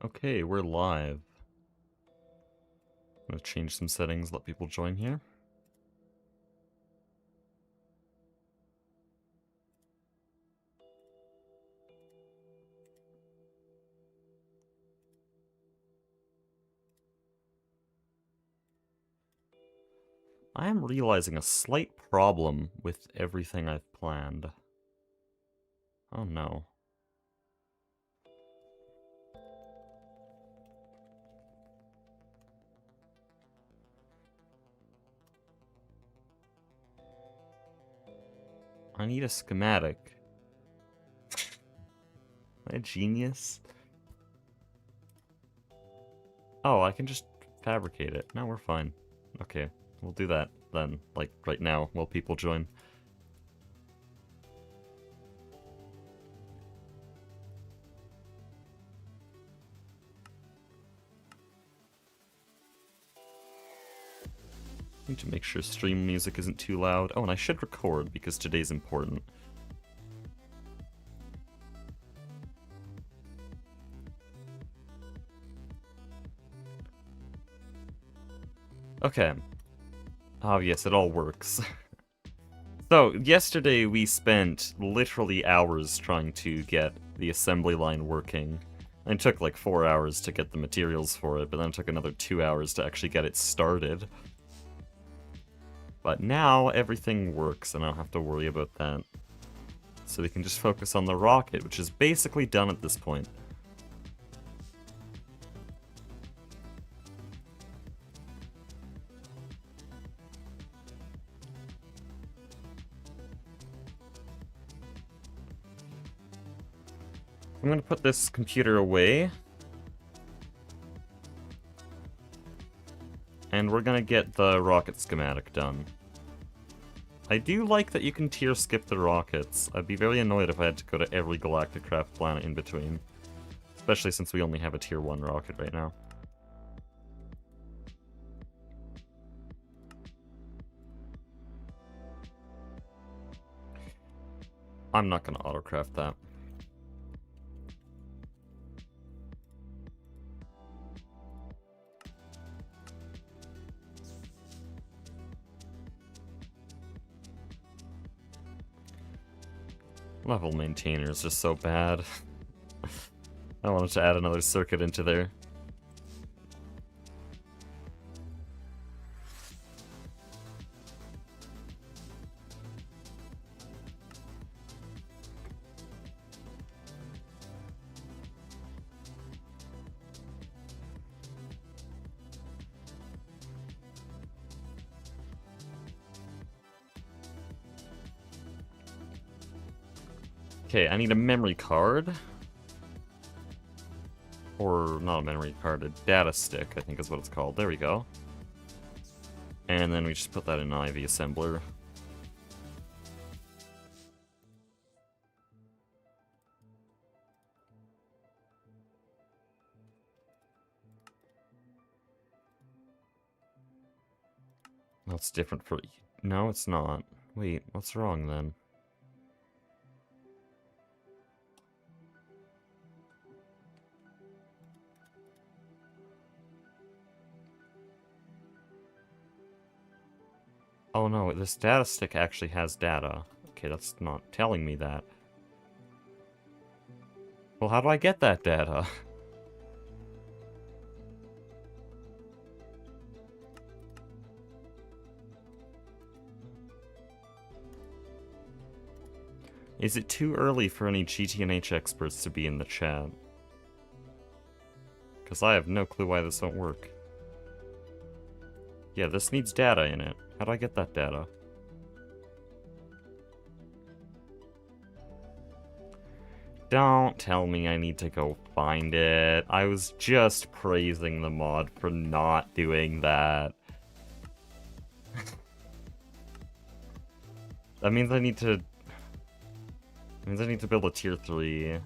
Okay, we're live. I'm gonna change some settings, let people join here. I am realizing a slight problem with everything I've planned. Oh no. I need a schematic. Am I a genius? Oh, I can just fabricate it. No, we're fine. Okay, we'll do that then, like right now, while people join. Need to make sure stream music isn't too loud. Oh, and I should record because today's important. Okay. Oh yes, it all works. So, yesterday we spent literally hours trying to get the assembly line working. And it took like 4 hours to get the materials for it, but then it took another 2 hours to actually get it started. But now everything works and I don't have to worry about that. So we can just focus on the rocket, which is basically done at this point. I'm gonna put this computer away. And we're gonna get the rocket schematic done. I do like that you can tier skip the rockets. I'd be very annoyed if I had to go to every Galacticraft planet in between. Especially since we only have a tier 1 rocket right now. I'm not gonna autocraft that. Level maintainer is just so bad. I wanted to add another circuit into there. Okay, I need a memory card. Or not a memory card, a data stick, I think is what it's called. There we go. And then we just put that in an IV assembler. That's different for... No, it's not. Wait, what's wrong then? Oh no, this data stick actually has data. Okay, that's not telling me that. Well, how do I get that data? Is it too early for any GTNH experts to be in the chat? Because I have no clue why this won't work. Yeah, this needs data in it. How do I get that data? Don't tell me I need to go find it. I was just praising the mod for not doing that. That means I need to... That means I need to build a tier 3.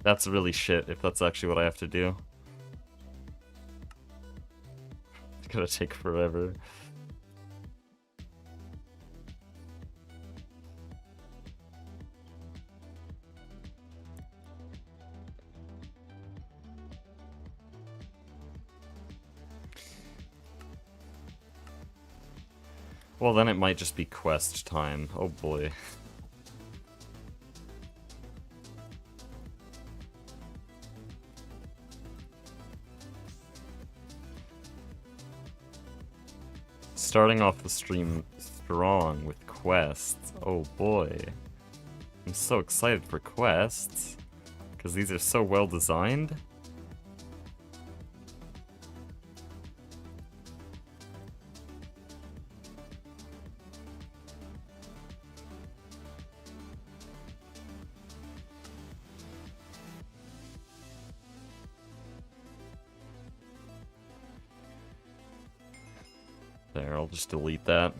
That's really shit if that's actually what I have to do. It's gonna take forever. Well, then it might just be quest time. Oh boy. Starting off the stream strong with quests. Oh boy. I'm so excited for quests, because these are so well designed. There, I'll just delete that.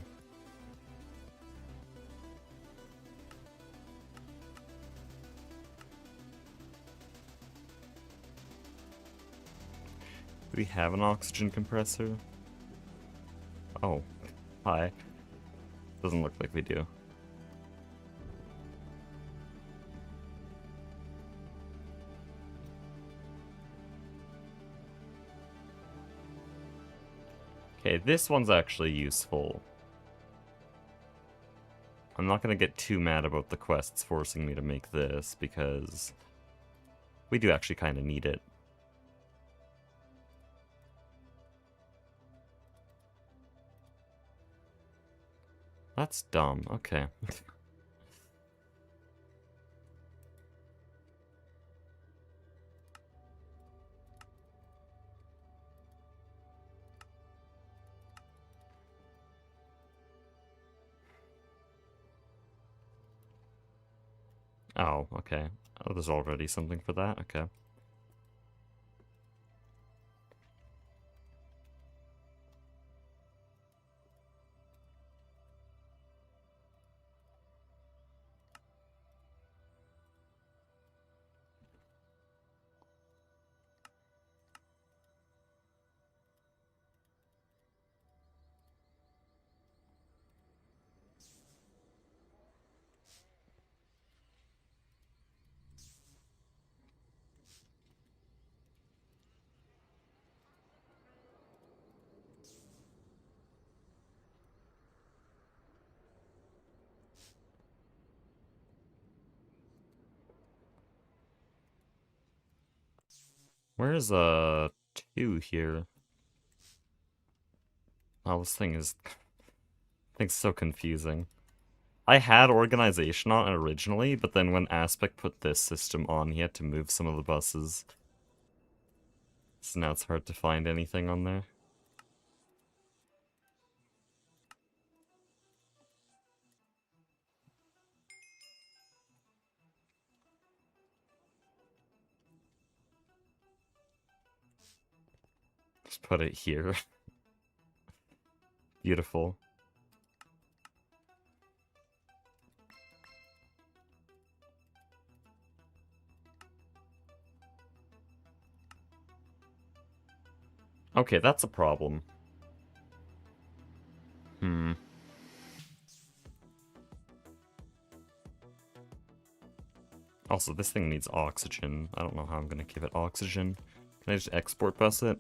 Do we have an oxygen compressor? Oh, hi. Doesn't look like we do. Okay, this one's actually useful. I'm not gonna get too mad about the quests forcing me to make this, because we do actually kind of need it. That's dumb. Okay. Oh, okay. Oh, there's already something for that? Okay. Where's 2 here? Oh, this thing is... thing's so confusing. I had organization on it originally, but then when Aspect put this system on, he had to move some of the buses. So now it's hard to find anything on there. Just put it here. Beautiful. Okay, that's a problem. Also, this thing needs oxygen. I don't know how I'm gonna give it oxygen. Can I just export bus it?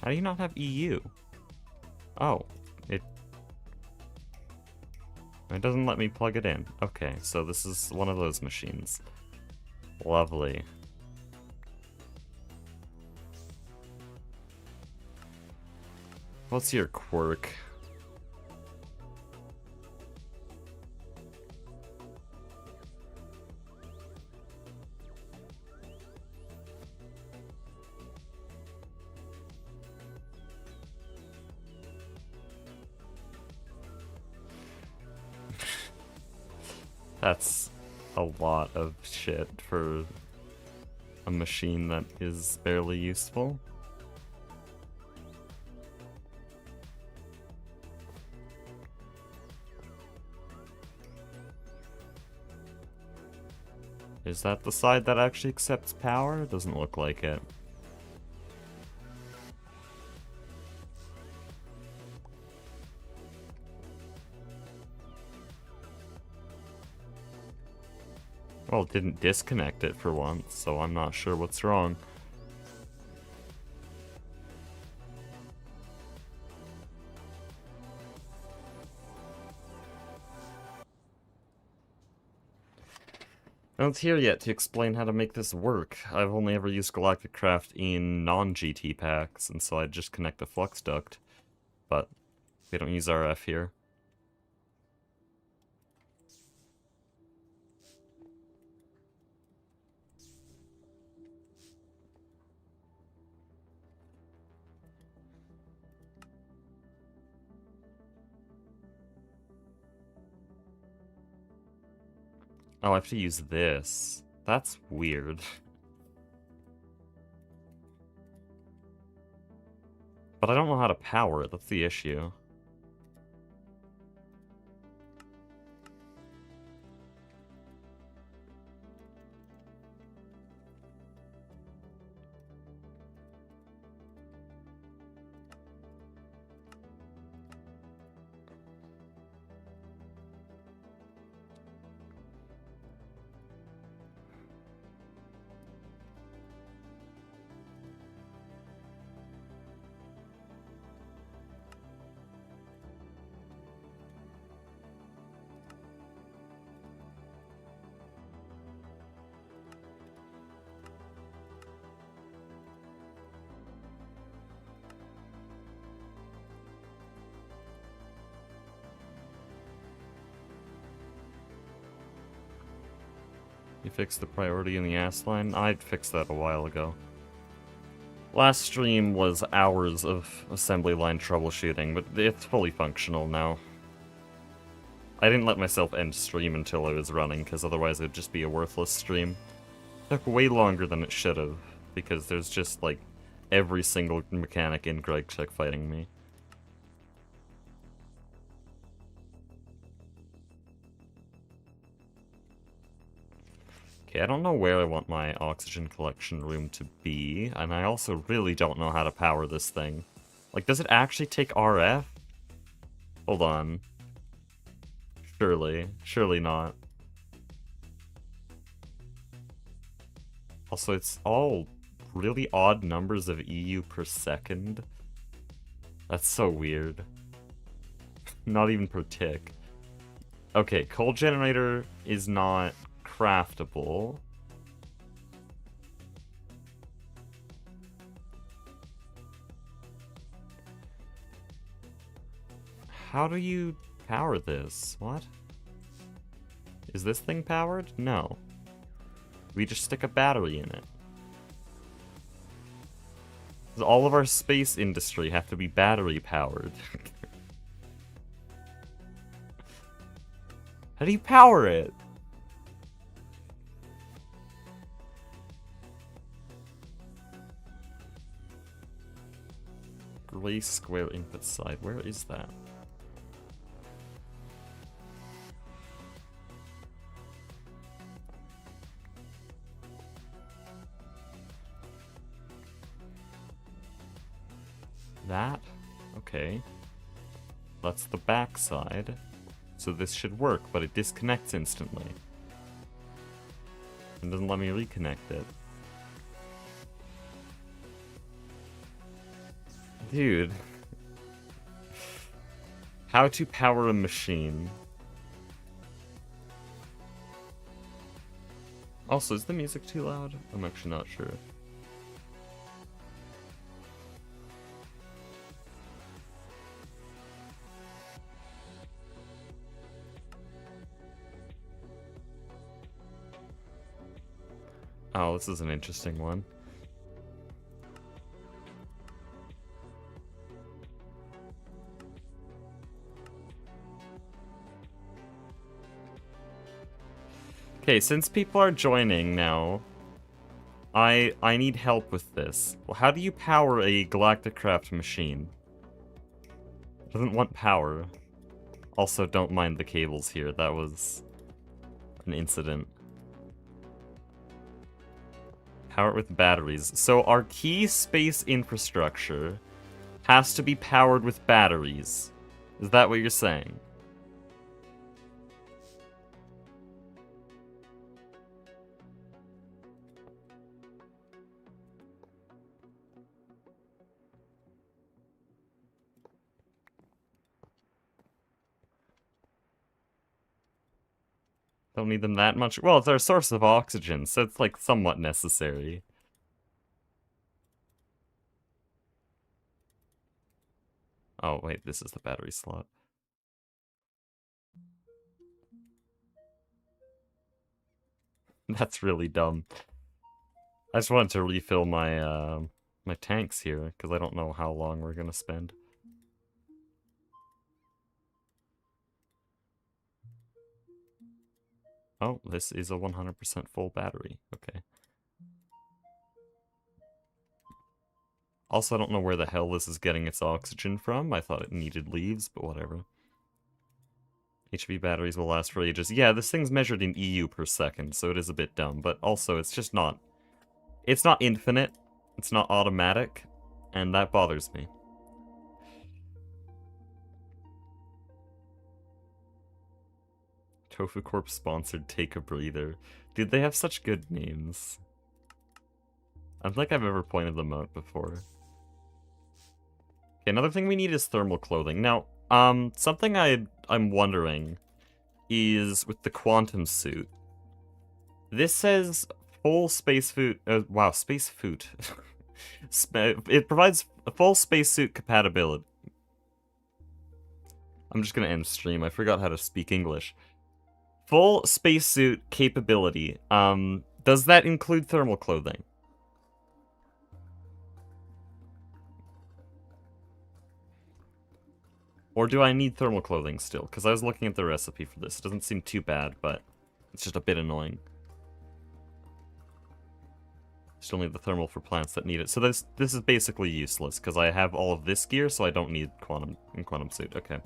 How do you not have EU? Oh, it doesn't let me plug it in. Okay, so this is one of those machines. Lovely. What's your quirk? That's a lot of shit for a machine that is barely useful. Is that the side that actually accepts power? Doesn't look like it. Well, it didn't disconnect it for once, so I'm not sure what's wrong. No one's here yet to explain how to make this work. I've only ever used Galactic Craft in non-GT packs, and so I just connect the flux duct. But we don't use RF here. Oh, I have to use this. That's weird. But I don't know how to power it, that's the issue. You fixed the priority in the ass line? I'd fixed that a while ago. Last stream was hours of assembly line troubleshooting, but it's fully functional now. I didn't let myself end stream until I was running, because otherwise it would just be a worthless stream. It took way longer than it should have, because there's just, like, every single mechanic in Greg Tech fighting me. Okay, I don't know where I want my oxygen collection room to be, and I also really don't know how to power this thing. Like, does it actually take RF? Hold on. Surely not. Also, it's all really odd numbers of EU per second. That's so weird. Not even per tick. Okay, coal generator is not craftable. How do you power this? What? Is this thing powered? No. We just stick a battery in it. Does all of our space industry have to be battery powered? How do you power it? Gray square input side. Where is that? That? Okay. That's the back side. So this should work, but it disconnects instantly. And doesn't let me reconnect it. Dude. How to power a machine. Also, is the music too loud? I'm actually not sure. Oh, this is an interesting one. Okay, since people are joining now, I need help with this. Well, how do you power a Galactic Craft machine? It doesn't want power. Also, don't mind the cables here. That was an incident. Power it with batteries. So our key space infrastructure has to be powered with batteries. Is that what you're saying? Don't need them that much. Well, it's our source of oxygen, so it's like somewhat necessary. Oh, wait, this is the battery slot. That's really dumb. I just wanted to refill my, my tanks here, because I don't know how long we're gonna spend. Oh, this is a 100% full battery. Okay. Also, I don't know where the hell this is getting its oxygen from. I thought it needed leaves, but whatever. HV batteries will last for ages. Yeah, this thing's measured in EU per second, so it is a bit dumb, but also it's just not... It's not infinite, it's not automatic, and that bothers me. Tofu Corp sponsored Take a Breather. Dude, they have such good names. I don't think I've ever pointed them out before. Okay, another thing we need is thermal clothing. Now, something I'm wondering is with the quantum suit. This says full spacesuit. Wow, spacesuit. It provides a full spacesuit compatibility. I'm just gonna end stream. I forgot how to speak English. Full spacesuit capability. Does that include thermal clothing? Or do I need thermal clothing still? Because I was looking at the recipe for this. It doesn't seem too bad, but it's just a bit annoying. Still need the thermal for plants that need it. So this is basically useless, because I have all of this gear, so I don't need quantum suit. Okay.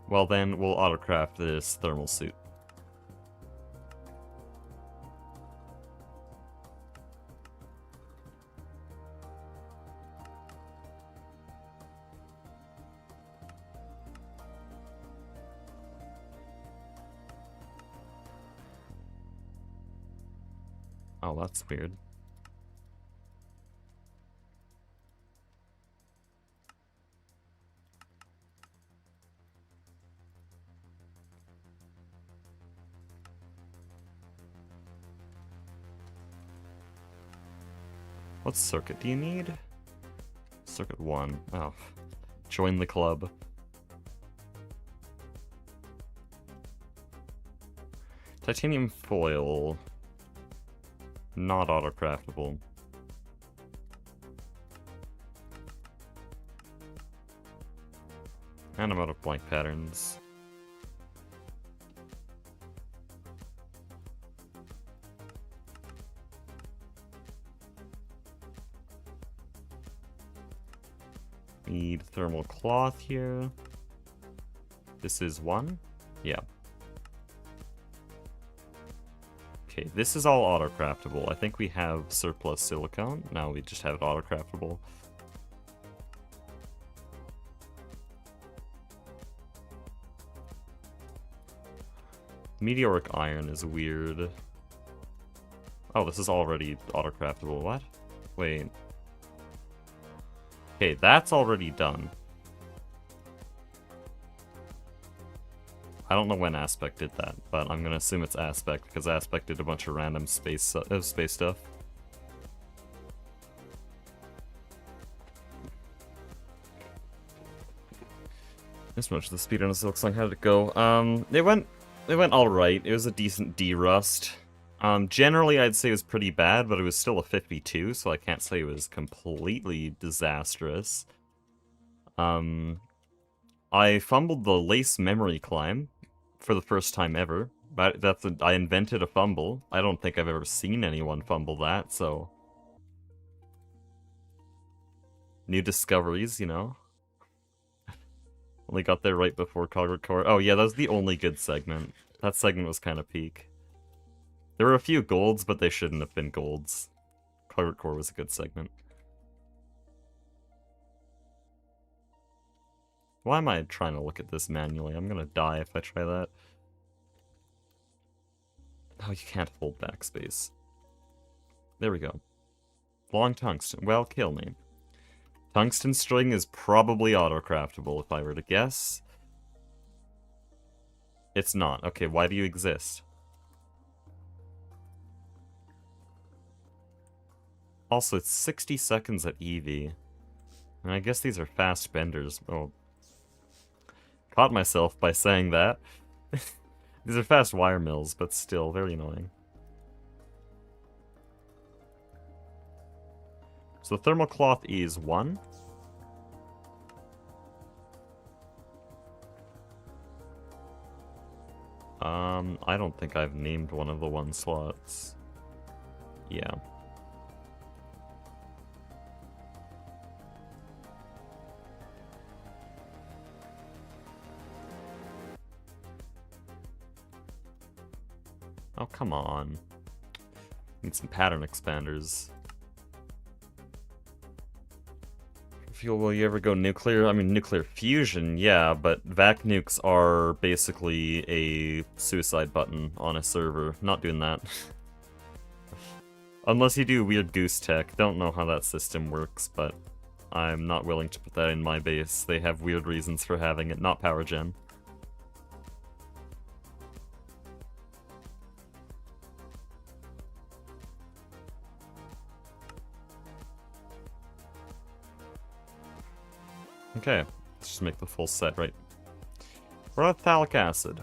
Well then, we'll autocraft this thermal suit. Oh, that's weird. What circuit do you need? Circuit 1. Oh. Join the club. Titanium foil. Not autocraftable. And I'm out of blank patterns. Need thermal cloth here. This is 1? Yeah. Okay, this is all autocraftable. I think we have surplus silicone. Now we just have it autocraftable. Meteoric iron is weird. Oh, this is already autocraftable. What? Wait. Okay, that's already done. I don't know when Aspect did that, but I'm gonna assume it's Aspect, because Aspect did a bunch of random space stuff. This much of the speed on this looks like how did it go? It went alright. It was a decent D-Rust. Generally I'd say it was pretty bad, but it was still a 52, so I can't say it was completely disastrous. I fumbled the lace memory climb for the first time ever. But I invented a fumble. I don't think I've ever seen anyone fumble that, so... New discoveries, you know? Only got there right before Cogward Core. Oh yeah, that was the only good segment. That segment was kind of peak. There were a few golds, but they shouldn't have been golds. Cogward Core was a good segment. Why am I trying to look at this manually? I'm gonna die if I try that. Oh, you can't hold backspace. There we go. Long tungsten. Well, kill me. Tungsten string is probably autocraftable, if I were to guess. It's not. Okay, why do you exist? Also, it's 60 seconds at EV. And I guess these are fast benders. Oh, caught myself by saying that. These are fast wire mills, but still very annoying. So the thermal cloth is 1. I don't think I've named one of the 1 slots. Yeah. Oh, come on. Need some pattern expanders. Fuel, will you ever go nuclear? I mean, nuclear fusion, yeah, but vac nukes are basically a suicide button on a server. Not doing that. Unless you do weird goose tech. Don't know how that system works, but I'm not willing to put that in my base. They have weird reasons for having it, not power gen. Okay, let's just make the full set, right? Phthalic acid.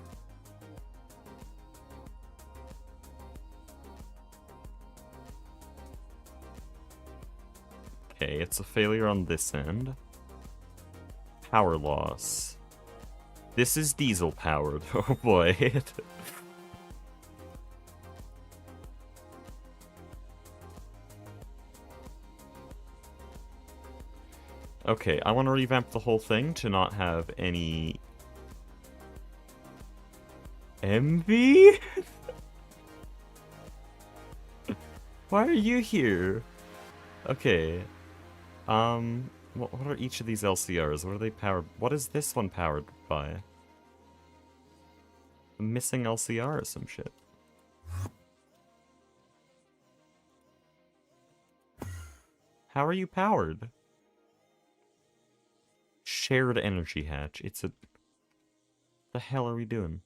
Okay, it's a failure on this end. Power loss. This is diesel powered. Oh boy. Okay, I want to revamp the whole thing to not have any envy? Why are you here? Okay. What are each of these LCRs? What are they powered? What is this one powered by? A missing LCR or some shit. How are you powered? Shared energy hatch. It's a... The hell are we doing?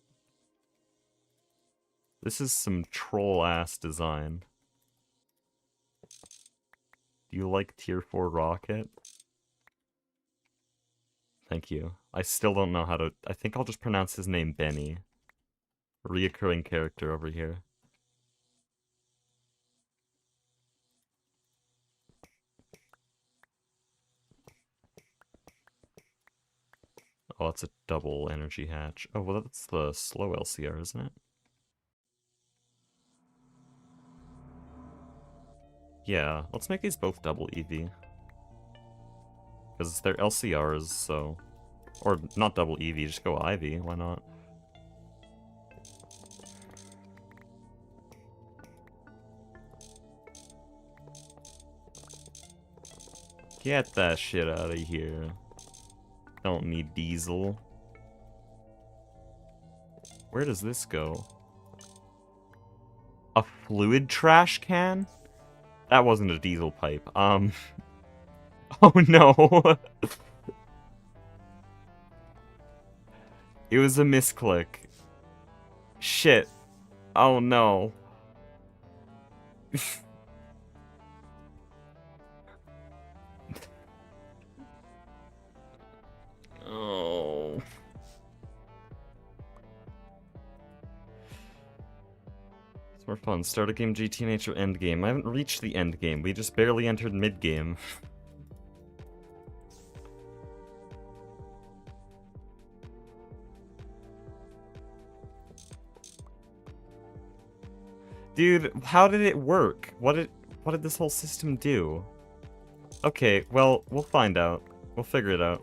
This is some troll-ass design. Do you like tier 4 rocket? Thank you. I still don't know how to... I think I'll just pronounce his name Benny. Reoccurring character over here. Oh, it's a double energy hatch. Oh, well, that's the slow LCR, isn't it? Yeah, let's make these both double EV. Because they're LCRs, so... Or not double EV, just go IV, why not? Get that shit out of here. Don't need diesel. Where does this go? A fluid trash can? That wasn't a diesel pipe. Oh no. It was a misclick. Shit. Oh no. Oh. It's more fun. Start a game, GTNH, or end game. I haven't reached the end game. We just barely entered mid game. Dude, how did it work? What did this whole system do? Okay, well, we'll find out. We'll figure it out.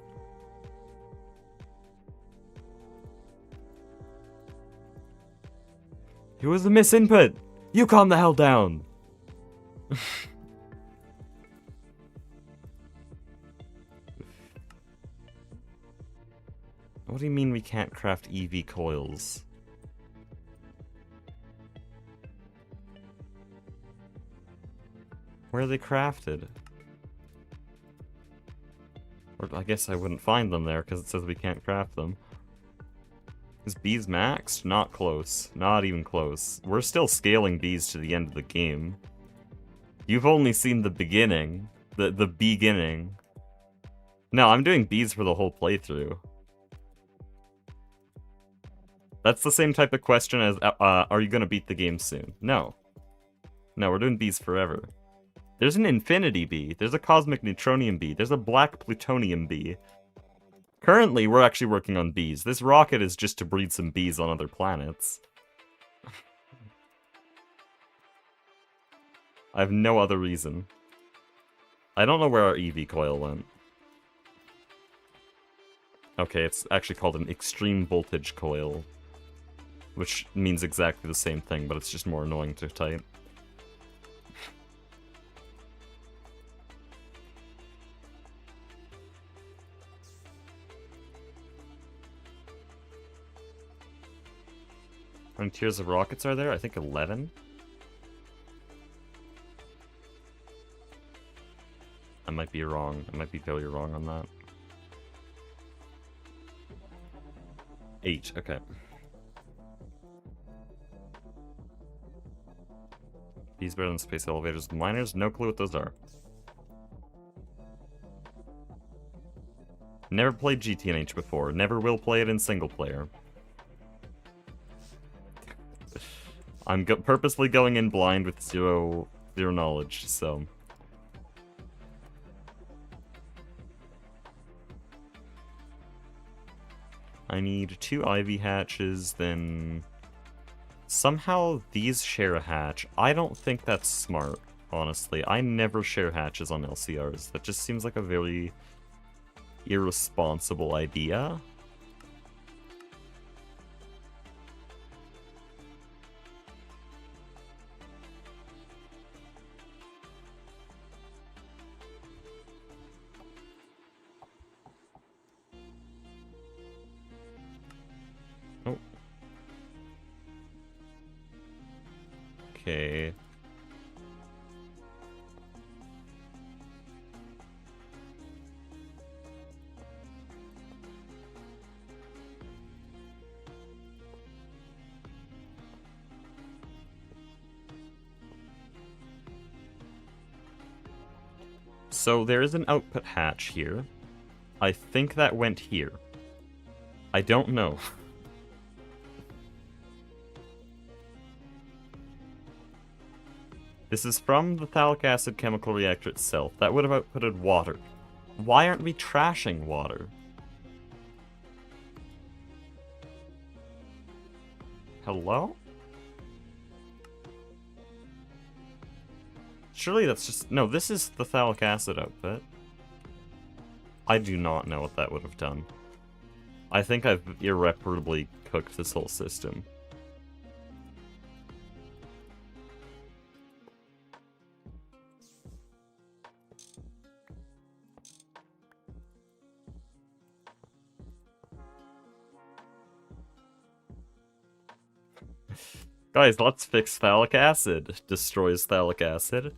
It was a misinput! You calm the hell down! What do you mean we can't craft EV coils? Where are they crafted? Or I guess I wouldn't find them there because it says we can't craft them. Is bees maxed? Not close. Not even close. We're still scaling bees to the end of the game. You've only seen the beginning. The beginning. No, I'm doing bees for the whole playthrough. That's the same type of question as, are you gonna beat the game soon? No. No, we're doing bees forever. There's an infinity bee. There's a cosmic neutronium bee. There's a black plutonium bee. Currently, we're actually working on bees. This rocket is just to breed some bees on other planets. I have no other reason. I don't know where our EV coil went. Okay, it's actually called an extreme voltage coil. Which means exactly the same thing, but it's just more annoying to type. How many tiers of rockets are there? I think 11? I might be wrong. I might be fairly wrong on that. 8, okay. Bees better than space elevators with miners? No clue what those are. Never played GTNH before. Never will play it in single player. I'm purposely going in blind with zero knowledge, so... I need 2 ivy hatches, then... Somehow these share a hatch. I don't think that's smart, honestly. I never share hatches on LCRs. That just seems like a very irresponsible idea. Oh. Okay. So there is an output hatch here. I think that went here. I don't know. This is from the phthalic acid chemical reactor itself. That would have outputted water. Why aren't we trashing water? Hello? Surely that's just... No, this is the phthalic acid output. I do not know what that would have done. I think I've irreparably cooked this whole system. Guys, let's fix phthalic acid. Destroys phthalic acid.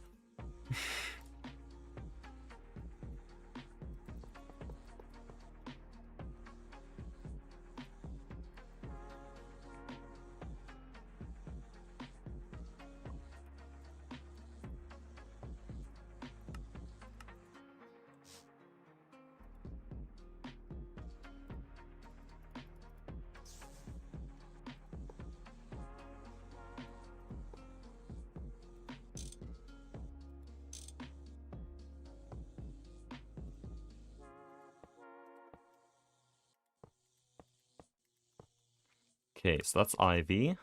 Okay, so that's ivy.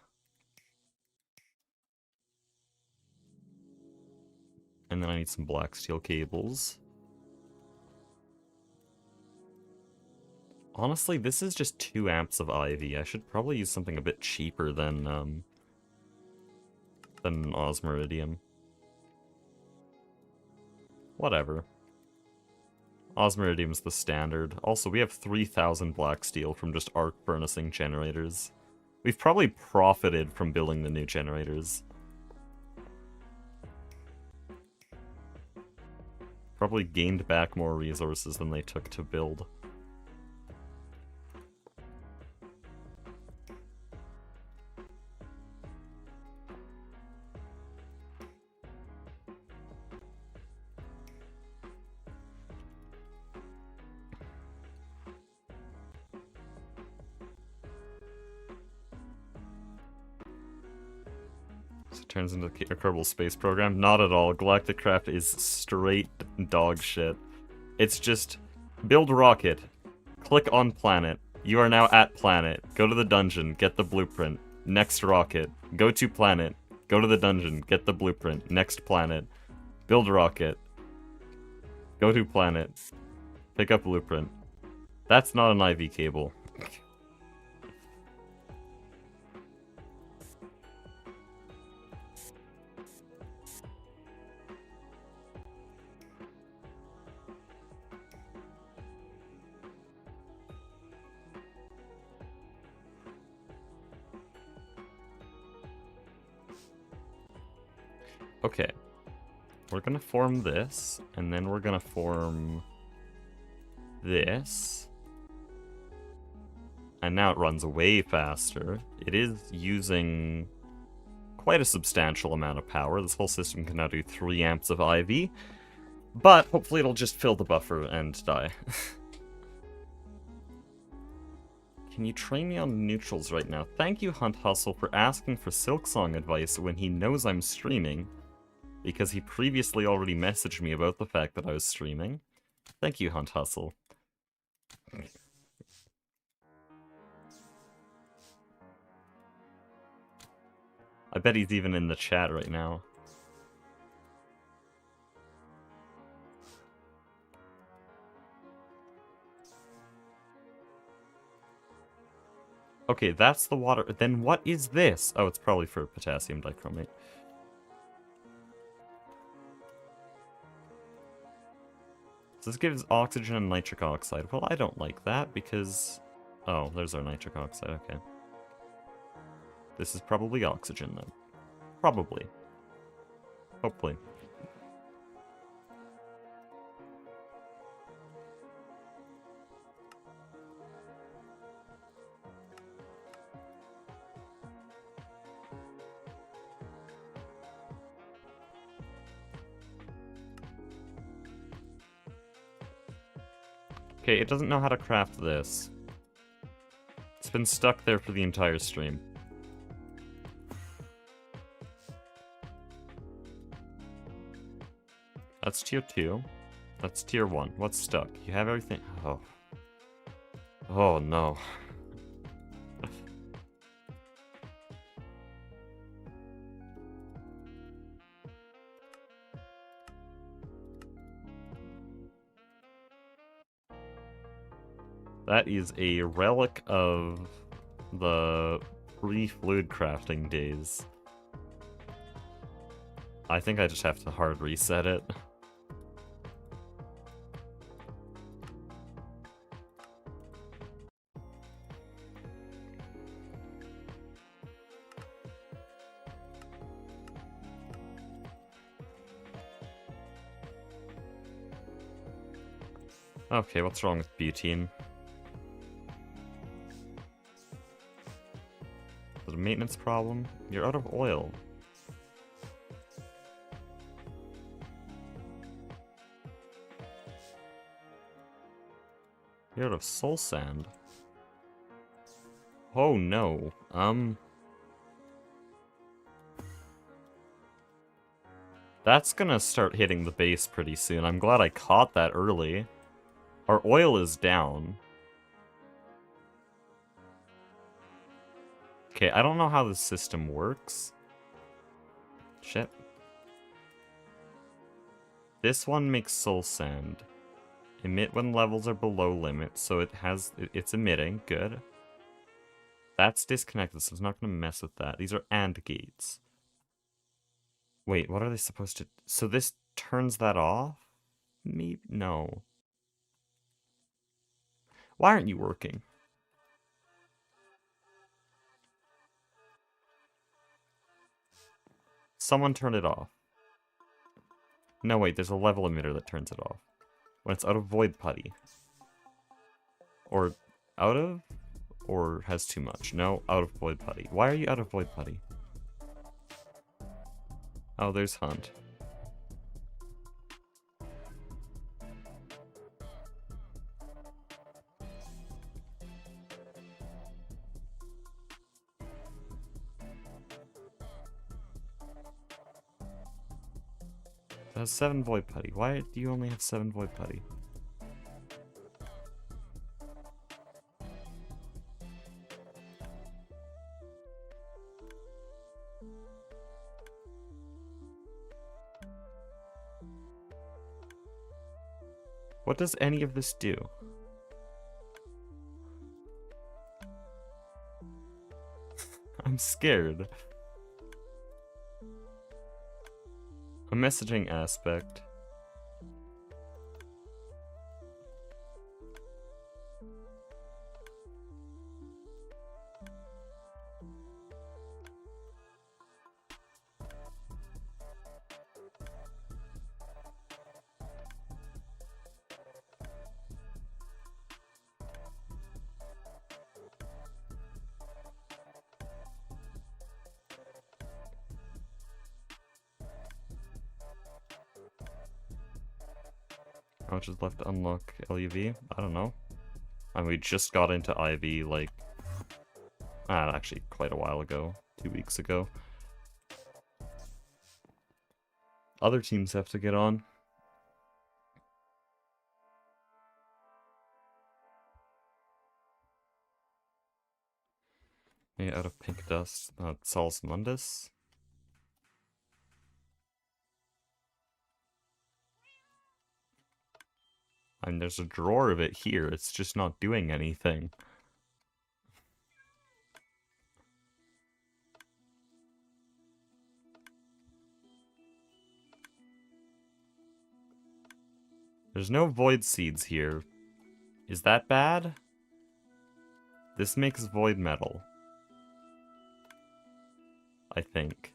And then I need some black steel cables. Honestly, this is just 2 amps of ivy. I should probably use something a bit cheaper than osmiridium. Whatever. Osmiridium's the standard. Also, we have 3,000 black steel from just arc furnacing generators. We've probably profited from building the new generators. Probably gained back more resources than they took to build. turns into a Kerbal Space Program. Not at all. Galacticraft is straight dog shit. It's just build rocket, click on planet. You are now at planet. Go to the dungeon, get the blueprint. Next rocket. Go to planet. Go to the dungeon, get the blueprint. Next planet. Build rocket. Go to planet. Pick up blueprint. That's not an IV cable. Okay. We're gonna form this, and then we're gonna form this. And now it runs way faster. It is using quite a substantial amount of power. This whole system can now do 3 amps of IV, but hopefully it'll just fill the buffer and die. Can you train me on neutrals right now? Thank you, Hunt Hustle, for asking for Silksong advice when he knows I'm streaming, because he previously already messaged me about the fact that I was streaming. Thank you, Hunt Hustle. I bet he's even in the chat right now. Okay, that's the water. Then what is this? Oh, it's probably for potassium dichromate. So this gives oxygen and nitric oxide. Well, I don't like that because... Oh, there's our nitric oxide, okay. This is probably oxygen then. Probably. Hopefully. Okay, it doesn't know how to craft this. It's been stuck there for the entire stream. That's tier 2. That's tier 1. What's stuck? You have everything? Oh. Oh no. That is a relic of the pre-fluid crafting days. I think I just have to hard reset it. Okay, what's wrong with butene? Is it a maintenance problem? You're out of oil. You're out of soul sand. Oh no. That's gonna start hitting the base pretty soon. I'm glad I caught that early. Our oil is down. Okay, I don't know how this system works. Shit. This one makes soul sand. Emit when levels are below limit, so it's emitting. Good. That's disconnected, so it's not going to mess with that. These are AND gates. Wait, what are they supposed to... So this turns that off? Maybe... No. Why aren't you working? Someone turn it off. No, wait, there's a level emitter that turns it off. When it's out of void putty. Or out of? Or has too much? No, out of void putty. Why are you out of void putty? Oh, there's Hunt. It has 7 void putty. Why do you only have 7 void putty? What does any of this do? I'm scared. A messaging aspect. How much is left to unlock LUV? I don't know. And we just got into IV like actually quite a while ago, 2 weeks ago. Other teams have to get on. Yeah, out of pink dust. Sol's Mundus. I mean, there's a drawer of it here. It's just not doing anything. There's no void seeds here. Is that bad? This makes void metal. I think.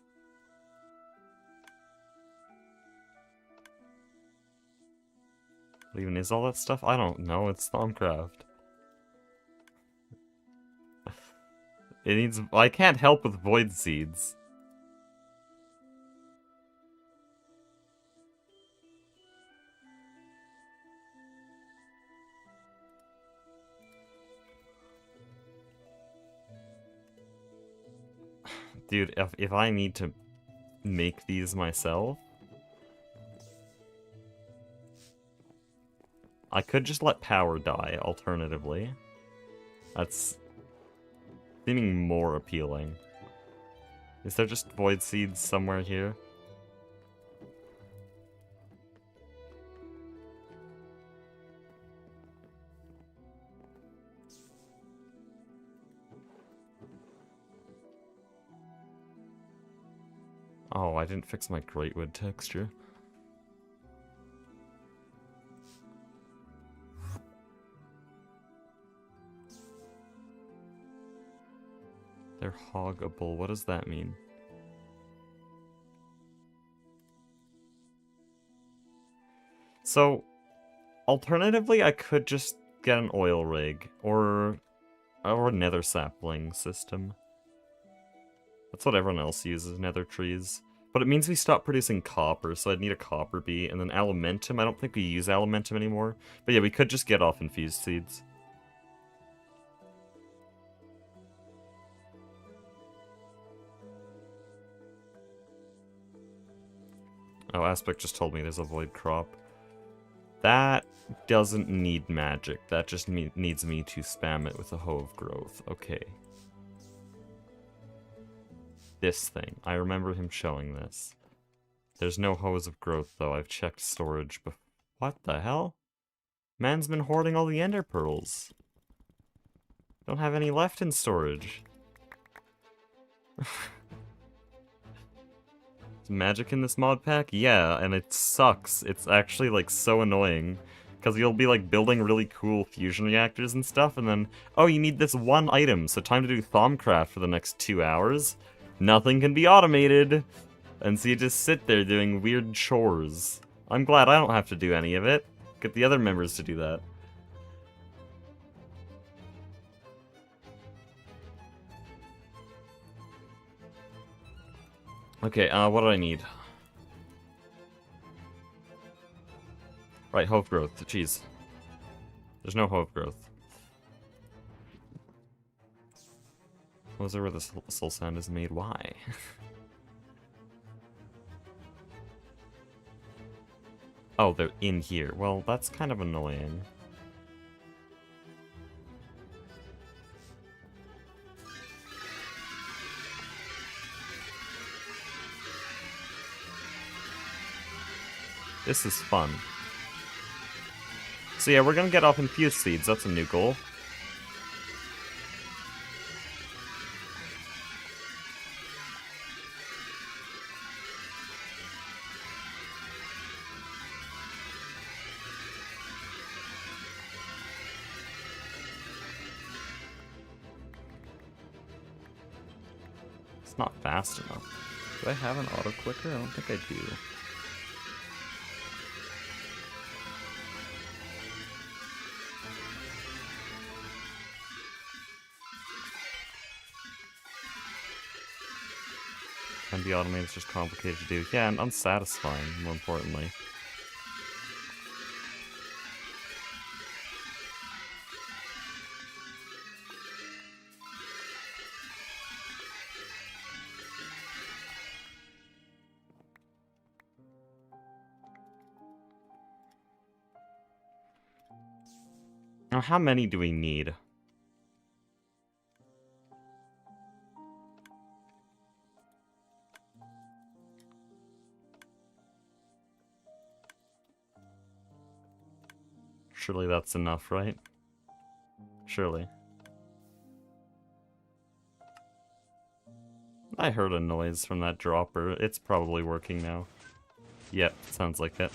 What even is all that stuff? I don't know. It's Thaumcraft. It needs... I can't help with void seeds. Dude, if I need to make these myself, I could just let power die, alternatively. That's seeming more appealing. Is there just void seeds somewhere here? Oh, I didn't fix my Greatwood texture. They're hoggable. What does that mean? So, alternatively, I could just get an oil rig or a nether sapling system. That's what everyone else uses, nether trees. But it means we stop producing copper, so I'd need a copper bee. And then alimentum, I don't think we use alimentum anymore. But yeah, we could just get off infused seeds. Oh, Aspect just told me there's a void crop. That doesn't need magic. That just needs me to spam it with a hoe of growth. Okay. This thing. I remember him showing this. There's no hose of growth, though. I've checked storage before. What the hell? Man's been hoarding all the ender pearls. Don't have any left in storage. Magic in this mod pack? Yeah, and it sucks. It's actually, like, so annoying. Because you'll be, like, building really cool fusion reactors and stuff, and then, oh, you need this one item, so time to do Thaumcraft for the next 2 hours. Nothing can be automated! And so you just sit there doing weird chores. I'm glad I don't have to do any of it. Get the other members to do that. Okay, what do I need? Right, hove growth. Jeez. There's no hove growth. Was there where the soul sand is made? Why? Oh, they're in here. Well, that's kind of annoying. This is fun. So yeah, we're gonna get off infused seeds. That's a new goal. It's not fast enough. Do I have an auto clicker? I don't think I do. Can be automated, it's just complicated to do. Yeah, and unsatisfying, more importantly. Now, how many do we need? Surely that's enough, right? Surely. I heard a noise from that dropper. It's probably working now. Yep, sounds like it.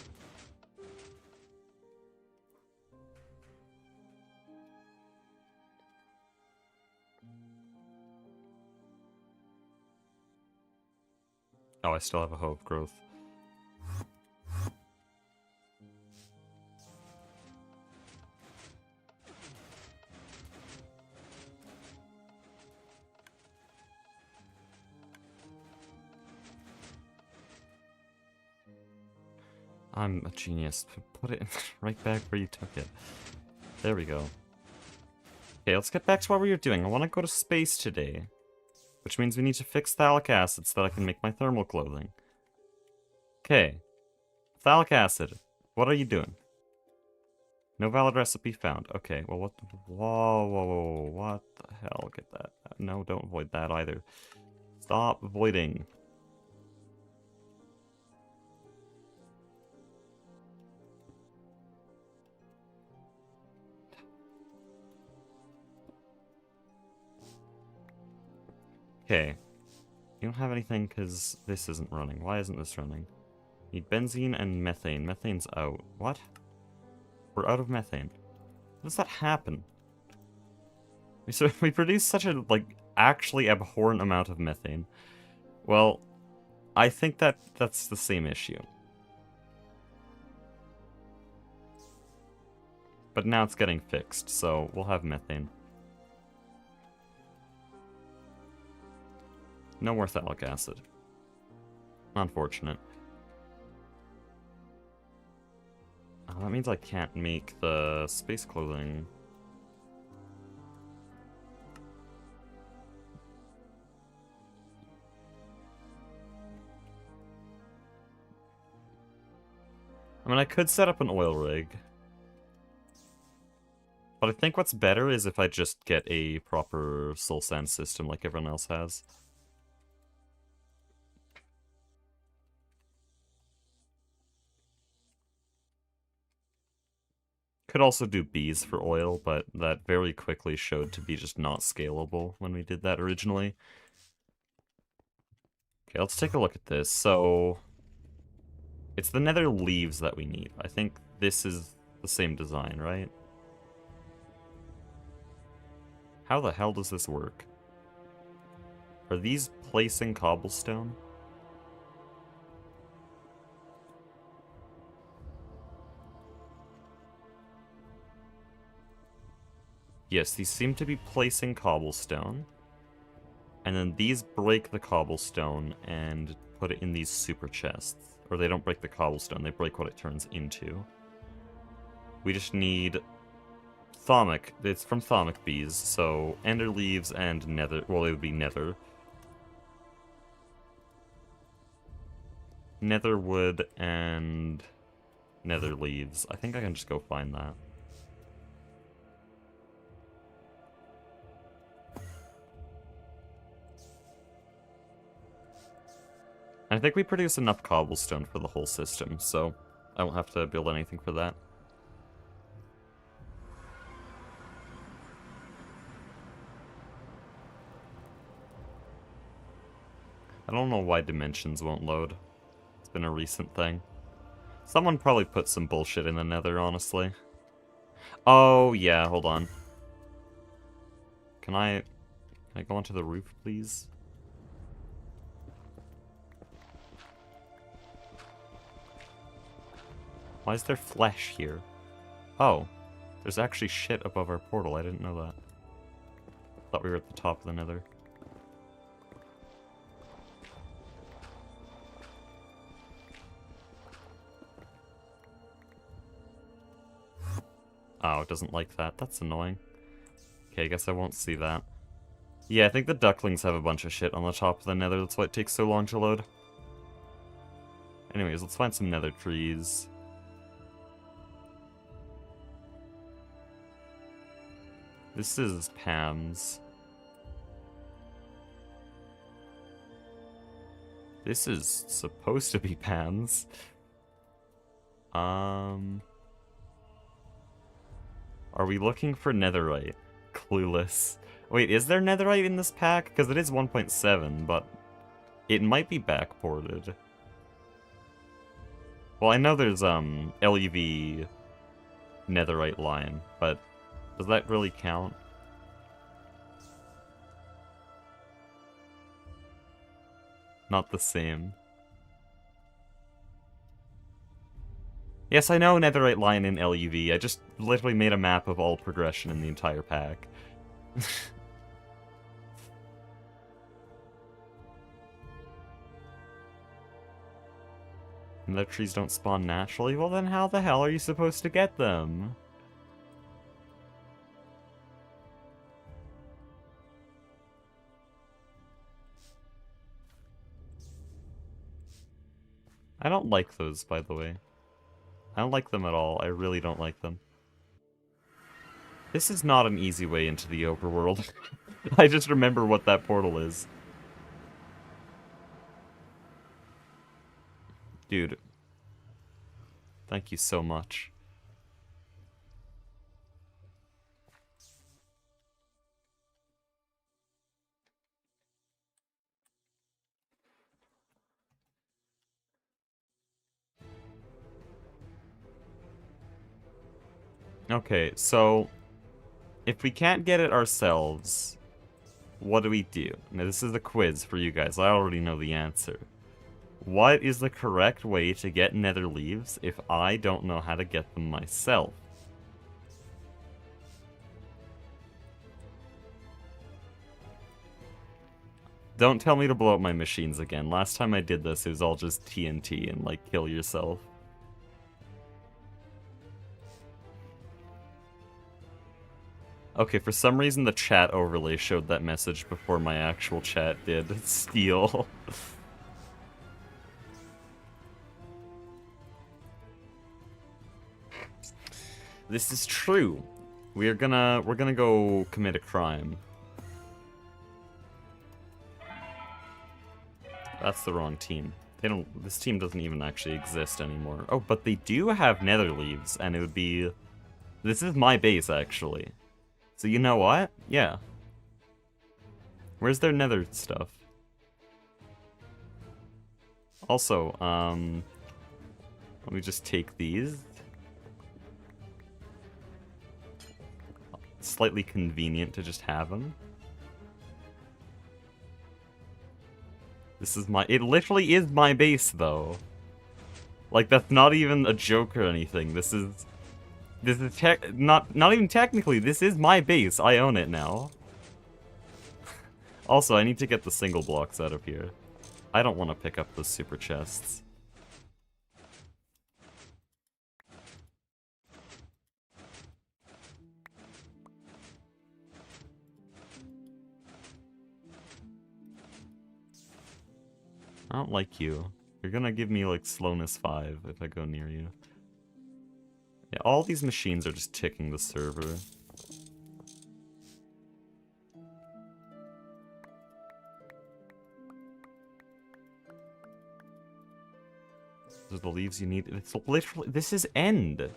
Oh, I still have a hope growth. I'm a genius. Put it right back where you took it. There we go. Okay, let's get back to what we were doing. I want to go to space today. Which means we need to fix phthalic acid so that I can make my thermal clothing. Okay. Phthalic acid. What are you doing? No valid recipe found. Okay, well what... Whoa, whoa, whoa, what the hell? Get that. No, don't avoid that either. Stop avoiding. Okay. You don't have anything because this isn't running. Why isn't this running? Need benzene and methane. Methane's out. What? We're out of methane. How does that happen? We produce such a, like, actually abhorrent amount of methane. Well, I think that's the same issue. But now it's getting fixed, so we'll have methane. No more phthalic acid. Unfortunate. Oh, that means I can't make the space clothing. I mean, I could set up an oil rig. But I think what's better is if I just get a proper soul sand system like everyone else has. Could also do bees for oil, but that very quickly showed to be just not scalable when we did that originally. Okay, let's take a look at this. So, it's the nether leaves that we need. I think this is the same design, right? How the hell does this work? Are these placing cobblestone? Yes, these seem to be placing cobblestone. And then these break the cobblestone and put it in these super chests. Or they don't break the cobblestone, they break what it turns into. We just need Thaumic. It's from Thaumic bees, so ender leaves and nether. Well, it would be nether. Nether wood and nether leaves. I think I can just go find that. I think we produce enough cobblestone for the whole system, so I won't have to build anything for that. I don't know why dimensions won't load. It's been a recent thing. Someone probably put some bullshit in the nether, honestly. Oh, yeah, hold on. Can I go onto the roof, please? Why is there flesh here? Oh, there's actually shit above our portal. I didn't know that. Thought we were at the top of the nether. Oh, it doesn't like that. That's annoying. Okay, I guess I won't see that. Yeah, I think the ducklings have a bunch of shit on the top of the nether. That's why it takes so long to load. Anyways, let's find some nether trees. This is Pam's. This is supposed to be Pam's. Are we looking for netherite? Clueless. Wait, is there netherite in this pack? Because it is 1.7, but it might be backported. Well, I know there's LEV netherite line, but does that really count? Not the same. Yes, I know netherite line in LEV. I just literally made a map of all progression in the entire pack. Nether trees don't spawn naturally? Well then how the hell are you supposed to get them? I don't like those, by the way. I don't like them at all. I really don't like them. This is not an easy way into the overworld. I just remember what that portal is. Dude. Thank you so much. Okay, so if we can't get it ourselves, what do we do? Now this is a quiz for you guys. I already know the answer. What is the correct way to get nether leaves if I don't know how to get them myself? Don't tell me to blow up my machines again. Last time I did this, it was all just TNT and, like, kill yourself. Okay, for some reason the chat overlay showed that message before my actual chat did. Steal. This is true. We're gonna go commit a crime. That's the wrong team. This team doesn't even actually exist anymore. Oh, but they do have nether leaves, and it would be... This is my base, actually. So you know what? Yeah. Where's their nether stuff? Also, let me just take these. It's slightly convenient to just have them. This is my... It literally is my base, though. Like, that's not even a joke or anything. This is not even technically. This is my base. I own it now. Also, I need to get the single blocks out of here. I don't want to pick up those super chests. I don't like you. You're gonna give me, like, slowness 5 if I go near you. Yeah, all these machines are just ticking the server. Those are the leaves you need. It's literally... This is end.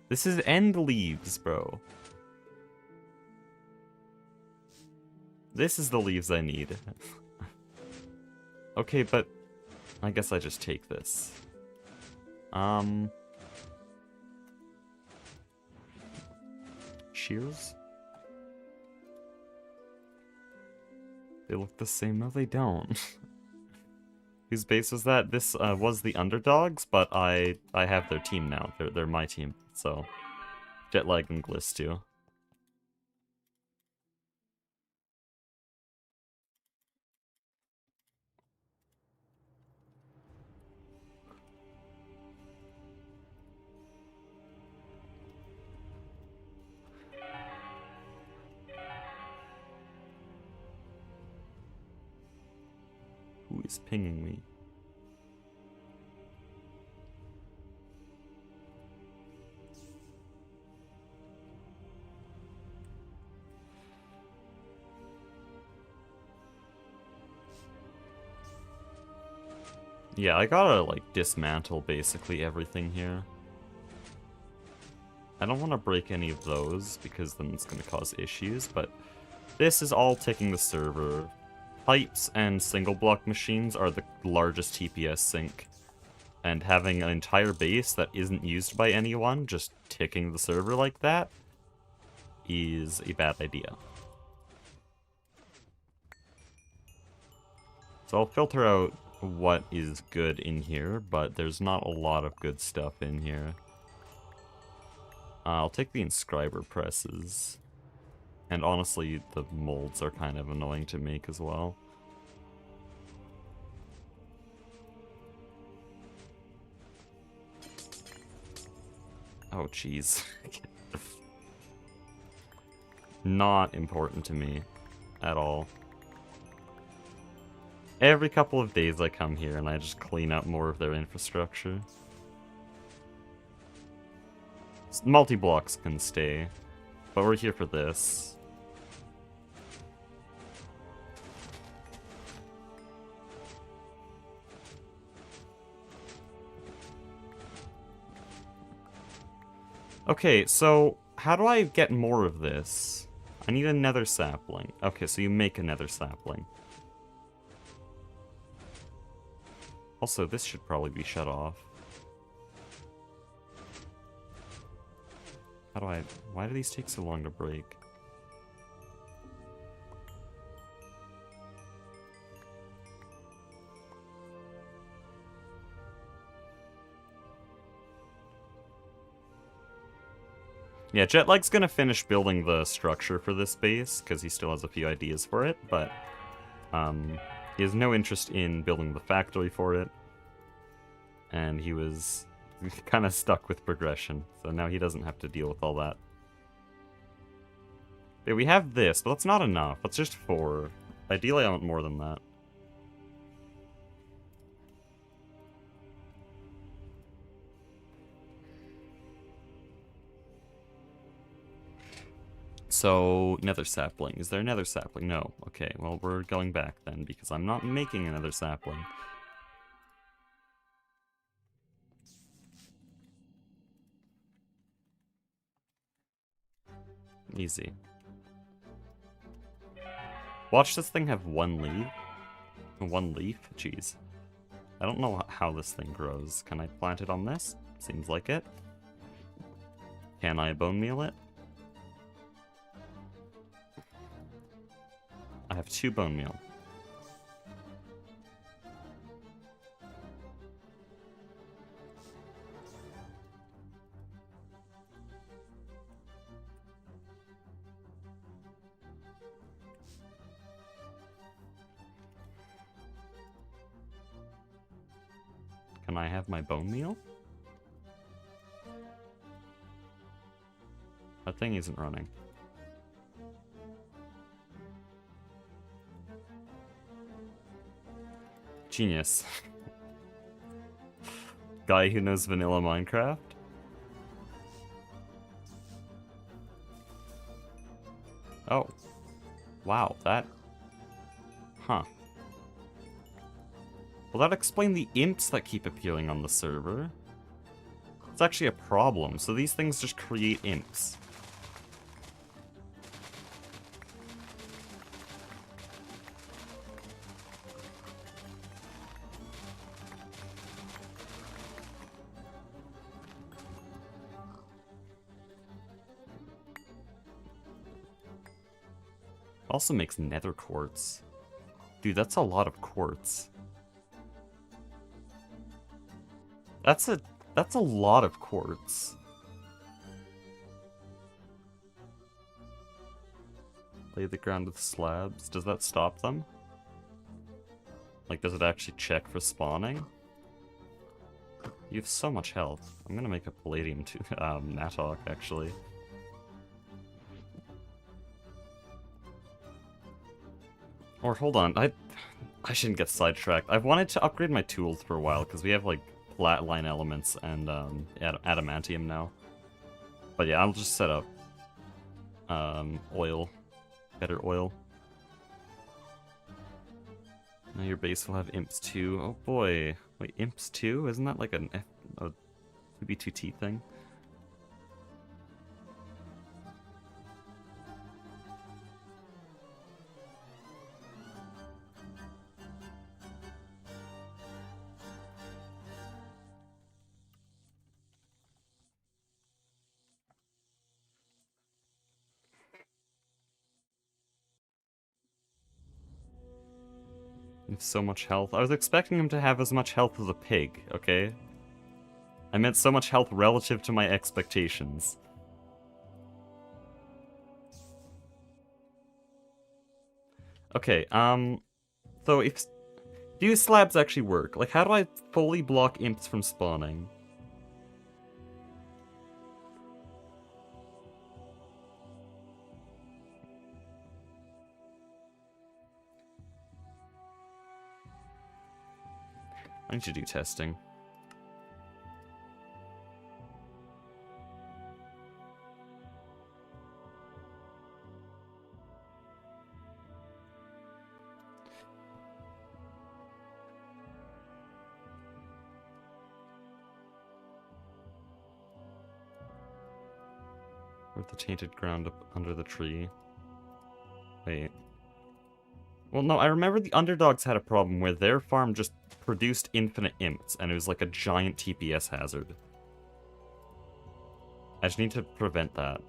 This is end leaves, bro. This is the leaves I need. Okay, but... I guess I just take this. Shears? They look the same. No, they don't. Whose base was that? This was the Underdogs, but I have their team now. They're my team, so... Jetlag and Gliss too. Who is pinging me? Yeah, I gotta, like, dismantle basically everything here. I don't want to break any of those, because then it's gonna cause issues, but this is all ticking the server. Pipes and single block machines are the largest TPS sink, and having an entire base that isn't used by anyone, just ticking the server like that, is a bad idea. So I'll filter out what is good in here, but there's not a lot of good stuff in here. I'll take the inscriber presses. And honestly, the molds are kind of annoying to make as well. Oh, jeez. Not important to me at all. Every couple of days I come here and I just clean up more of their infrastructure. Multi-blocks can stay, but we're here for this. Okay, so how do I get more of this? I need a nether sapling. Okay, so you make a nether sapling. Also, this should probably be shut off. How do I... Why do these take so long to break? Yeah, Jetlag's gonna finish building the structure for this base, because he still has a few ideas for it, but... he has no interest in building the factory for it. And he was kind of stuck with progression, so now he doesn't have to deal with all that. Okay, we have this, but that's not enough. That's just 4. Ideally, I want more than that. So, nether sapling. Is there a nether sapling? No. Okay, well, we're going back then, because I'm not making another sapling. Easy. Watch this thing have 1 leaf. 1 leaf? Jeez. I don't know how this thing grows. Can I plant it on this? Seems like it. Can I bone meal it? I have 2 bone meal. Can I have my bone meal? That thing isn't running. Genius. Guy who knows vanilla Minecraft? Oh. Wow, that... Huh. Well, that explain the imps that keep appearing on the server. It's actually a problem, so these things just create imps. Also makes nether quartz. Dude, that's a lot of quartz. That's a lot of quartz. Lay the ground with slabs. Does that stop them? Like, does it actually check for spawning? You have so much health. I'm gonna make a palladium to Natok, actually. Or hold on, I shouldn't get sidetracked. I've wanted to upgrade my tools for a while because we have like flatline elements and adamantium now. But yeah, I'll just set up oil, better oil. Now your base will have imps too. Oh boy, wait, imps too? Isn't that like a 2b2t thing? So much health. I was expecting him to have as much health as a pig, okay? I meant so much health relative to my expectations. Okay, so if... Do slabs actually work? Like, how do I fully block imps from spawning? I need to do testing. With the tainted ground up under the tree. Wait. Well, no, I remember the underdogs had a problem where their farm just produced infinite imps, and it was like a giant TPS hazard. I just need to prevent that.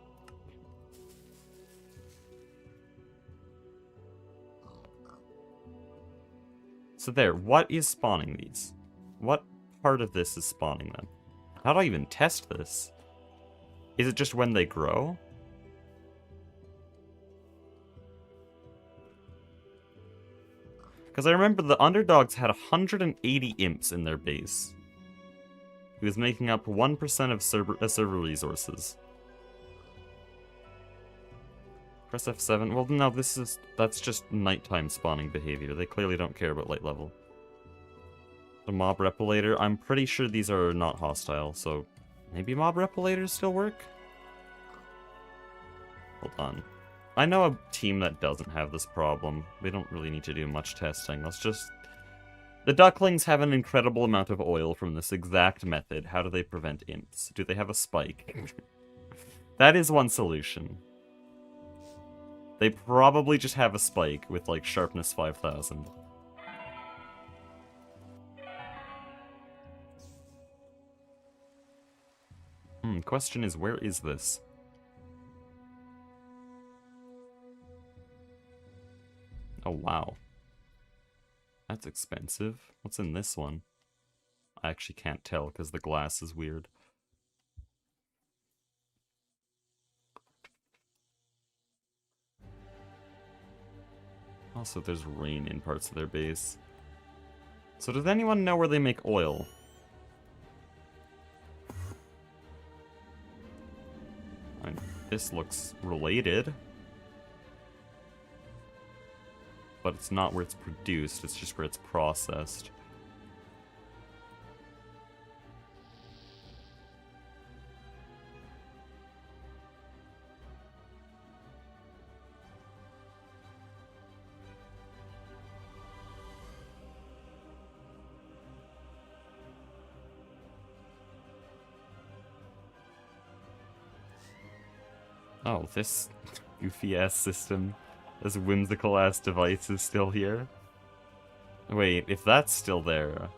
So there, what is spawning these? What part of this is spawning them? How do I even test this? Is it just when they grow? Because I remember the underdogs had 180 imps in their base. It was making up 1% of server resources. Press F7. Well, no, that's just nighttime spawning behavior. They clearly don't care about light level. The mob repillator. I'm pretty sure these are not hostile, so maybe mob repillators still work? Hold on. I know a team that doesn't have this problem. They don't really need to do much testing. Let's just... The ducklings have an incredible amount of oil from this exact method. How do they prevent imps? Do they have a spike? That is one solution. They probably just have a spike with, like, sharpness 5000. Question is, where is this? Oh, wow. That's expensive. What's in this one? I actually can't tell because the glass is weird. Also, there's rain in parts of their base. So does anyone know where they make oil? This looks related. But it's not where it's produced, it's just where it's processed. Oh, this goofy-ass system. This whimsical-ass device is still here? Wait, if that's still there...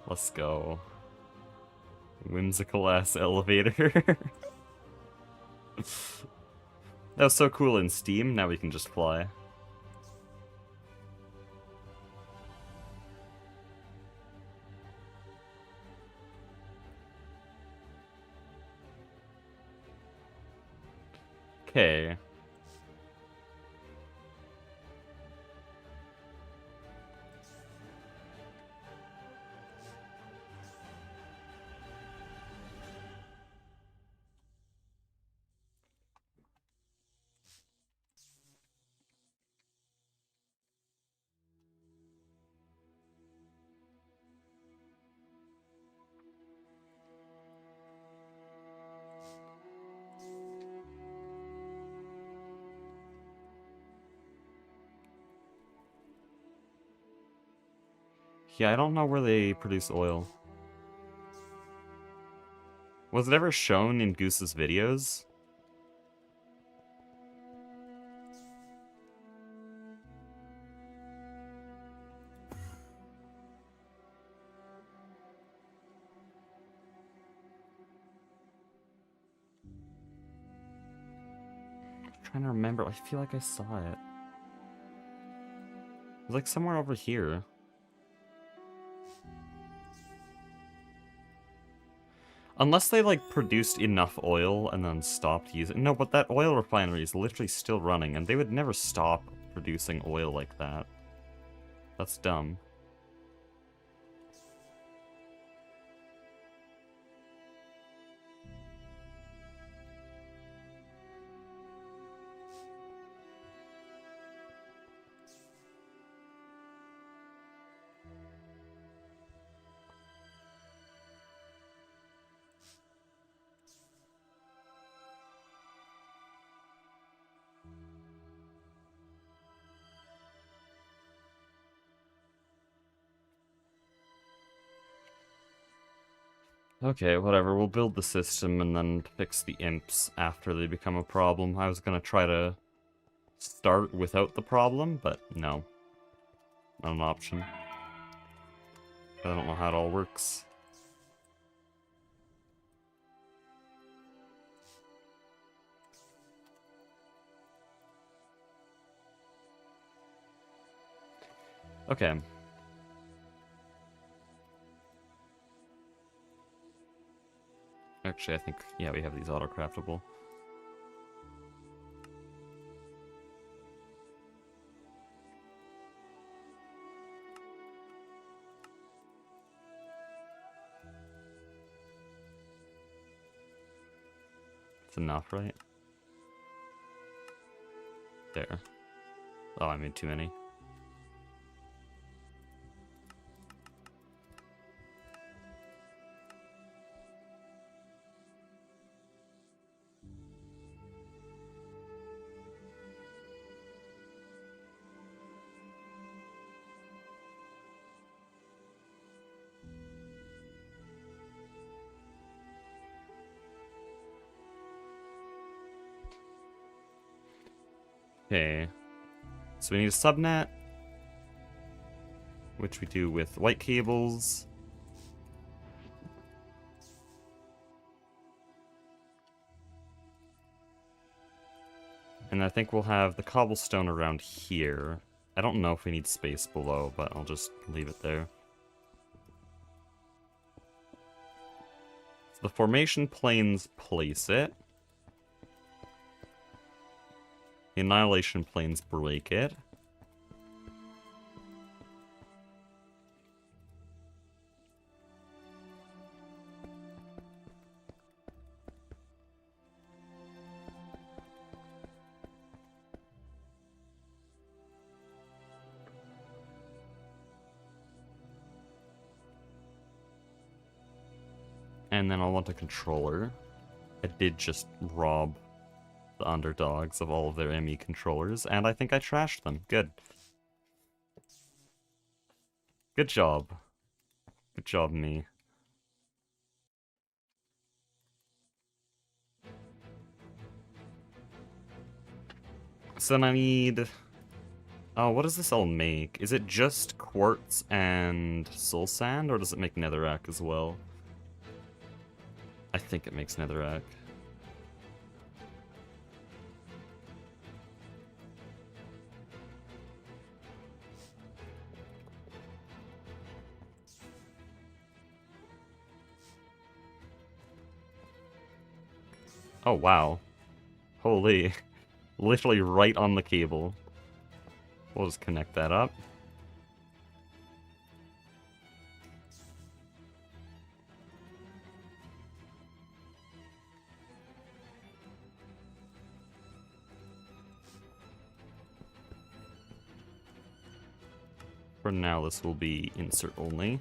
Let's go. Whimsical-ass elevator. That was so cool in Steam, now we can just fly. Okay. Yeah, I don't know where they produce oil. Was it ever shown in Goose's videos? I'm trying to remember. I feel like I saw it. It was like somewhere over here. Unless they, like, produced enough oil and then stopped using... No, but that oil refinery is literally still running, and they would never stop producing oil like that. That's dumb. Okay, whatever. We'll build the system and then fix the imps after they become a problem. I was gonna try to start without the problem, but no. Not an option. I don't know how it all works. Okay. Actually, I think, yeah, we have these auto-craftable. It's enough, right? There. Oh, I made too many. Okay. So we need a subnet, which we do with white cables. And I think we'll have the cobblestone around here. I don't know if we need space below, but I'll just leave it there. So the formation planes place it. The annihilation planes break it. And then I'll want a controller. I did just rob the underdogs of all of their ME controllers, and I think I trashed them. Good. Good job. Good job, me. So then I need... Oh, what does this all make? Is it just quartz and soul sand, or does it make netherrack as well? I think it makes netherrack. Oh, wow. Holy. Literally right on the cable. We'll just connect that up. For now, this will be insert only.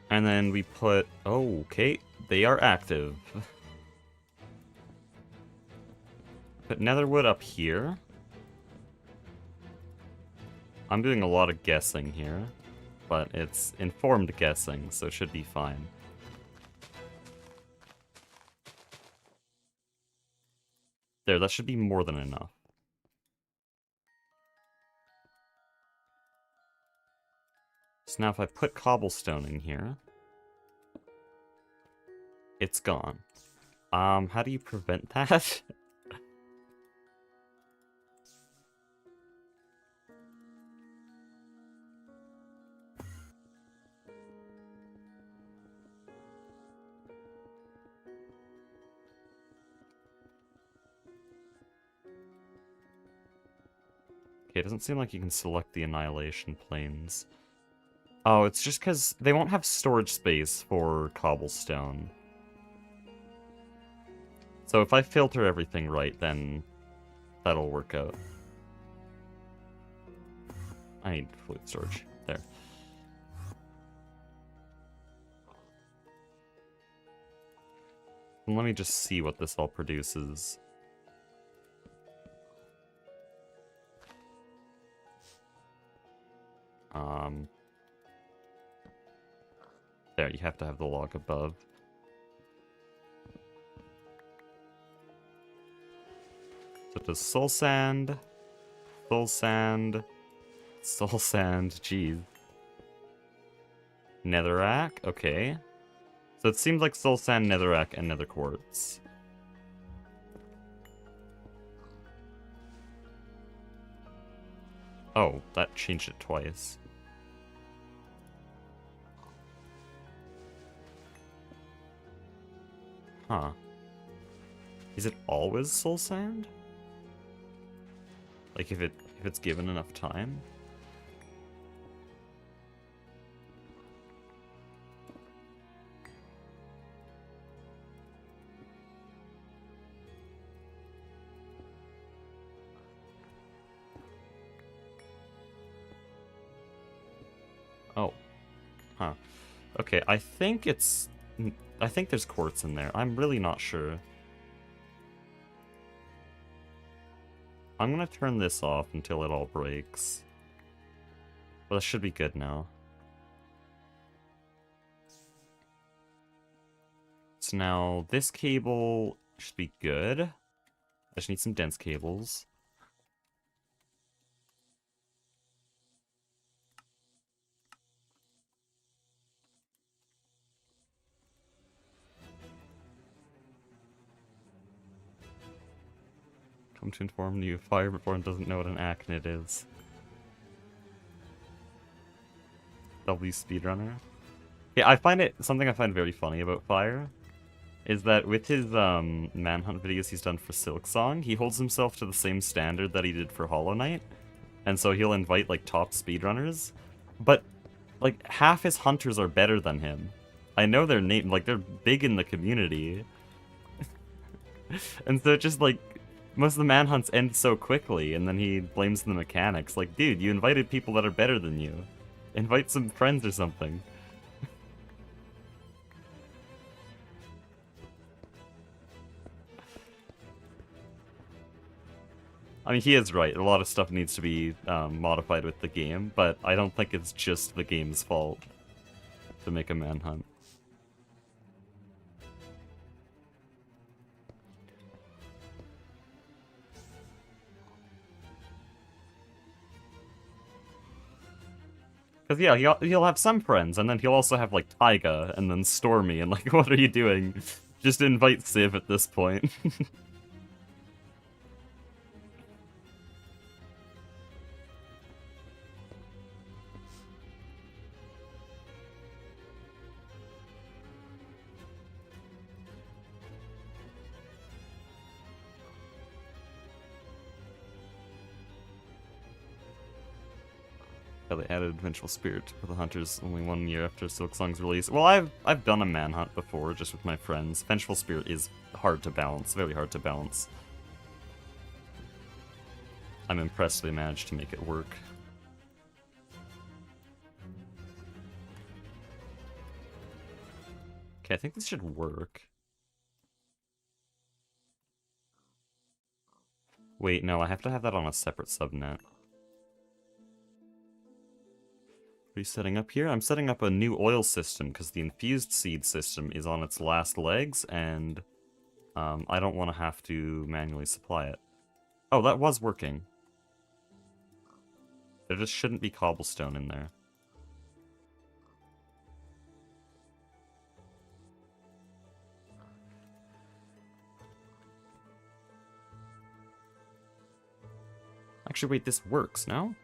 And then we put... Oh, okay. They are active. Put netherwood up here. I'm doing a lot of guessing here, but it's informed guessing, so it should be fine. There, that should be more than enough. So now if I put cobblestone in here, it's gone. How do you prevent that? Okay, it doesn't seem like you can select the annihilation planes. Oh, it's just because they won't have storage space for cobblestone. So if I filter everything right, then that'll work out. I need fluid storage. There. And let me just see what this all produces. There, you have to have the log above. So it does soul sand, soul sand, soul sand, jeez. Netherrack, okay. So it seems like soul sand, netherrack, and nether quartz. Oh, that changed it twice. Huh. Is it always soul sand? Like if it's given enough time? Oh. Huh. Okay, I think there's quartz in there. I'm really not sure. I'm gonna turn this off until it all breaks. Well, that should be good now. So now, this cable should be good. I just need some dense cables. Come to inform you, Fireborn doesn't know what an acnid is. W speedrunner. Yeah, I find it, something I find very funny about Fire is that with his manhunt videos he's done for Silksong, he holds himself to the same standard that he did for Hollow Knight. And so he'll invite like top speedrunners, but like half his hunters are better than him. I know their name, like they're big in the community. And so just like most of the manhunts end so quickly, and then he blames the mechanics. Like, dude, you invited people that are better than you. Invite some friends or something. I mean, he is right. A lot of stuff needs to be modified with the game, but I don't think it's just the game's fault to make a manhunt. Because, yeah, he'll have some friends, and then he'll also have, like, Taiga, and then Stormy, and, like, what are you doing? Just invite Civ at this point. Yeah, they added Vengeful Spirit for the Hunters only 1 year after Silksong's release. Well, I've done a manhunt before, just with my friends. Vengeful Spirit is hard to balance, very hard to balance. I'm impressed they managed to make it work. Okay, I think this should work. Wait, no, I have to have that on a separate subnet. Are you setting up here? I'm setting up a new oil system because the infused seed system is on its last legs, and I don't want to have to manually supply it. Oh, that was working. There just shouldn't be cobblestone in there. Actually, wait, this works, no?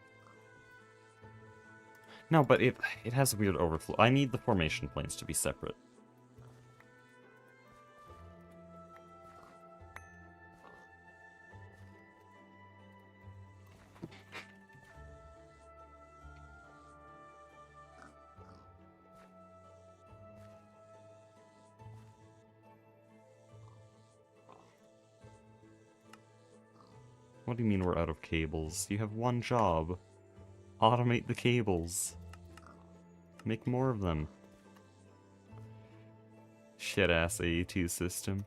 No, but it has a weird overflow. I need the formation planes to be separate. What do you mean we're out of cables? You have one job. Automate the cables. Make more of them. Shit-ass AE2 system.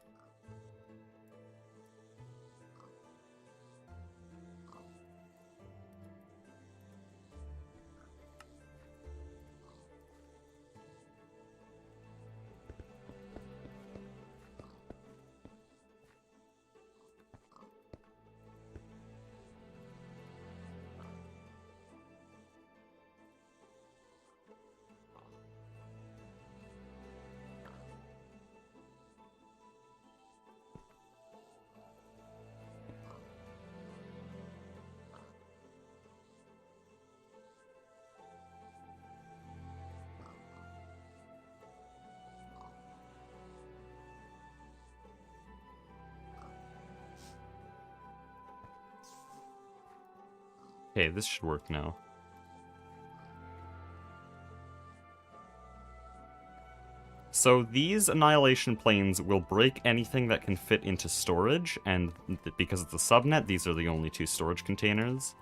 Okay, this should work now. So these annihilation planes will break anything that can fit into storage, and because it's a subnet, these are the only 2 storage containers,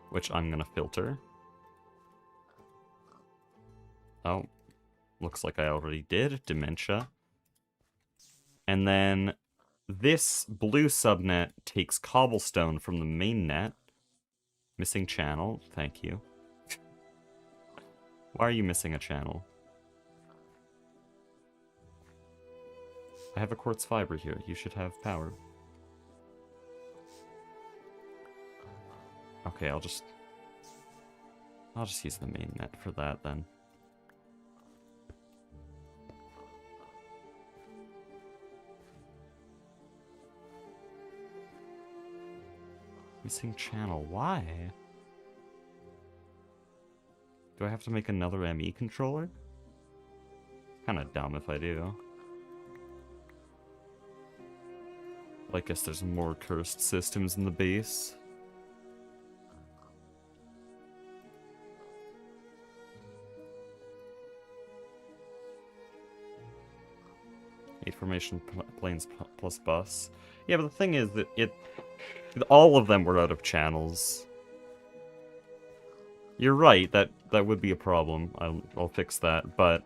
which I'm gonna filter. Oh, looks like I already did. Dementia. And then this blue subnet takes cobblestone from the main net. Missing channel, thank you. Why are you missing a channel? I have a quartz fiber here. You should have power. Okay, I'll just use the main net for that then. Missing channel, why? Do I have to make another ME controller? Kinda dumb if I do. I guess there's more cursed systems in the base. Eight formation planes plus bus. Yeah, but the thing is that all of them were out of channels. You're right, that would be a problem. I'll fix that, but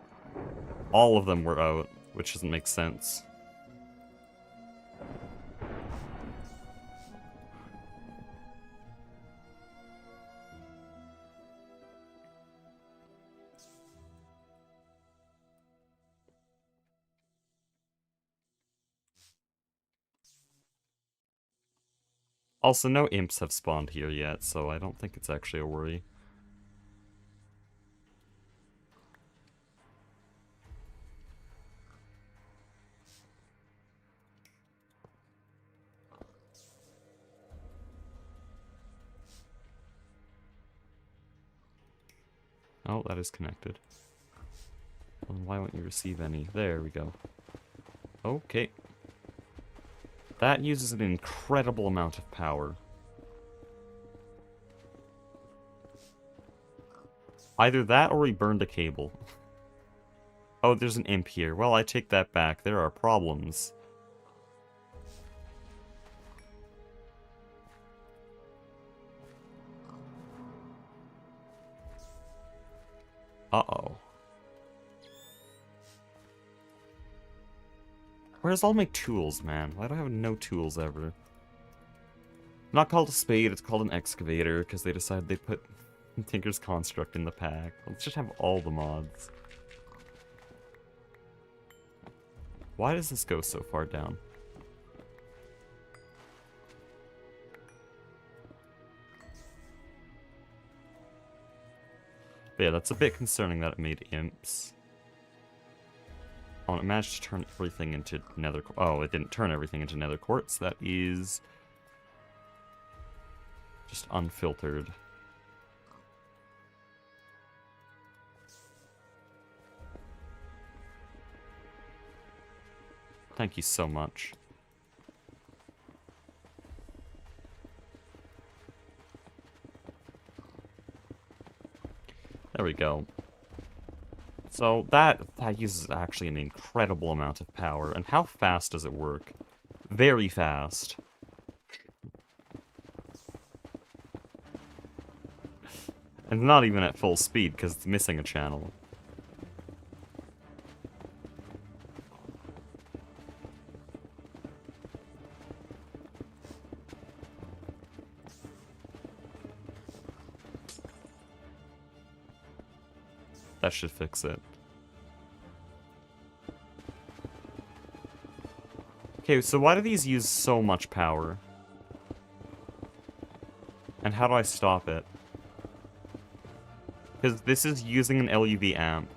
all of them were out, which doesn't make sense. Also, no imps have spawned here yet, so I don't think it's actually a worry. Oh, that is connected. Well, why won't you receive any? There we go. Okay. That uses an incredible amount of power. Either that or he burned a cable. Oh, there's an imp here. Well, I take that back. There are problems. Uh-oh. Where's all my tools, man? Why do I have no tools ever? Not called a spade, it's called an excavator, because they decided they put Tinker's Construct in the pack. Let's just have all the mods. Why does this go so far down? But yeah, that's a bit concerning that it made imps. Oh, and it managed to turn everything into nether... Oh, it didn't turn everything into nether quartz. That is... just unfiltered. Thank you so much. There we go. So that uses actually an incredible amount of power. And how fast does it work? Very fast. And not even at full speed, because it's missing a channel. That should fix it. Okay, so why do these use so much power? And how do I stop it? Because this is using an LUV amp.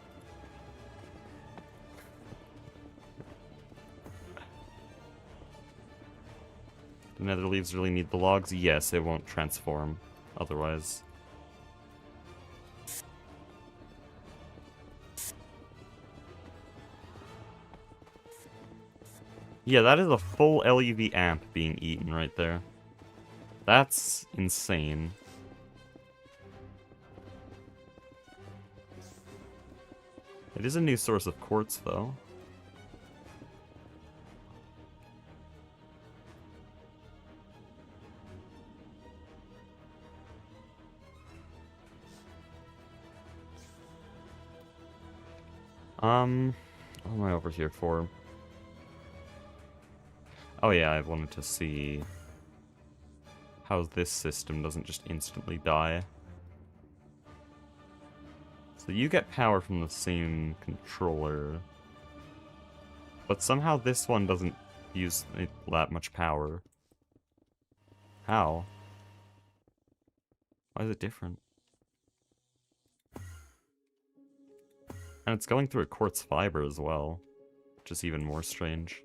The nether leaves really need the logs? Yes, it won't transform otherwise. Yeah, that is a full LUV amp being eaten right there. That's insane. It is a new source of quartz, though. What am I over here for? Oh yeah, I wanted to see how this system doesn't just instantly die. So you get power from the same controller, but somehow this one doesn't use that much power. How? Why is it different? And it's going through a quartz fiber as well, which is even more strange.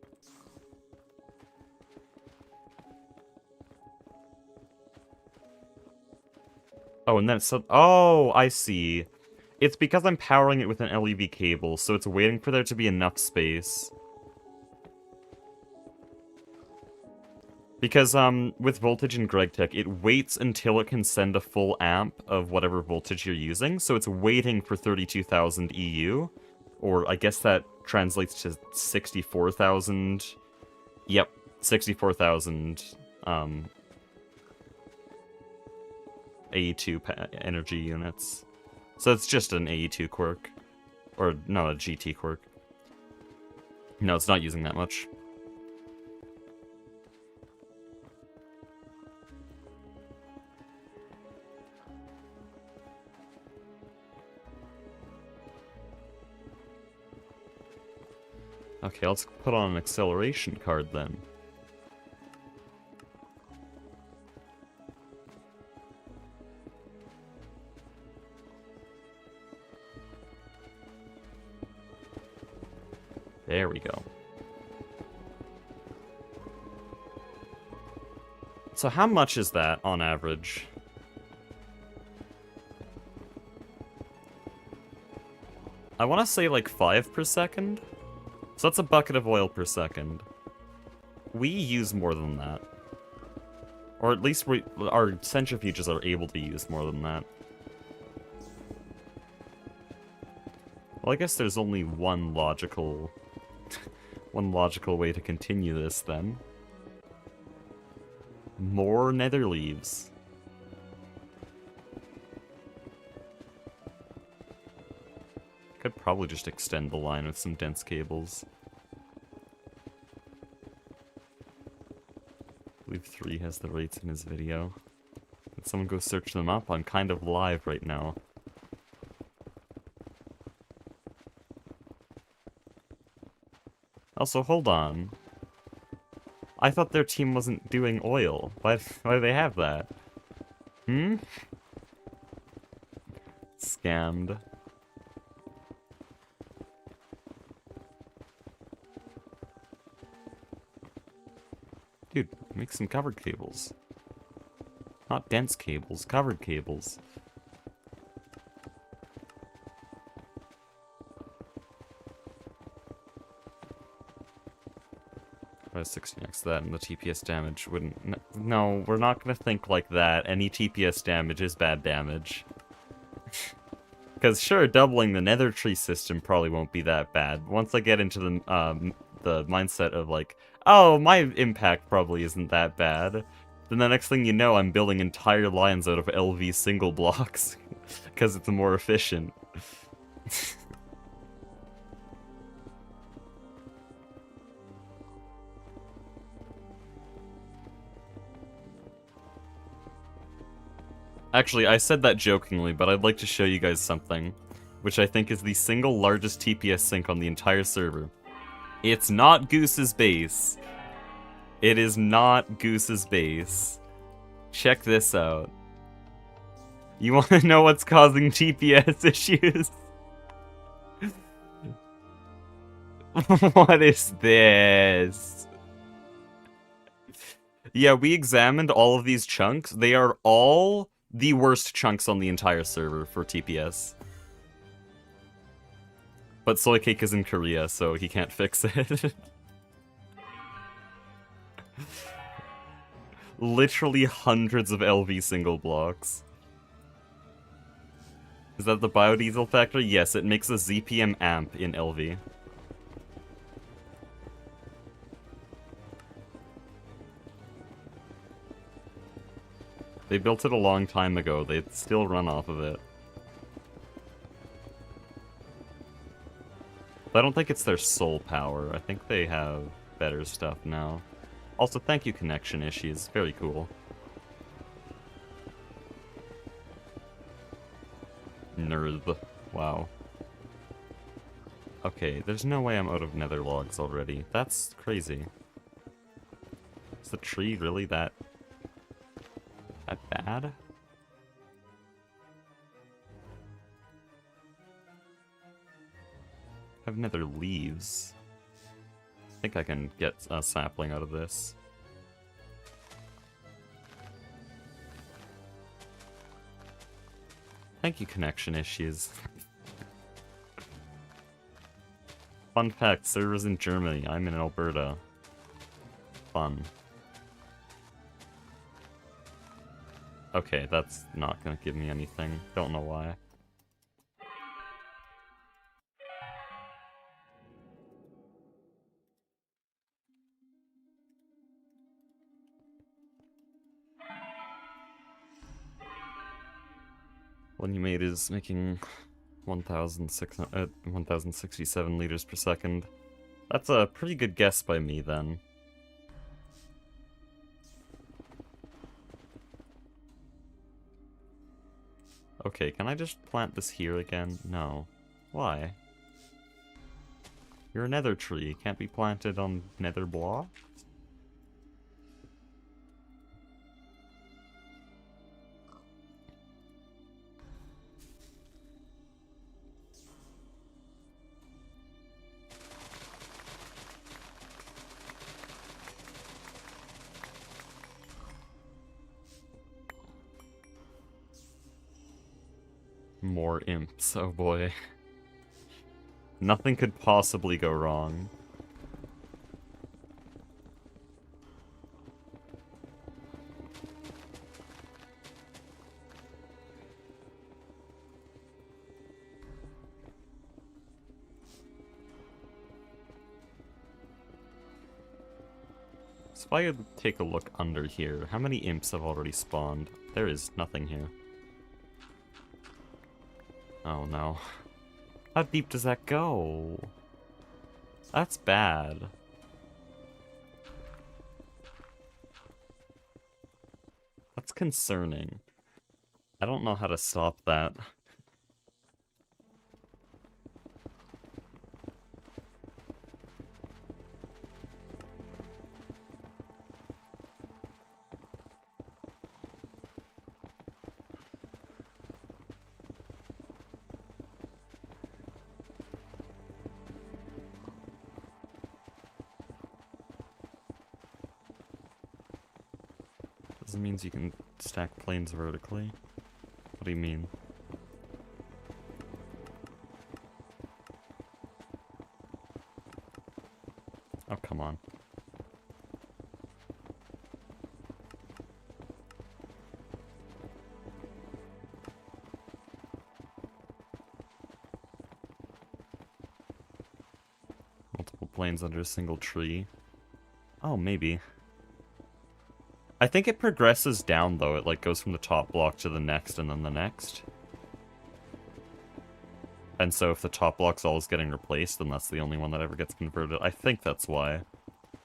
Oh, and then it's... Oh, I see. It's because I'm powering it with an LEV cable, so it's waiting for there to be enough space. Because, with voltage in GregTech, it waits until it can send a full amp of whatever voltage you're using, so it's waiting for 32,000 EU, or I guess that translates to 64,000... Yep, 64,000, AE2 energy units. So it's just an AE2 quirk. Or, no, a GT quirk. No, it's not using that much. Okay, let's put on an acceleration card then. There we go. So how much is that on average? I want to say like 5 per second. So that's a bucket of oil per second. We use more than that. Or at least our centrifuges are able to use more than that. Well, I guess there's only one logical way to continue this then. More nether leaves. Could probably just extend the line with some dense cables. I believe 3 has the rates in his video. Can someone go search them up? I'm kind of live right now. Also, hold on. I thought their team wasn't doing oil. Why do they have that? Hmm? Scammed. Dude, make some covered cables. Not dense cables, covered cables. If I was 60 next to that and the TPS damage wouldn't... No, we're not gonna think like that. Any TPS damage is bad damage. Because sure, doubling the nether tree system probably won't be that bad. Once I get into the mindset of like, oh, my impact probably isn't that bad, then the next thing you know, I'm building entire lines out of LV single blocks. Because it's more efficient. Actually, I said that jokingly, but I'd like to show you guys something, which I think is the single largest TPS sink on the entire server. It's not Goose's base. It is not Goose's base. Check this out. You want to know what's causing TPS issues? What is this? Yeah, we examined all of these chunks. They are all the worst chunks on the entire server for TPS. But Soycake is in Korea, so he can't fix it. Literally hundreds of LV single blocks. Is that the biodiesel factor? Yes, it makes a ZPM amp in LV. They built it a long time ago. They'd still run off of it. But I don't think it's their sole power. I think they have better stuff now. Also, thank you, connection issues. Very cool. Nerd. Wow. Okay, there's no way I'm out of nether logs already. That's crazy. Is the tree really that bad? I have nether leaves. I think I can get a sapling out of this. Thank you, connection issues. Fun fact, servers in Germany. I'm in Alberta. Fun. Okay, that's not gonna give me anything. Don't know why. One you made is making 1,067 liters per second. That's a pretty good guess by me, then. Okay, can I just plant this here again? No. Why? You're a nether tree. Can't be planted on nether blocks? More imps, oh boy. Nothing could possibly go wrong. So if I could take a look under here, how many imps have already spawned? There is nothing here. Oh no. How deep does that go? That's bad. That's concerning. I don't know how to stop that. Doesn't mean you can stack planes vertically. What do you mean? Oh, come on. Multiple planes under a single tree. Oh, maybe. I think it progresses down, though. It, like, goes from the top block to the next and then the next. And so if the top block's always getting replaced, then that's the only one that ever gets converted. I think that's why.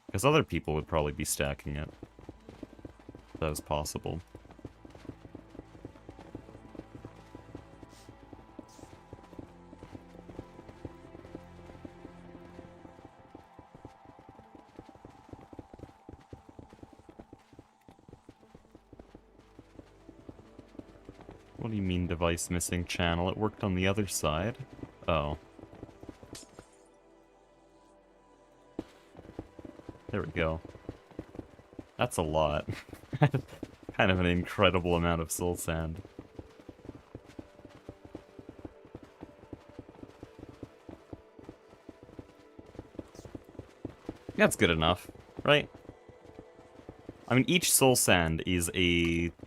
Because other people would probably be stacking it. That is possible. What do you mean device missing channel? It worked on the other side. Oh. There we go. That's a lot. Kind of an incredible amount of soul sand. That's good enough, right? I mean, each soul sand is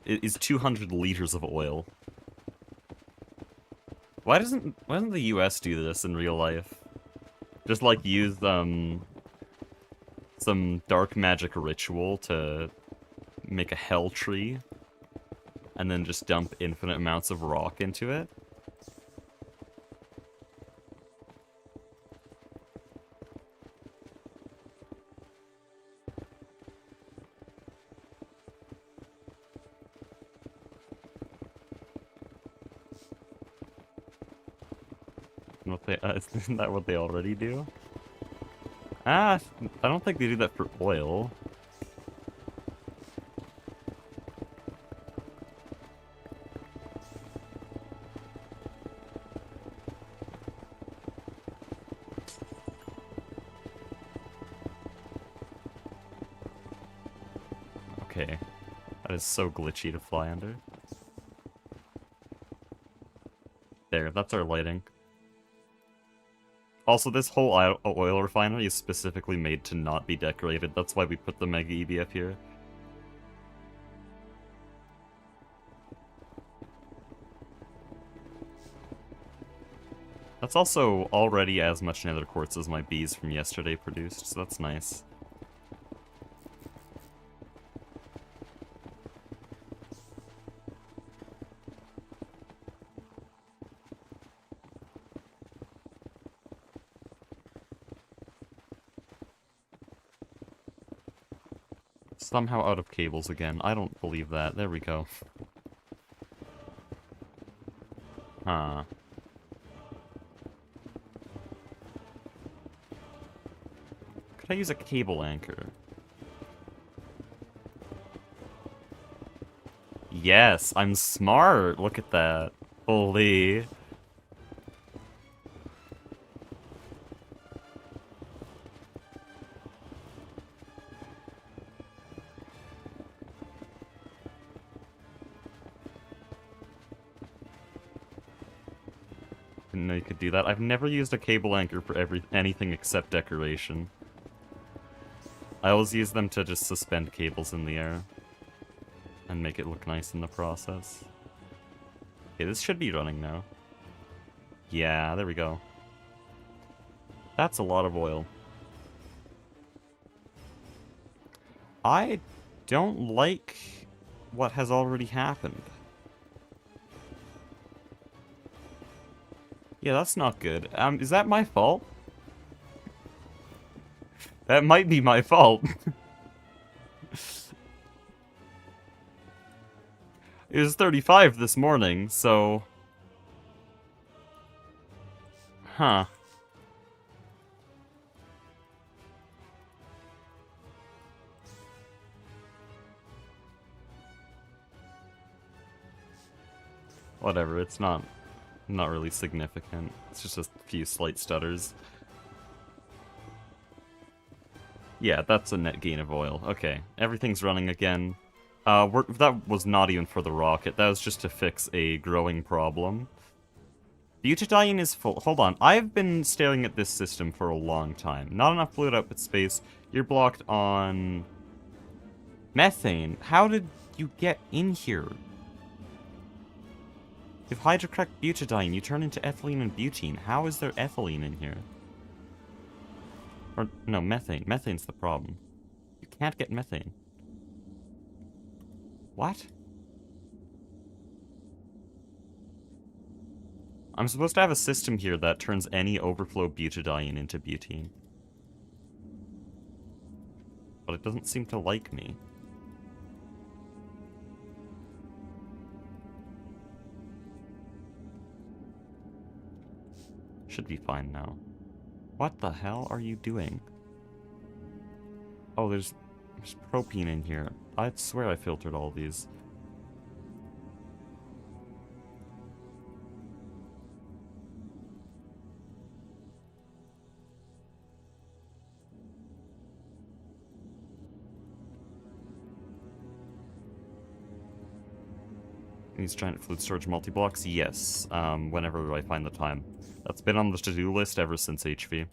200 liters of oil. Why doesn't the US do this in real life? Just like use some dark magic ritual to make a hell tree and then just dump infinite amounts of rock into it? What they isn't that what they already do? Ah, I don't think they do that for oil. Okay. That is so glitchy to fly under. There, that's our lighting. Also, this whole oil refinery is specifically made to not be decorated. That's why we put the Mega EDF here. That's also already as much nether quartz as my bees from yesterday produced, so that's nice. Somehow out of cables again. I don't believe that. There we go. Huh. Could I use a cable anchor? Yes, I'm smart. Look at that. Holy. Didn't know you could do that. I've never used a cable anchor for anything except decoration. I always use them to just suspend cables in the air. And make it look nice in the process. Okay, this should be running now. Yeah, there we go. That's a lot of oil. I don't like what has already happened. Yeah, that's not good. Is that my fault? That might be my fault. It was 35 this morning, so... Huh. Whatever, it's not really significant. It's just a few slight stutters. Yeah, that's a net gain of oil. Okay, everything's running again. That was not even for the rocket. That was just to fix a growing problem. Butadiene is full. Hold on. I've been staring at this system for a long time. Not enough fluid output space. You're blocked on... methane. How did you get in here? If hydrocracked butadiene, you turn into ethylene and butene. How is there ethylene in here? Or, no, methane. Methane's the problem. You can't get methane. What? I'm supposed to have a system here that turns any overflow butadiene into butene. But it doesn't seem to like me. Should be fine now. What the hell are you doing? Oh, there's propene in here. I swear I filtered all these. These giant fluid storage multi-blocks? Yes, whenever I find the time. That's been on the to-do list ever since HV.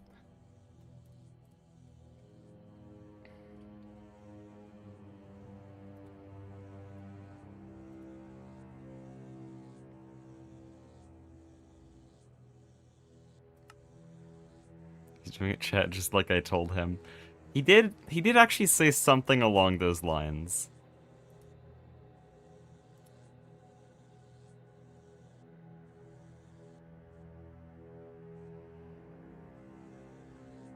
He's doing it, chat, just like I told him. He did actually say something along those lines.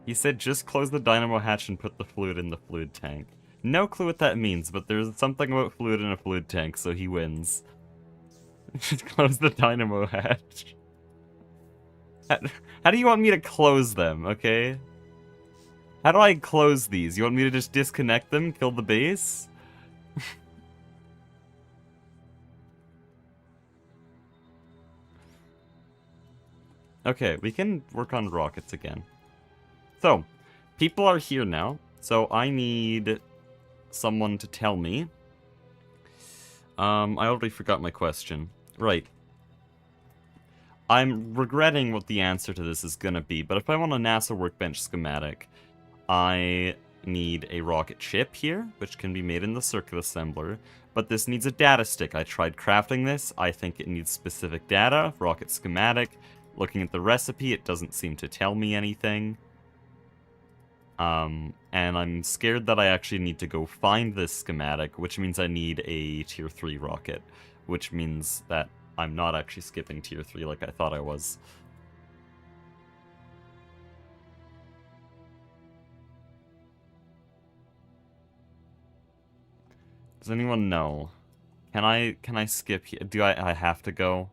He said, just close the dynamo hatch and put the fluid in the fluid tank. No clue what that means, but there's something about fluid in a fluid tank, so he wins. Just close the dynamo hatch. How do you want me to close them, okay? How do I close these? You want me to just disconnect them, kill the base? Okay, we can work on rockets again. So, people are here now, so I need someone to tell me. I already forgot my question. Right. I'm regretting what the answer to this is gonna be, but if I want a NASA workbench schematic, I need a rocket ship here, which can be made in the circuit assembler, but this needs a data stick. I tried crafting this. I think it needs specific data, rocket schematic. Looking at the recipe, it doesn't seem to tell me anything. And I'm scared that I actually need to go find this schematic, which means I need a tier 3 rocket, which means that I'm not actually skipping tier 3 like I thought I was. Does anyone know? Can I skip here? Do I have to go?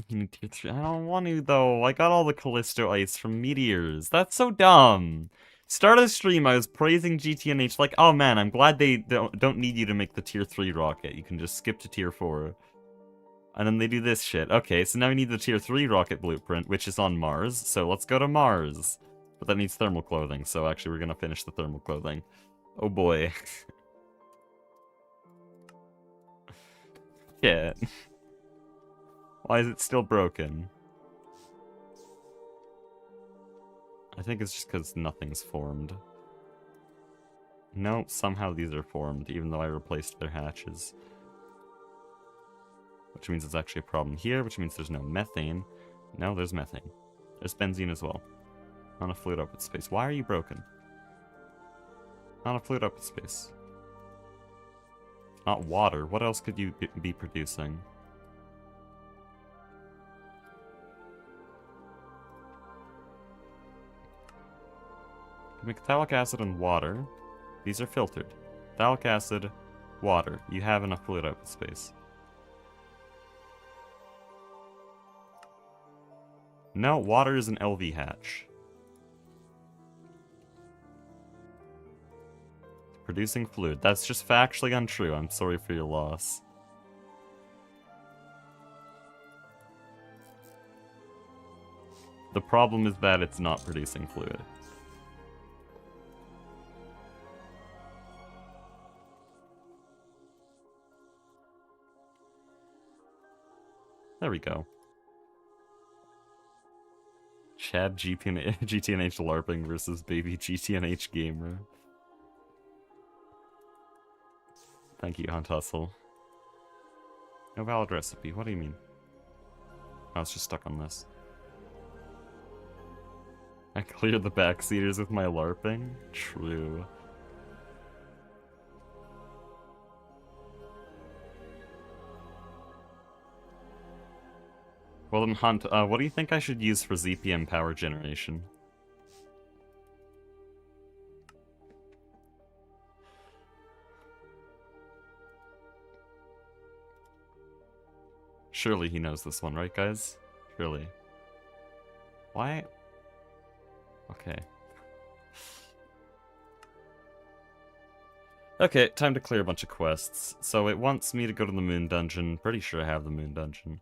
You need tier 3. I don't want to, though. I got all the Callisto ice from meteors. That's so dumb. Start a stream, I was praising GTNH, like, oh man, I'm glad they don't need you to make the tier 3 rocket. You can just skip to tier 4. And then they do this shit. Okay, so now we need the tier 3 rocket blueprint, which is on Mars. So let's go to Mars. But that needs thermal clothing, so actually we're gonna finish the thermal clothing. Oh boy. Yeah. Why is it still broken? I think it's just because nothing's formed. No, somehow these are formed, even though I replaced their hatches. Which means it's actually a problem here, which means there's no methane. No, there's methane. There's benzene as well. On a fluid output space. Why are you broken? On a fluid output space. Not water. What else could you be producing? Make phthalic acid and water. These are filtered. Phthalic acid, water. You have enough fluid output space. No, water is an LV hatch. Producing fluid. That's just factually untrue. I'm sorry for your loss. The problem is that it's not producing fluid. There we go. Chad GTNH LARPing versus baby GTNH gamer. Thank you, Hunt Hustle. No valid recipe. What do you mean? I was just stuck on this. I cleared the backseaters with my LARPing? True. Well then, Hunt, what do you think I should use for ZPM power generation? Surely he knows this one, right, guys? Surely. Why? Okay. Okay, time to clear a bunch of quests. So it wants me to go to the moon dungeon. Pretty sure I have the moon dungeon.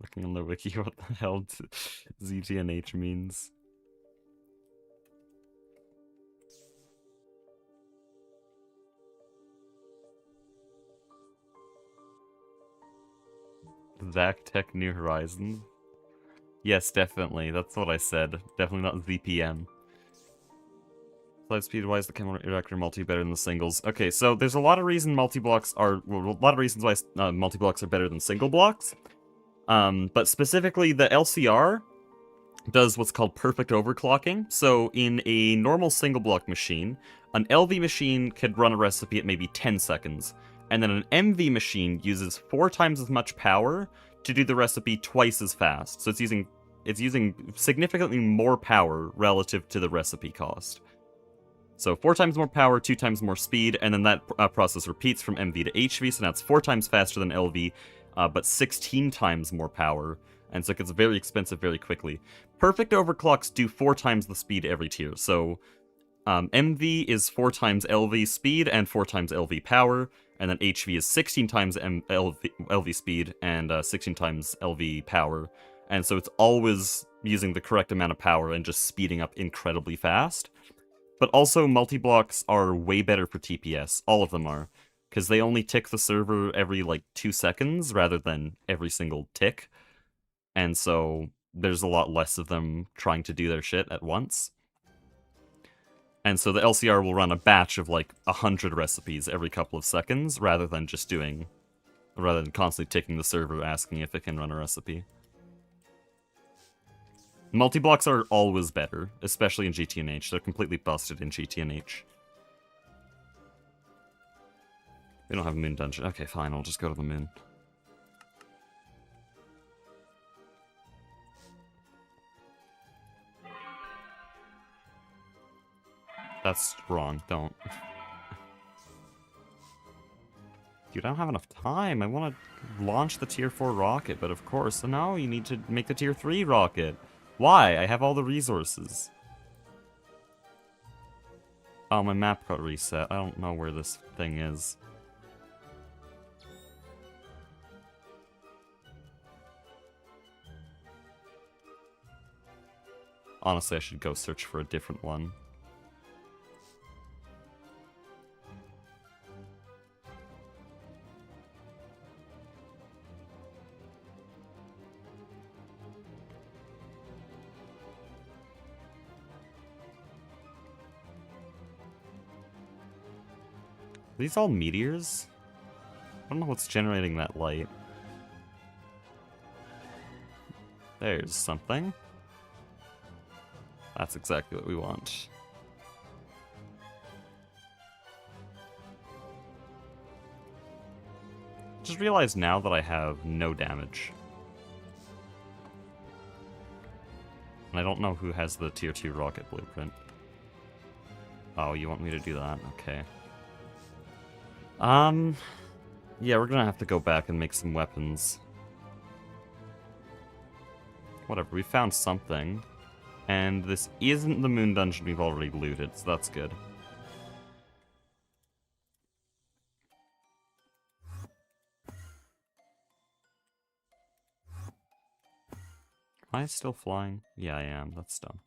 Looking on the wiki what the hell ZTNH means. Zach Tech New Horizons? Yes, definitely. That's what I said. Definitely not ZPM. Light speed wise, the chemical reactor multi better than the singles. Okay, so there's a lot of reasons multi-blocks are why multi-blocks are better than single blocks. But specifically the LCR does what's called perfect overclocking. So in a normal single block machine, an LV machine could run a recipe at maybe 10 seconds, and then an MV machine uses 4 times as much power to do the recipe twice as fast. So it's using significantly more power relative to the recipe cost. So 4 times more power, 2 times more speed, and then that process repeats from MV to HV, so now it's 4 times faster than LV, but 16 times more power, and so it gets very expensive very quickly. Perfect overclocks do 4 times the speed every tier, so MV is 4 times LV speed and 4 times LV power, and then HV is 16 times LV speed and 16 times LV power, and so it's always using the correct amount of power and just speeding up incredibly fast. But also, multi-blocks are way better for TPS. All of them are. Because they only tick the server every, 2 seconds, rather than every single tick. And so, there's a lot less of them trying to do their shit at once. And so the LCR will run a batch of, 100 recipes every couple of seconds, rather than constantly ticking the server asking if it can run a recipe. Multi-blocks are always better, especially in GTNH. They're completely busted in GTNH. We don't have a moon dungeon. Okay, fine, I'll just go to the moon. That's wrong, don't. Dude, I don't have enough time. I want to launch the tier 4 rocket, but of course, no, you need to make the tier 3 rocket. Why? I have all the resources. Oh, my map got reset. I don't know where this thing is. Honestly, I should go search for a different one. Are these all meteors? I don't know what's generating that light. There's something. That's exactly what we want. Just realized now that I have no damage. And I don't know who has the tier 2 rocket blueprint. Oh, you want me to do that? Okay. Yeah, we're gonna have to go back and make some weapons. Whatever, we found something. And this isn't the moon dungeon we've already looted, so that's good. Am I still flying? Yeah, I am. That's dumb.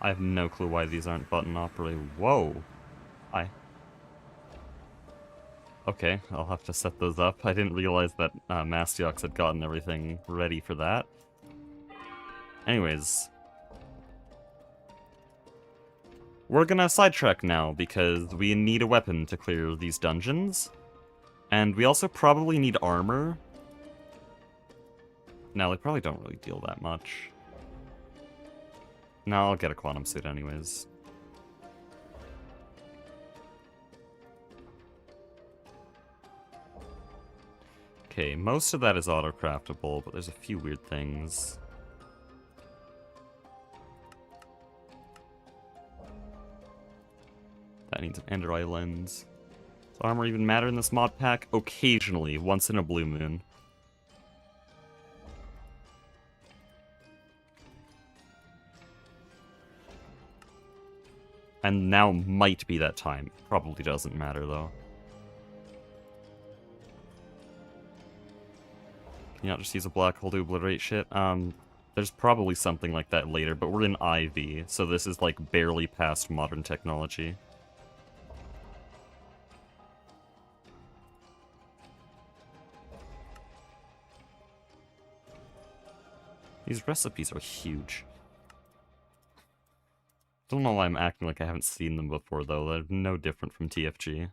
I have no clue why these aren't button operated. Whoa! Okay, I'll have to set those up. I didn't realize that Mastiox had gotten everything ready for that. Anyways. We're gonna sidetrack now, because we need a weapon to clear these dungeons. And we also probably need armor. Now, they probably don't really deal that much. No, I'll get a quantum suit anyways. Okay, most of that is auto-craftable, but there's a few weird things. That needs an Ender Eye lens. Does armor even matter in this mod pack? Occasionally, once in a blue moon. And now might be that time. Probably doesn't matter, though. Can you not just use a black hole to obliterate shit? There's probably something like that later, but we're in IV, so this is, like, barely past modern technology. These recipes are huge. Don't know why I'm acting like I haven't seen them before, though. They're no different from TFG.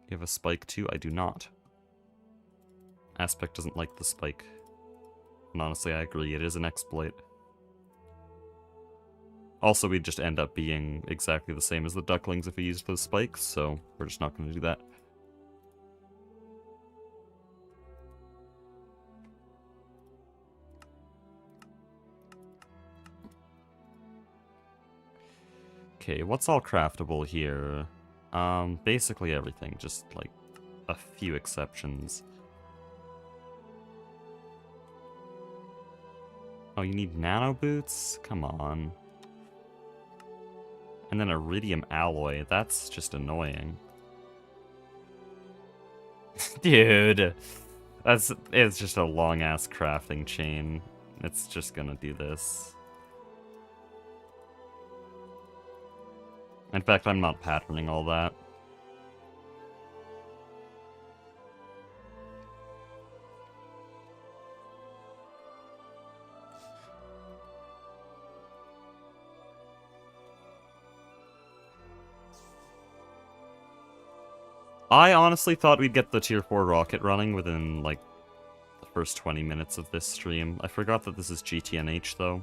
You have a spike too? I do not. Aspect doesn't like the spike. And honestly, I agree, it is an exploit. Also, we'd just end up being exactly the same as the ducklings if we used those spikes, so we're just not going to do that. Okay, what's all craftable here? Basically everything, just like a few exceptions. Oh, you need nano boots? Come on. And then iridium alloy, that's just annoying. Dude! It's just a long-ass crafting chain. It's just gonna do this. In fact, I'm not patterning all that. I honestly thought we'd get the tier 4 rocket running within, like, the first 20 minutes of this stream. I forgot that this is GTNH, though.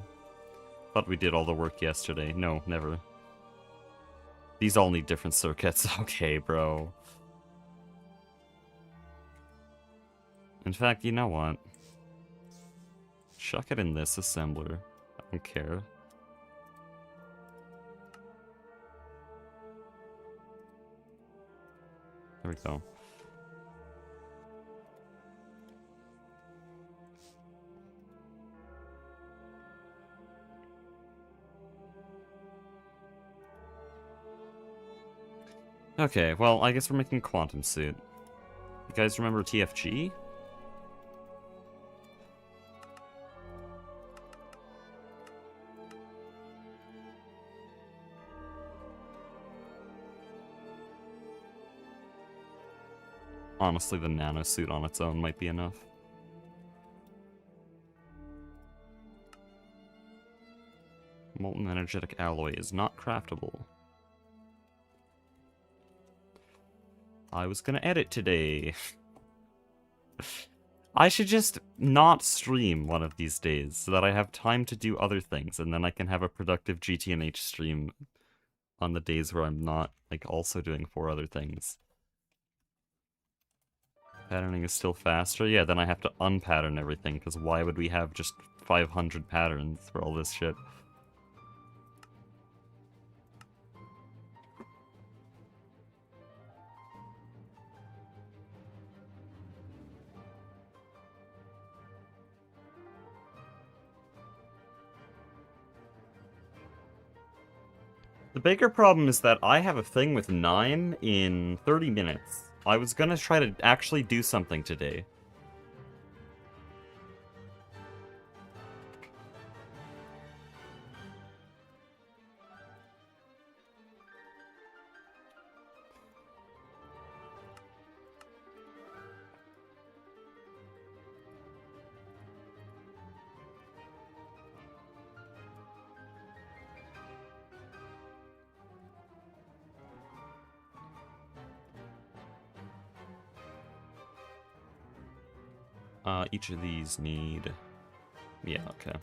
Thought we did all the work yesterday. No, never. These all need different circuits. Okay, bro. In fact, you know what? Chuck it in this assembler. I don't care. There we go. Okay, well, I guess we're making Quantum Suit. You guys remember TFG? Honestly, the nano suit on its own might be enough. Molten energetic alloy is not craftable. I was gonna edit today. I should just not stream one of these days so that I have time to do other things, and then I can have a productive GTNH stream on the days where I'm not, like, also doing 4 other things. Patterning is still faster? Yeah, then I have to unpattern everything, because why would we have just 500 patterns for all this shit? The bigger problem is that I have a thing with 9 in 30 minutes. I was gonna try to actually do something today. Each of these need... Yeah, okay.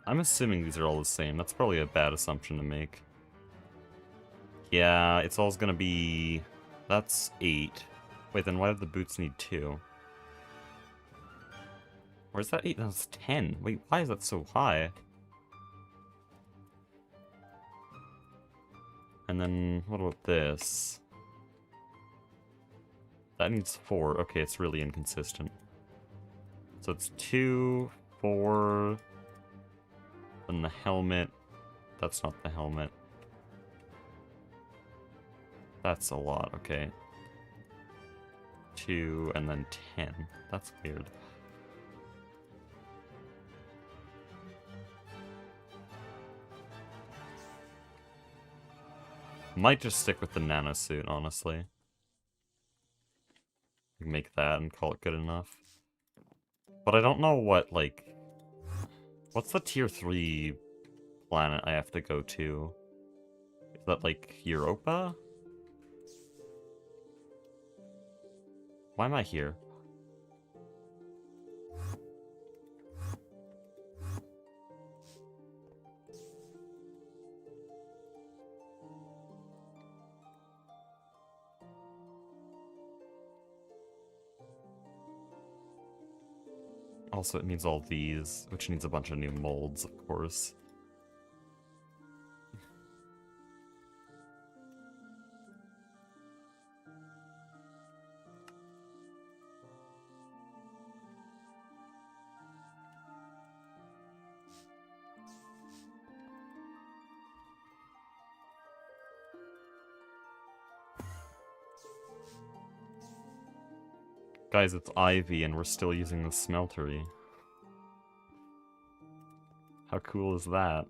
I'm assuming these are all the same. That's probably a bad assumption to make. Yeah, it's all gonna be... That's 8. Wait, then why do the boots need 2? Or is that 8? That's 10. Wait, why is that so high? And then, what about this? That needs 4. Okay, it's really inconsistent. So it's 2, 4... Then the helmet. That's not the helmet. That's a lot, okay. 2, and then 10. That's weird. Might just stick with the nano suit, honestly. Make that and call it good enough. But I don't know what, like... What's the tier 3 planet I have to go to? Is that, like, Europa? Why am I here? Also, it needs all these, which needs a bunch of new molds, of course. Guys, it's Ivy and we're still using the smeltery. How cool is that?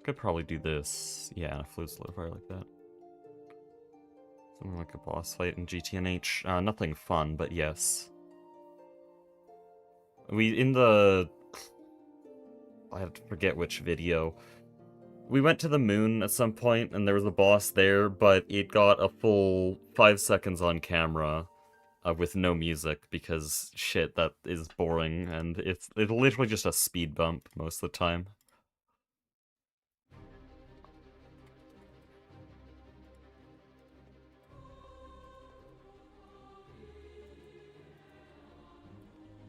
Could probably do this, yeah, in a fluid solidifier like that. Something like a boss fight in GTNH. Nothing fun, but yes. In the... I have to forget which video. We went to the moon at some point, and there was a boss there, but it got a full 5 seconds on camera with no music, because shit, that is boring, and it's literally just a speed bump most of the time.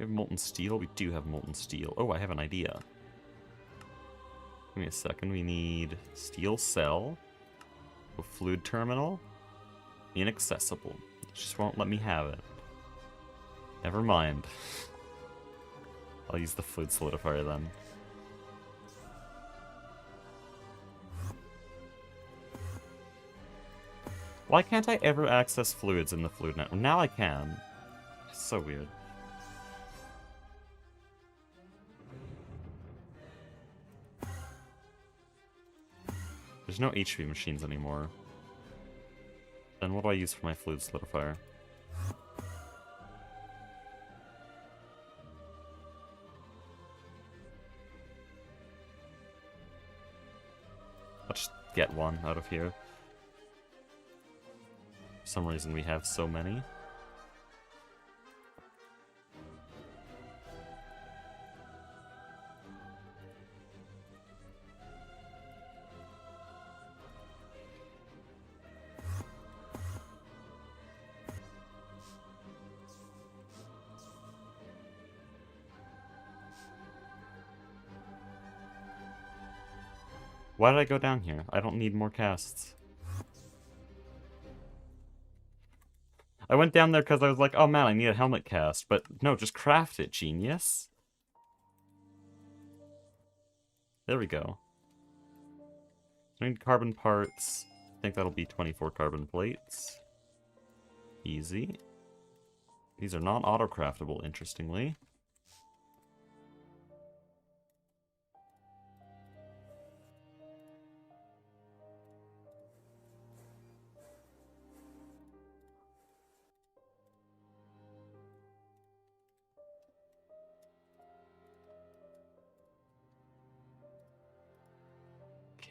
We have molten steel? We do have molten steel. Oh, I have an idea. Give me a second. We need steel cell, a fluid terminal, inaccessible. It just won't let me have it. Never mind. I'll use the fluid solidifier then. Why can't I ever access fluids in the fluid network? Now I can. It's so weird. There's no HP machines anymore. Then what do I use for my fluid solidifier? I'll just get one out of here. For some reason we have so many. Why did I go down here? I don't need more casts. I went down there because I was like, oh man, I need a helmet cast. But no, just craft it, genius. There we go. I need carbon parts. I think that'll be 24 carbon plates. Easy. These are not auto-craftable, interestingly.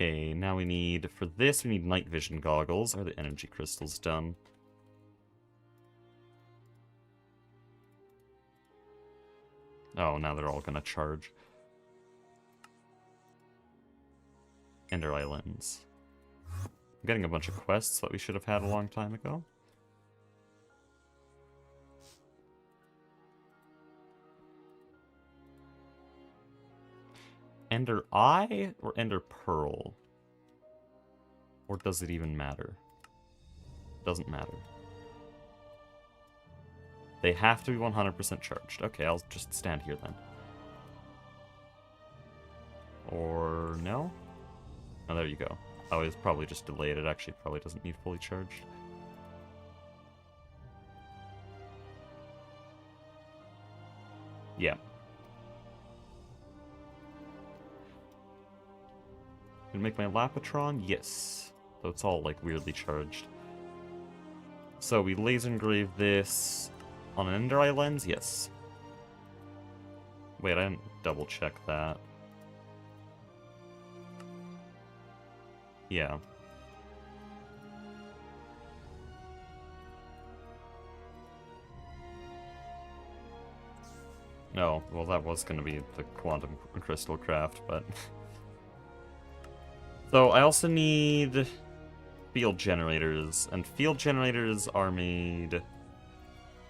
Okay, now we need, for this, we need night vision goggles. Are the energy crystals done? Oh, now they're all gonna charge. Ender Islands. I'm getting a bunch of quests that we should have had a long time ago. Ender Eye or Ender Pearl? Or does it even matter? Doesn't matter. They have to be 100% charged. Okay, I'll just stand here then. Or no? Oh, there you go. Oh, it's probably just delayed. It actually probably doesn't need fully charged. Yeah. Gonna make my Lapatron? Yes. Though it's all, like, weirdly charged. So we laser engrave this on an Ender Eye lens? Yes. Wait, I didn't double check that. Yeah. No, well that was gonna be the quantum crystal craft, but... So I also need field generators, and field generators are made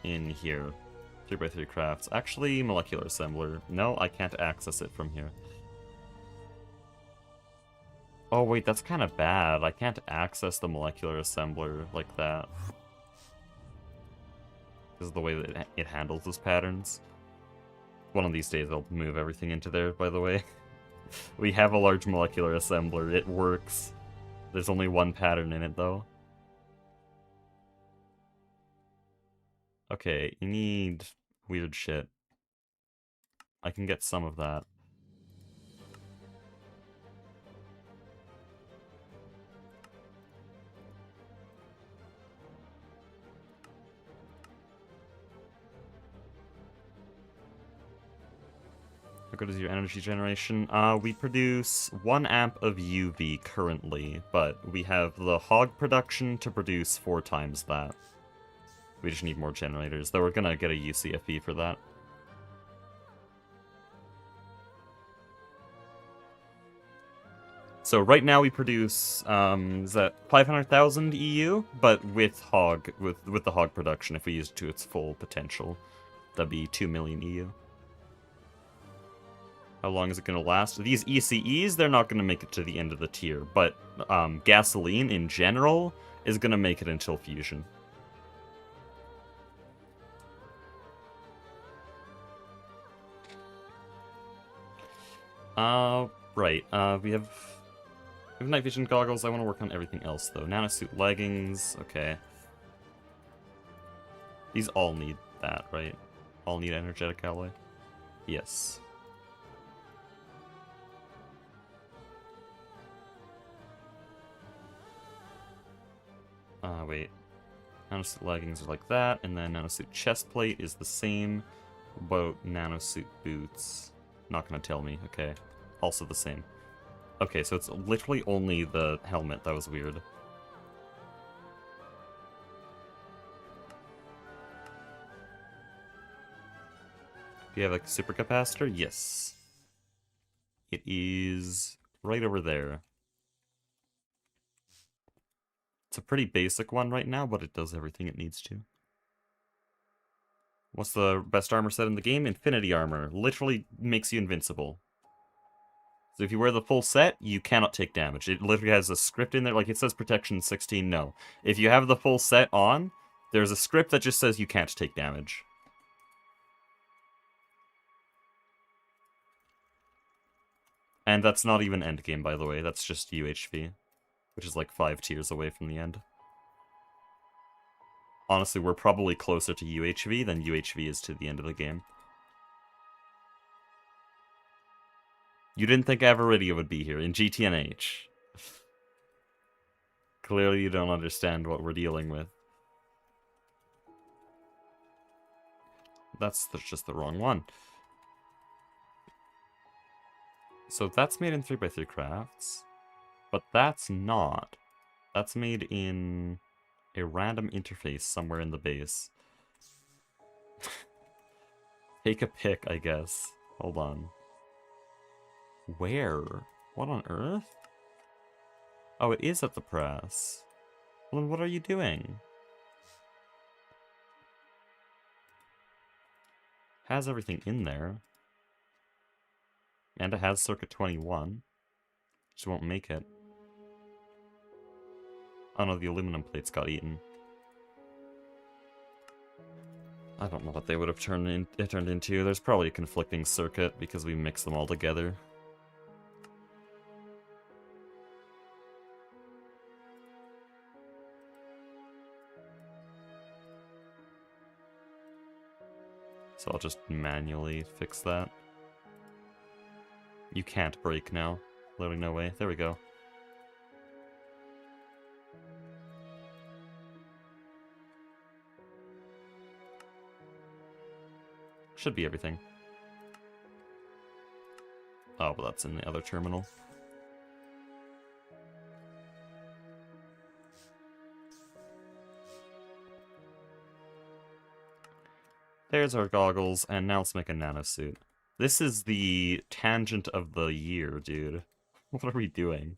in here. 3x3 crafts. Actually, molecular assembler. No, I can't access it from here. Oh wait, that's kind of bad. I can't access the molecular assembler like that. This is the way that it handles those patterns. One of these days I'll move everything into there, by the way. We have a large molecular assembler. It works. There's only one pattern in it, though. Okay, you need weird shit. I can get some of that. How good is your energy generation? We produce 1 amp of UV currently, but we have the hog production to produce 4 times that. We just need more generators, though we're gonna get a UCFE for that. So right now we produce, is that 500,000 EU? But with the hog production, if we use it to its full potential. That'd be 2 million EU. How long is it going to last? These ECEs, they're not going to make it to the end of the tier, but gasoline in general is going to make it until fusion. Right. We have night vision goggles. I want to work on everything else, though. Nanosuit leggings. Okay. These all need that, right? All need energetic alloy? Yes. Wait. Nanosuit leggings are like that, and then nanosuit chest plate is the same. About nanosuit boots? Not gonna tell me. Okay. Also the same. Okay, so it's literally only the helmet. That was weird. Do you have like a supercapacitor? Yes. It is right over there. It's a pretty basic one right now, but it does everything it needs to. What's the best armor set in the game? Infinity armor. Literally makes you invincible. So if you wear the full set, you cannot take damage. It literally has a script in there, like it says protection 16, no. If you have the full set on, there's a script that just says you can't take damage. And that's not even endgame, by the way, that's just UHV. Which is like 5 tiers away from the end. Honestly, we're probably closer to UHV than UHV is to the end of the game. You didn't think Avaridia would be here in GTNH. Clearly you don't understand what we're dealing with. That's just the wrong one. So that's made in 3x3 crafts. But that's not. That's made in a random interface somewhere in the base. Take a pick, I guess. Hold on. Where? What on earth? Oh, it is at the press. Well, then what are you doing? Has everything in there. And it has circuit 21. Just won't make it. Oh no, the aluminum plates got eaten. I don't know what they would have turned into. There's probably a conflicting circuit because we mix them all together. So I'll just manually fix that. You can't break now. Literally no way. There we go. Should be everything. Oh, but that's in the other terminal. There's our goggles, and now let's make a nanosuit. This is the tangent of the year, dude. What are we doing?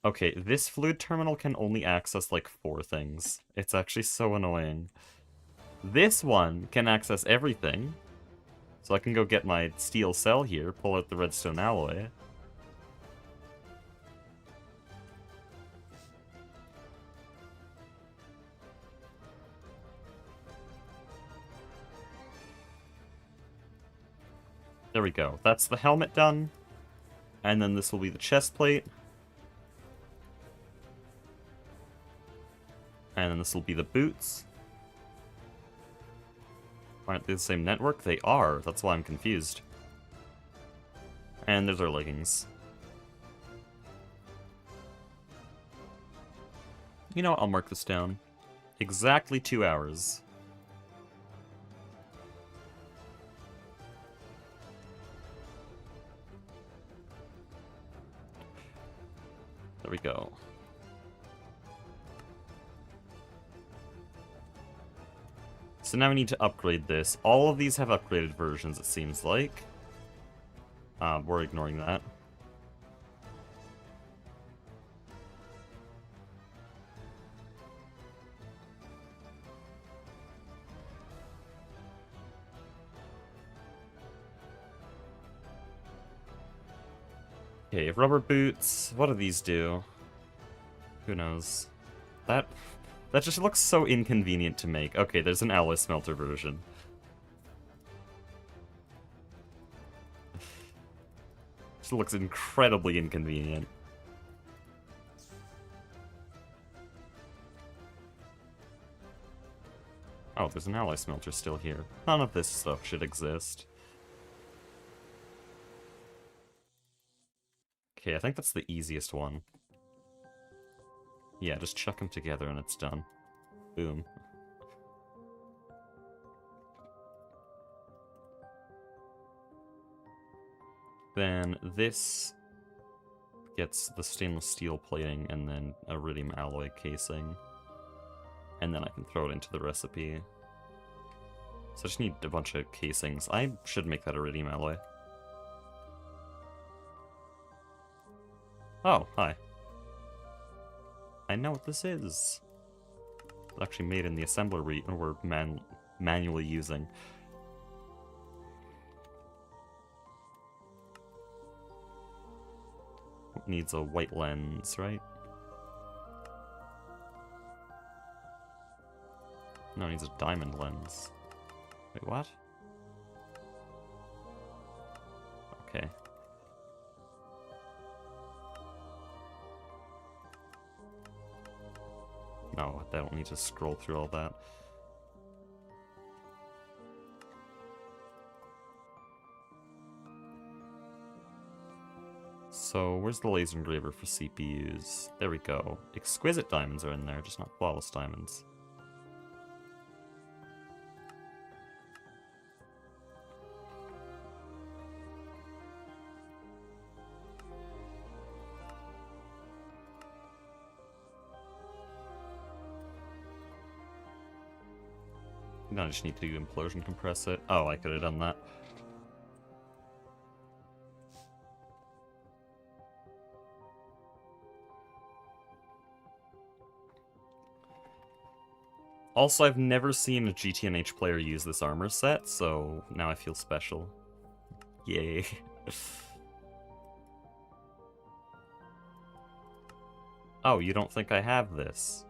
Okay, this fluid terminal can only access like 4 things. It's actually so annoying. This one can access everything. So I can go get my steel cell here, pull out the redstone alloy. There we go. That's the helmet done. And then this will be the chest plate. And then this will be the boots. Aren't they the same network? They are. That's why I'm confused. And there's our leggings. You know what? I'll mark this down. Exactly 2 hours. There we go. So now we need to upgrade this. All of these have upgraded versions, it seems like. We're ignoring that. Okay, rubber boots. What do these do? Who knows? That just looks so inconvenient to make. Okay, there's an alloy smelter version. This looks incredibly inconvenient. Oh, there's an alloy smelter still here. None of this stuff should exist. Okay, I think that's the easiest one. Yeah, just chuck them together and it's done. Boom. Then this gets the stainless steel plating and then iridium alloy casing. And then I can throw it into the recipe. So I just need a bunch of casings. I should make that iridium alloy. Oh, hi. I know what this is. It's actually made in the assembler we're manually using. It needs a white lens, right? No, it needs a diamond lens. Wait, what? Okay. No, I don't need to scroll through all that. So, where's the laser engraver for CPUs? There we go. Exquisite diamonds are in there, just not flawless diamonds. No, I just need to implosion compress it. Oh, I could have done that. Also, I've never seen a GTNH player use this armor set, so now I feel special. Yay. Oh, you don't think I have this?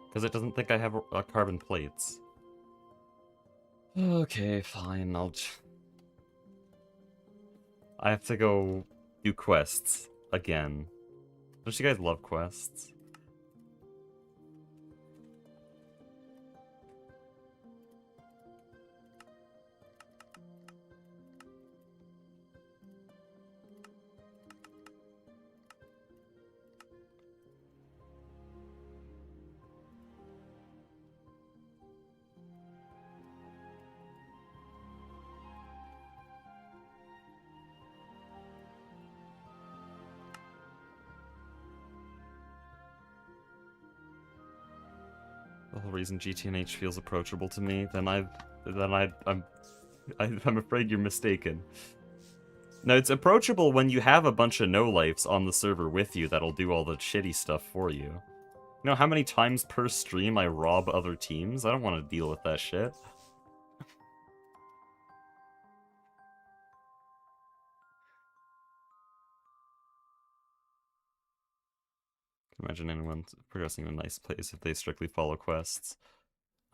Because it doesn't think I have carbon plates. Okay, fine, I have to go do quests again. Don't you guys love quests? The whole reason GTNH feels approachable to me, I'm afraid you're mistaken. No, it's approachable when you have a bunch of no-lifes on the server with you that'll do all the shitty stuff for you. You know how many times per stream I rob other teams? I don't want to deal with that shit. Imagine anyone progressing in a nice place if they strictly follow quests.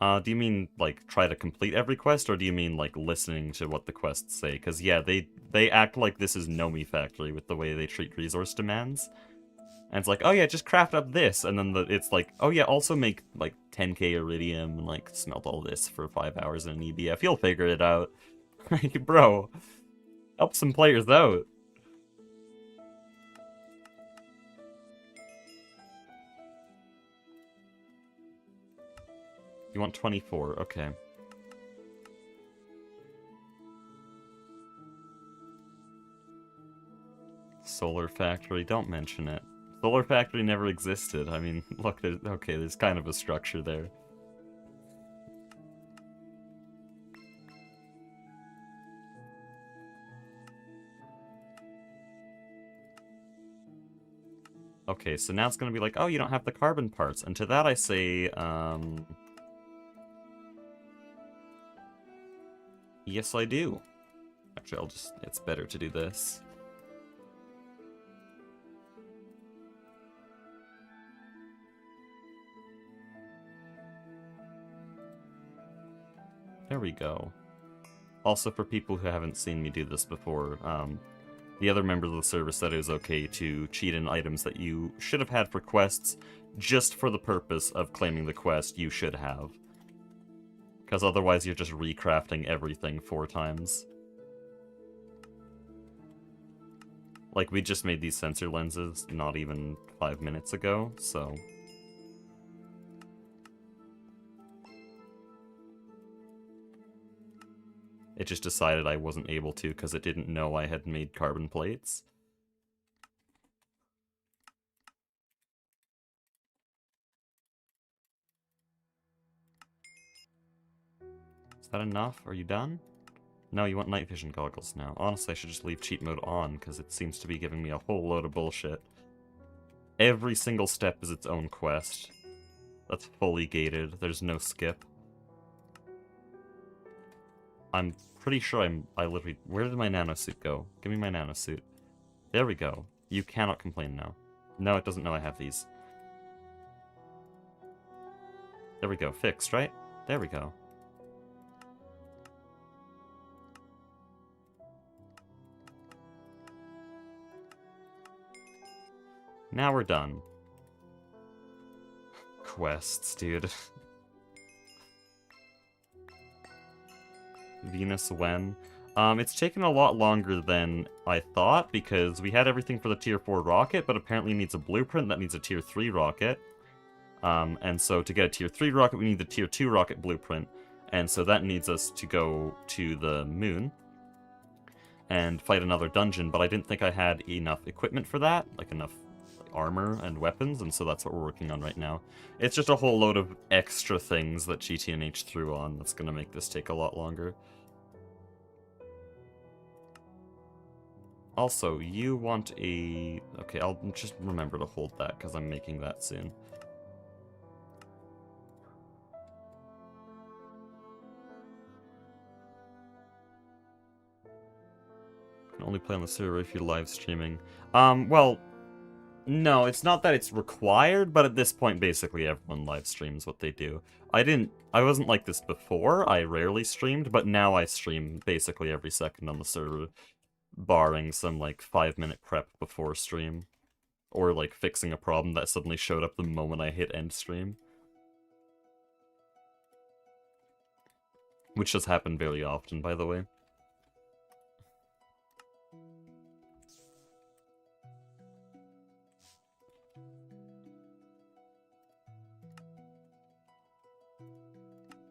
Do you mean, like, try to complete every quest, or do you mean, like, listening to what the quests say? Because, yeah, they act like this is Nomi Factory with the way they treat resource demands. And it's like, oh yeah, just craft up this, and then it's like, oh yeah, also make, like, 10k iridium, and, like, smelt all this for 5 hours in an EBF. You'll figure it out. Like, bro, help some players out. You want 24, okay. Solar Factory, don't mention it. Solar Factory never existed. I mean, look, there's kind of a structure there. Okay, so now it's gonna be like, oh, you don't have the carbon parts. And to that I say, Yes, I do. Actually, it's better to do this. There we go. Also, for people who haven't seen me do this before, the other members of the server said it was okay to cheat in items that you should have had for quests, just for the purpose of claiming the quest you should have. Because otherwise you're just recrafting everything 4 times. Like, we just made these sensor lenses not even 5 minutes ago, so... It just decided I wasn't able to because it didn't know I had made carbon plates. Is that enough? Are you done? No, you want night vision goggles now. Honestly, I should just leave cheat mode on, because it seems to be giving me a whole load of bullshit. Every single step is its own quest. That's fully gated. There's no skip. I'm pretty sure I literally... Where did my nanosuit go? Give me my nanosuit. There we go. You cannot complain now. No, it doesn't know I have these. There we go. Fixed, right? There we go. Now we're done. Quests, dude. Venus when? It's taken a lot longer than I thought, because we had everything for the tier 4 rocket, but apparently it needs a blueprint that needs a tier 3 rocket. And so to get a tier 3 rocket, we need the tier 2 rocket blueprint. And so that needs us to go to the moon and fight another dungeon, but I didn't think I had enough equipment for that, like enough armor and weapons, and so that's what we're working on right now. It's just a whole load of extra things that GTNH threw on that's going to make this take a lot longer. Also, you want a... Okay, I'll just remember to hold that, because I'm making that soon. You can only play on the server if you're live streaming. Well... No, it's not that it's required, but at this point, basically everyone live streams what they do. I wasn't like this before, I rarely streamed, but now I stream basically every second on the server, barring some, like, 5-minute prep before stream. Or, like, fixing a problem that suddenly showed up the moment I hit end stream. Which does happen very often, by the way.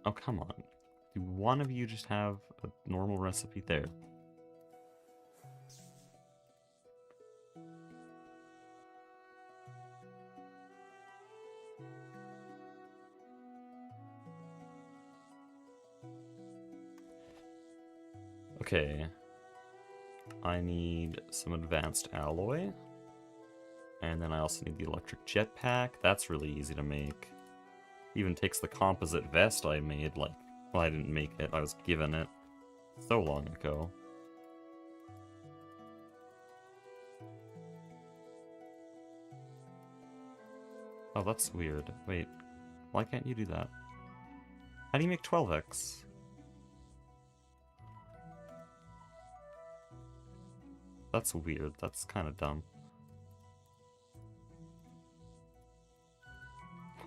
Oh, come on. Do one of you just have a normal recipe there? Okay. I need some advanced alloy. And then I also need the electric jetpack. That's really easy to make. Even takes the composite vest I made, like... Well, I didn't make it, I was given it so long ago. Oh, that's weird. Wait, why can't you do that? How do you make 12x? That's weird, that's kind of dumb.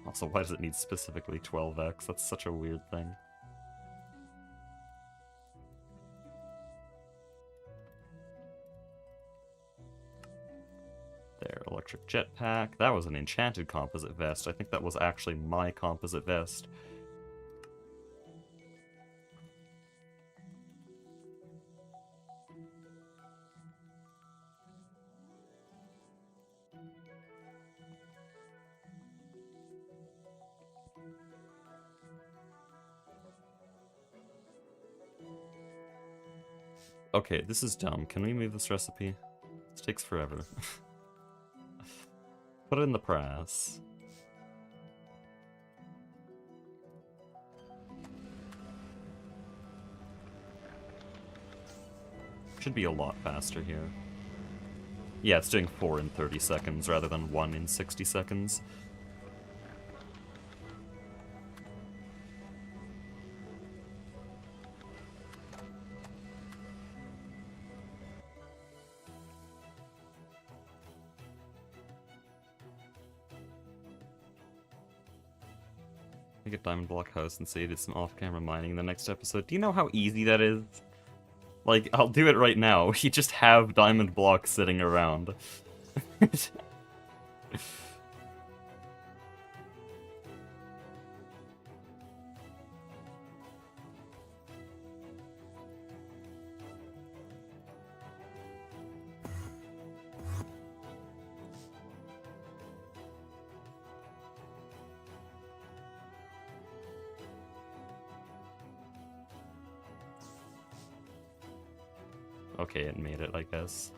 Also, why does it need specifically 12x? That's such a weird thing. There, electric jetpack. That was an enchanted composite vest. I think that was actually my composite vest. Okay, this is dumb. Can we move this recipe? This takes forever. Put it in the press. Should be a lot faster here. Yeah, it's doing 4 in 30 seconds rather than 1 in 60 seconds. I get Diamond Block House and say I did some off-camera mining in the next episode. Do you know how easy that is? Like, I'll do it right now. You just have diamond blocks sitting around. Okay, it made it, I guess.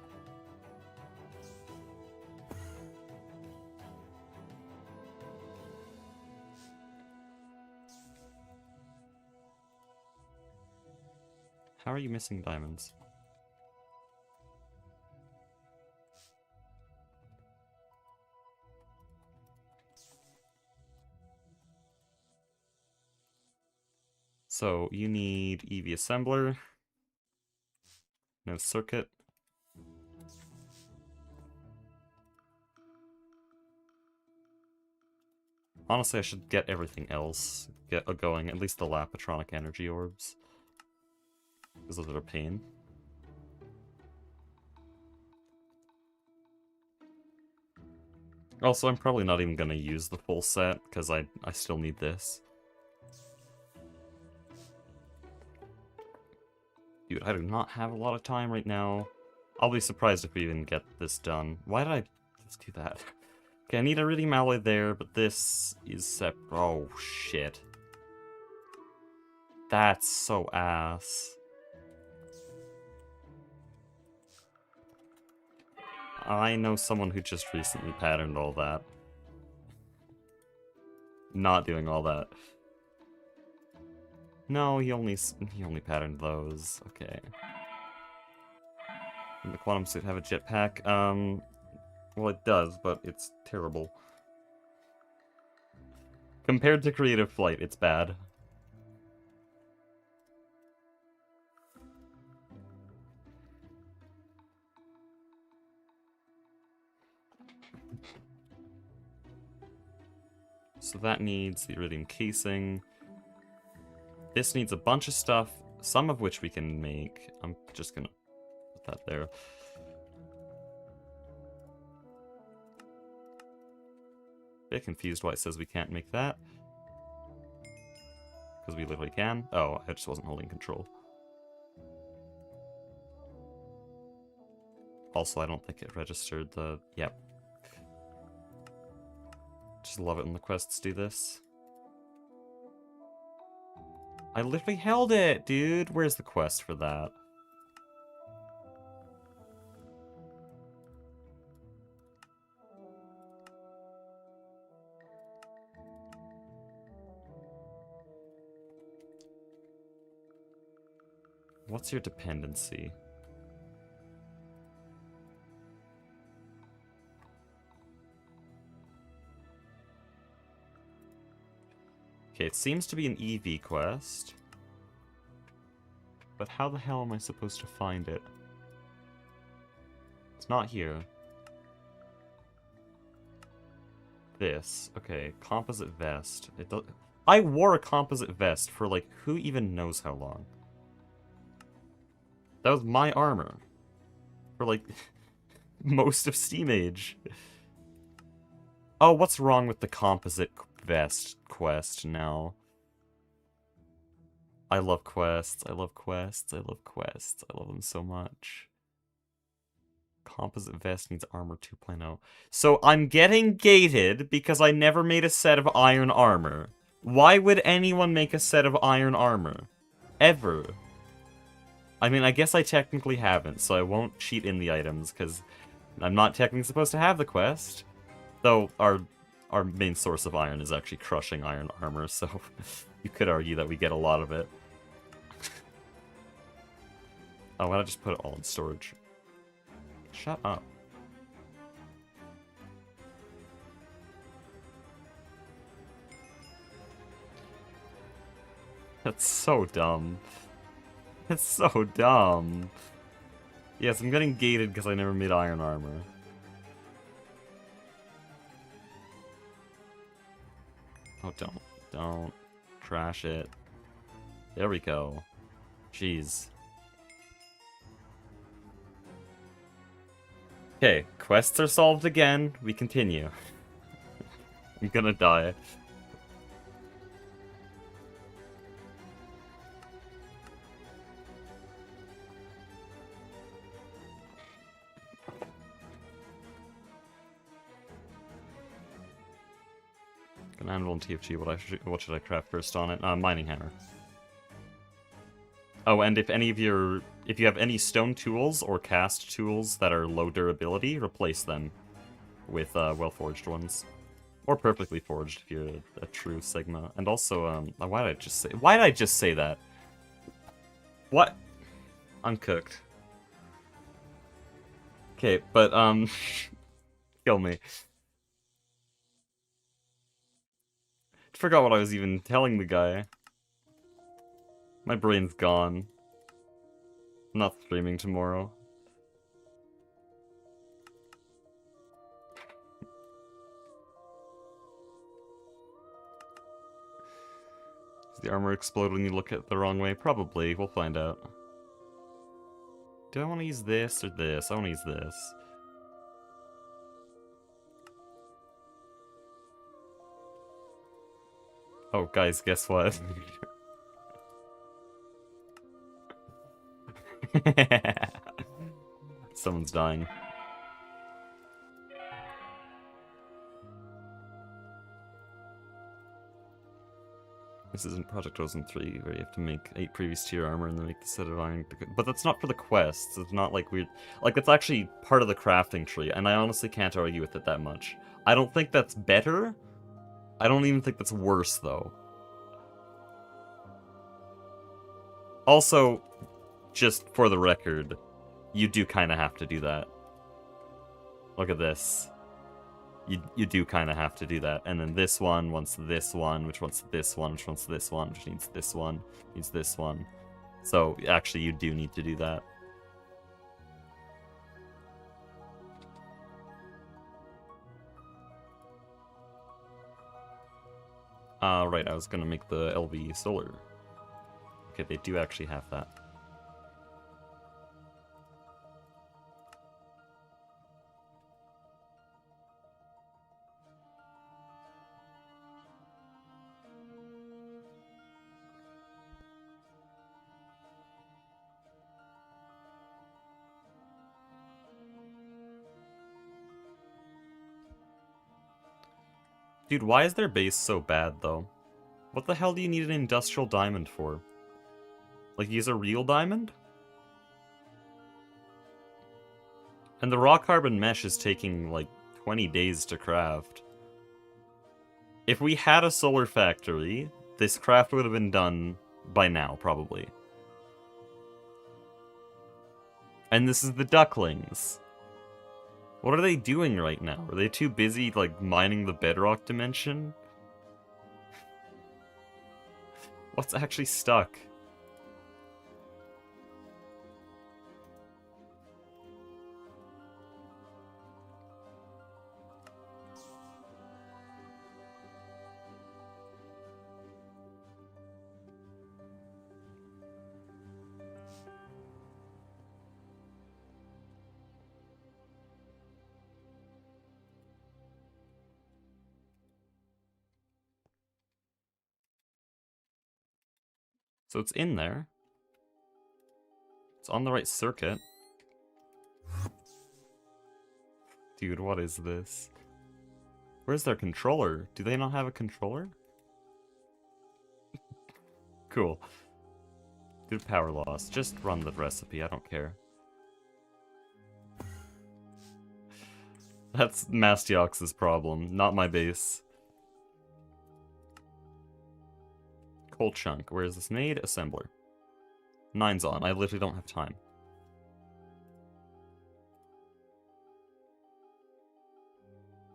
How are you missing diamonds? So, you need EV assembler. No circuit. Honestly, I should get everything else going, at least the Lapatronic energy orbs. Because those are a pain. Also, I'm probably not even going to use the full set, because I still need this. Dude, I do not have a lot of time right now. I'll be surprised if we even get this done. Why did I just do that? Okay, I need Iridium Alloy there, but this is separate. Oh, shit. That's so ass. I know someone who just recently patterned all that. Not doing all that. No, he only patterned those. Okay. And the quantum suit have a jetpack? Well, it does, but it's terrible. Compared to Creative Flight, it's bad. So that needs the iridium casing. This needs a bunch of stuff, some of which we can make. I'm just gonna put that there. Bit confused why it says we can't make that. Because we literally can. Oh, I just wasn't holding control. Also, I don't think it registered the... Yep. Just love it when the quests do this. I literally held it, dude! Where's the quest for that? What's your dependency? Okay, it seems to be an EV quest. But how the hell am I supposed to find it? It's not here. This. Okay, composite vest. I wore a composite vest for, like, who even knows how long. That was my armor. For, like, most of Steam Age. Oh, what's wrong with the composite vest quest now? I love quests, I love quests, I love quests. I love them so much. Composite vest needs armor 2.0. So I'm getting gated because I never made a set of iron armor. Why would anyone make a set of iron armor? Ever. I mean, I guess I technically haven't, so I won't cheat in the items, because I'm not technically supposed to have the quest. Though, our main source of iron is actually crushing iron armor, so you could argue that we get a lot of it. Oh, why did I just put it all in storage? Shut up. That's so dumb. That's so dumb. Yes, I'm getting gated because I never made iron armor. Oh, don't. Trash it. There we go. Jeez. Okay, quests are solved again. We continue. I'm gonna die. An anvil and TFG. What should I craft first on it? Mining hammer. Oh, and if you have any stone tools or cast tools that are low durability, replace them with well-forged ones, or perfectly forged if you're a true Sigma. And also, why did I just say that? What? Uncooked. Okay, but kill me. Forgot what I was even telling the guy. My brain's gone. I'm not streaming tomorrow. Does the armor explode when you look at it the wrong way? Probably. We'll find out. Do I want to use this or this? I want to use this. Oh, guys, guess what? Someone's dying. This isn't Project Ozen 3, where you have to make 8 previous tier armor and then make the set of iron. But that's not for the quests. It's not like weird. Like, it's actually part of the crafting tree, and I honestly can't argue with it that much. I don't think that's better. I don't even think that's worse, though. Also, just for the record, you do kind of have to do that. Look at this. You do kind of have to do that. And then this one wants this one, which wants this one, which wants this one, which needs this one, needs this one. So, actually, you do need to do that. Right, I was gonna make the LV solar. Okay, they do actually have that. Dude, why is their base so bad, though? What the hell do you need an industrial diamond for? Like, use a real diamond? And the raw carbon mesh is taking, like, 20 days to craft. If we had a solar factory, this craft would have been done by now, probably. And this is the ducklings. What are they doing right now? Are they too busy, like, mining the bedrock dimension? What's actually stuck? So it's in there. It's on the right circuit. Dude, what is this? Where's their controller? Do they not have a controller? Cool. Due to power loss. Just run the recipe, I don't care. That's Mastiox's problem, not my base. Coal chunk. Where is this made? Assembler. 9's on. I literally don't have time.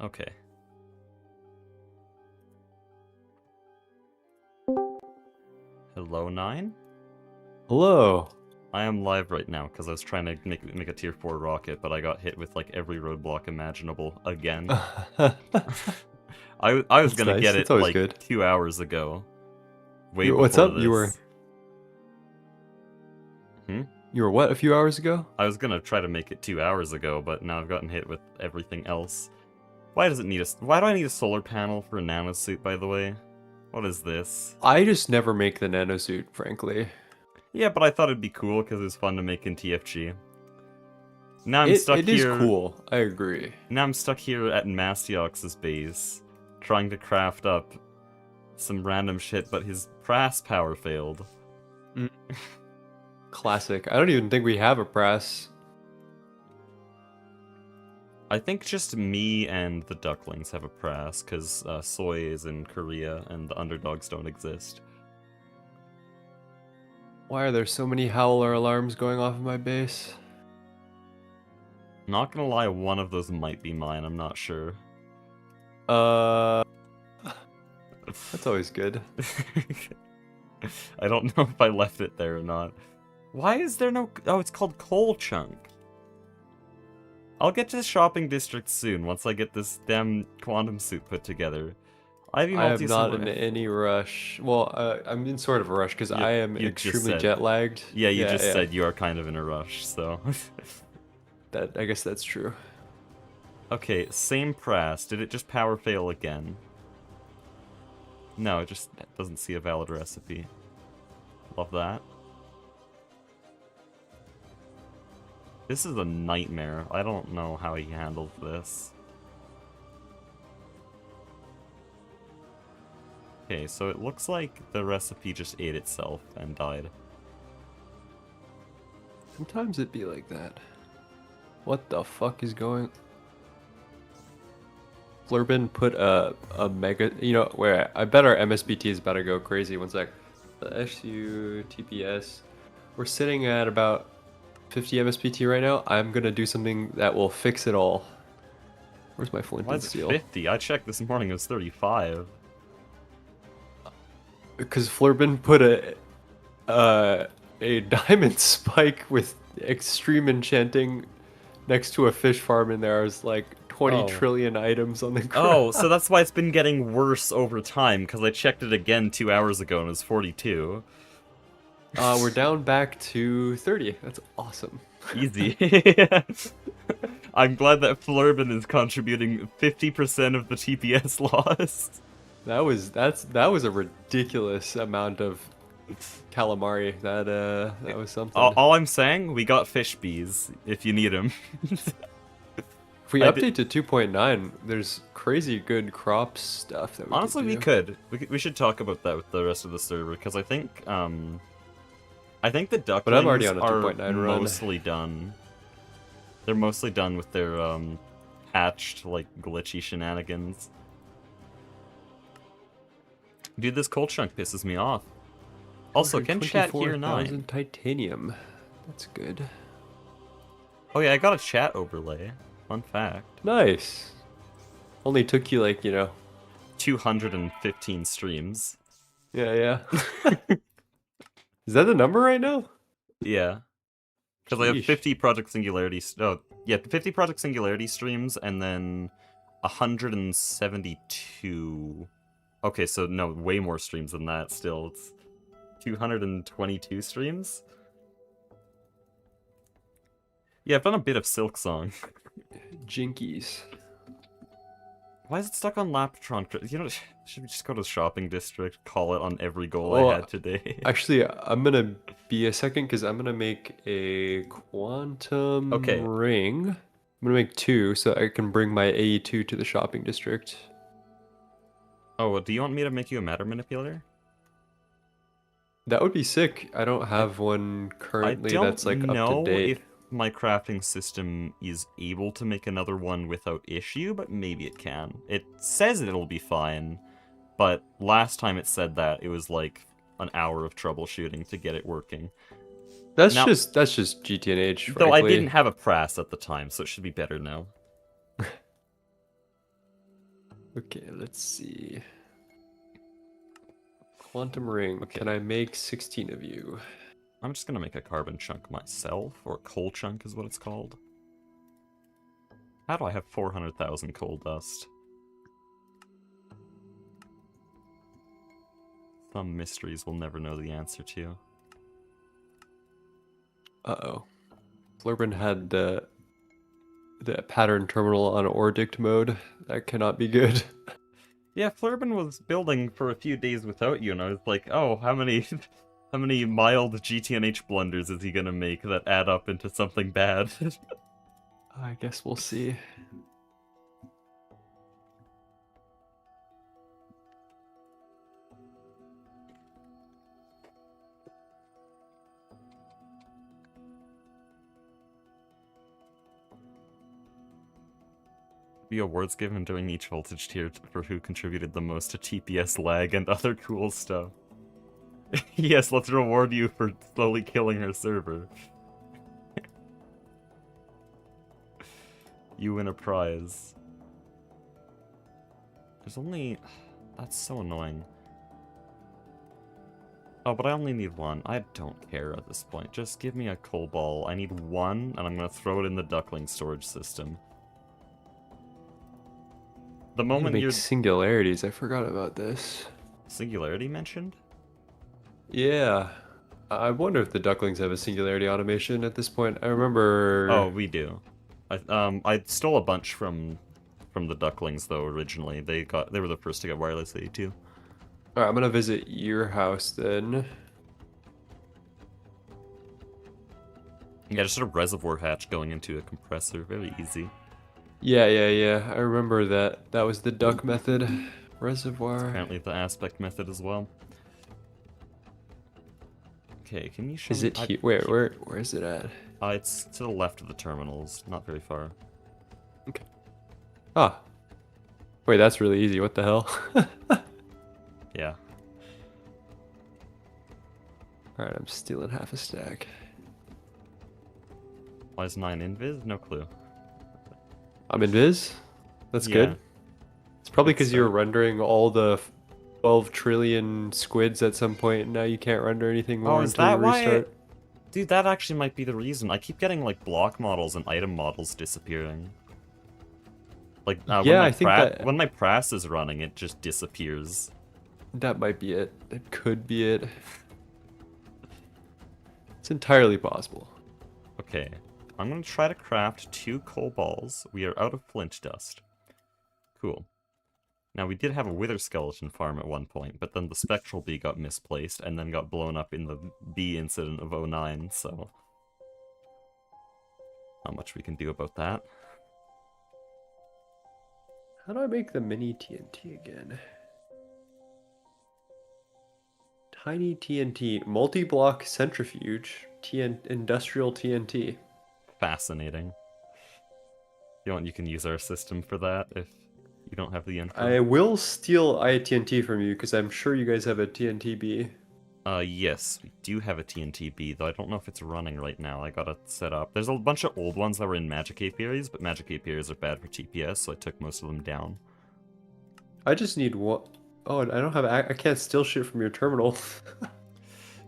Okay. Hello, 9? Hello. I am live right now because I was trying to make a tier 4 rocket, but I got hit with like every roadblock imaginable again. I was That's gonna nice. get That's it always like good. 2 hours ago. Way What's before up? this. You were what a few hours ago? I was gonna try to make it 2 hours ago, but now I've gotten hit with everything else. Why do I need a solar panel for a nanosuit, by the way? What is this? I just never make the nanosuit, frankly. Yeah, but I thought it'd be cool because it was fun to make in TFG. Now I'm stuck It here. is cool. I agree. Now I'm stuck here at Mastiox's base, trying to craft up some random shit, but his brass power failed. Classic. I don't even think we have a press. I think just me and the ducklings have a press, because Soy is in Korea and the underdogs don't exist. Why are there so many howler alarms going off in my base? Not gonna lie, one of those might be mine, I'm not sure. That's always good. I don't know if I left it there or not. Why is there no... Oh, it's called Coal Chunk. I'll get to the shopping district soon, once I get this damn quantum suit put together. I am not in any rush. Well, I'm in sort of a rush because I am extremely jet lagged. Yeah, you just said you are kind of in a rush, so... I guess that's true. Okay, same press. Did it just power fail again? No, it just doesn't see a valid recipe. Love that. This is a nightmare. I don't know how he handled this. Okay, so it looks like the recipe just ate itself and died. Sometimes it be like that. What the fuck is going... Flurbin put a mega... You know, where I bet our MSBT is about to go crazy. One sec. The SU, TPS. We're sitting at about 50 MSBT right now. I'm gonna do something that will fix it all. Where's my flint Why and is it steel? 50? I checked this morning, it was 35. Because Flurbin put a diamond spike with extreme enchanting next to a fish farm in there. I was like 20 trillion items on the ground. Oh, so that's why it's been getting worse over time, because I checked it again 2 hours ago and it was 42. We're down back to 30. That's awesome. Easy. I'm glad that Flurbin is contributing 50% of the TPS loss. That was a ridiculous amount of calamari. That was something. All I'm saying, we got fish bees, if you need them. If we update to 2.9, there's crazy good crop stuff that we Honestly, could do. we should talk about that with the rest of the server, because I think the ducklings But I'm already on a are 2.9 run. mostly done. They're mostly done with their hatched, like, glitchy shenanigans. Dude, this coal chunk pisses me off. Also, can chat hear 9? Titanium. That's good. Oh yeah, I got a chat overlay. Fun fact. Nice. Only took you like, 215 streams. Yeah. Is that the number right now? Yeah. Because I have 50 Project Singularity... Oh, yeah, 50 Project Singularity streams, and then 172... Okay, so no, way more streams than that still. It's 222 streams? Yeah, I've done a bit of Silk Song. Jinkies. Why is it stuck on Laptron? You know, should we just go to the shopping district, call it on every goal Well, I had today? Actually, I'm gonna be a second because I'm gonna make a quantum ring. I'm gonna make 2 so I can bring my AE2 to the shopping district. Oh, well, do you want me to make you a matter manipulator? That would be sick. I don't have one currently that's like up to date. If my crafting system is able to make another one without issue, but maybe it can. It says it'll be fine, but last time it said that, it was like an hour of troubleshooting to get it working. That's just GTNH, Though I frankly. didn't have a press at the time, so it should be better now. Okay, let's see. Quantum ring. Okay. Can I make 16 of you? I'm just gonna make a carbon chunk myself, or coal chunk is what it's called. How do I have 400,000 coal dust? Some mysteries we'll never know the answer to. Uh-oh. Flurbin had the pattern terminal on ordict mode. That cannot be good. Yeah, Flurbin was building for a few days without you, and I was like, oh, how many how many mild GTNH blunders is he gonna make that add up into something bad? I guess we'll see. Be awards given during each voltage tier for who contributed the most to TPS lag and other cool stuff. Yes, let's reward you for slowly killing our server. You win a prize. There's only... That's so annoying. Oh, but I only need one. I don't care at this point. Just give me a coal ball. I need one, and I'm gonna throw it in the duckling storage system. The I'm gonna moment make you're... singularities. I forgot about this. Singularity mentioned? Yeah. I wonder if the ducklings have a singularity automation at this point. I remember... Oh, we do. I stole a bunch from the ducklings though originally. They were the first to get wireless AE2. Alright, I'm gonna visit your house then. Yeah, just a reservoir hatch going into a compressor. Very easy. Yeah. I remember that. That was the duck method. Reservoir. Apparently the aspect method as well. Okay, can you show Is me... it here? Where is it at? It's to the left of the terminals, not very far. Okay. Ah. Wait, that's really easy. What the hell? Yeah. Alright, I'm stealing half a stack. Why is 9 invis? No clue. I'm in Viz? That's Yeah. good. It's probably Good because you were start. rendering all the 12 trillion squids at some point, and now you can't render anything more Oh, is until that you why? restart. Dude, that actually might be the reason. I keep getting like block models and item models disappearing. Like Yeah, I think that when my prass is running, it just disappears. that might be it. It could be it. It's entirely possible. Okay, I'm gonna try to craft 2 coal balls. We are out of flint dust. Cool. Now, we did have a wither skeleton farm at one point, but then the spectral bee got misplaced and then got blown up in the bee incident of 09, so... Not much we can do about that. How do I make the mini TNT again? Tiny TNT, multi-block centrifuge, industrial TNT. Fascinating. You can use our system for that if you don't have the info. I will steal ITNT from you because I'm sure you guys have a TNTB. Yes, we do have a TNTB, though I don't know if it's running right now. I gotta set up. There's a bunch of old ones that were in Magic Apiaries, but Magic Apiaries are bad for TPS, so I took most of them down. I just need one. Oh, I don't have. I can't steal shit from your terminal.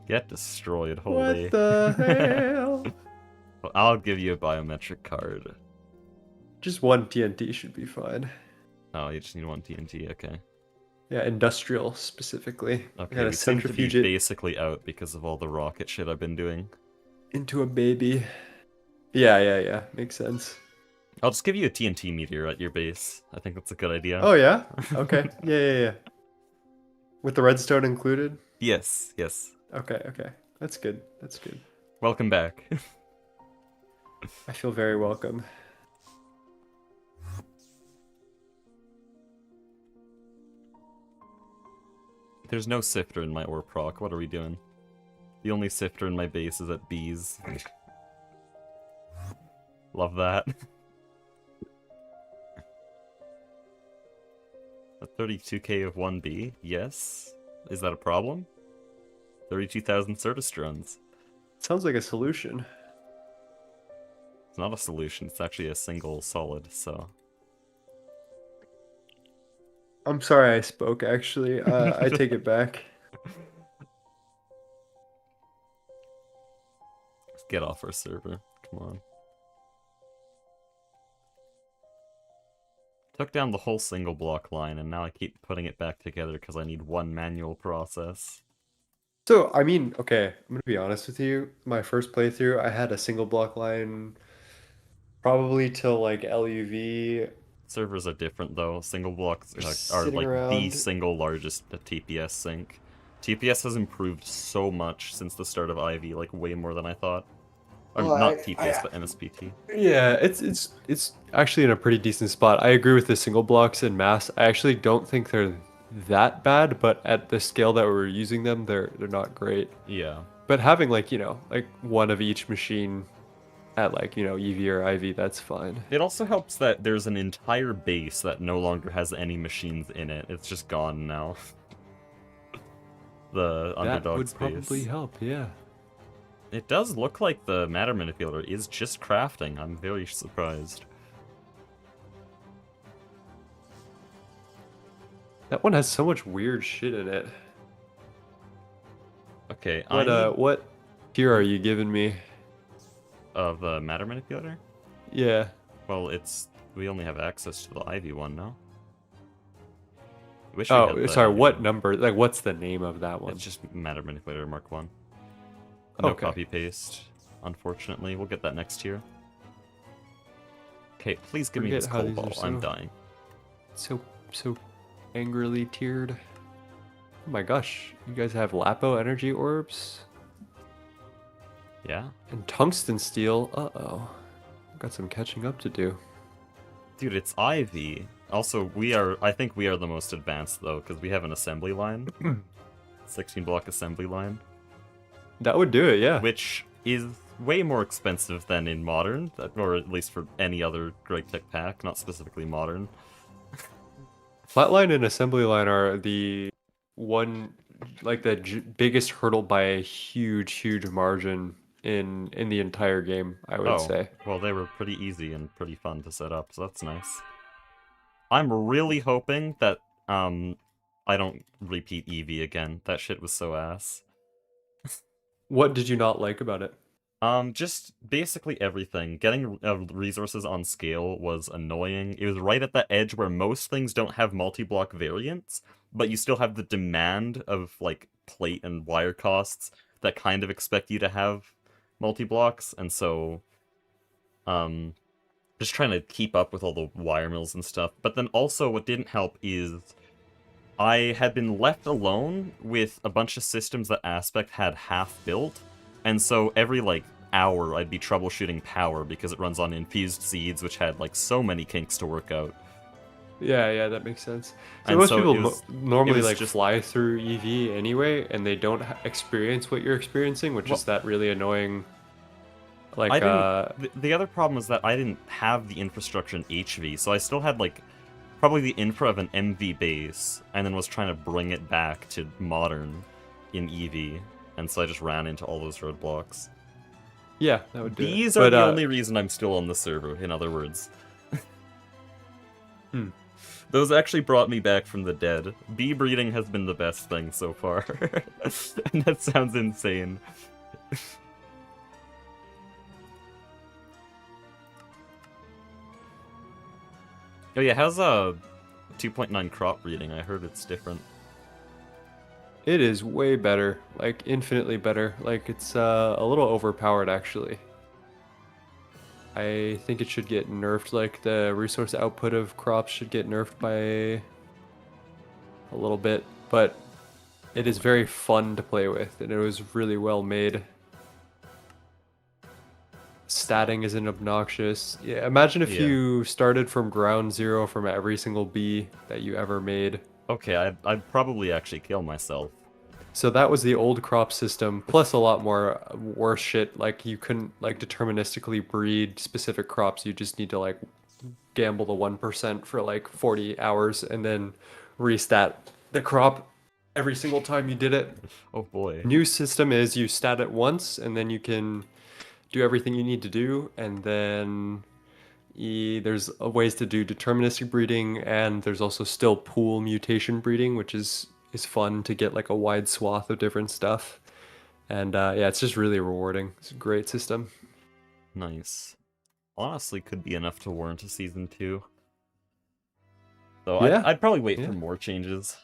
Get destroyed, holy. What the hell? Well, I'll give you a biometric card. Just one TNT should be fine. Oh, you just need one TNT, okay. Yeah, industrial specifically. I Okay, gotta we seem to be centrifuge it basically out because of all the rocket shit I've been doing. into a baby. Yeah. Makes sense. I'll just give you a TNT meteor at your base. I think that's a good idea. Oh yeah. Okay. Yeah. With the redstone included. Yes. Okay. That's good. Welcome back. I feel very welcome. There's no sifter in my ore proc. What are we doing? The only sifter in my base is at B's. Love that. A 32k of 1B? Yes. Is that a problem? 32,000 Certistrons. Sounds like a solution. It's not a solution, it's actually a single solid, so... I'm sorry I spoke, actually. I take it back. Get off our server. Come on. Took down the whole single block line, and now I keep putting it back together because I need one manual process. So, I mean, okay, I'm gonna be honest with you. My first playthrough, I had a single block line probably till like LUV, Servers are different though. Single blocks are sitting like the around. single largest TPS sink. TPS has improved so much since the start of Ivy, like way more than I thought. Oh, Not TPS, but MSPT. yeah, it's actually in a pretty decent spot. I agree with the single blocks in mass. I actually don't think they're that bad, but at the scale that we're using them, they're not great. Yeah. But having like, like one of each machine at like, EV or IV, that's fine. It also helps that there's an entire base that no longer has any machines in it. It's just gone now. The That underdog would probably space. help, yeah. It does look like the matter manipulator is just crafting. I'm very surprised. That one has so much weird shit in it. Okay, What tier are you giving me? of the matter manipulator? Yeah. Well, we only have access to the Ivy one now. Wish we had Oh, the sorry, Ivy what one. number? Like, what's the name of that one? It's just matter manipulator Mark 1. No Okay. copy paste, unfortunately. We'll get that next year. Okay, please give me Forget this how these cobalt. are I'm so- dying. So angrily tiered. Oh my gosh, you guys have Lapo energy orbs Yeah? and tungsten steel. Uh-oh. Got some catching up to do. Dude, it's Ivy. Also, I think we are the most advanced, though, because we have an assembly line. 16 block assembly line. That would do it, yeah. Which is way more expensive than in Modern, or at least for any other Greg Tech pack, not specifically Modern. Flatline and assembly line are the biggest hurdle by a huge margin in the entire game, I would say. Well, they were pretty easy and pretty fun to set up, so that's nice. I'm really hoping that, I don't repeat Eevee again. That shit was so ass. What did you not like about it? Just basically everything. Getting resources on scale was annoying. It was right at that edge where most things don't have multi-block variants, but you still have the demand of, like, plate and wire costs that kind of expect you to have multi-blocks, and so, just trying to keep up with all the wire mills and stuff. But then also what didn't help is I had been left alone with a bunch of systems that Aspect had half built, and so every, like, hour I'd be troubleshooting power because it runs on infused seeds, which had, like, so many kinks to work out. Yeah, that makes sense. So And most so people it was- normally it was like just- fly through EV anyway, and they don't experience what you're experiencing, which is that really annoying. Like, I didn't. The other problem was that I didn't have the infrastructure in HV, so I still had, like, probably the infra of an MV base, and then was trying to bring it back to modern in EV, and so I just ran into all those roadblocks. yeah, that would do it. These are the only reason I'm still on the server, in other words. Those actually brought me back from the dead. Bee breeding has been the best thing so far. And that sounds insane. Oh yeah, how's 2.9 crop breeding? I heard it's different. It is way better, like infinitely better. Like it's a little overpowered actually. I think it should get nerfed. Like the resource output of crops should get nerfed by a little bit, but it is very fun to play with, and it was really well made. Statting isn't obnoxious. Yeah, imagine if you started from ground zero from every single bee that you ever made. Okay, I'd probably actually kill myself. So that was the old crop system, plus a lot more worse shit. Like you couldn't like deterministically breed specific crops. You just need to like gamble the 1% for like 40 hours and then restat the crop every single time you did it. Oh boy. New system is you stat it once and then you can do everything you need to do, and then There's ways to do deterministic breeding, and there's also still pool mutation breeding, which is fun to get like a wide swath of different stuff. And yeah, it's just really rewarding. It's a great system. Nice. Honestly, could be enough to warrant a season 2. Though Yeah, I'd probably wait yeah. for more changes.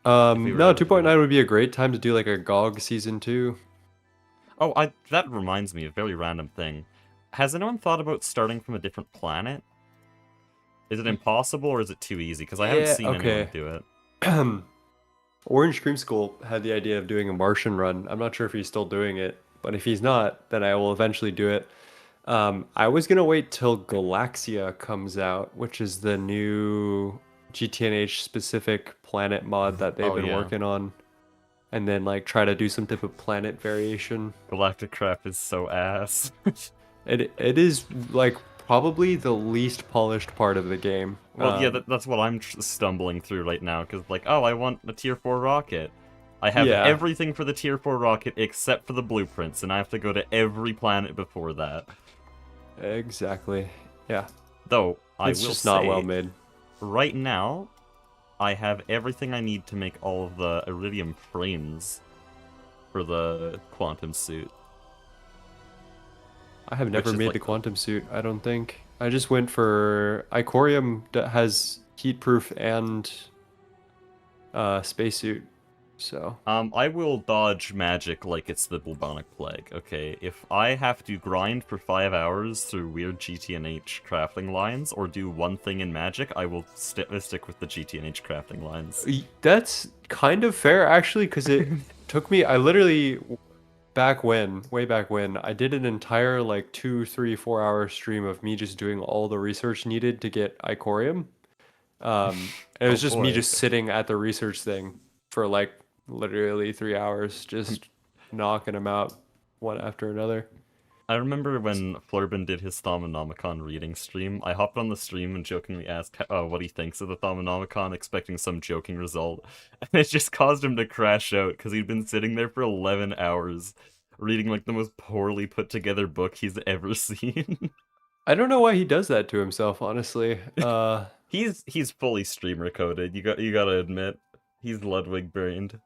If we were No, ever to do it. 2.9 would be a great time to do like a GOG season 2. Oh, that reminds me, a very random thing. Has anyone thought about starting from a different planet? Is it impossible or is it too easy? Because I haven't Yeah, seen anyone okay. do it. Orange Cream School had the idea of doing a Martian run. I'm not sure if he's still doing it, but if he's not, then I will eventually do it. I was gonna wait till Galaxia comes out, which is the new GTNH specific planet mod that they've Oh, been yeah. working on, and then like try to do some type of planet variation. Galactic crap is so ass. It is like probably the least polished part of the game. Well, yeah, that's what I'm stumbling through right now, because, like, oh, I want a Tier 4 rocket. I have Yeah, everything for the Tier 4 rocket except for the blueprints, and I have to go to every planet before that. exactly. Yeah, Though, I it's will just not well say, made. right now, I have everything I need to make all of the iridium frames for the quantum suit. I have Which never is made like the quantum suit, I don't think. I just went for Icorium that has heatproof and spacesuit. So I will dodge magic like it's the bubonic plague, okay? If I have to grind for 5 hours through weird GTNH crafting lines, or do one thing in magic, I will stick with the GTNH crafting lines. That's kind of fair actually, because it took me. I literally way back when, I did an entire like 2, 3, 4 hour stream of me just doing all the research needed to get Icorium. And it Oh was just me boy. just sitting at the research thing for like literally 3 hours, just knocking them out one after another. I remember when Flurban did his Thaumonomicon reading stream, I hopped on the stream and jokingly asked what he thinks of the Thaumonomicon, expecting some joking result, and it just caused him to crash out, because he'd been sitting there for 11 hours, reading like the most poorly put together book he's ever seen. I don't know why he does that to himself, honestly. He's fully streamer coded, you gotta admit. He's Ludwig brained.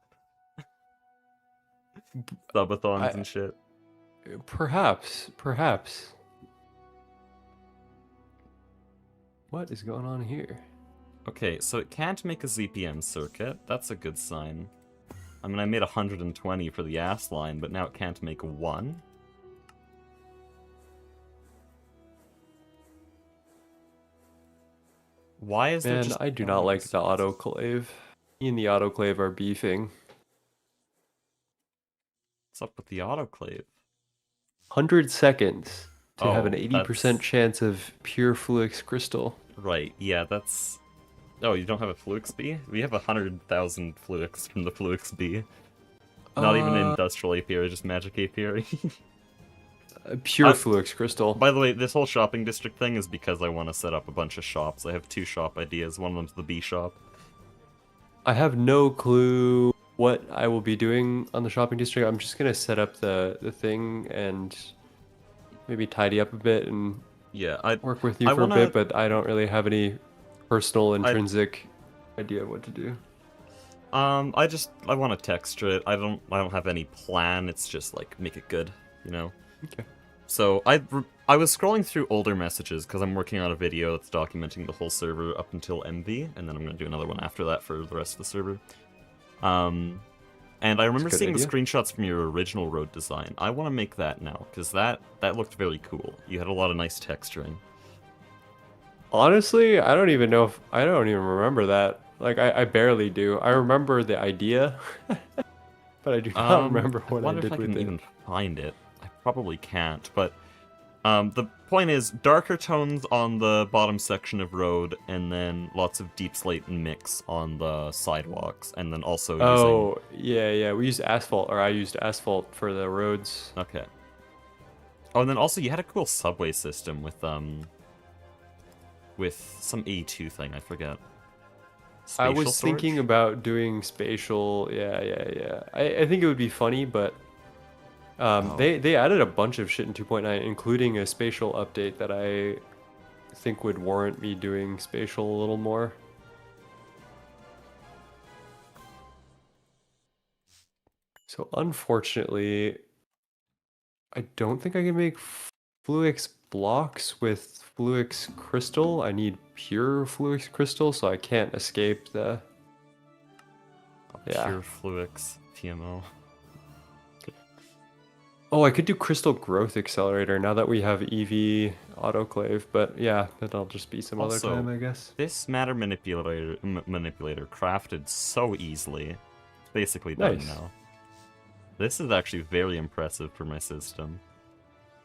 Subathons I and shit. perhaps. What is going on here? Okay, so it can't make a ZPM circuit. That's a good sign. I mean, I made 120 for the ass line, but now it can't make one. Why is there Man, just I do not like bugs? the autoclave. Me and the autoclave are beefing. What's up with the autoclave? 100 seconds to have an Oh, 80% that's chance of pure Fluix crystal. right. Yeah, that's. Oh, you don't have a Fluix B? We have 100,000 Fluix from the Fluix B. Not even an Uh, industrial apiary, just magic apiary. pure Fluix crystal. By the way, this whole shopping district thing is because I want to set up a bunch of shops. I have 2 shop ideas. One of them's the bee shop. I have no clue what I will be doing on the shopping district. I'm just gonna set up the thing and maybe tidy up a bit and Yeah, I work with you I for a wanna bit, but I don't really have any personal intrinsic idea of what to do. I want to texture it. I don't have any plan. It's just like make it good, you know. Okay. So I was scrolling through older messages because I'm working on a video that's documenting the whole server up until MV, and then I'm gonna do another one after that for the rest of the server. And I remember good seeing the idea. screenshots from your original road design. I want to make that now because that looked very cool. You had a lot of nice texturing. Honestly, I don't even know if I don't even remember that. Like I barely do. I remember the idea, but I do not remember I what I wonder did if I with can it. even find it. I probably can't, but the point is darker tones on the bottom section of road, and then lots of deep slate and mix on the sidewalks, and then also using. Oh, yeah. We used asphalt, or I used asphalt for the roads. Okay. Oh, and then also you had a cool subway system with some A2 thing, I forget. I Spatial was thinking storage? about doing spatial. Yeah. I think it would be funny, but Oh. they added a bunch of shit in 2.9, including a spatial update that I think would warrant me doing spatial a little more. So unfortunately, I don't think I can make Fluix blocks with Fluix crystal. I need pure Fluix crystal, so I can't escape the... Yeah. Pure Fluix, TMO. Oh, I could do crystal growth accelerator now that we have EV autoclave, but yeah, that'll just be some other Also, time, I guess. This matter manipulator crafted so easily. It's basically done Nice. now. This is actually very impressive for my system.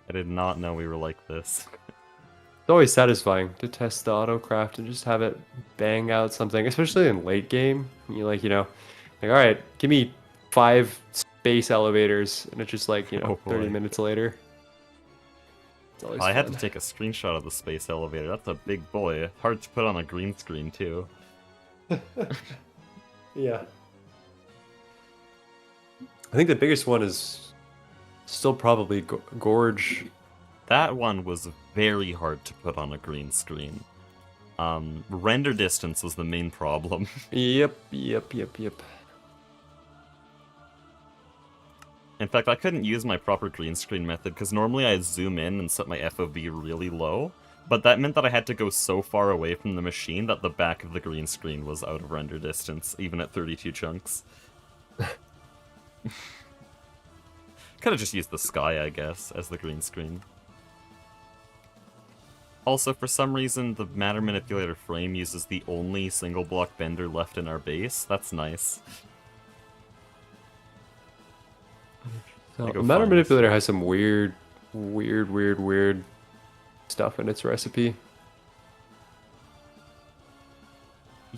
I did not know we were like this. It's always satisfying to test the autocraft and just have it bang out something, especially in late game. You like, all right, give me 5 space elevators, and it's just like, Oh 30 boy. minutes later. It's always I had to fun. take a screenshot of the space elevator. That's a big boy. Hard to put on a green screen, too. Yeah. I think the biggest one is still probably Gorge. That one was very hard to put on a green screen. Render distance was the main problem. Yep. In fact, I couldn't use my proper green screen method because normally I zoom in and set my FOV really low, but that meant that I had to go so far away from the machine that the back of the green screen was out of render distance, even at 32 chunks. Could have just used the sky, I guess, as the green screen. Also, for some reason, the matter manipulator frame uses the only single block bender left in our base. That's nice. So, go the matter find manipulator has some weird stuff in its recipe.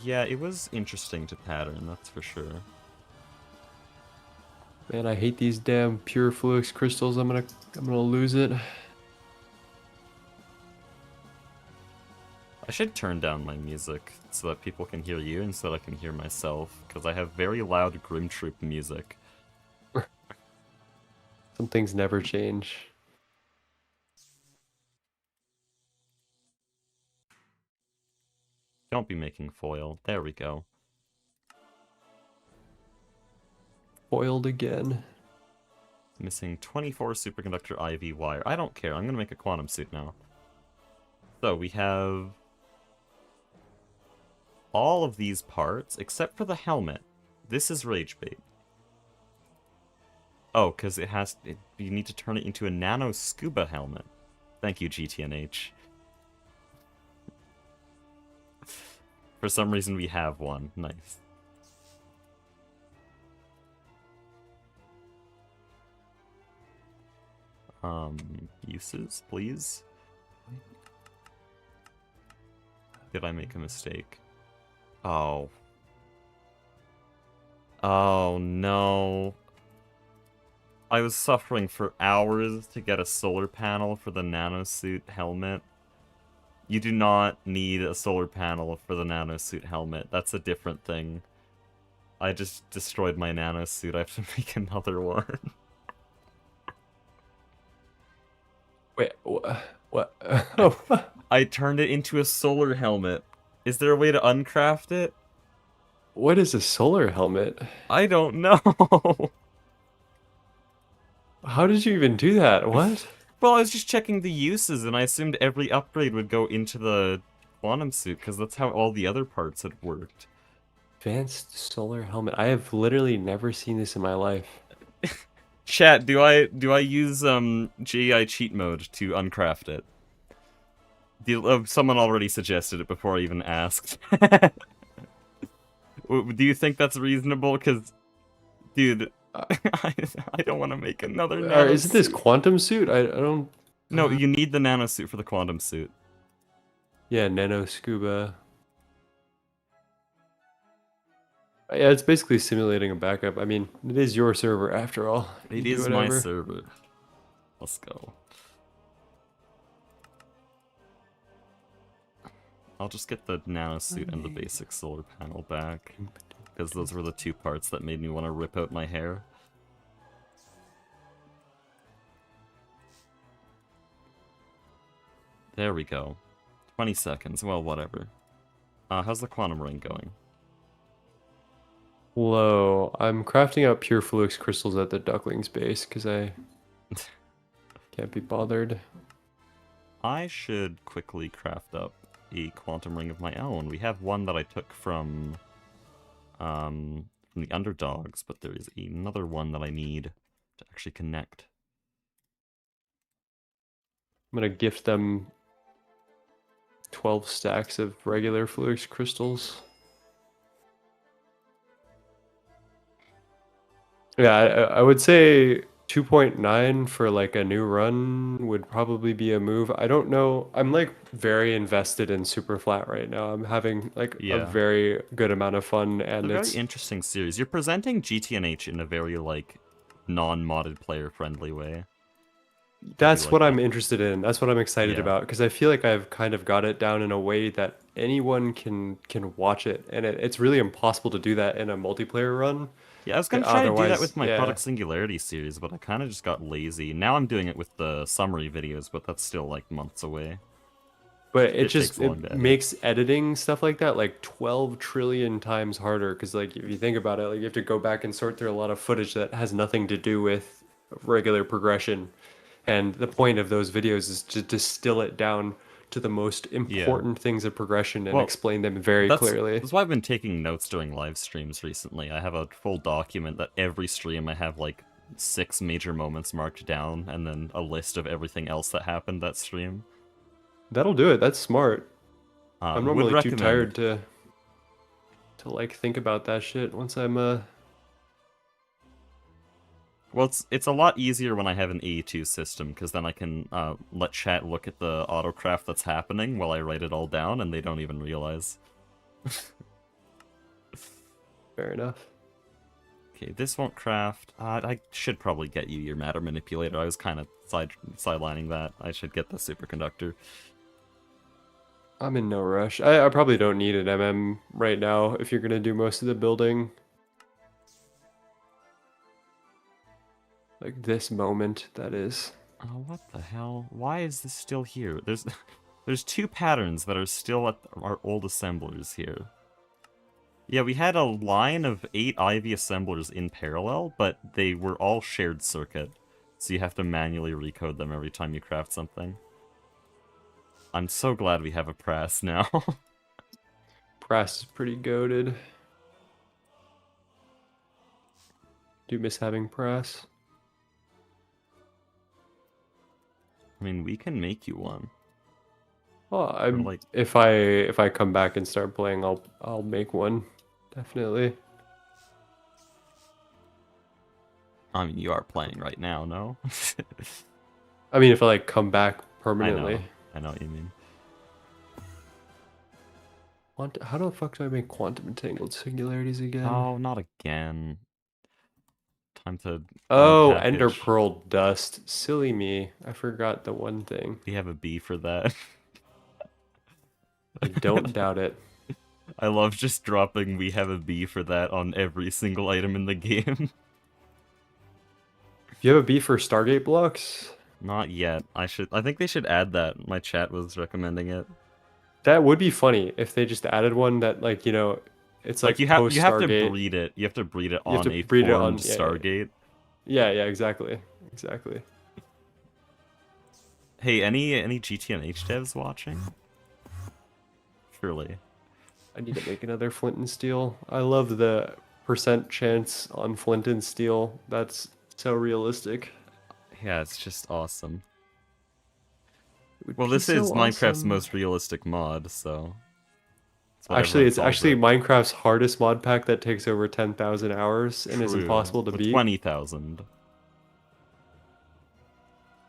Yeah, it was interesting to pattern, that's for sure. Man, I hate these damn pure Fluix crystals. I'm gonna lose it. I should turn down my music so that people can hear you instead I can hear myself, because I have very loud Grim Troop music. Some things never change. Don't be making foil. There we go. Foiled again. Missing 24 superconductor IV wire. I don't care. I'm going to make a quantum suit now. So we have all of these parts except for the helmet. This is rage bait. Oh, because you need to turn it into a nano scuba helmet. Thank you, GTNH. For some reason we have one. Nice. Uses, please? Did I make a mistake? Oh. Oh, no. I was suffering for hours to get a solar panel for the nanosuit helmet. You do not need a solar panel for the nanosuit helmet. That's a different thing. I just destroyed my nanosuit. I have to make another one. Wait, what? Oh. I turned it into a solar helmet. Is there a way to uncraft it? What is a solar helmet? I don't know. How did you even do that? What? Well, I was just checking the uses, and I assumed every upgrade would go into the quantum suit, because that's how all the other parts had worked. Advanced solar helmet. I have literally never seen this in my life. Chat, do I use JEI cheat mode to uncraft it? Someone already suggested it before I even asked. Do you think that's reasonable? Because, dude, I don't want to make another nano Isn't this quantum suit? I don't... No, you need the nano suit for the quantum suit. Yeah, nano scuba. Yeah, it's basically simulating a backup. I mean, it is your server after all. It You do is my whatever. server. Let's go. I'll just get the nano suit and the basic solar panel back, because those were the two parts that made me want to rip out my hair. There we go. 20 seconds. Well, whatever. How's the quantum ring going? Low. I'm crafting out pure flux crystals at the duckling's base because I can't be bothered. I should quickly craft up a quantum ring of my own. We have one that I took from the underdogs, but there is another one that I need to actually connect. I'm gonna gift them 12 stacks of regular flux crystals. Yeah, I would say 2.9 for like a new run would probably be a move. I don't know. I'm like very invested in Super Flat right now. I'm having like a Yeah. very good amount of fun, It's and a very it's interesting series. You're presenting GTNH in a very, like, non-modded player-friendly way. that's like what I'm that. interested in. That's what I'm excited Yeah. about because I feel like I've kind of got it down in a way that anyone can watch it, and it's really impossible to do that in a multiplayer run. Yeah, I was gonna try to do that Otherwise, with my yeah. Product Singularity series, but I kind of just got lazy. Now I'm doing it with the summary videos, but that's still, like, months away. But it It takes just long to it edit. makes editing stuff like that like 12 trillion times harder because like if you think about it, like you have to go back and sort through a lot of footage that has nothing to do with regular progression. And the point of those videos is to distill it down to the most Yeah. important things of progression and Well, explain them very clearly. that's why I've been taking notes during live streams recently. I have a full document that every stream I have like 6 major moments marked down, and then a list of everything else that happened that stream. That'll do it. That's smart. I'm Would normally too recommend. tired to like think about that shit once I'm Well, it's a lot easier when I have an AE2 system, because then I can let chat look at the autocraft that's happening while I write it all down, and they don't even realize. fair enough. Okay, this won't craft. I should probably get you your matter manipulator. I was kind of sidelining that. I should get the superconductor. I'm in no rush. I probably don't need an MM right now if you're gonna do most of the building. Like this moment, that is. Oh, what the hell? Why is this still here? There's 2 patterns that are still at our old assemblers here. Yeah, we had a line of 8 Ivy assemblers in parallel, but they were all shared circuit, so you have to manually recode them every time you craft something. I'm so glad we have a press now. Brass is pretty goated. Do miss having brass. I mean, we can make you one. Well, Or, I'm like, if I come back and start playing, I'll make one. Definitely. I mean, you are playing right now, no? I mean, if I like come back I permanently. know. I know what you mean. How the fuck do I make quantum entangled singularities again? Oh, not again. Time to Oh, Ender unpackage. Pearl dust. Silly me. I forgot the one thing. We have a B for that. I don't doubt it. I love just dropping we have a B for that on every single item in the game. Do you have a B for Stargate blocks? Not yet. I think they should add that. My chat was recommending it. That would be funny if they just added one that like, it's Like like post you have to Stargate. breed it. You have to breed it You have on to a breed it on formed Stargate. yeah, exactly. Exactly. Hey, any GTNH devs watching? Surely. I need to make another flint and steel. I love the percent chance on flint and steel. That's so realistic. Yeah, it's just awesome. It would Well, be this is so Minecraft's awesome. most realistic mod, so it's what Actually, everyone it's calls actually it. Minecraft's hardest mod pack that takes over 10,000 hours and is True. impossible to Well, beat. 20,000. It's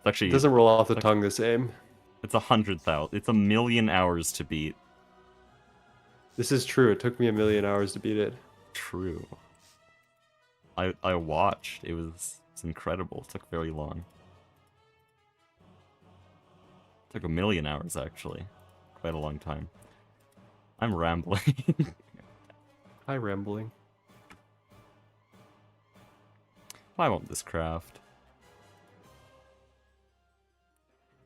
It actually doesn't roll off the like tongue the same. it's 100,000. It's 1,000,000 hours to beat. This is true. It took me 1,000,000 hours to beat it. True. I watched. It's incredible. It took very long. It took 1,000,000 hours actually. Quite a long time. I'm rambling. Hi, rambling. Why won't this craft?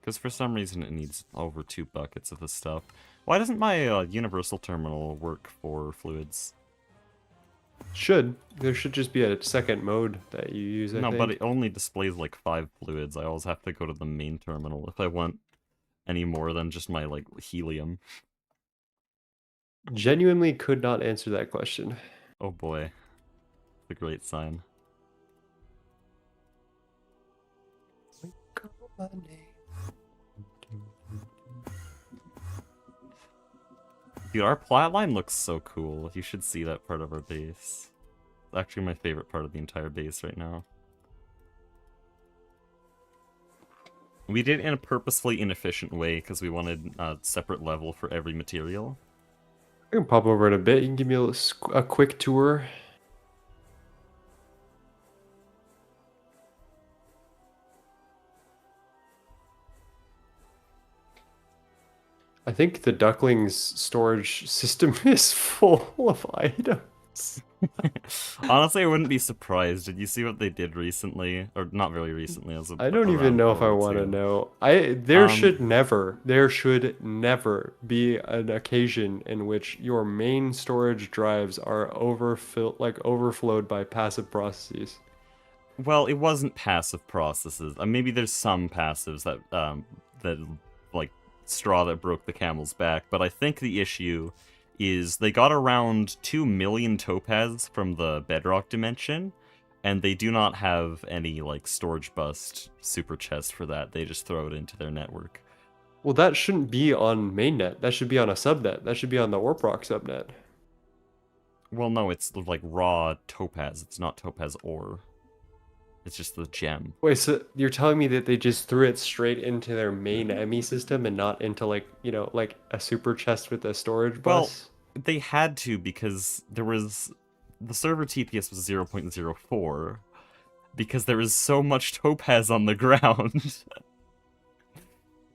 Because for some reason it needs over 2 buckets of this stuff. Why doesn't my universal terminal work for fluids? There should just be a second mode that you use, I No, think. but it only displays like 5 fluids. I always have to go to the main terminal if I want any more than just my like helium. Genuinely could not answer that question. Oh boy. The great sign. Dude, our plat line looks so cool. You should see that part of our base. It's actually my favorite part of the entire base right now. We did it in a purposefully inefficient way because we wanted a separate level for every material. I can pop over in a bit. You can give me a quick tour. I think the duckling's storage system is full of items. Honestly, I wouldn't be surprised. Did you see what they did recently? Or not very recently. I don't even know if I want to know. There should never be an occasion in which your main storage drives are overflowed by passive processes. Well, it wasn't passive processes. Maybe there's some passives that like straw that broke the camel's back, but I think the issue is they got around 2 million topaz from the bedrock dimension, and they do not have any like storage bust super chest for that. They just throw it into their network. Well, that shouldn't be on mainnet. That should be on a subnet. That should be on the Warproc subnet. Well, no, it's like raw topaz. It's not topaz ore. It's just the gem. Wait, so you're telling me that they just threw it straight into their main ME system and not into like a super chest with a storage bus? Well, they had to because there was the server TPS was 0.04 because there is so much topaz on the ground.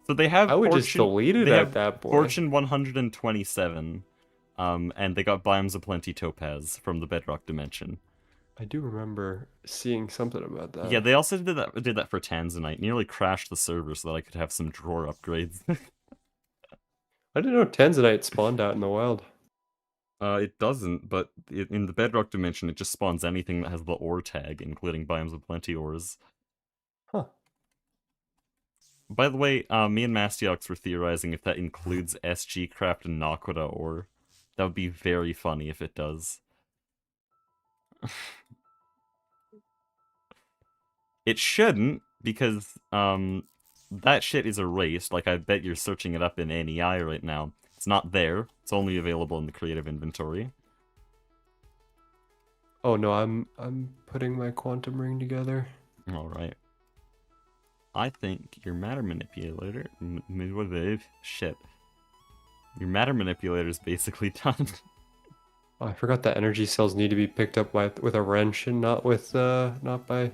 So they have I would just delete it at that point. Fortune 127, and they got Biomes of Plenty topaz from the bedrock dimension. I do remember seeing something about that. Yeah, they also did that for Tanzanite. Nearly crashed the server so that I could have some drawer upgrades. I didn't know Tanzanite spawned out in the wild. It doesn't, but in the bedrock dimension, it just spawns anything that has the ore tag, including Biomes of Plenty ores. Huh. By the way, me and Mastiox were theorizing if that includes SG Craft and Naquita ore. That would be very funny if it does. It shouldn't, because that shit is erased. Like, I bet you're searching it up in NEI right now. It's not there. It's only available in the creative inventory. Oh no, I'm putting my quantum ring together. Alright. I think your matter manipulator... Shit. Your matter manipulator is basically done. Oh, I forgot that energy cells need to be picked up with a wrench and not by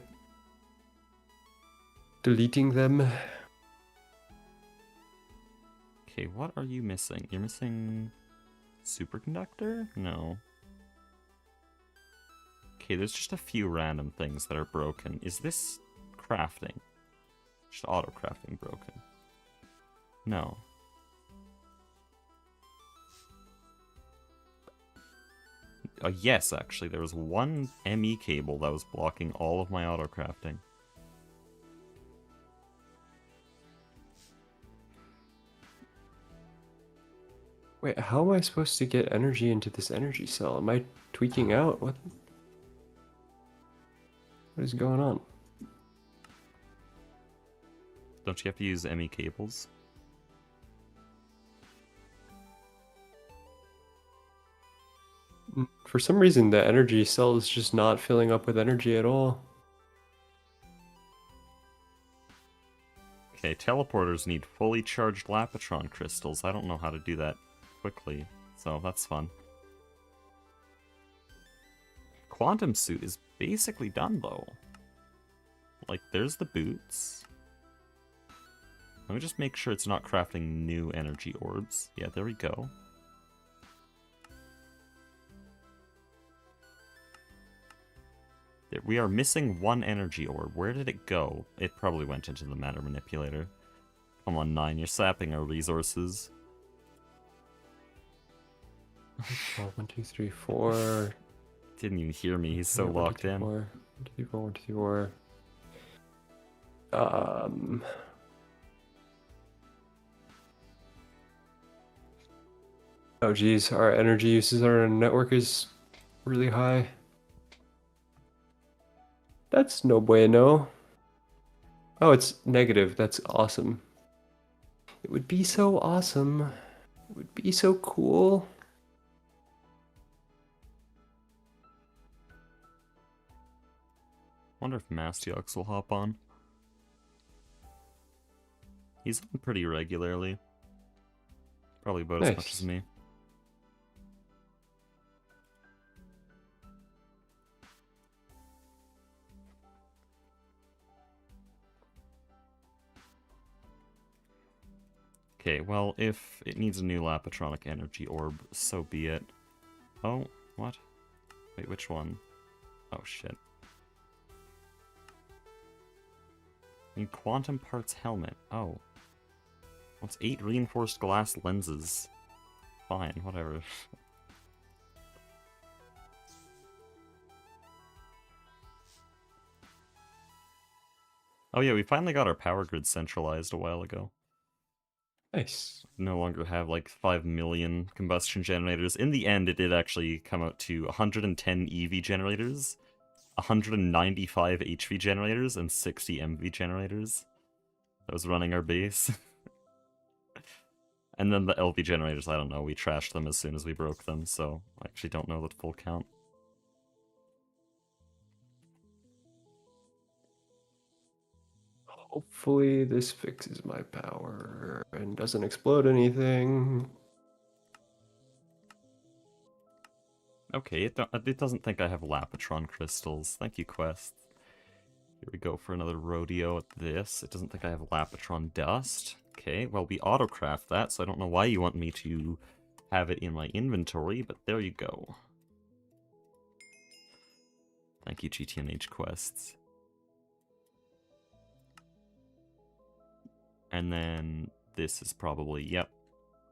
deleting them. Okay, what are you missing? You're missing superconductor? No. Okay, there's just a few random things that are broken. Is this crafting? Just auto crafting broken? No. Yes, actually, there was one ME cable that was blocking all of my auto crafting. Wait, how am I supposed to get energy into this energy cell? Am I tweaking out? What is going on? Don't you have to use ME cables? For some reason, the energy cell is just not filling up with energy at all. Okay, teleporters need fully charged Lapatron crystals. I don't know how to do that quickly, so that's fun. Quantum suit is basically done, though. Like, there's the boots. Let me just make sure it's not crafting new energy orbs. Yeah, there we go. We are missing one energy orb. Where did it go? It probably went into the matter manipulator. Come on, 9, you're sapping our resources. Oh, 1, 2, 3, 4. Didn't even hear me, he's so Yeah, 1, 2, locked 3, in. 4. 1, 2, 3, 4. 1, 2, 3, 4. Oh geez, our energy uses on our network is really high. That's no bueno. Oh, it's negative. That's awesome. It would be so awesome. It would be so cool. Wonder if Mastiox will hop on. He's on pretty regularly. Probably about as much as me. Okay, well, if it needs a new Lapatronic Energy Orb, so be it. Oh, what? Wait, which one? Oh, shit. I need Quantum Parts Helmet. Oh. What's 8 reinforced glass lenses? Fine, whatever. Oh yeah, we finally got our power grid centralized a while ago. Nice. No longer have like 5 million combustion generators. In the end, it did actually come out to 110 EV generators, 195 HV generators, and 60 MV generators. That was running our base. And then the LV generators, I don't know, we trashed them as soon as we broke them, so I actually don't know the full count. Hopefully this fixes my power and doesn't explode anything. Okay, it doesn't think I have Lapatron crystals. Thank you, Quest. Here we go for another rodeo at this. It doesn't think I have Lapatron dust. Okay, well, we autocraft that, so I don't know why you want me to have it in my inventory, but there you go. Thank you, GTNH Quests. And then this is probably, yep,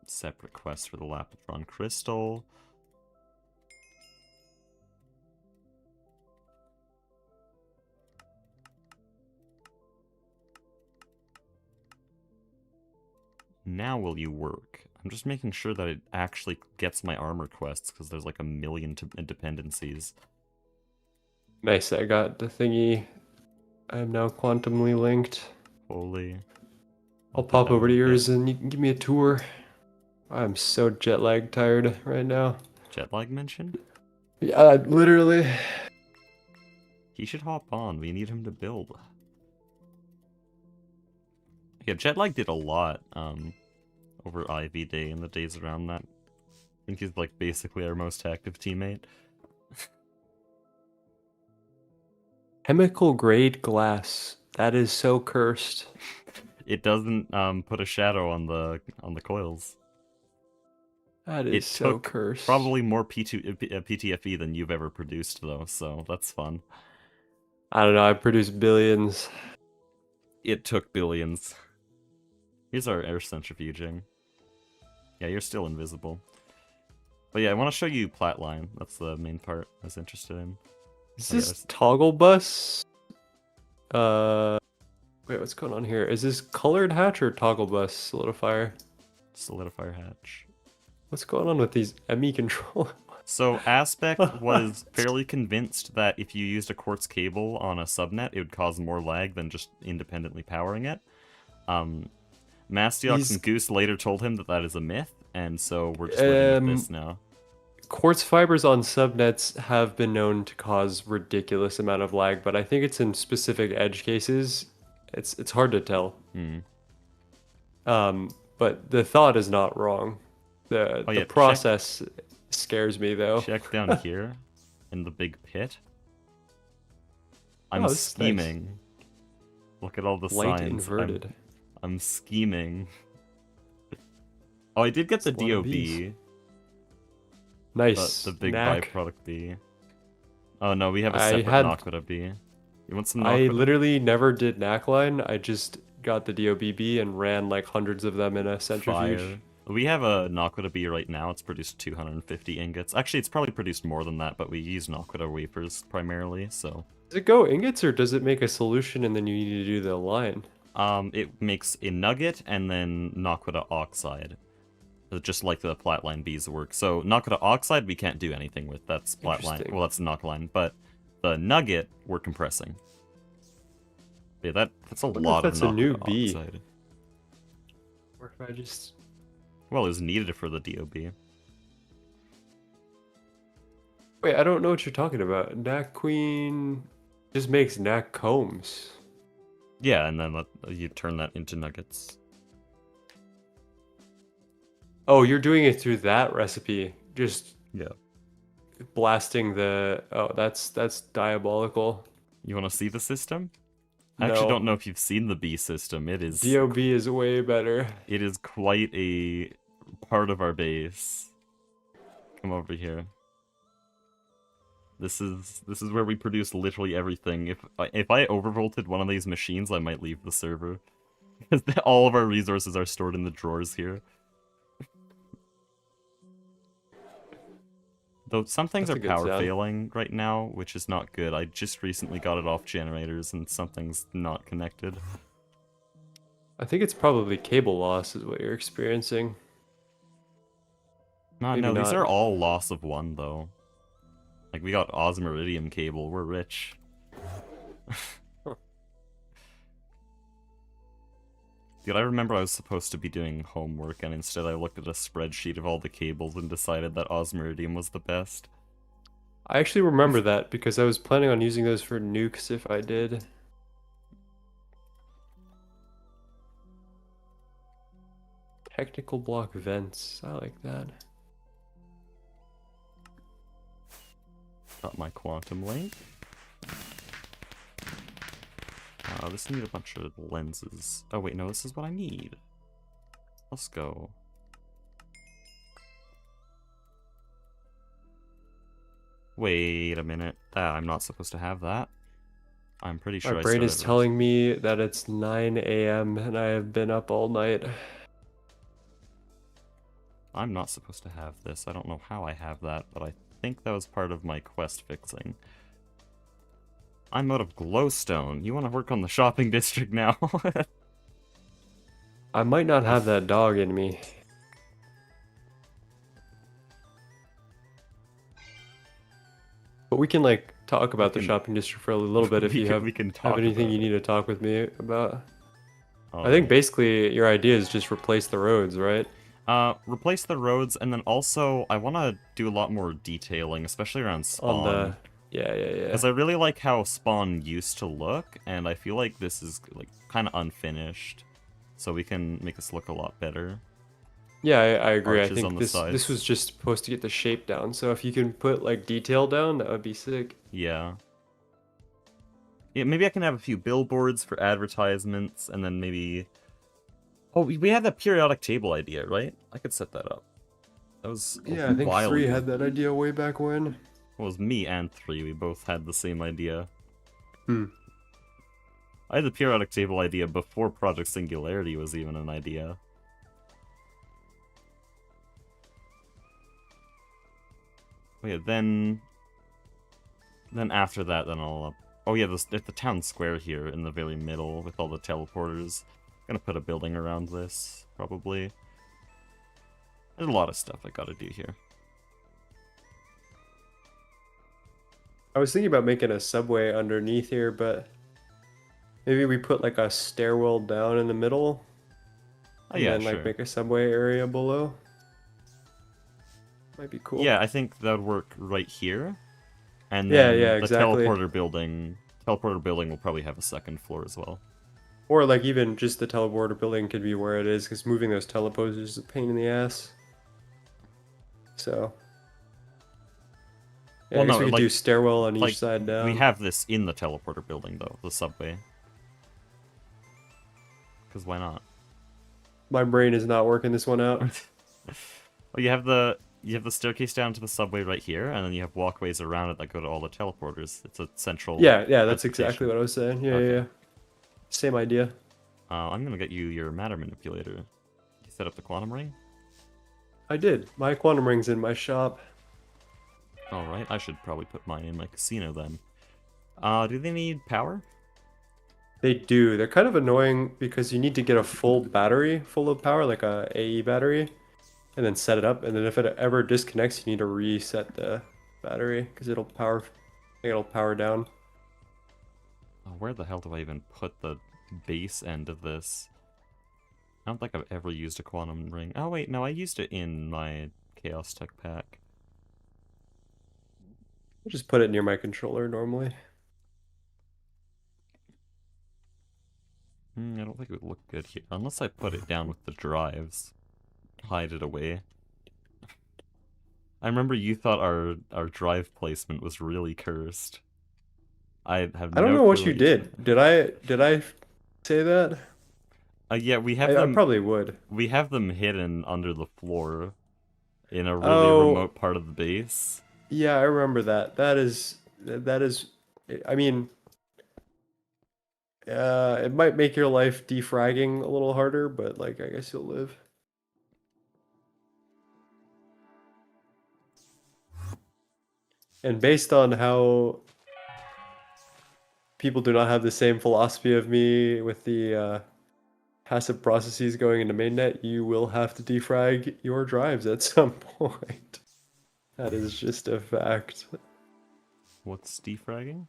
separate quest for the Lapatron crystal. Now will you work? I'm just making sure that it actually gets my armor quests, because there's like a million dependencies. Nice, I got the thingy. I'm now quantumly linked. Holy. I'll pop over to yours and you can give me a tour. I'm so jet lag tired right now. Jet lag mention? Yeah, literally. He should hop on. We need him to build. Yeah, Jetlag did a lot over IV Day and the days around that. I think he's like basically our most active teammate. Chemical grade glass. That is so cursed. It doesn't put a shadow on the coils. That is so cursed. Probably more PTFE than you've ever produced though, so that's fun. I don't know, I produced billions. It took billions. Here's our air centrifuging. Yeah, you're still invisible. But yeah, I want to show you Platline. That's the main part I was interested in. Is this toggle bus? Wait, what's going on here? Is this colored hatch or toggle bus solidifier? Solidifier hatch. What's going on with these ME control? So Aspect was fairly convinced that if you used a quartz cable on a subnet, it would cause more lag than just independently powering it. Mastiox and Goose later told him that that is a myth, and so we're just living with this now. Quartz fibers on subnets have been known to cause ridiculous amount of lag, but I think it's in specific edge cases. It's hard to tell. But the thought is not wrong. The process scares me though. Check down here in the big pit. I'm scheming. Nice. Look at all the light signs. Inverted. I'm scheming. Oh, I did get the DOB. Nice. The big byproduct B. Oh no, we have a separate Nakoda B. You want some Nakoda? I literally never did Knackline. I just got the DOBB and ran like hundreds of them in a centrifuge. Fire. We have a Naquita bee right now. It's produced 250 ingots. Actually, it's probably produced more than that, but we use Naquita wafers primarily, so... Does it go ingots or does it make a solution and then you need to do the line? It makes a nugget and then Naquita oxide. Just like the flatline bees work. So Naquita oxide we can't do anything with. That's flatline. Interesting. Well, that's Nocline. But the nugget we're compressing. Yeah, that's a wonder lot if of that's a new Naquita bee. oxide. Or if I just... Well, it was needed for the DOB. Wait, I don't know what you're talking about. Knack Queen just makes knack combs. Yeah, and then you turn that into nuggets. Oh, you're doing it through that recipe. Just Yeah. blasting the... Oh, that's diabolical. You want to see the system? I actually don't know if you've seen the bee system. It is... DOB is way better. It is quite a part of our base. Come over here. This is where we produce literally everything. If I overvolted one of these machines, I might leave the server. Because all of our resources are stored in the drawers here. Though some things That's are a good power sound. failing right now, which is not good. I just recently got it off generators and something's not connected. I think it's probably cable loss is what you're experiencing. No, Maybe these not. are all loss of one, though. Like, we got osmiridium cable, we're rich. Dude, I remember I was supposed to be doing homework, and instead I looked at a spreadsheet of all the cables and decided that osmiridium was the best. I actually remember that because I was planning on using those for nukes if I did. Technical block vents. I like that. Got my quantum link. This needs a bunch of lenses. Oh wait, no, this is what I need. Let's go. Wait a minute. I'm not supposed to have that. I'm pretty sure My I brain is started telling me that it's 9 a.m. and I have been up all night. I'm not supposed to have this. I don't know how I have that, but I think that was part of my quest fixing. I'm out of glowstone. You want to work on the shopping district now? I might not have that dog in me. But we can like talk about the shopping district for a little bit if we can have talk anything about you it. need to talk with me about. Oh, I think basically your idea is just replace the roads, right? replace the roads, and then also I want to do a lot more detailing, especially around spawn. On the yeah. Because I really like how Spawn used to look, and I feel like this is like kind of unfinished, so we can make this look a lot better. Yeah, I agree. I Arches on think the this sides. was just supposed to get the shape down. So if you can put like detail down, that would be sick. Yeah. Yeah, maybe I can have a few billboards for advertisements, and then maybe... Oh, we had that periodic table idea, right? I could set that up. That was a Yeah, I think while 3 ago. had that idea way back when. Well, it was me and 3. We both had the same idea. Hmm. I had the periodic table idea before Project Singularity was even an idea. Wait, then after that, then I'll... Oh yeah, at the town square here in the very middle with all the teleporters. I'm gonna put a building around this, probably. There's a lot of stuff I gotta do here. I was thinking about making a subway underneath here, but maybe we put like a stairwell down in the middle. Oh And yeah, then sure. like make a subway area below. Might be cool. Yeah, I think that would work right here. And Yeah, then yeah, the exactly. teleporter building will probably have a second floor as well. Or like even just the teleporter building could be where it is, because moving those teleporters is a pain in the ass. So. Yeah, Well, I guess no, we could like- do stairwell on like, each side down. We have this in the teleporter building though, the subway. Because why not? My brain is not working this one out. Well, you have the staircase down to the subway right here, and then you have walkways around it that go to all the teleporters. It's a central. Yeah, that's exactly transportation. what I was saying. Yeah, Okay. yeah. Same idea. I'm gonna get you your matter manipulator. You set up the quantum ring? I did. My quantum ring's in my shop. Alright, I should probably put mine in my casino then. Do they need power? They do. They're kind of annoying because you need to get a full battery full of power, like a AE battery, and then set it up. And then if it ever disconnects, you need to reset the battery because it'll power down. Oh, where the hell do I even put the base end of this? I don't think I've ever used a quantum ring. Oh wait, no, I used it in my Chaos Tech pack. I'll just put it near my controller normally. I don't think it would look good here, unless I put it down with the drives. Hide it away. I remember you thought our drive placement was really cursed. I have I don't no know what clue you you're saying. did. Did I say that? Yeah, we have I them. probably would. We have them hidden under the floor in a really Oh, remote part of the base. yeah, I remember that. That is. I mean, it might make your life defragging a little harder, but like I guess you'll live. And based on how people do not have the same philosophy of me with the passive processes going into mainnet, you will have to defrag your drives at some point. That is just a fact. What's defragging?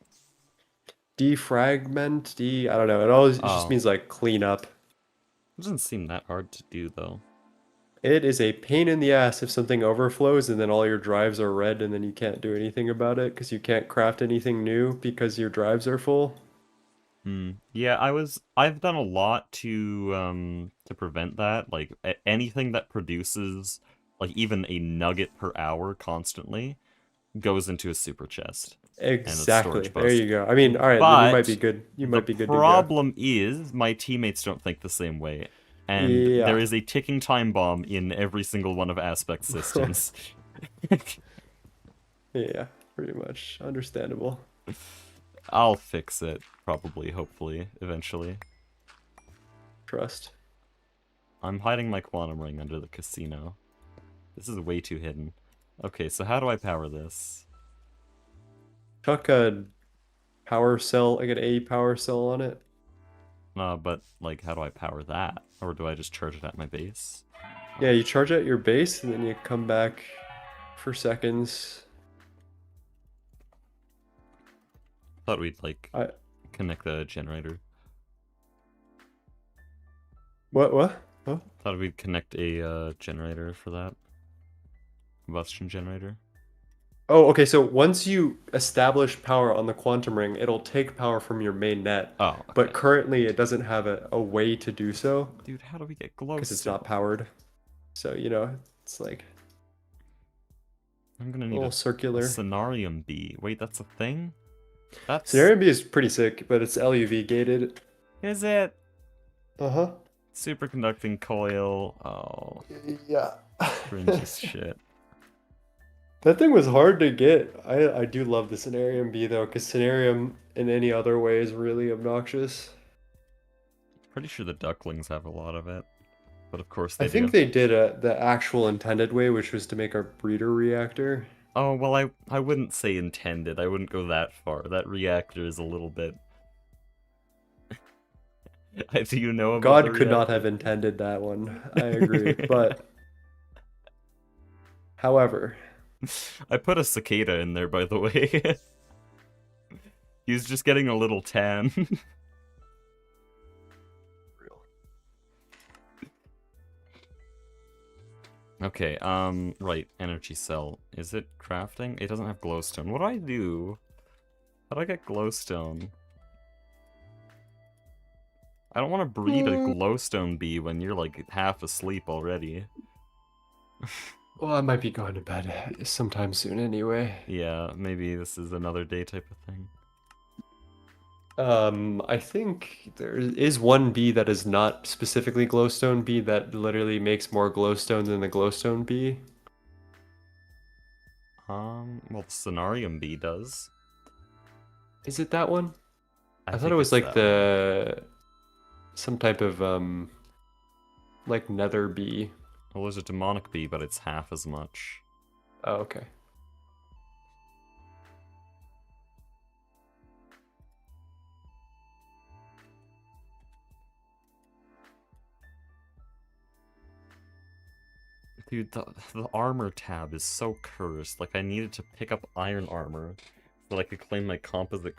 Defragment, I don't know. It just Oh, means like clean up. it doesn't seem that hard to do though. It is a pain in the ass if something overflows and then all your drives are red and then you can't do anything about it because you can't craft anything new because your drives are full. Yeah, I've done a lot to prevent that. Like anything that produces like even a nugget per hour constantly goes into a super chest and a Exactly. storage There bus. you go. I mean, all right, then you might be But good. You the might be good to go. problem is my teammates don't think the same way. And there Yeah. is a ticking time bomb in every single one of Aspect's systems. Yeah, pretty much. Understandable. I'll fix it, probably, hopefully, eventually. Trust. I'm hiding my quantum ring under the casino. This is way too hidden. Okay, so how do I power this? Chuck a power cell, like an A power cell on it. But, like, how do I power that? Or do I just charge it at my base? Yeah, you charge at your base and then you come back for seconds. Thought we'd, like, I connect the generator. what? What? Thought we'd connect a generator for that. Combustion generator. Oh, okay, so once you establish power on the quantum ring, it'll take power from your main net. Oh, okay. But currently it doesn't have a way to do so Dude, how do we get glowstone? because it's not powered. So, it's like I'm gonna a need little a circular. Sonarium bee. Wait, that's a thing? That's... Scenario B is pretty sick, but it's LUV gated. Is it? Uh-huh. Superconducting coil. Oh, Yeah. cringe as shit. That thing was hard to get. I do love the Scenarium B though, because Scenarium in any other way is really obnoxious. Pretty sure the ducklings have a lot of it. But of course I they think do. they did the actual intended way, which was to make our breeder reactor. Oh, well, I wouldn't say intended. I wouldn't go that far. That reactor is a little bit... Do you know about God the could not reactor? have intended that one. I agree. But, however, I put a cicada in there, by the way. He's just getting a little tan. Okay, right, energy cell. Is it crafting? It doesn't have glowstone. What do I do? How do I get glowstone? I don't want to breed a glowstone bee when you're like half asleep already. well, I might be going to bed sometime soon anyway. Yeah, maybe this is another day type of thing. I think there is one bee that is not specifically glowstone bee that literally makes more glowstone than the glowstone bee. Well, the Sonarium bee does. Is it that one? I thought think it was it's like that one. some type of like nether bee. Well, there's a demonic bee, but it's half as much. Oh, okay. Dude, the armor tab is so cursed. Like, I needed to pick up iron armor so that I could claim my composite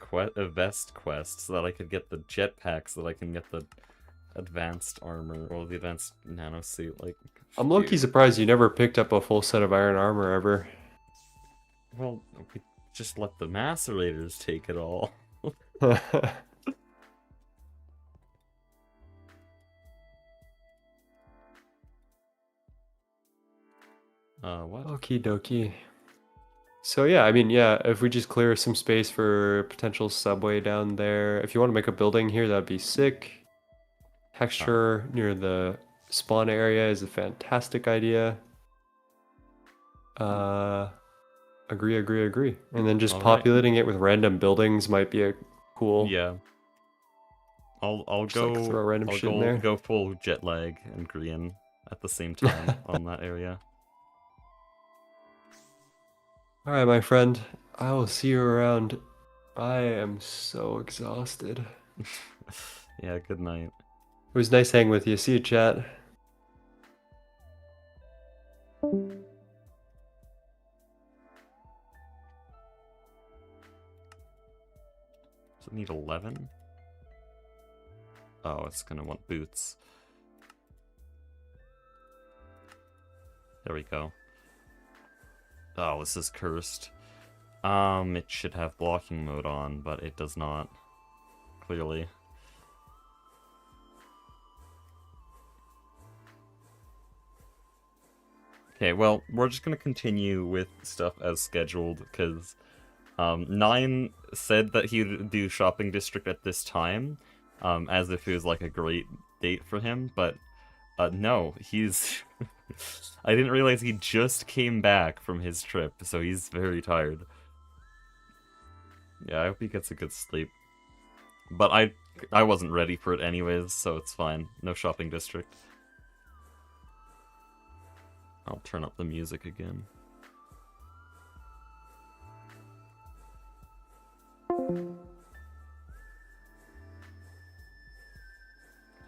vest quest, so that I could get the jetpack, so that I can get the advanced armor, or the advanced nano suit. Like, I'm low-key dude. surprised you never picked up a full set of iron armor ever. Well, we just let the macerators take it all. What? Okie dokie. So yeah, I mean, yeah, if we just clear some space for potential subway down there, if you want to make a building here, that'd be sick. Texture near the spawn area is a fantastic idea. Agree. And then just All right. populating it with random buildings might be a cool. Yeah. I'll Just, go like, throw random I'll shit in there. go full jet lag and green at the same time on that area. All right, my friend. I will see you around. I am so exhausted. Yeah, good night. It was nice hanging with you. See you, chat. Does it need 11? Oh, it's gonna want boots. There we go. Oh, this is cursed. It should have blocking mode on, but it does not. Clearly. Okay, well, we're just gonna continue with stuff as scheduled, because Nine said that he would do shopping district at this time, as if it was like a great date for him, but no, he's... I didn't realize he just came back from his trip, so he's very tired. Yeah, I hope he gets a good sleep. But I wasn't ready for it anyways, so it's fine. No shopping district. I'll turn up the music again.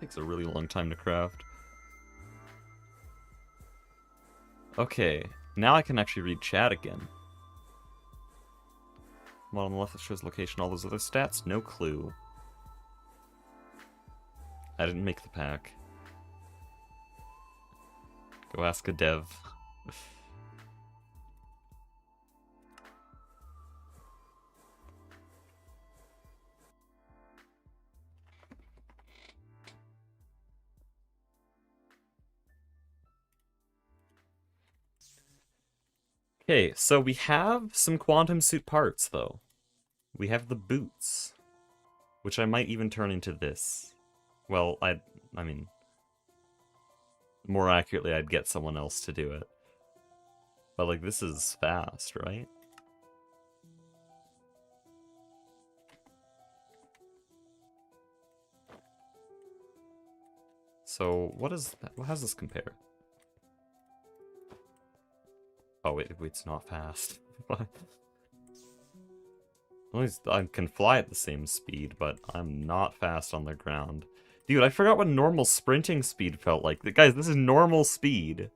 Takes a really long time to craft. Okay, now I can actually read chat again. Well, on the left it shows location, all those other stats, no clue. I didn't make the pack. Go ask a dev. Okay, so we have some quantum suit parts, though. We have the boots, which I might even turn into this. Well, I mean, more accurately, I'd get someone else to do it. But, like, this is fast, right? So, what is that? How does this compare? Oh, wait, it's not fast. What? At least I can fly at the same speed, but I'm not fast on the ground. Dude, I forgot what normal sprinting speed felt like. Guys, this is normal speed.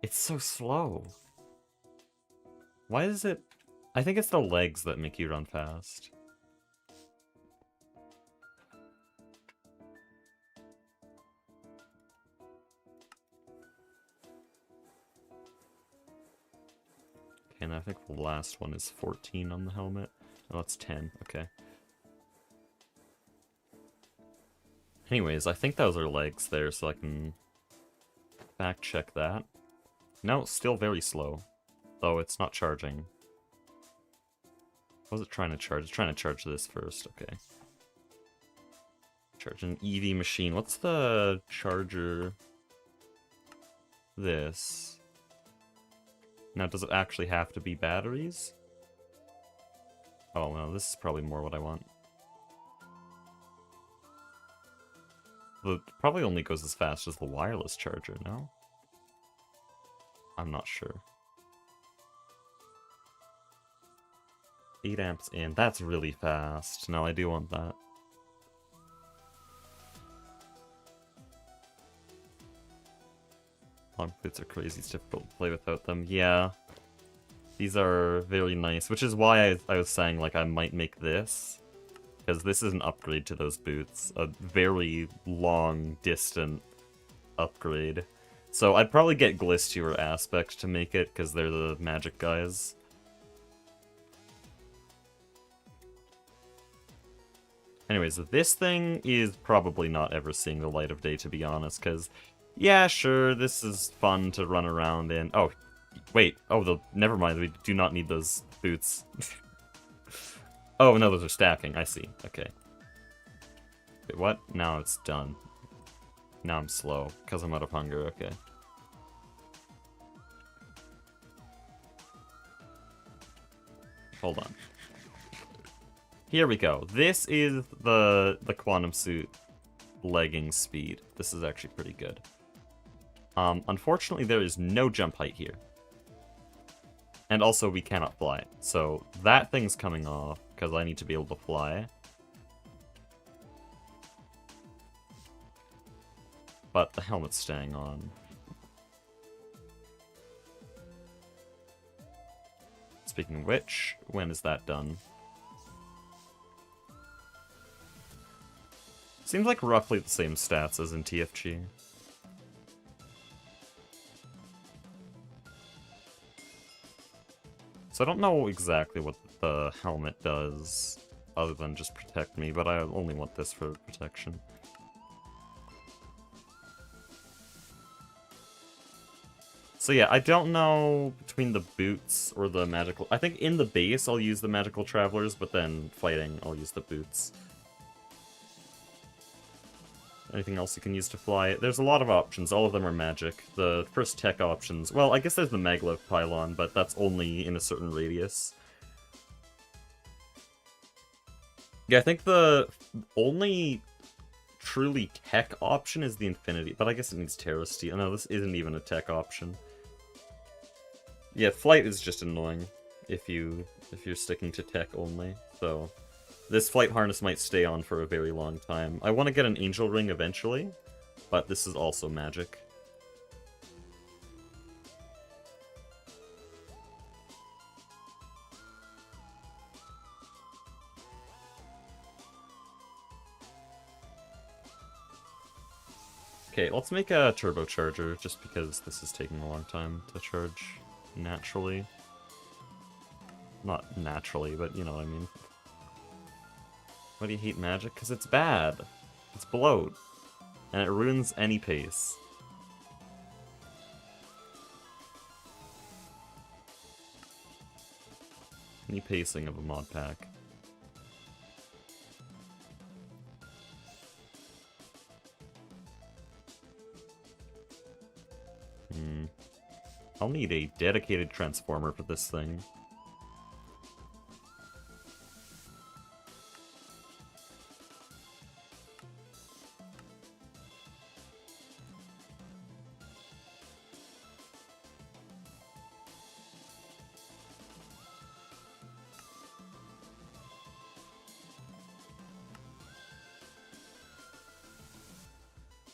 It's so slow. Why is it... I think it's the legs that make you run fast. Okay, and I think the last one is 14 on the helmet. Oh, it's 10. Okay. Anyways, I think those are legs there, so I can fact check that. No, still very slow. Oh, it's not charging. What was it trying to charge? It's trying to charge this first, okay. Charge an EV machine. What's the charger? This. Now, does it actually have to be batteries? Oh, no, this is probably more what I want. It probably only goes as fast as the wireless charger, no? I'm not sure. 8 amps in. That's really fast. No, I do want that. Long boots are crazy. It's difficult to play without them. Yeah. These are very nice, which is why I was saying, like, I might make this. Because this is an upgrade to those boots. A very long, distant upgrade. So I'd probably get Glistear or Aspect to make it, because they're the magic guys. Anyways, this thing is probably not ever seeing the light of day, to be honest, because, yeah, sure, this is fun to run around in. Oh, wait. Oh, never mind, we do not need those boots. Oh, no, those are stacking. I see. Okay. Wait, what? Now it's done. Now I'm slow, because I'm out of hunger. Okay. Hold on. Here we go. This is the Quantum Suit legging speed. This is actually pretty good. Unfortunately, there is no jump height here. And also, we cannot fly. So, that thing's coming off, because I need to be able to fly. But the helmet's staying on. Speaking of which, when is that done? Seems like roughly the same stats as in TFG. So I don't know exactly what the helmet does, other than just protect me, but I only want this for protection. So yeah, I don't know between the boots or the magical... I think in the base I'll use the magical travelers, but then fighting I'll use the boots. Anything else you can use to fly? There's a lot of options, all of them are magic. The first tech options... Well, I guess there's the Maglev Pylon, but that's only in a certain radius. Yeah, I think the only truly tech option is the Infinity, but I guess it needs Terra Steel. No, this isn't even a tech option. Yeah, flight is just annoying if you're sticking to tech only, so... This flight harness might stay on for a very long time. I want to get an angel ring eventually, but this is also magic. Okay, let's make a turbocharger, just because this is taking a long time to charge naturally. Not naturally, but you know what I mean. Why do you hate magic? Because it's bad. It's bloat. And it ruins any pace. Any pacing of a mod pack. I'll need a dedicated transformer for this thing.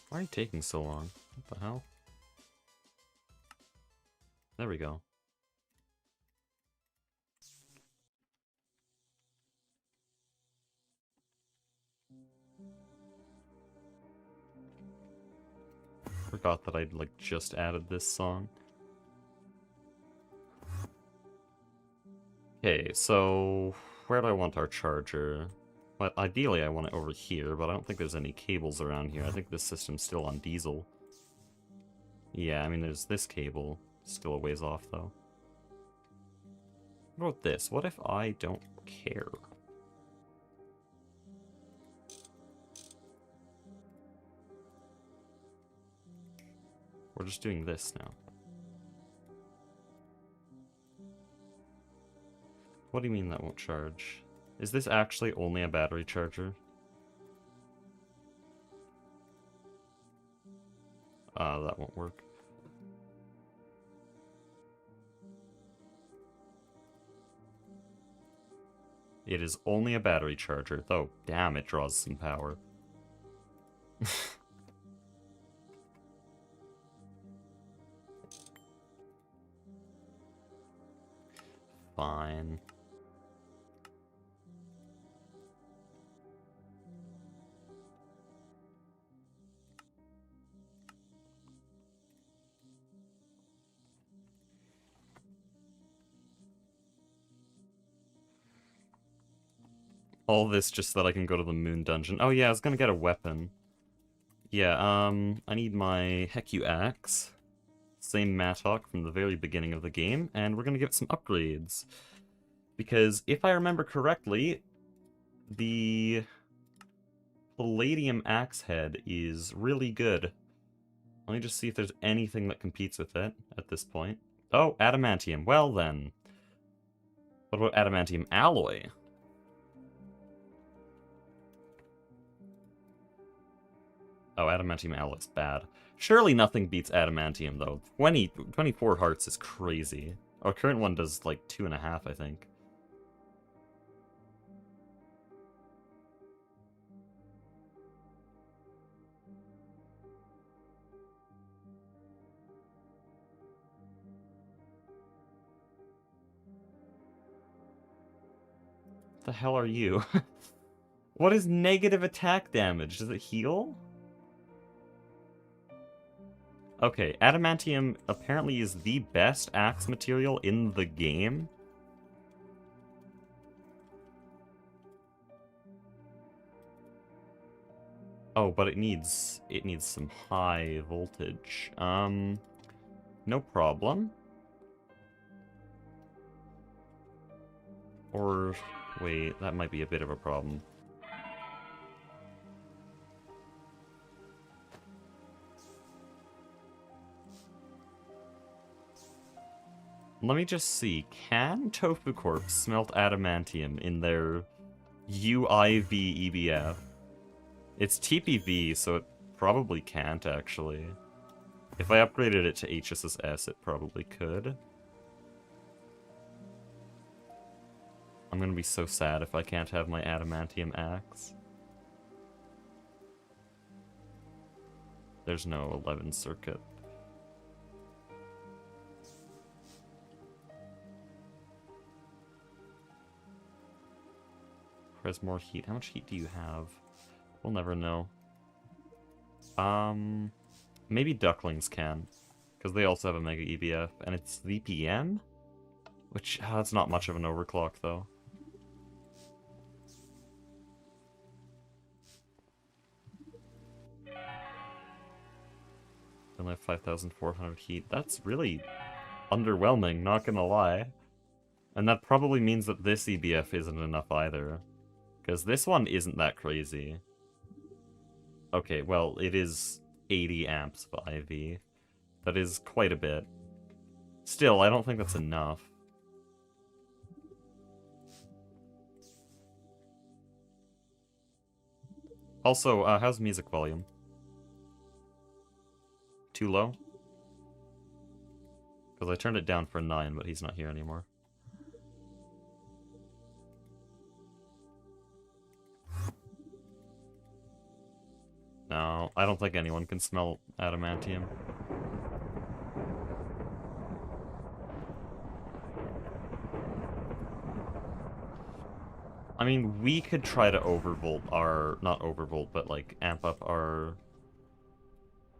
Why are you taking so long? What the hell? There we go. Forgot that I'd, like, just added this song. Okay, so... where do I want our charger? Well, ideally I want it over here, but I don't think there's any cables around here. I think this system's still on diesel. Yeah, I mean, there's this cable. Still a ways off, though. What about this? What if I don't care? We're just doing this now. What do you mean that won't charge? Is this actually only a battery charger? That won't work. It is only a battery charger, though damn, it draws some power. Fine. All this just so that I can go to the moon dungeon. Oh yeah, I was gonna get a weapon. Yeah, I need my Heku axe. Same Mattock from the very beginning of the game, and we're gonna give it some upgrades. Because if I remember correctly, the Palladium axe head is really good. Let me just see if there's anything that competes with it at this point. Oh, adamantium. Well then. What about adamantium alloy? Oh, adamantium alloy's bad. Surely nothing beats adamantium, though. 24 hearts is crazy. Our current one does, like, 2.5, I think. The hell are you? What is negative attack damage? Does it heal? Okay, adamantium apparently is the best axe material in the game. Oh, but it needs some high voltage. No problem. Or wait, that might be a bit of a problem. Let me just see. Can Tofu Corp smelt adamantium in their UIV EBF? It's TPV, so it probably can't, actually. If I upgraded it to HSS, it probably could. I'm gonna be so sad if I can't have my adamantium axe. There's no 11 circuit. Requires more heat. How much heat do you have? We'll never know. Maybe ducklings can, because they also have a mega EBF, and it's VPM? Which, that's not much of an overclock, though. Only have 5,400 heat. That's really underwhelming, not gonna lie. And that probably means that this EBF isn't enough either. Because this one isn't that crazy. Okay, well, it is 80 amps of IV. That is quite a bit. Still, I don't think that's enough. Also, how's music volume? Too low? Because I turned it down for 9, but he's not here anymore. No, I don't think anyone can smell adamantium. I mean, we could try to overvolt our... not overvolt, but like amp up our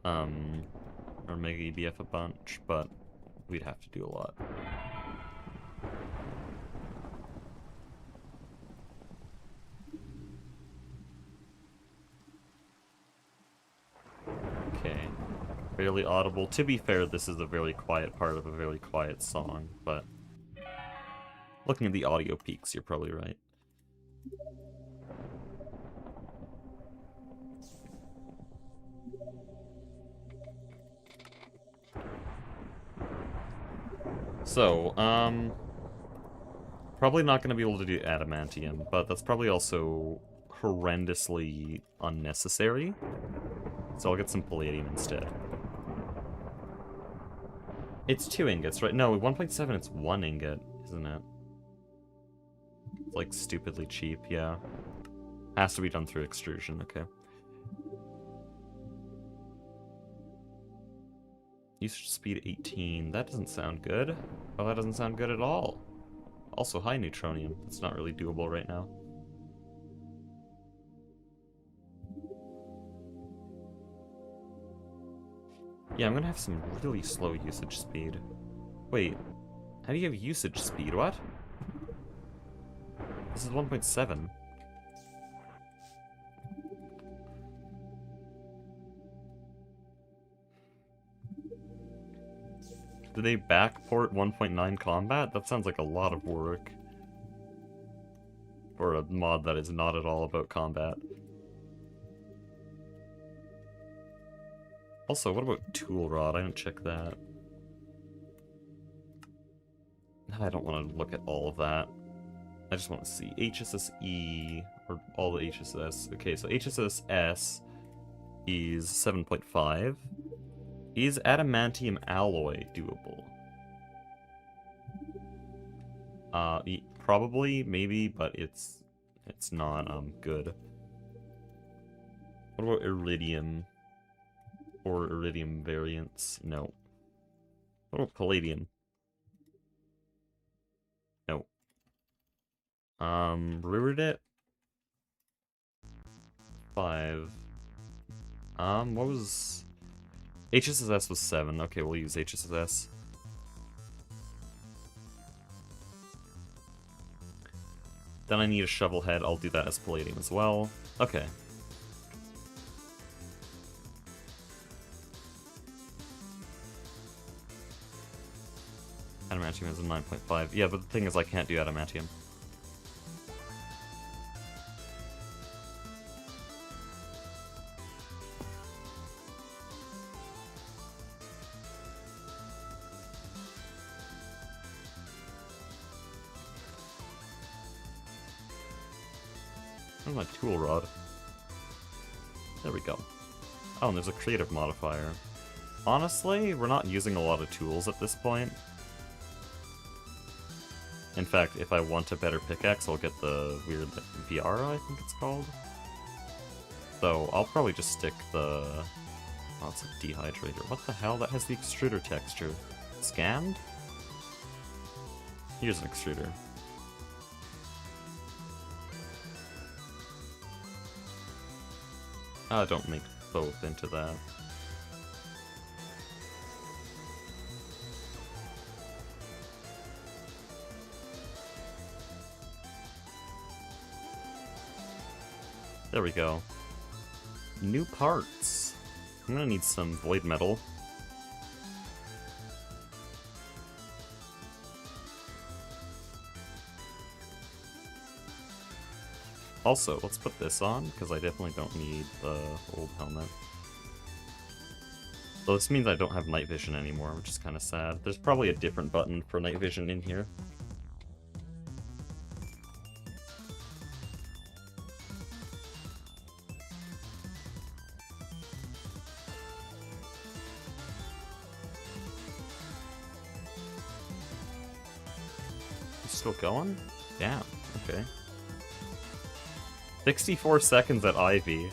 Mega EBF a bunch, but we'd have to do a lot. Okay. Barely audible. To be fair, this is a very quiet part of a very quiet song, but looking at the audio peaks, you're probably right. So, Probably not going to be able to do adamantium, but that's probably also horrendously unnecessary. So I'll get some palladium instead. It's 2 ingots, right? No, 1.7 it's 1 ingot, isn't it? It's like stupidly cheap, yeah. Has to be done through extrusion, okay. Usage speed 18, that doesn't sound good. Oh, that doesn't sound good at all. Also, high neutronium. That's not really doable right now. Yeah, I'm gonna have some really slow usage speed. Wait, how do you have usage speed? What? This is 1.7. Do they backport 1.9 combat? That sounds like a lot of work. For a mod that is not at all about combat. Also, what about Tool Rod? I didn't check that. I don't want to look at all of that. I just want to see HSSE, or all the HSS. Okay, so HSS is 7.5. Is adamantium alloy doable? Probably, maybe, but it's not good. What about iridium? Or iridium variants? No. What about palladium? No. Ruridit? 5. What was... HSS was 7. Okay, we'll use HSS. Then I need a shovel head. I'll do that as palladium as well. Okay. Adamantium is a 9.5. Yeah, but the thing is I can't do adamantium. Where's my tool rod? There we go. Oh, and there's a creative modifier. Honestly, we're not using a lot of tools at this point. In fact, if I want a better pickaxe, I'll get the weird VR, I think it's called. So I'll probably just stick the... Oh, it's a dehydrator. What the hell? That has the extruder texture. Scanned? Here's an extruder. Don't make both into that. There we go. New parts. I'm gonna need some void metal. Also, let's put this on, because I definitely don't need the old helmet. So this means I don't have night vision anymore, which is kind of sad. There's probably a different button for night vision in here. You still going? Damn, okay. 64 seconds at Ivy.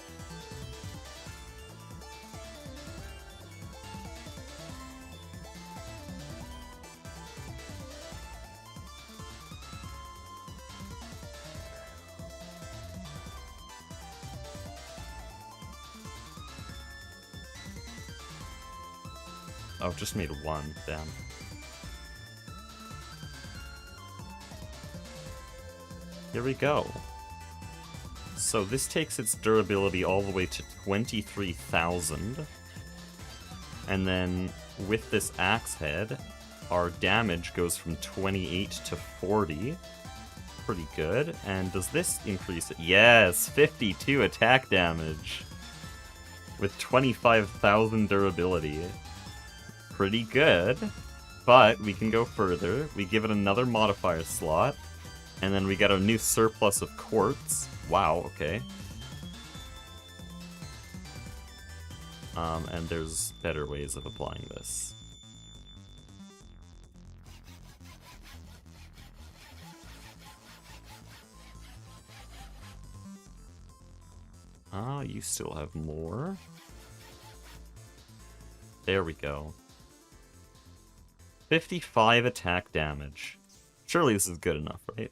Oh, just made 1, damn. Here we go. So this takes its durability all the way to 23,000. And then with this axe head, our damage goes from 28 to 40. Pretty good. And does this increase it? Yes, 52 attack damage. With 25,000 durability. Pretty good. But we can go further. We give it another modifier slot. And then we get our new surplus of quartz. Wow, okay. And there's better ways of applying this. Ah, you still have more. There we go. 55 attack damage. Surely this is good enough, right?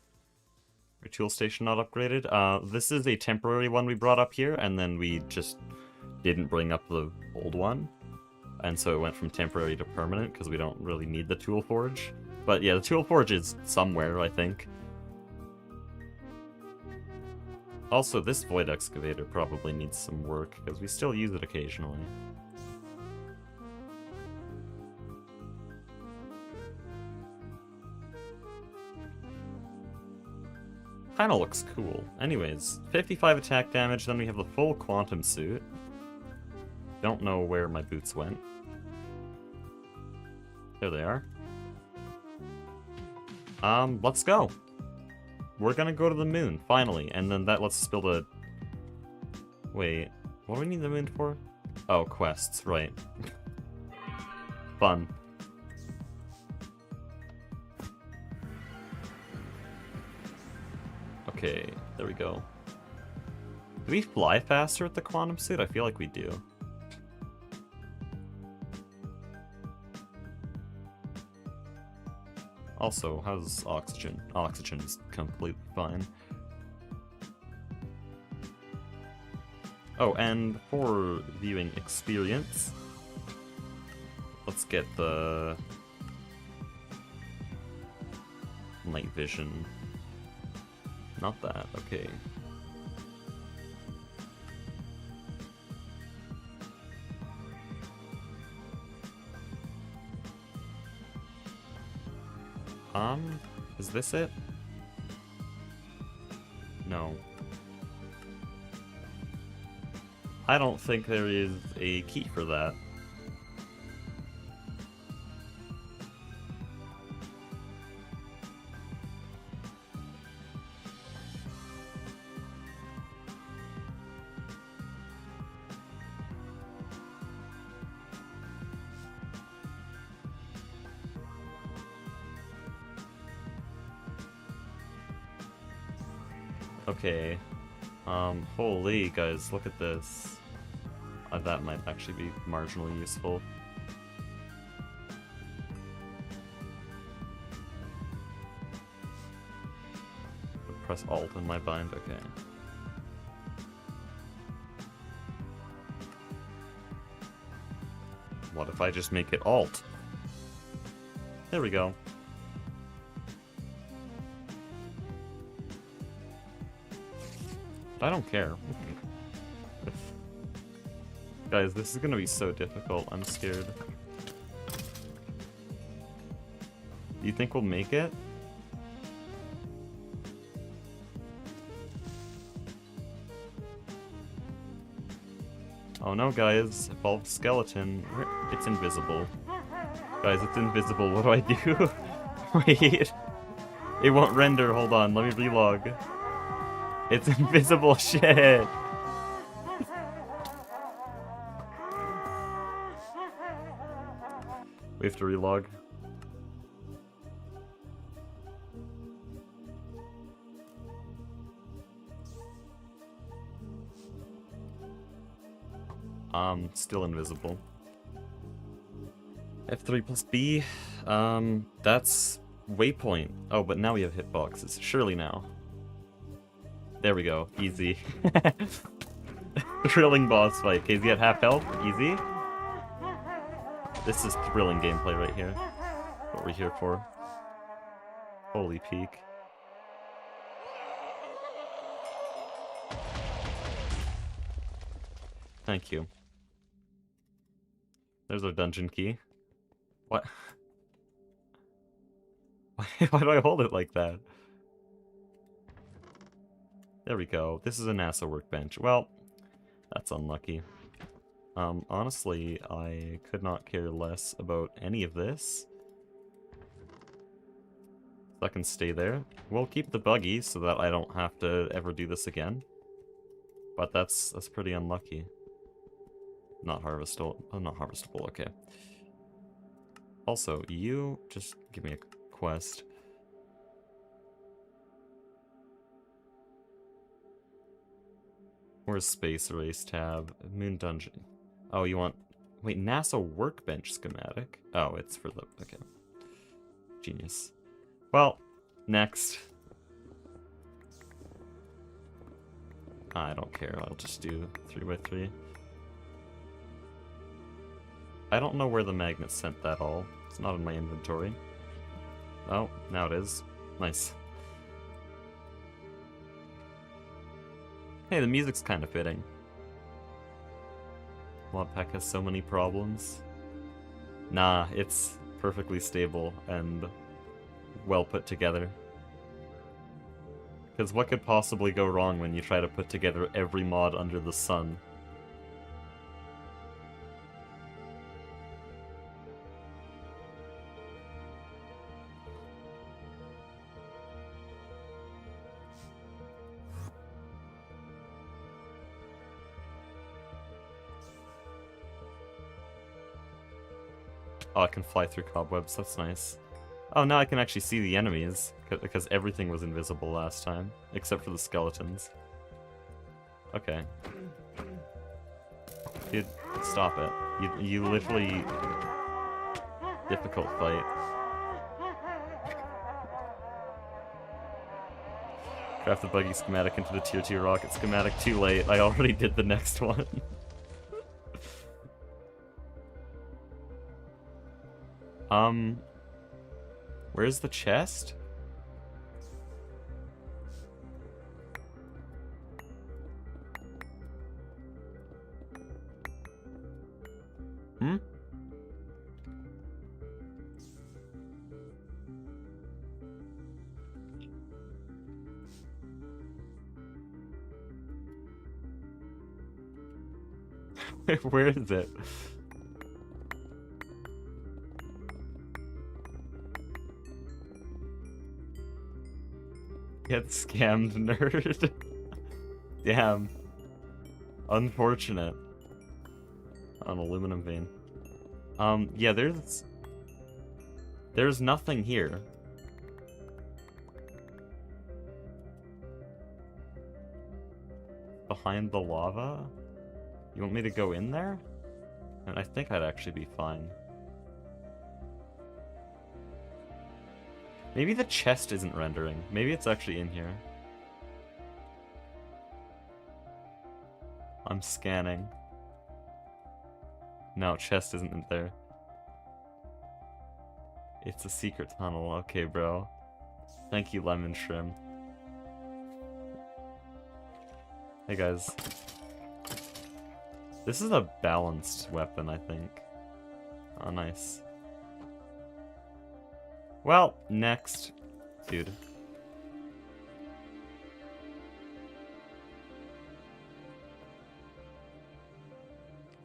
Your tool station not upgraded? This is a temporary one we brought up here, and then we just didn't bring up the old one. And so it went from temporary to permanent, because we don't really need the tool forge. But yeah, the tool forge is somewhere, I think. Also, this void excavator probably needs some work, because we still use it occasionally. Kinda looks cool. Anyways, 55 attack damage, then we have the full quantum suit. Don't know where my boots went. There they are. Let's go. We're gonna go to the moon, finally, and then that lets us build a... Wait, what do we need the moon for? Oh, quests, right. Fun. Okay, there we go. Do we fly faster with the quantum suit? I feel like we do. Also, how's oxygen? Oxygen's completely fine. Oh, and for viewing experience, let's get the night vision. Not that, okay. Is this it? No. I don't think there is a key for that. Okay. Holy guys, look at this. That might actually be marginally useful. Press Alt in my bind, okay. What if I just make it Alt? There we go. I don't care. Guys, this is gonna be so difficult. I'm scared. Do you think we'll make it? Oh no, guys. Evolved skeleton. It's invisible. Guys, it's invisible. What do I do? Wait. It won't render. Hold on. Let me relog. It's invisible. Shit. We have to relog. Still invisible. F3 plus B. That's waypoint. Oh, but now we have hitboxes. Surely now. There we go. Easy. Thrilling boss fight. KZ at half health. Easy. This is thrilling gameplay right here. What we're here for. Holy peak. Thank you. There's our dungeon key. What? Why do I hold it like that? There we go. This is a NASA workbench. Well, that's unlucky. Honestly, I could not care less about any of this. So I can stay there. We'll keep the buggy so that I don't have to ever do this again. But that's pretty unlucky. Not harvestable. Oh, not harvestable, okay. Also, you just give me a quest. Where's Space Race tab? Moon Dungeon. Oh, you want... Wait, NASA Workbench schematic? Oh, it's for the... Okay. Genius. Well, next. I don't care, I'll just do 3x3. I don't know where the magnet sent that all. It's not in my inventory. Oh, now it is. Nice. Hey, the music's kind of fitting. Modpack has so many problems. Nah, it's perfectly stable and well put together. Because what could possibly go wrong when you try to put together every mod under the sun? Oh, I can fly through cobwebs, that's nice. Oh, now I can actually see the enemies, because everything was invisible last time, except for the skeletons. Okay. Dude, stop it. You literally... Difficult fight. Craft the buggy schematic into the tier 2 rocket schematic. Too late, I already did the next one. Where's the chest? Hmm? Where is it? Get scammed, nerd. Damn. Unfortunate. An aluminum vein. Yeah, there's nothing here. Behind the lava? You want me to go in there? And I think I'd actually be fine. Maybe the chest isn't rendering. Maybe it's actually in here. I'm scanning. No, chest isn't in there. It's a secret tunnel. Okay, bro. Thank you, Lemon Shrimp. Hey, guys. This is a balanced weapon, I think. Oh, nice. Well, next. Dude.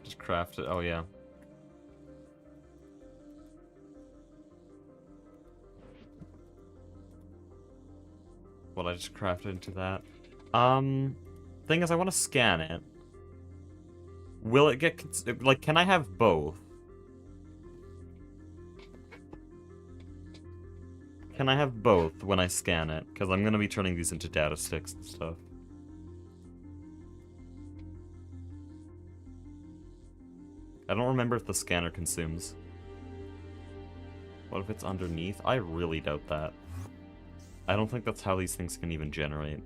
Just craft it. Oh, yeah. Well, I just crafted into that. Thing is, I want to scan it. Will it get... like, can I have both? Can I have both when I scan it? Because I'm going to be turning these into data sticks and stuff. I don't remember if the scanner consumes. What if it's underneath? I really doubt that. I don't think that's how these things can even generate.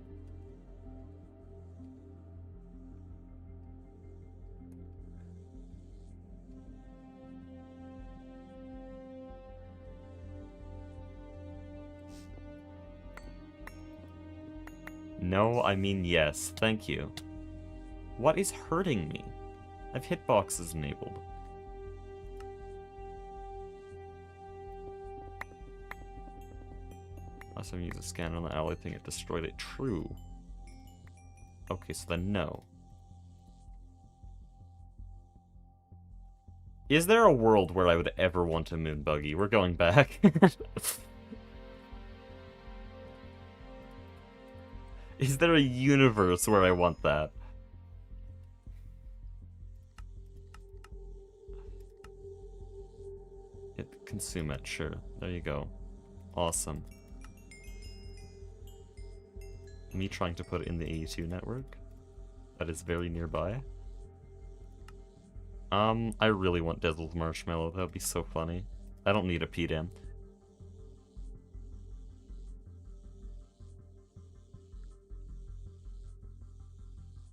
No, I mean yes. Thank you. What is hurting me? I have hitboxes enabled. Last time I used a scanner on the ally thing, it destroyed it. True. Okay, so then no. Is there a world where I would ever want a moon buggy? We're going back. Is there a universe where I want that? Consume it, sure. There you go. Awesome. Me trying to put it in the AE2 network. That is very nearby. I really want Dazzle's Marshmallow. That would be so funny. I don't need a PDAM.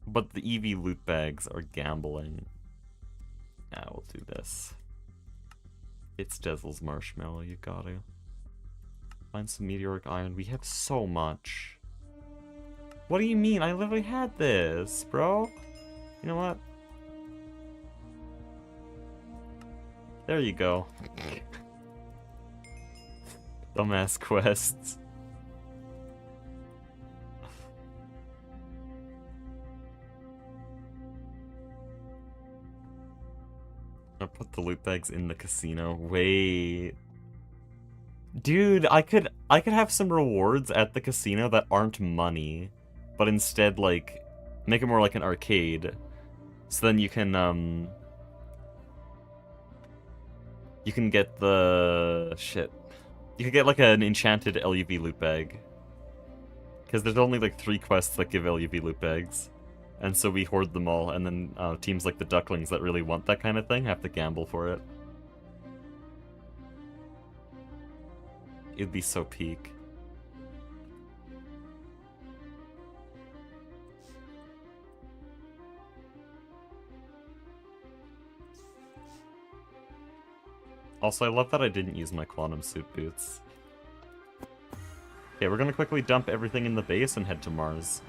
But the EV loot bags are gambling. Nah, we'll do this. It's Dazzle's Marshmallow, you gotta. Find some meteoric iron. We have so much. What do you mean? I literally had this, bro. You know what? There you go. Dumbass quests. I put the loot bags in the casino. Wait. Dude, I could have some rewards at the casino that aren't money, but instead like make it more like an arcade. So then you can get the shit. You could get like an enchanted LUV loot bag. Because there's only like 3 quests that give LUV loot bags. And so we hoard them all, and then teams like the Ducklings that really want that kind of thing have to gamble for it. It'd be so peak. Also, I love that I didn't use my quantum suit boots. Okay, we're gonna quickly dump everything in the base and head to Mars.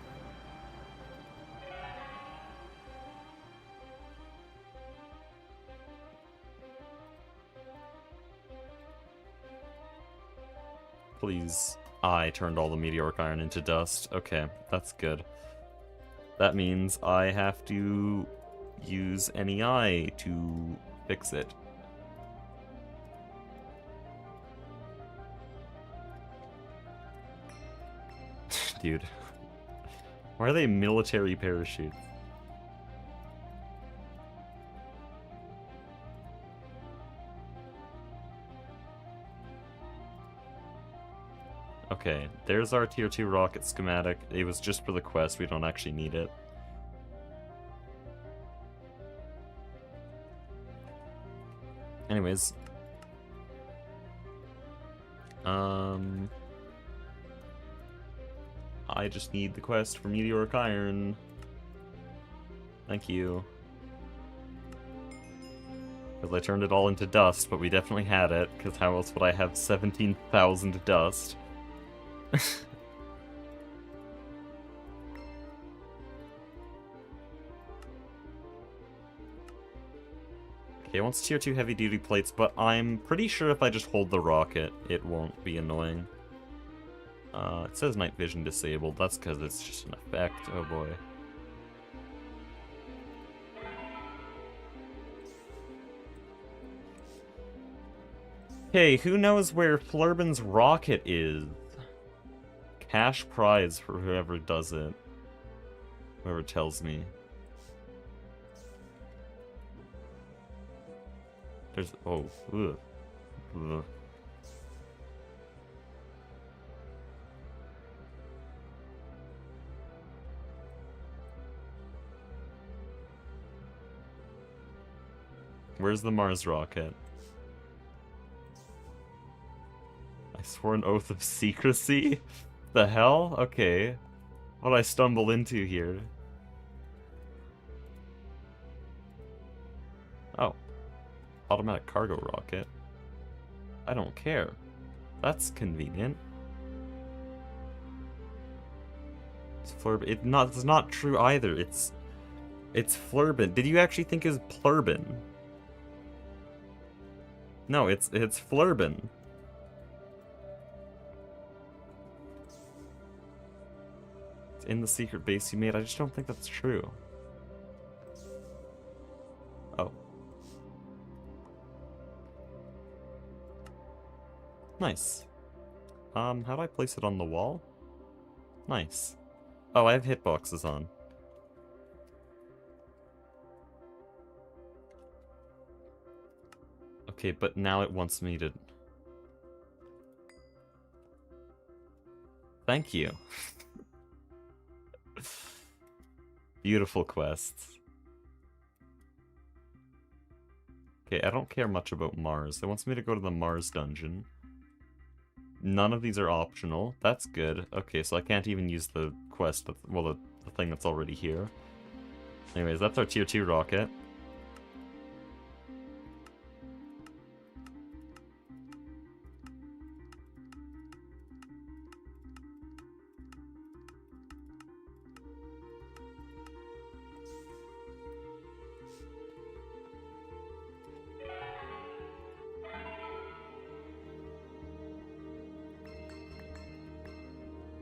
Please. I turned all the meteoric iron into dust. Okay, that's good. That means I have to use NEI to fix it. Dude. Why are they military parachutes? Okay, there's our tier 2 rocket schematic. It was just for the quest, we don't actually need it. Anyways. I just need the quest for meteoric iron. Thank you. Because I turned it all into dust, but we definitely had it, because how else would I have 17,000 dust? Okay, it wants tier 2 heavy duty plates, but I'm pretty sure if I just hold the rocket, it won't be annoying. It says night vision disabled. That's because it's just an effect. Oh boy. Okay, who knows where Flurbin's rocket is? Cash prize for whoever does it. Whoever tells me. There's... oh. Ugh. Ugh. Where's the Mars rocket? I swore an oath of secrecy? The hell? Okay. What did I stumble into here? Oh. Automatic cargo rocket. I don't care. That's convenient. It's Flurbin. It's not true either. It's Flurbin. Did you actually think it's Plurbin? No, it's Flurbin. It's in the secret base you made. I just don't think that's true. Oh. Nice. How do I place it on the wall? Nice. Oh, I have hitboxes on. Okay, but now it wants me to... Thank you. Beautiful quests. Okay, I don't care much about Mars. It wants me to go to the Mars dungeon. None of these are optional. That's good. Okay, so I can't even use the quest, well, the thing that's already here. Anyways, that's our tier 2 rocket.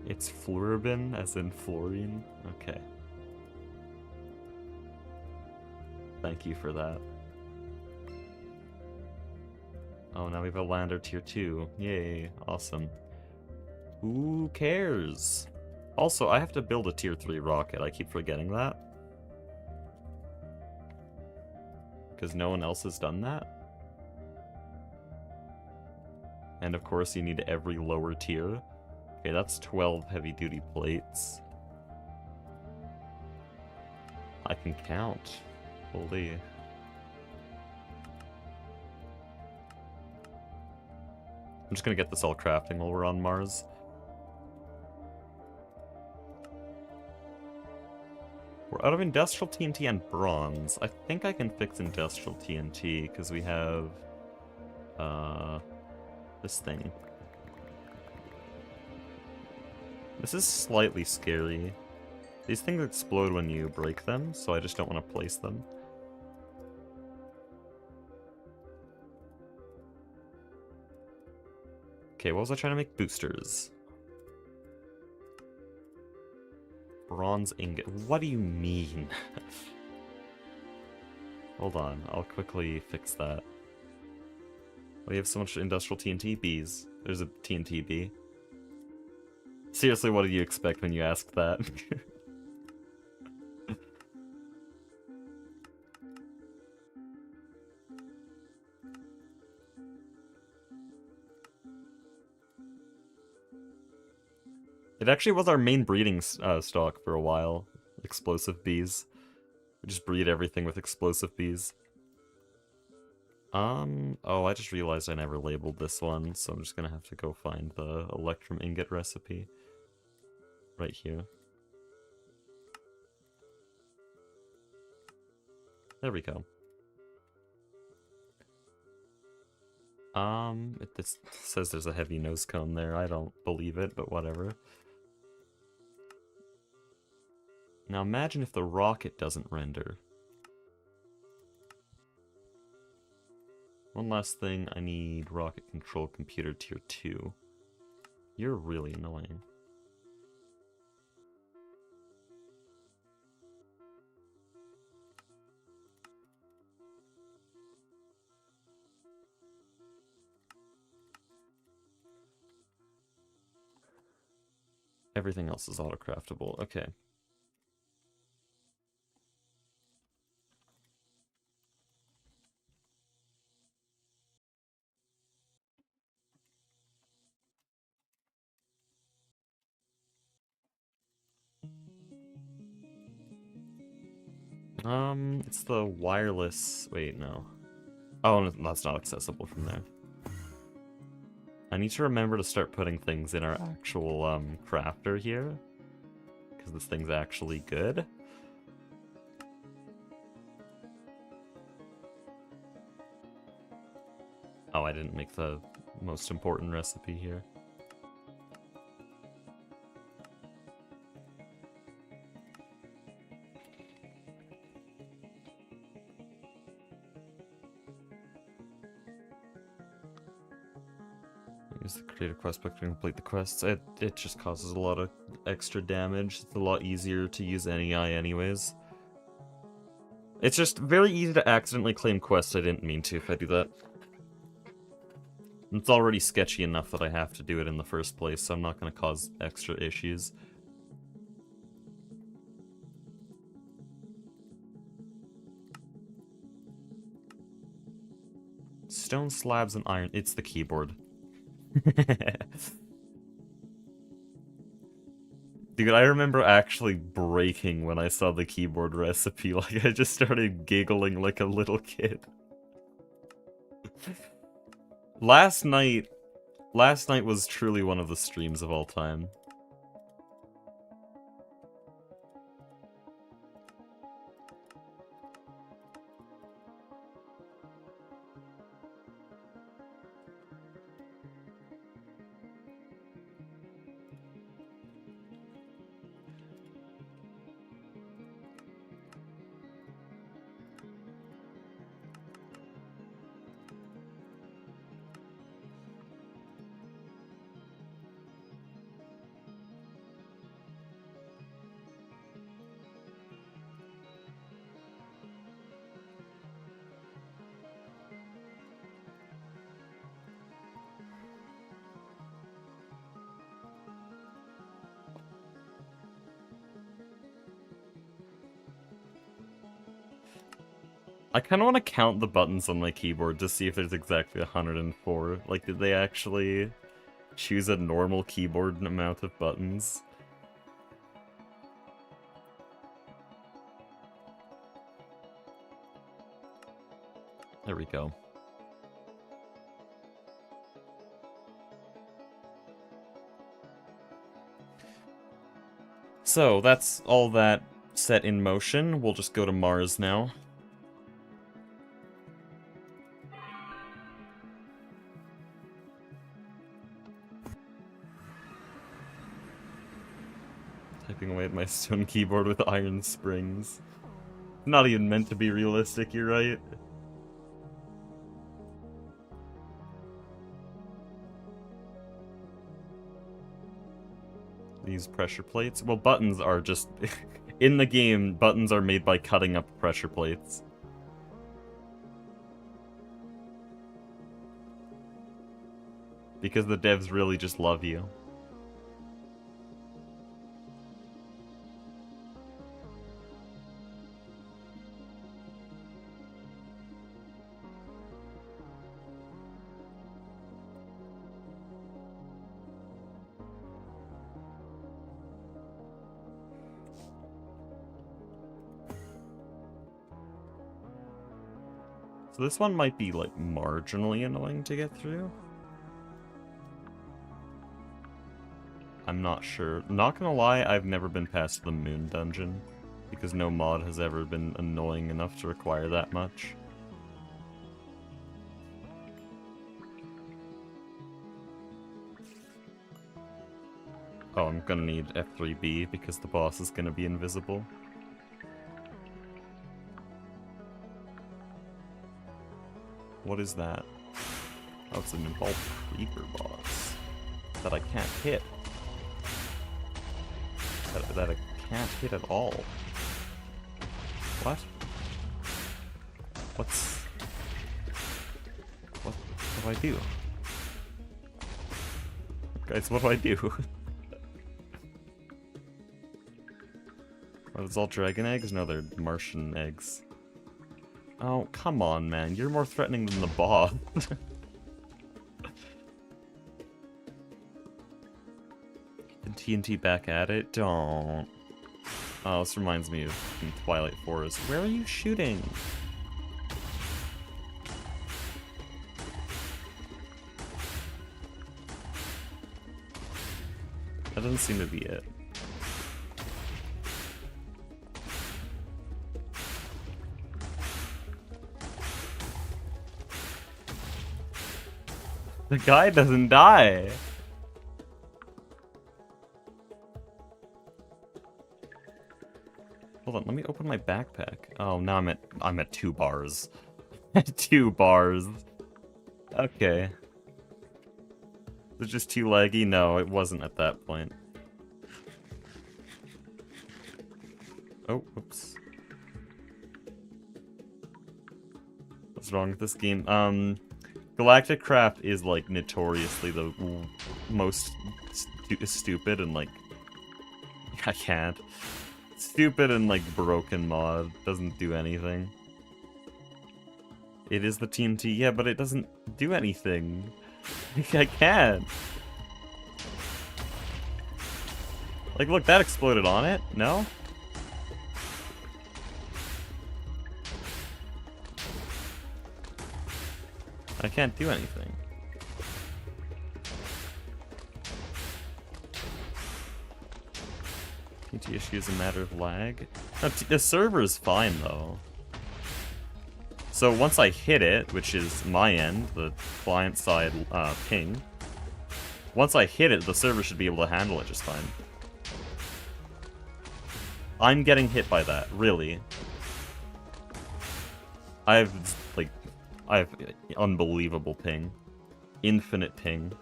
It's fluorobin, as in fluorine? Okay. Thank you for that. Oh, now we have a lander tier 2. Yay, awesome. Who cares? Also, I have to build a tier 3 rocket. I keep forgetting that. Because no one else has done that. And of course, you need every lower tier. Okay, that's 12 heavy-duty plates. I can count. Holy. I'm just gonna get this all crafting while we're on Mars. We're out of industrial TNT and bronze. I think I can fix industrial TNT, because we have... this thing. This is slightly scary. These things explode when you break them, so I just don't want to place them. Okay, what was I trying to make? Boosters. Bronze ingot. What do you mean? Hold on, I'll quickly fix that. Why do you have so much industrial TNT? Bees. There's a TNT bee. Seriously, what did you expect when you asked that? It actually was our main breeding stock for a while. Explosive bees. We just breed everything with explosive bees. Oh, I just realized I never labeled this one, so I'm just gonna have to go find the electrum ingot recipe. Right here. There we go. It says there's a heavy nose cone there. I don't believe it, but whatever. Now imagine if the rocket doesn't render. One last thing, I need rocket control computer tier 2. You're really annoying. Everything else is auto-craftable. Okay. It's the wireless... Wait, no. Oh, no, that's not accessible from there. I need to remember to start putting things in our actual, crafter here. Because this thing's actually good. Oh, I didn't make the most important recipe here. Use the creative quest book to complete the quests. It just causes a lot of extra damage. It's a lot easier to use NEI anyways. It's just very easy to accidentally claim quests I didn't mean to if I do that. It's already sketchy enough that I have to do it in the first place, so I'm not going to cause extra issues. stone slabs and iron. It's the keyboard. Dude, I remember actually breaking when I saw the keyboard recipe. Like, I just started giggling like a little kid. Last night was truly one of the streams of all time. I kind of want to count the buttons on my keyboard to see if there's exactly 104. Like, did they actually choose a normal keyboard amount of buttons? There we go. So, that's all that set in motion. We'll just go to Mars now. Typing away at my stone keyboard with iron springs. Not even meant to be realistic, you're right. These pressure plates? Well, buttons are just... in the game, buttons are made by cutting up pressure plates. Because the devs really just love you. So this one might be, like, marginally annoying to get through. I'm not sure. Not gonna lie, I've never been past the moon dungeon, because no mod has ever been annoying enough to require that much. Oh, I'm gonna need F3B because the boss is gonna be invisible. What is that? Oh, it's an involved creeper boss that I can't hit. That I can't hit at all. What? What do I do? Guys, what do I do? Are those all dragon eggs? No, they're Martian eggs. Oh, come on, man. You're more threatening than the boss. And TNT back at it? Don't. Oh, this reminds me of Twilight Forest. Where are you shooting? That doesn't seem to be it. The guy doesn't die. Hold on, let me open my backpack. Oh, now I'm at 2 bars. 2 bars. Okay. Was it just too laggy? No, it wasn't at that point. Oh, oops. What's wrong with this game? Galactic Craft is, like, notoriously the most stupid and, like... I can't. Stupid and, like, broken mod. Doesn't do anything. It is the TNT, yeah, but it doesn't do anything. I can't. Like, look, that exploded on it. No? I can't do anything. TNT issue is a matter of lag. No, the server is fine, though. So once I hit it, which is my end, the client side ping, once I hit it, the server should be able to handle it just fine. I'm getting hit by that, really. I have unbelievable ping. Infinite ping.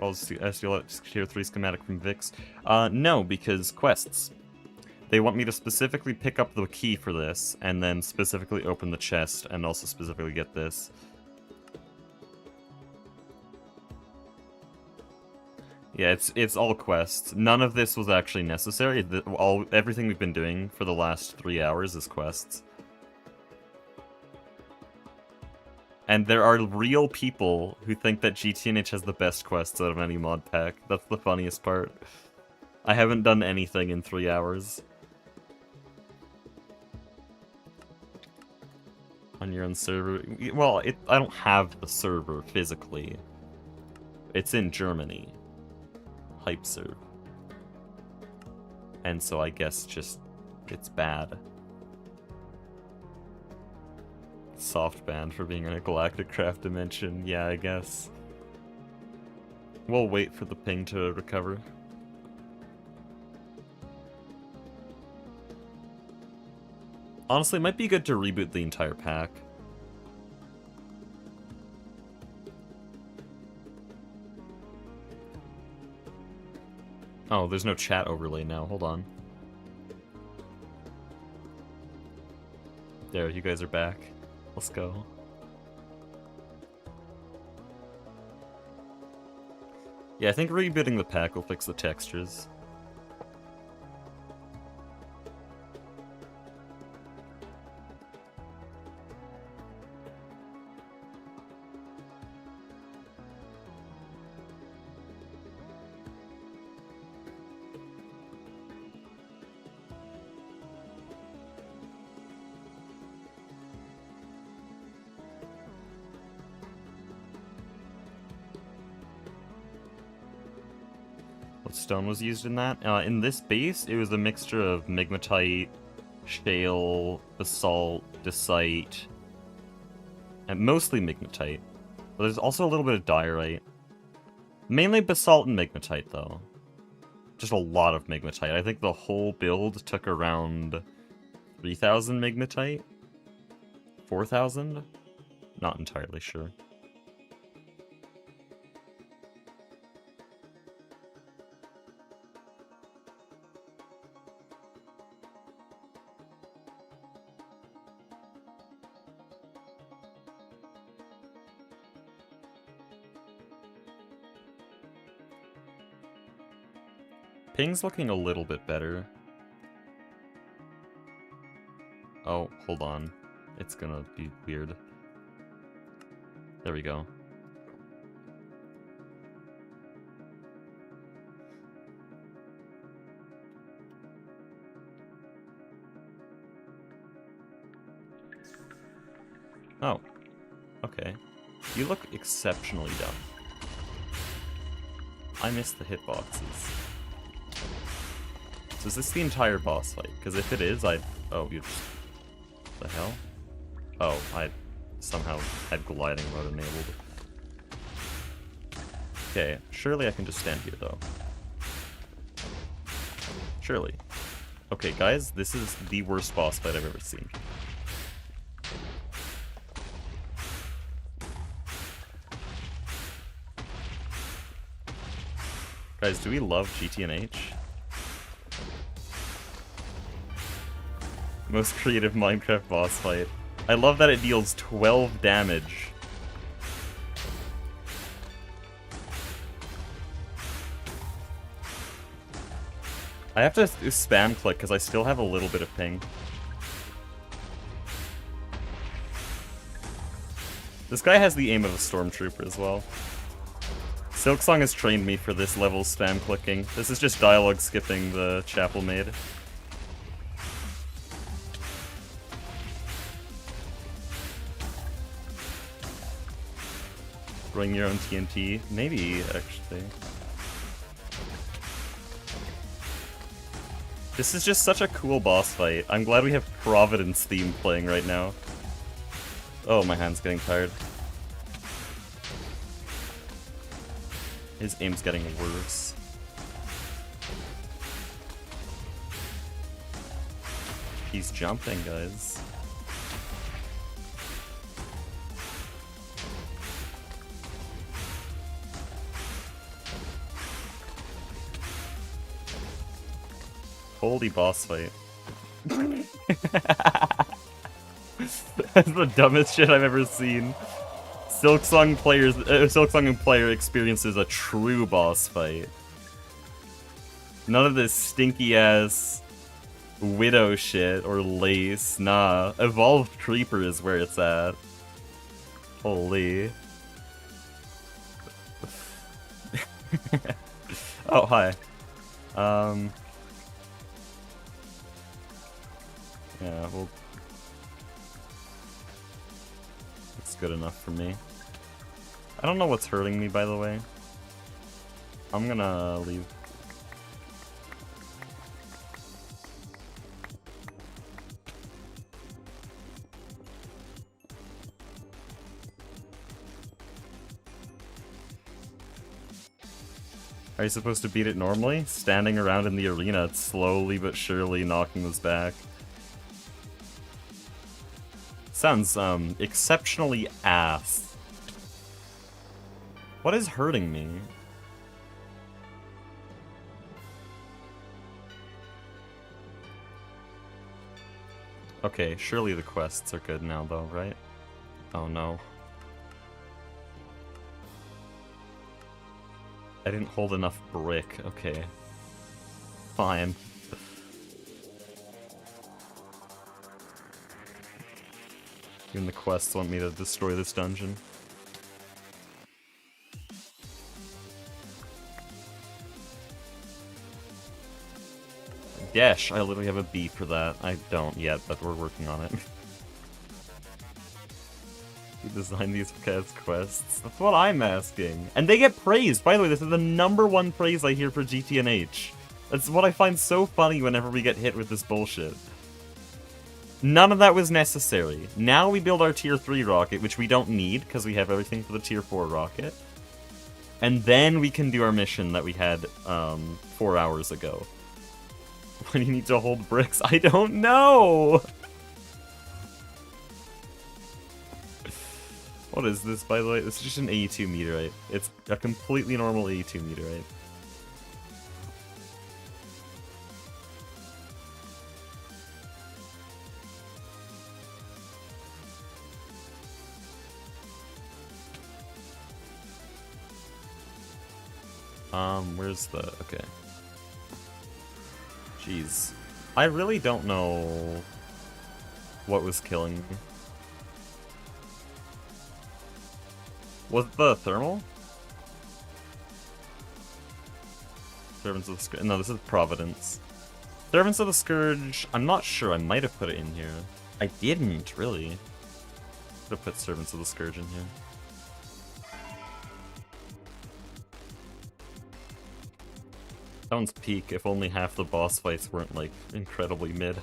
I'll SDL tier 3 schematic from Vix. No, because quests. They want me to specifically pick up the key for this, and then specifically open the chest, and also specifically get this. Yeah, it's all quests. None of this was actually necessary. Everything we've been doing for the last 3 hours is quests. And there are real people who think that GTNH has the best quests out of any mod pack. That's the funniest part. I haven't done anything in 3 hours. On your own server? Well, I don't have the server physically. It's in Germany. Hype serve. And so I guess just it's bad. Soft banned for being in a Galactic Craft dimension. Yeah, I guess. We'll wait for the ping to recover. Honestly, it might be good to reboot the entire pack. Oh, there's no chat overlay now. Hold on. There, you guys are back. Let's go. Yeah, I think rebooting the pack will fix the textures. What stone was used in that? In this base, it was a mixture of migmatite, shale, basalt, dacite, and mostly migmatite. But there's also a little bit of diorite. Mainly basalt and migmatite, though. Just a lot of migmatite. I think the whole build took around 3,000 migmatite? 4,000? Not entirely sure. Ping's looking a little bit better. Oh, hold on. It's gonna be weird. There we go. Oh. Okay. You look exceptionally dumb. I missed the hitboxes. So is this the entire boss fight? Because if it is, oh, you just... the hell? Oh, I somehow had gliding mode enabled. Okay, surely I can just stand here, though. Surely. Okay, guys, this is the worst boss fight I've ever seen. Guys, do we love GTNH? Most creative Minecraft boss fight. I love that it deals 12 damage. I have to spam click because I still have a little bit of ping. This guy has the aim of a stormtrooper as well. Silksong has trained me for this level spam clicking. This is just dialogue skipping the chapel maid. Bring your own TNT? Maybe, actually. This is just such a cool boss fight. I'm glad we have Providence theme playing right now. Oh, my hand's getting tired. His aim's getting worse. He's jumping, guys. Holy boss fight. That's the dumbest shit I've ever seen. Silksong and player experiences a true boss fight. None of this stinky ass Widow shit or Lace. Nah, Evolved Creeper is where it's at. Holy. Oh, hi. Yeah, well, it's good enough for me. I don't know what's hurting me, by the way. I'm gonna leave. Are you supposed to beat it normally? Standing around in the arena, it's slowly but surely knocking us back. Sounds, exceptionally ass. What is hurting me? Okay, surely the quests are good now, though, right? Oh, no. I didn't hold enough brick. Okay. Fine. Even the quests want me to destroy this dungeon. Dash, I literally have a B for that. I don't yet, but we're working on it. You designed these as quests. That's what I'm asking. And they get praised! By the way, this is the #1 praise I hear for GTNH. That's what I find so funny whenever we get hit with this bullshit. None of that was necessary. Now we build our tier 3 rocket, which we don't need, because we have everything for the tier 4 rocket. And then we can do our mission that we had, 4 hours ago. When you need to hold bricks, I don't know! What is this, by the way? This is just an AE2 meteorite. It's a completely normal AE2 meteorite. Where's the... okay. Jeez. I really don't know what was killing me. Was it the thermal? Servants of the Scourge. No, this is Providence. Servants of the Scourge. I'm not sure. I might have put it in here. I didn't, really. Could have put Servants of the Scourge in here. That one's peak, if only half the boss fights weren't, like, incredibly mid.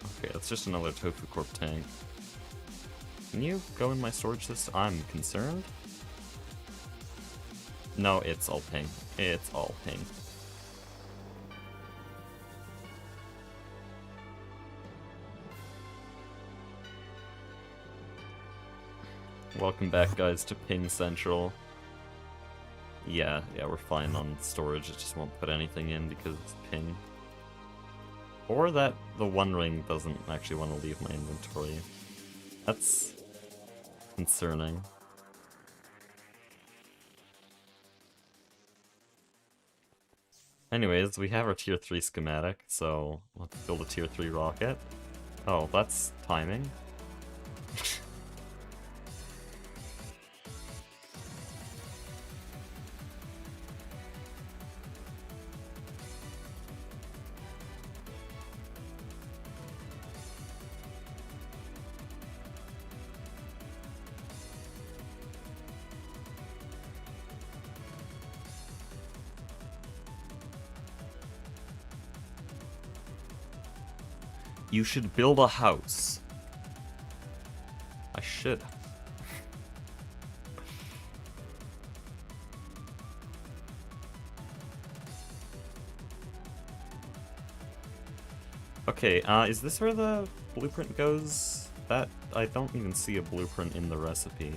Okay, that's just another Tofu Corp tank. Can you go in my storage system? I'm concerned. No, it's all ping. It's all ping. Welcome back, guys, to Ping Central. Yeah, we're fine on storage, it just won't put anything in because it's ping. Or that the One Ring doesn't actually want to leave my inventory. That's concerning. Anyways, we have our tier 3 schematic, so let's build a tier 3 rocket. Oh, that's timing. You should build a house. I should. Okay, is this where the blueprint goes? That, I don't even see a blueprint in the recipe.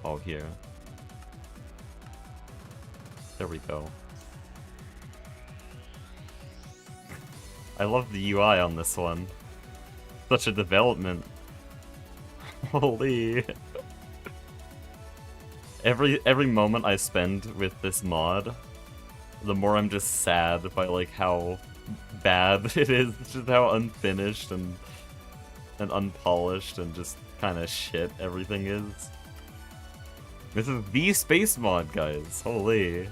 Oh, here. There we go. I love the UI on this one. Such a development. Holy. Every moment I spend with this mod, the more I'm just sad by like how bad it is, just how unfinished and unpolished and just kind of shit everything is. This is the space mod, guys. Holy.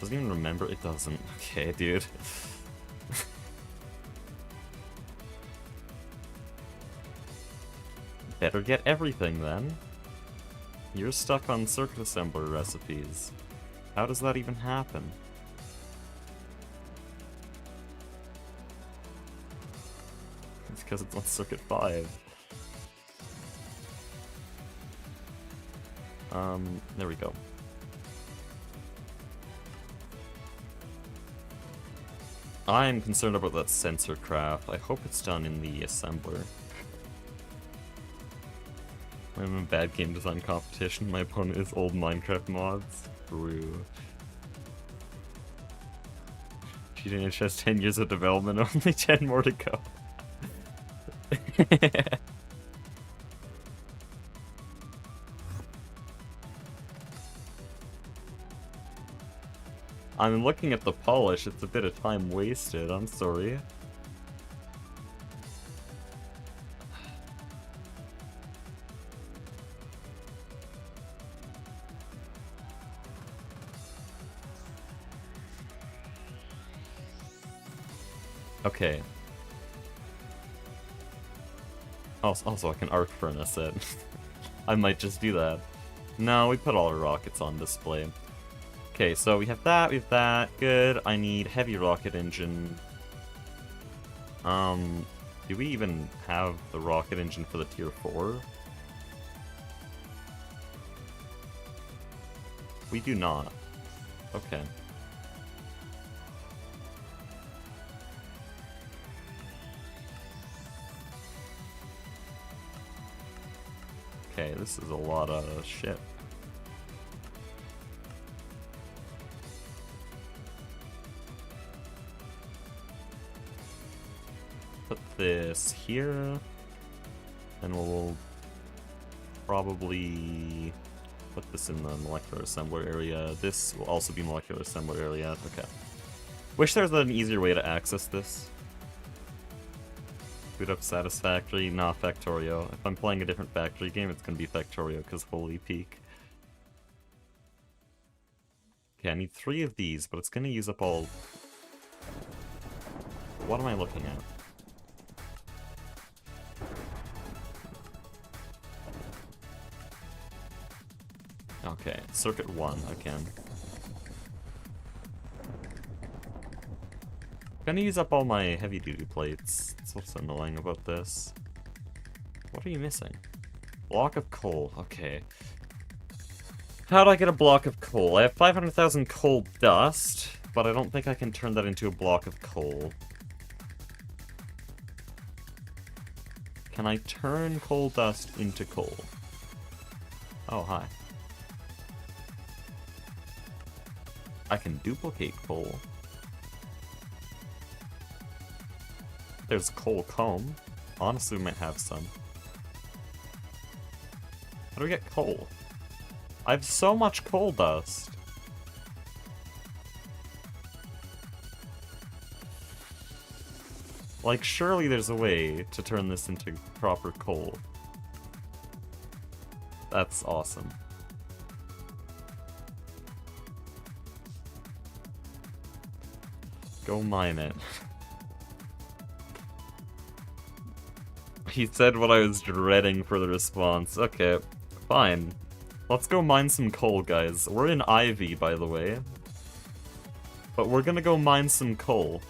Doesn't even remember. It doesn't. Okay, dude. Better get everything then. You're stuck on circuit assembler recipes. How does that even happen? It's because it's on circuit 5. There we go. I'm concerned about that sensor craft. I hope it's done in the assembler. I'm in a bad game design competition. My opponent is old Minecraft mods. True. GDH has 10 years of development, only 10 more to go. I'm looking at the polish, it's a bit of time wasted, I'm sorry. Okay. Also, I can arc furnace it. I might just do that. No, we put all our rockets on display. Okay, so we have that, good. I need heavy rocket engine. Do we even have the rocket engine for the tier 4? We do not. Okay. Okay, this is a lot of shit. Put this here, and we'll probably put this in the molecular assembler area. This will also be molecular assembler area. Okay. Wish there was an easier way to access this. Boot up Satisfactory, nah, Factorio. If I'm playing a different Factory game, it's gonna be Factorio, because holy peak. Okay, I need 3 of these, but it's gonna use up all... What am I looking at? Okay, circuit 1 again. Gonna use up all my heavy duty plates. That's what's annoying about this. What are you missing? Block of coal, okay. How do I get a block of coal? I have 500,000 coal dust, but I don't think I can turn that into a block of coal. Can I turn coal dust into coal? Oh, hi. I can duplicate coal. There's coal comb. Honestly, we might have some. How do we get coal? I have so much coal dust. Like, surely there's a way to turn this into proper coal. That's awesome. Go mine it. He said what I was dreading for the response. Okay, fine. Let's go mine some coal, guys. We're in Ivy, by the way. But we're gonna go mine some coal.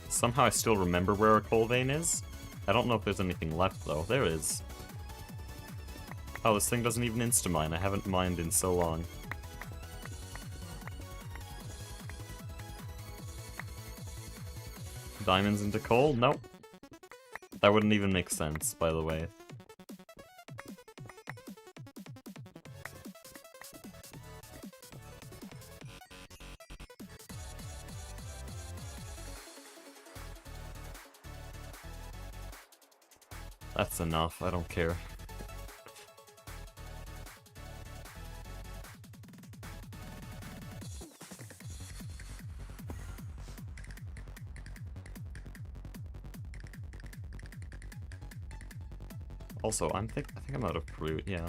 Somehow I still remember where our coal vein is. I don't know if there's anything left, though. There is. Oh, this thing doesn't even insta-mine. I haven't mined in so long. Diamonds into coal? Nope. That wouldn't even make sense, by the way. That's enough, I don't care. Also, I think I'm out of fruit, yeah.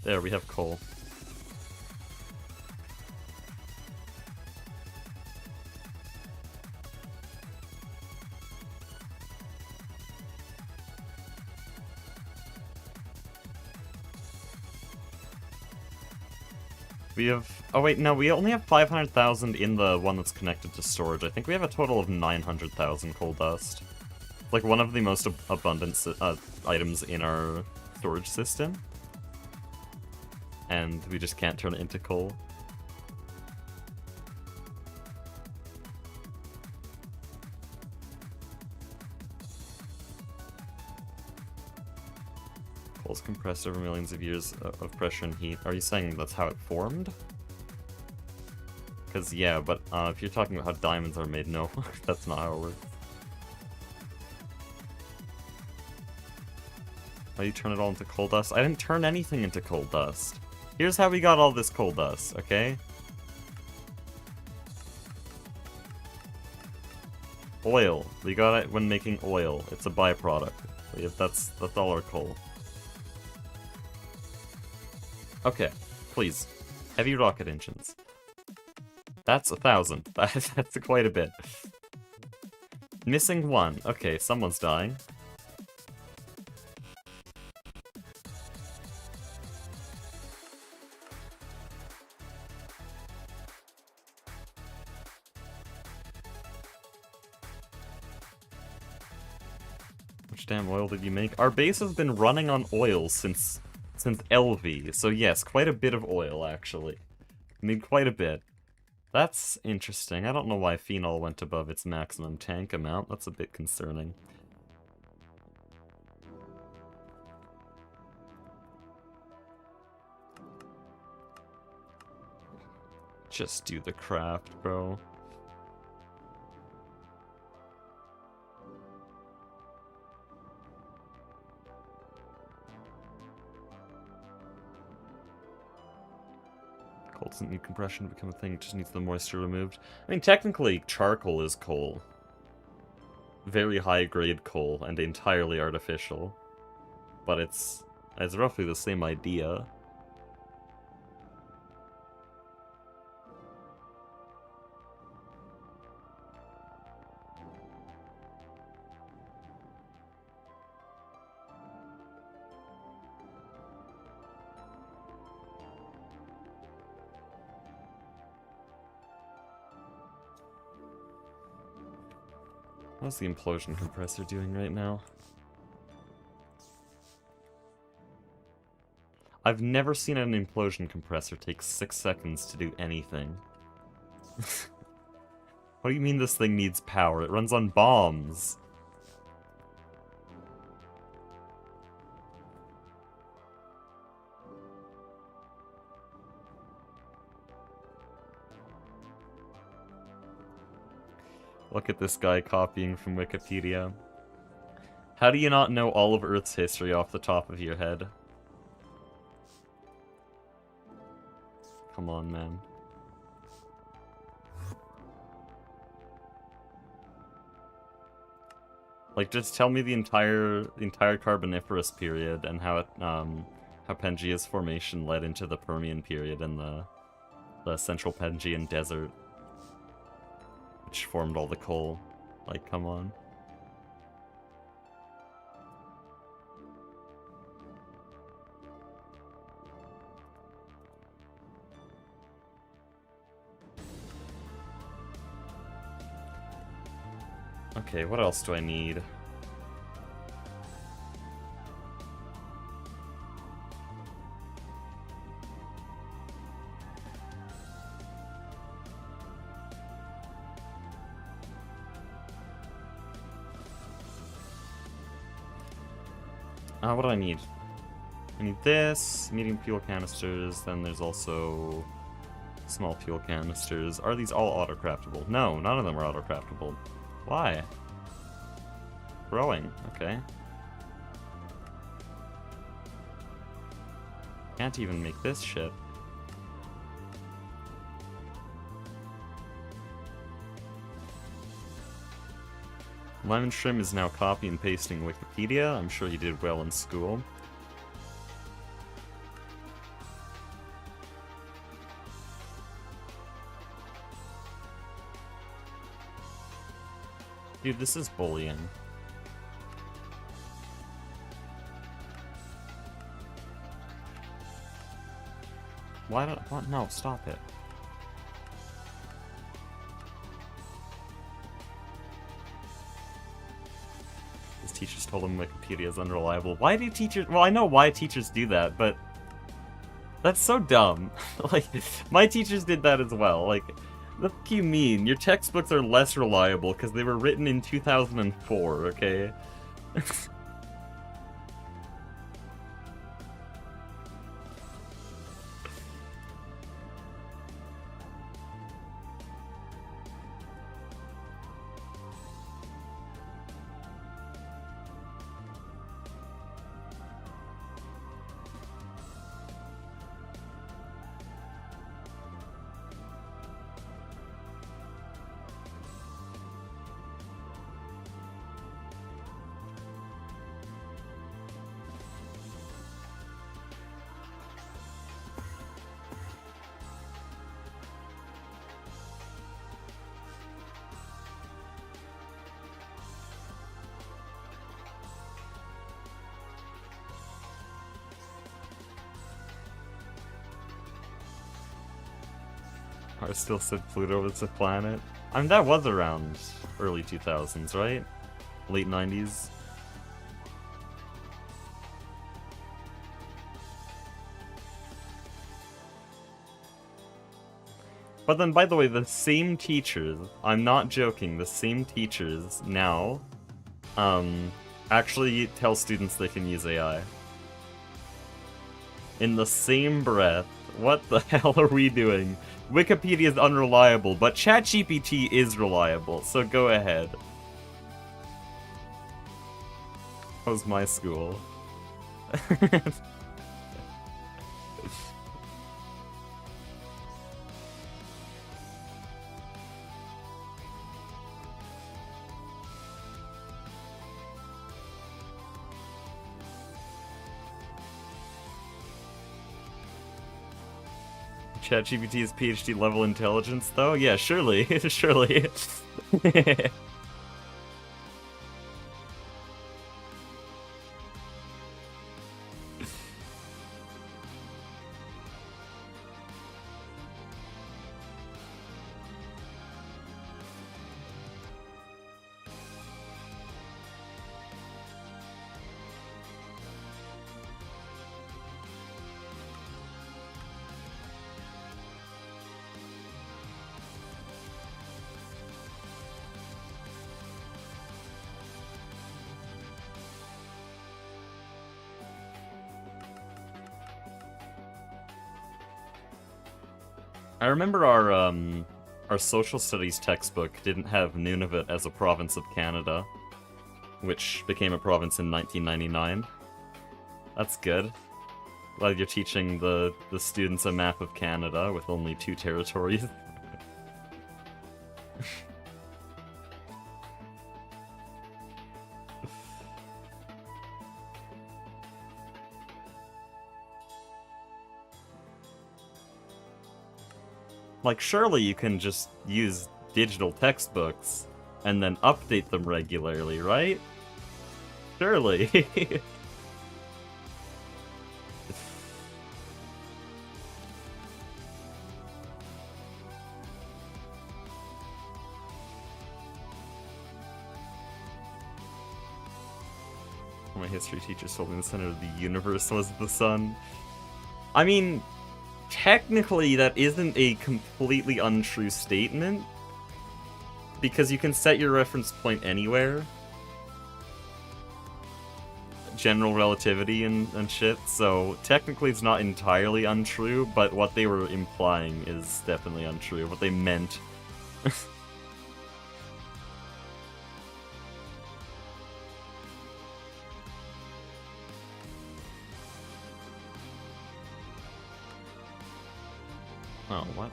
There, we have coal. We have... Oh wait, no, we only have 500,000 in the one that's connected to storage. I think we have a total of 900,000 coal dust. Like, one of the most abundant items in our storage system. And we just can't turn it into coal. Coal's compressed over millions of years of pressure and heat. Are you saying that's how it formed? Because, yeah, but if you're talking about how diamonds are made, no, that's not how it works. How do you turn it all into coal dust? I didn't turn anything into coal dust. Here's how we got all this coal dust, okay? Oil. We got it when making oil. It's a byproduct. That's all our coal. Okay, please. Heavy rocket engines. That's 1,000. That's quite a bit. Missing one. Okay, someone's dying. Which damn oil did you make? Our base has been running on oil since LV, so yes, quite a bit of oil, actually. I mean, quite a bit. That's interesting. I don't know why phenol went above its maximum tank amount. That's a bit concerning. Just do the craft, bro. Coal doesn't need compression to become a thing, it just needs the moisture removed. I mean, technically, charcoal is coal. Very high-grade coal, and entirely artificial. But it's roughly the same idea. What's the implosion compressor doing right now? I've never seen an implosion compressor take 6 seconds to do anything. What do you mean this thing needs power? It runs on bombs. Look at this guy copying from Wikipedia. How do you not know all of Earth's history off the top of your head? Come on, man. Like, just tell me the entire Carboniferous period and how it, how Pangaea's formation led into the Permian period and the Central Pangaean Desert, which formed all the coal. Like, come on. Okay, what else do I need? What do I need? I need this, medium fuel canisters, then there's also small fuel canisters. Are these all auto-craftable? No, none of them are auto-craftable. Why? Growing, okay. Can't even make this shit. Livestream is now copy and pasting Wikipedia. I'm sure you did well in school. Dude, this is bullying. Why don't... What? No, stop it. His teachers told him Wikipedia is unreliable. Why do teachers... Well, I know why teachers do that, but... That's so dumb. Like, my teachers did that as well. Like, what do you mean? Your textbooks are less reliable because they were written in 2004, okay? I still said Pluto was a planet. I mean, that was around early 2000s, right? Late 90s. But then, by the way, the same teachers, I'm not joking, the same teachers now, actually tell students they can use AI. In the same breath. What the hell are we doing? Wikipedia is unreliable, but ChatGPT is reliable, so go ahead. That was my school. ChatGPT's PhD level intelligence, though? Yeah, surely, surely. I remember our our social studies textbook didn't have Nunavut as a province of Canada, which became a province in 1999. That's good. Glad you're teaching the students a map of Canada with only 2 territories. Like, surely you can just use digital textbooks and then update them regularly, right? Surely. My history teacher told me the center of the universe was the sun. I mean, technically that isn't a completely untrue statement, because you can set your reference point anywhere. General relativity and shit, so technically it's not entirely untrue, but what they were implying is definitely untrue, what they meant. Oh, what?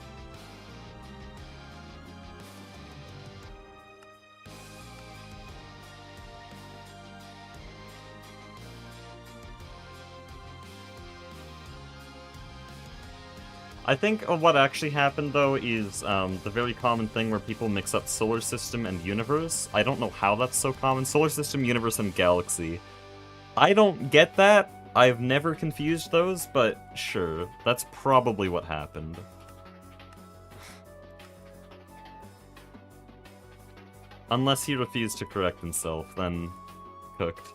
I think what actually happened, though, is the very common thing where people mix up solar system and universe. I don't know how that's so common. Solar system, universe, and galaxy. I don't get that. I've never confused those, but sure. That's probably what happened. Unless he refused to correct himself, then cooked.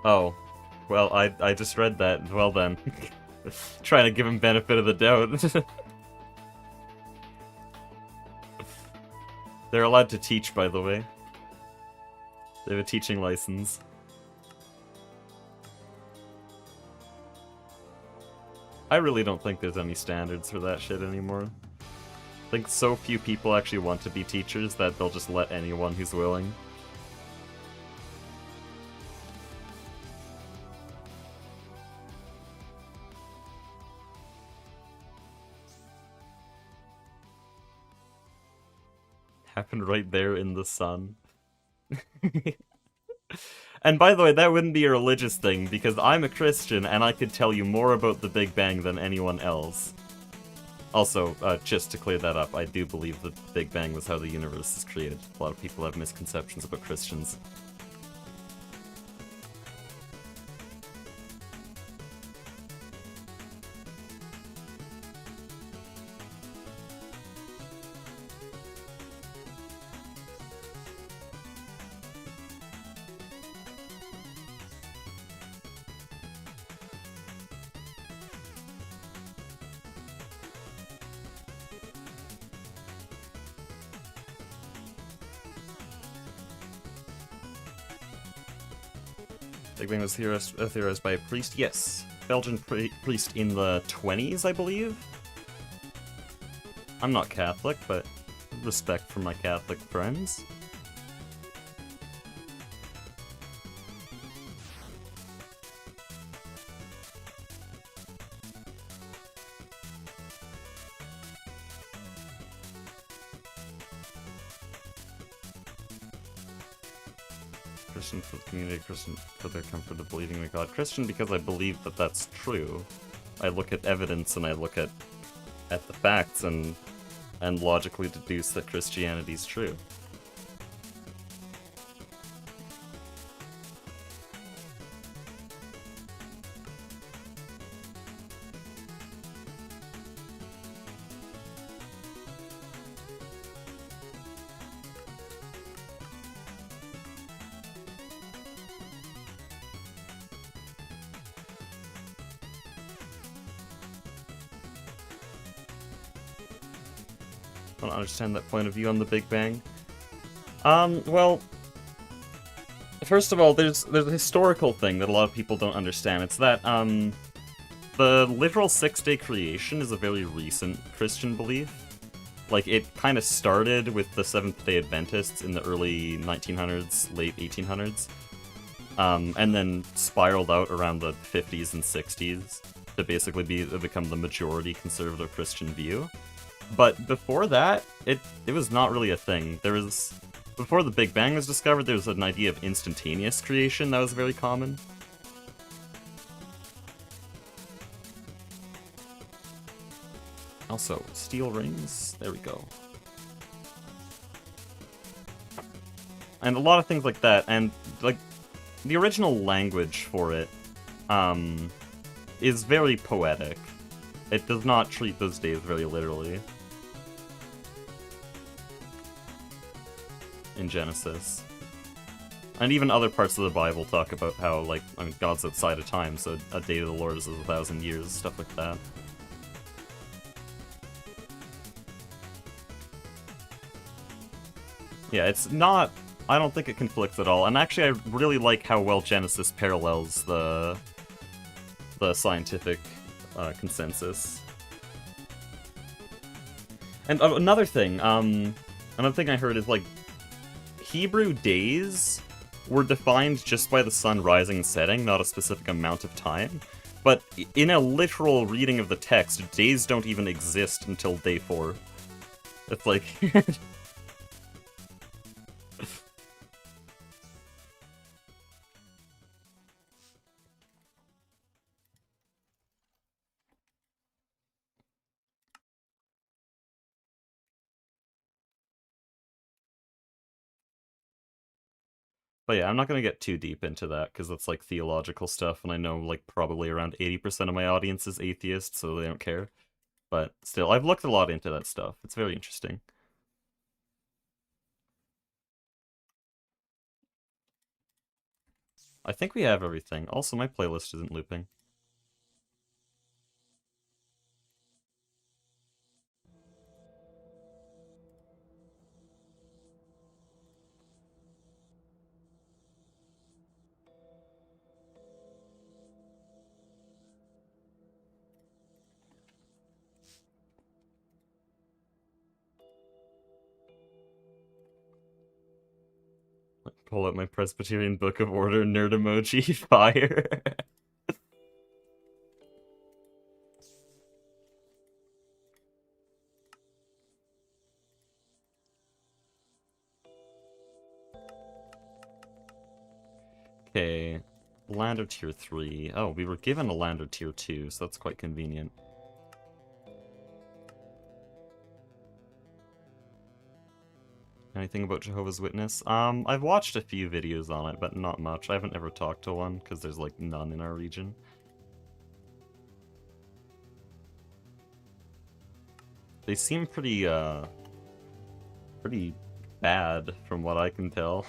Oh. Well, I just read that. Well then. Trying to give him benefit of the doubt. They're allowed to teach, by the way. They have a teaching license. I really don't think there's any standards for that shit anymore. I think so few people actually want to be teachers that they'll just let anyone who's willing. Happened right there in the sun. And by the way, that wouldn't be a religious thing, because I'm a Christian and I could tell you more about the Big Bang than anyone else. Also, just to clear that up, I do believe the Big Bang was how the universe is created. A lot of people have misconceptions about Christians. Big Bang was theorized by a priest? Yes. Belgian priest in the 20s, I believe? I'm not Catholic, but respect for my Catholic friends. Christian for the community, Christian for their comfort of believing in God. Christian because I believe that that's true. I look at evidence and I look at the facts and logically deduce that Christianity's true. I don't understand that point of view on the Big Bang. Well, first of all, there's a historical thing that a lot of people don't understand. It's that, the literal six-day creation is a very recent Christian belief. Like, it kind of started with the Seventh-day Adventists in the early 1900s, late 1800s, and then spiraled out around the 50s and 60s to basically become the majority conservative Christian view. But before that, it was not really a thing. Before the Big Bang was discovered, there was an idea of instantaneous creation that was very common. Also, steel rings. There we go. And a lot of things like that, and like the original language for it is very poetic. It does not treat those days very literally. In Genesis. And even other parts of the Bible talk about how, like, I mean, God's outside of time, so a day of the Lord is 1,000 years, stuff like that. Yeah, it's not... I don't think it conflicts at all, and actually I really like how well Genesis parallels the scientific consensus. And another thing I heard is, like, Hebrew days were defined just by the sun rising and setting, not a specific amount of time. But in a literal reading of the text, days don't even exist until day 4. It's like... But yeah, I'm not gonna get too deep into that, because that's like theological stuff, and I know like probably around 80% of my audience is atheist, so they don't care. But still, I've looked a lot into that stuff. It's very interesting. I think we have everything. Also, my playlist isn't looping. Pull out my Presbyterian Book of Order nerd emoji. Fire. Okay. Lander Tier 3. Oh, we were given a Lander Tier 2, so that's quite convenient. Anything about Jehovah's Witness? I've watched a few videos on it, but not much. I haven't ever talked to one, because there's, like, none in our region. They seem pretty bad, from what I can tell.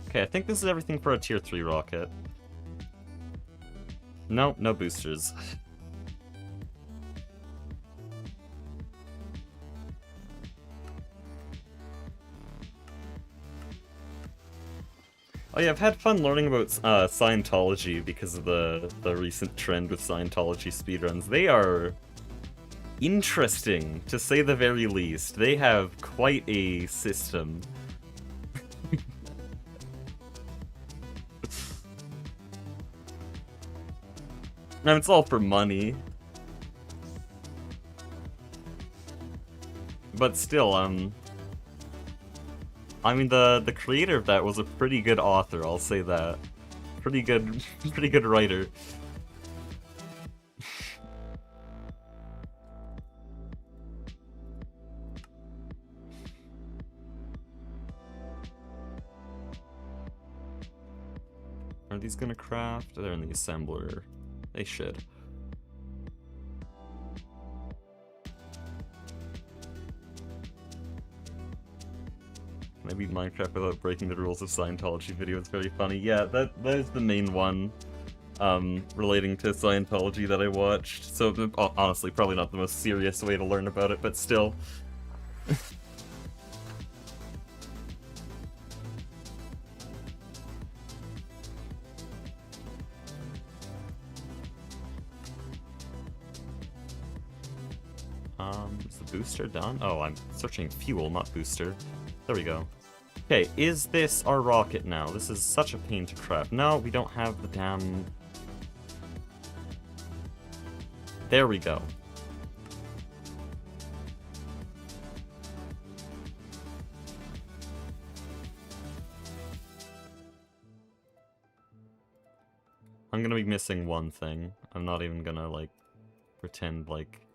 Okay, I think this is everything for a Tier 3 rocket. Nope, no boosters. Oh yeah, I've had fun learning about Scientology because of the recent trend with Scientology speedruns. They are interesting, to say the very least. They have quite a system. I mean, it's all for money. But still, I mean, the creator of that was a pretty good author, I'll say that. Pretty good writer. Are these gonna craft? They're in the assembler. They should. Maybe Minecraft without breaking the rules of Scientology video is very funny. Yeah, that is the main one relating to Scientology that I watched. So honestly, probably not the most serious way to learn about it, but still. Is the booster done? Oh, I'm searching fuel, not booster. There we go. Okay, is this our rocket now? This is such a pain to craft. No, we don't have the damn... There we go. I'm gonna be missing one thing. I'm not even gonna, like, pretend like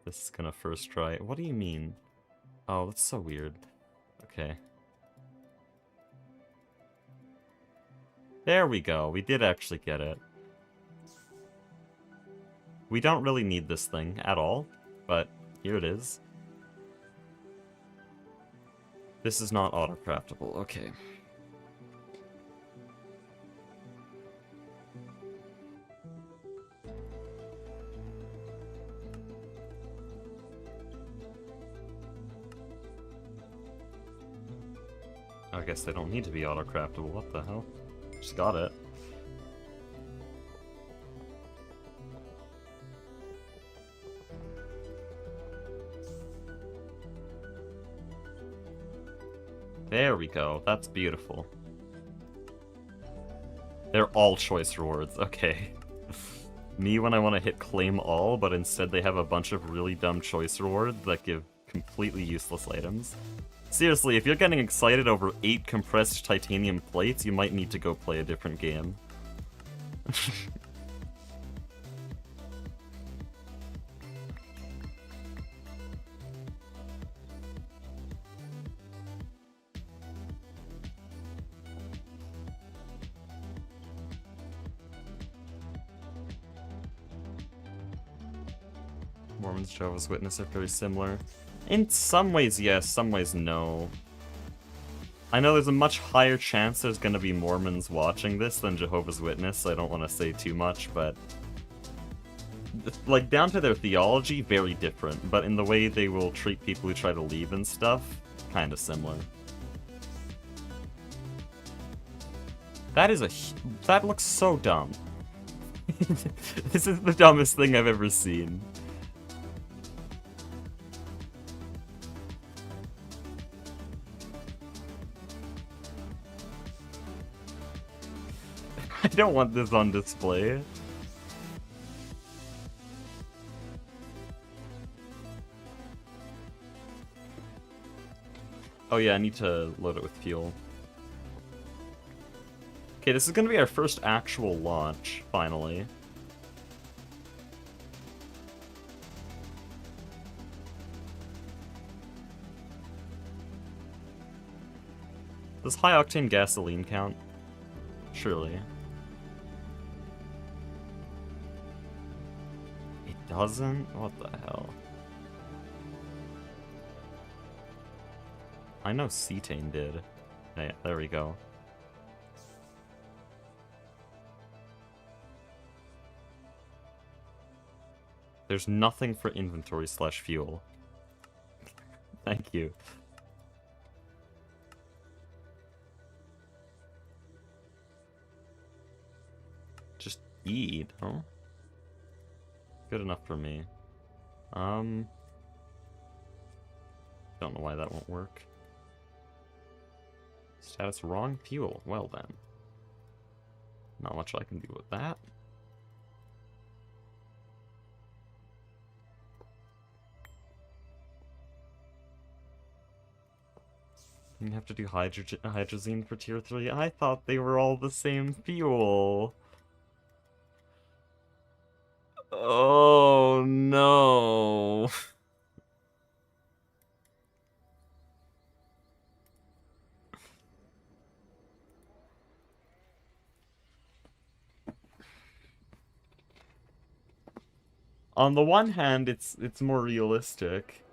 this is gonna first try. What do you mean? Oh, that's so weird. Okay. There we go. We did actually get it. We don't really need this thing at all, but here it is. This is not auto-craftable. Okay. I guess they don't need to be auto-craftable. What the hell? Just got it. There we go. That's beautiful. They're all choice rewards. Okay. Me when I want to hit claim all, but instead they have a bunch of really dumb choice rewards that give completely useless items. Seriously, if you're getting excited over 8 compressed titanium plates, you might need to go play a different game. Mormons, Jehovah's Witness are very similar. In some ways, yes, some ways, no. I know there's a much higher chance there's gonna be Mormons watching this than Jehovah's Witness, so I don't want to say too much, but... like, down to their theology, very different, but in the way they will treat people who try to leave and stuff, kinda similar. That is that looks so dumb. This is the dumbest thing I've ever seen. I don't want this on display. Oh yeah, I need to load it with fuel. Okay, this is gonna be our first actual launch, finally. Does high-octane gasoline count? Surely. It doesn't? What the hell? I know cetane did. Yeah, there we go. There's nothing for inventory / fuel. Thank you. Just eat, huh? Good enough for me. Don't know why that won't work. Status wrong fuel. Well then. Not much I can do with that. You have to do hydrazine for tier 3. I thought they were all the same fuel. Oh no. On the one hand, it's more realistic.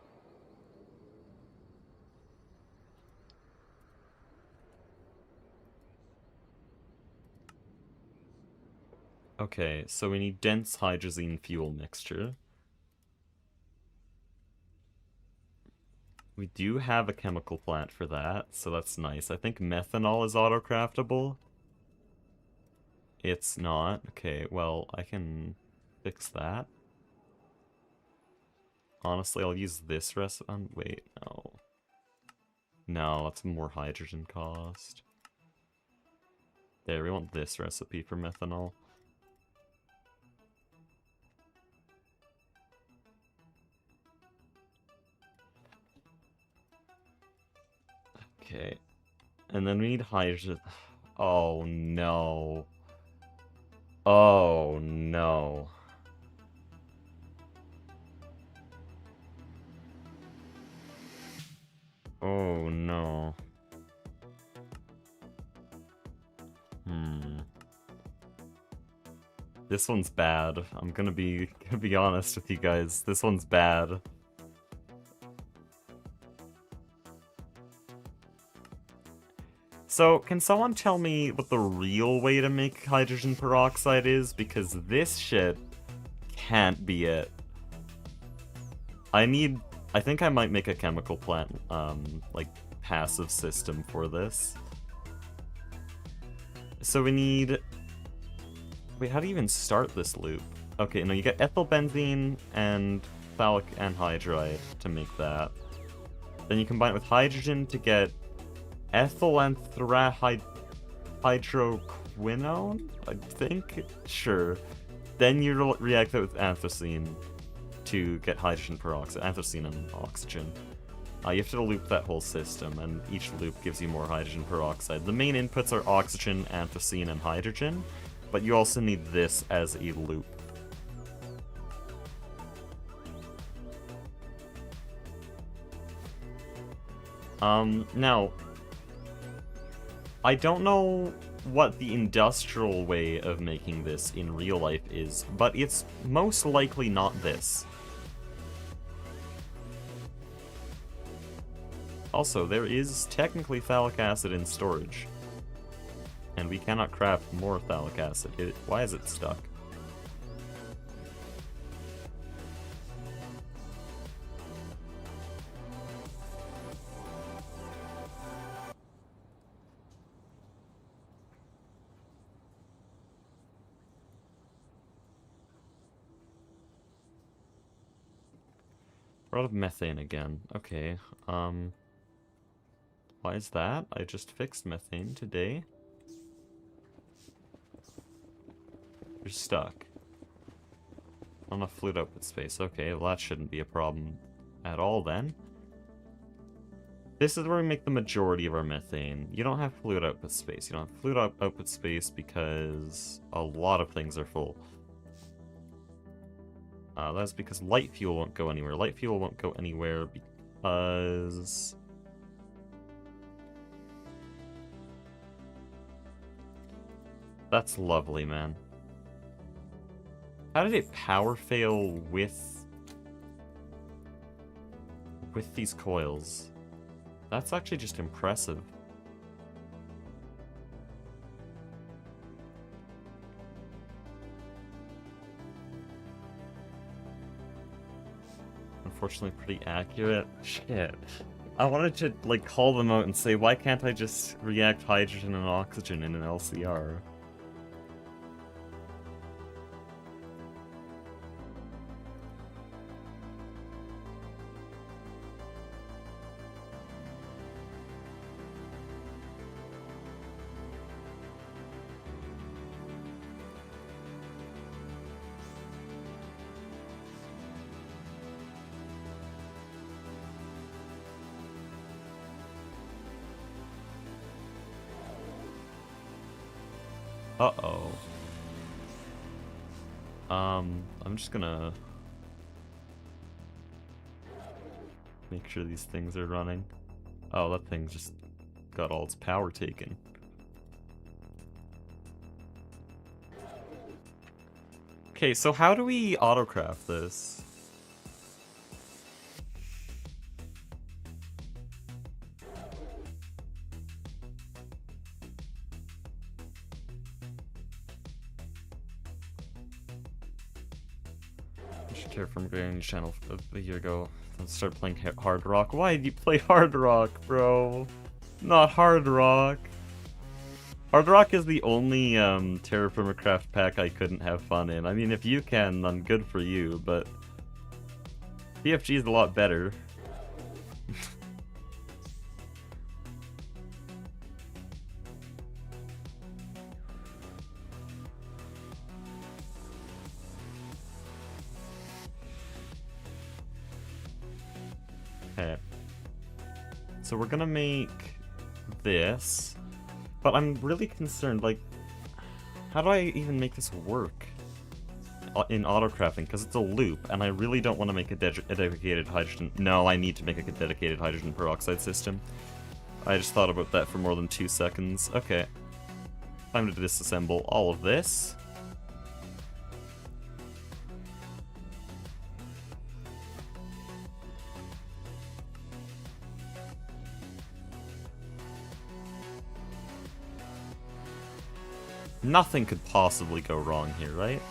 Okay, so we need dense hydrazine fuel mixture. We do have a chemical plant for that, so that's nice. I think methanol is auto-craftable. It's not. Okay, well, I can fix that. Honestly, I'll use this recipe. Wait, no. No, that's more hydrogen cost. There, we want this recipe for methanol. Okay. And then we need hydrogen. Oh, no. Oh, no. Oh, no. This one's bad. I'm gonna be honest with you guys. This one's bad. So, can someone tell me what the real way to make hydrogen peroxide is? Because this shit can't be it. I think I might make a chemical plant, like, passive system for this. So we need... Wait, how do you even start this loop? Okay, no, you get ethyl benzene and phthalic anhydride to make that. Then you combine it with hydrogen to get ethyl hydroquinone, I think? Sure. Then you react it with anthracene to get hydrogen peroxide, anthracene and oxygen. You have to loop that whole system, and each loop gives you more hydrogen peroxide. The main inputs are oxygen, anthracene, and hydrogen, but you also need this as a loop. Now, I don't know what the industrial way of making this in real life is, but it's most likely not this. Also, there is technically phthalic acid in storage. And we cannot craft more phthalic acid. Why is it stuck? We're out of methane again. Okay, why is that? I just fixed methane today. You're stuck. Not enough fluid output space. Okay, well that shouldn't be a problem at all then. This is where we make the majority of our methane. You don't have fluid output space. You don't have fluid output space because a lot of things are full. That's because light fuel won't go anywhere. Light fuel won't go anywhere because... That's lovely, man. How did it power fail with these coils? That's actually just impressive. Unfortunately, pretty accurate. Shit. I wanted to, like, call them out and say, why can't I just react hydrogen and oxygen in an LCR? Uh-oh. I'm just gonna make sure these things are running. Oh, that thing just got all its power taken. Okay, so how do we autocraft this? Terraform channel a year ago. Let's start playing hard rock. Why did you play hard rock, bro? Not hard rock. Hard rock is the only Terraformcraft pack I couldn't have fun in. I mean, if you can, then good for you, but PFG is a lot better. Okay. So we're gonna make this, but I'm really concerned, like, how do I even make this work in autocrafting? Because it's a loop, and I really don't want to make a dedicated hydrogen. No, I need to make a dedicated hydrogen peroxide system. I just thought about that for more than 2 seconds. Okay. Time to disassemble all of this. Nothing could possibly go wrong here, right?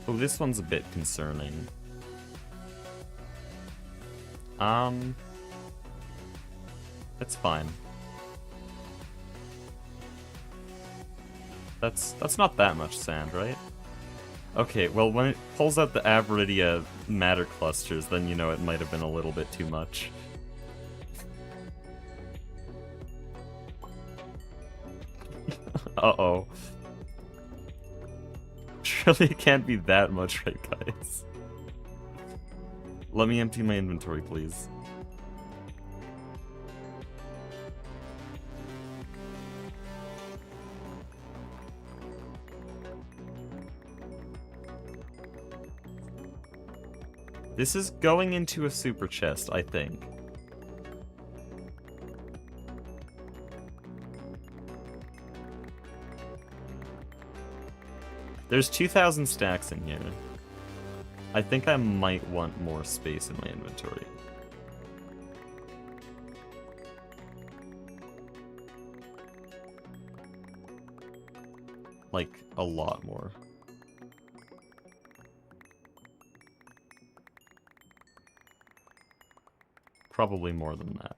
Oh, this one's a bit concerning. It's fine. That's not that much sand, right? Okay, well, when it pulls out the Aviridia matter clusters, then you know it might have been a little bit too much. Uh-oh. Surely it can't be that much, right, guys? Let me empty my inventory, please. This is going into a super chest, I think. There's 2,000 stacks in here. I think I might want more space in my inventory. Like, a lot more. Probably more than that.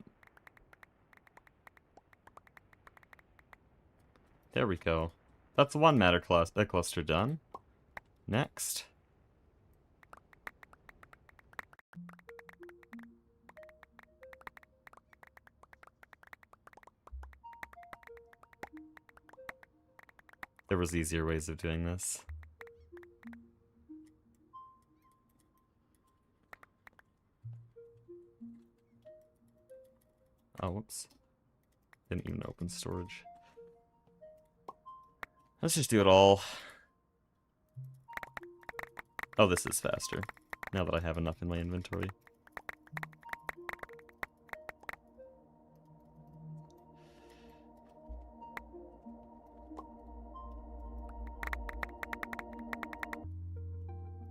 There we go. That's one matter cluster done. Next. There was easier ways of doing this. Oh, whoops. Didn't even open storage. Let's just do it all. Oh, this is faster, now that I have enough in my inventory.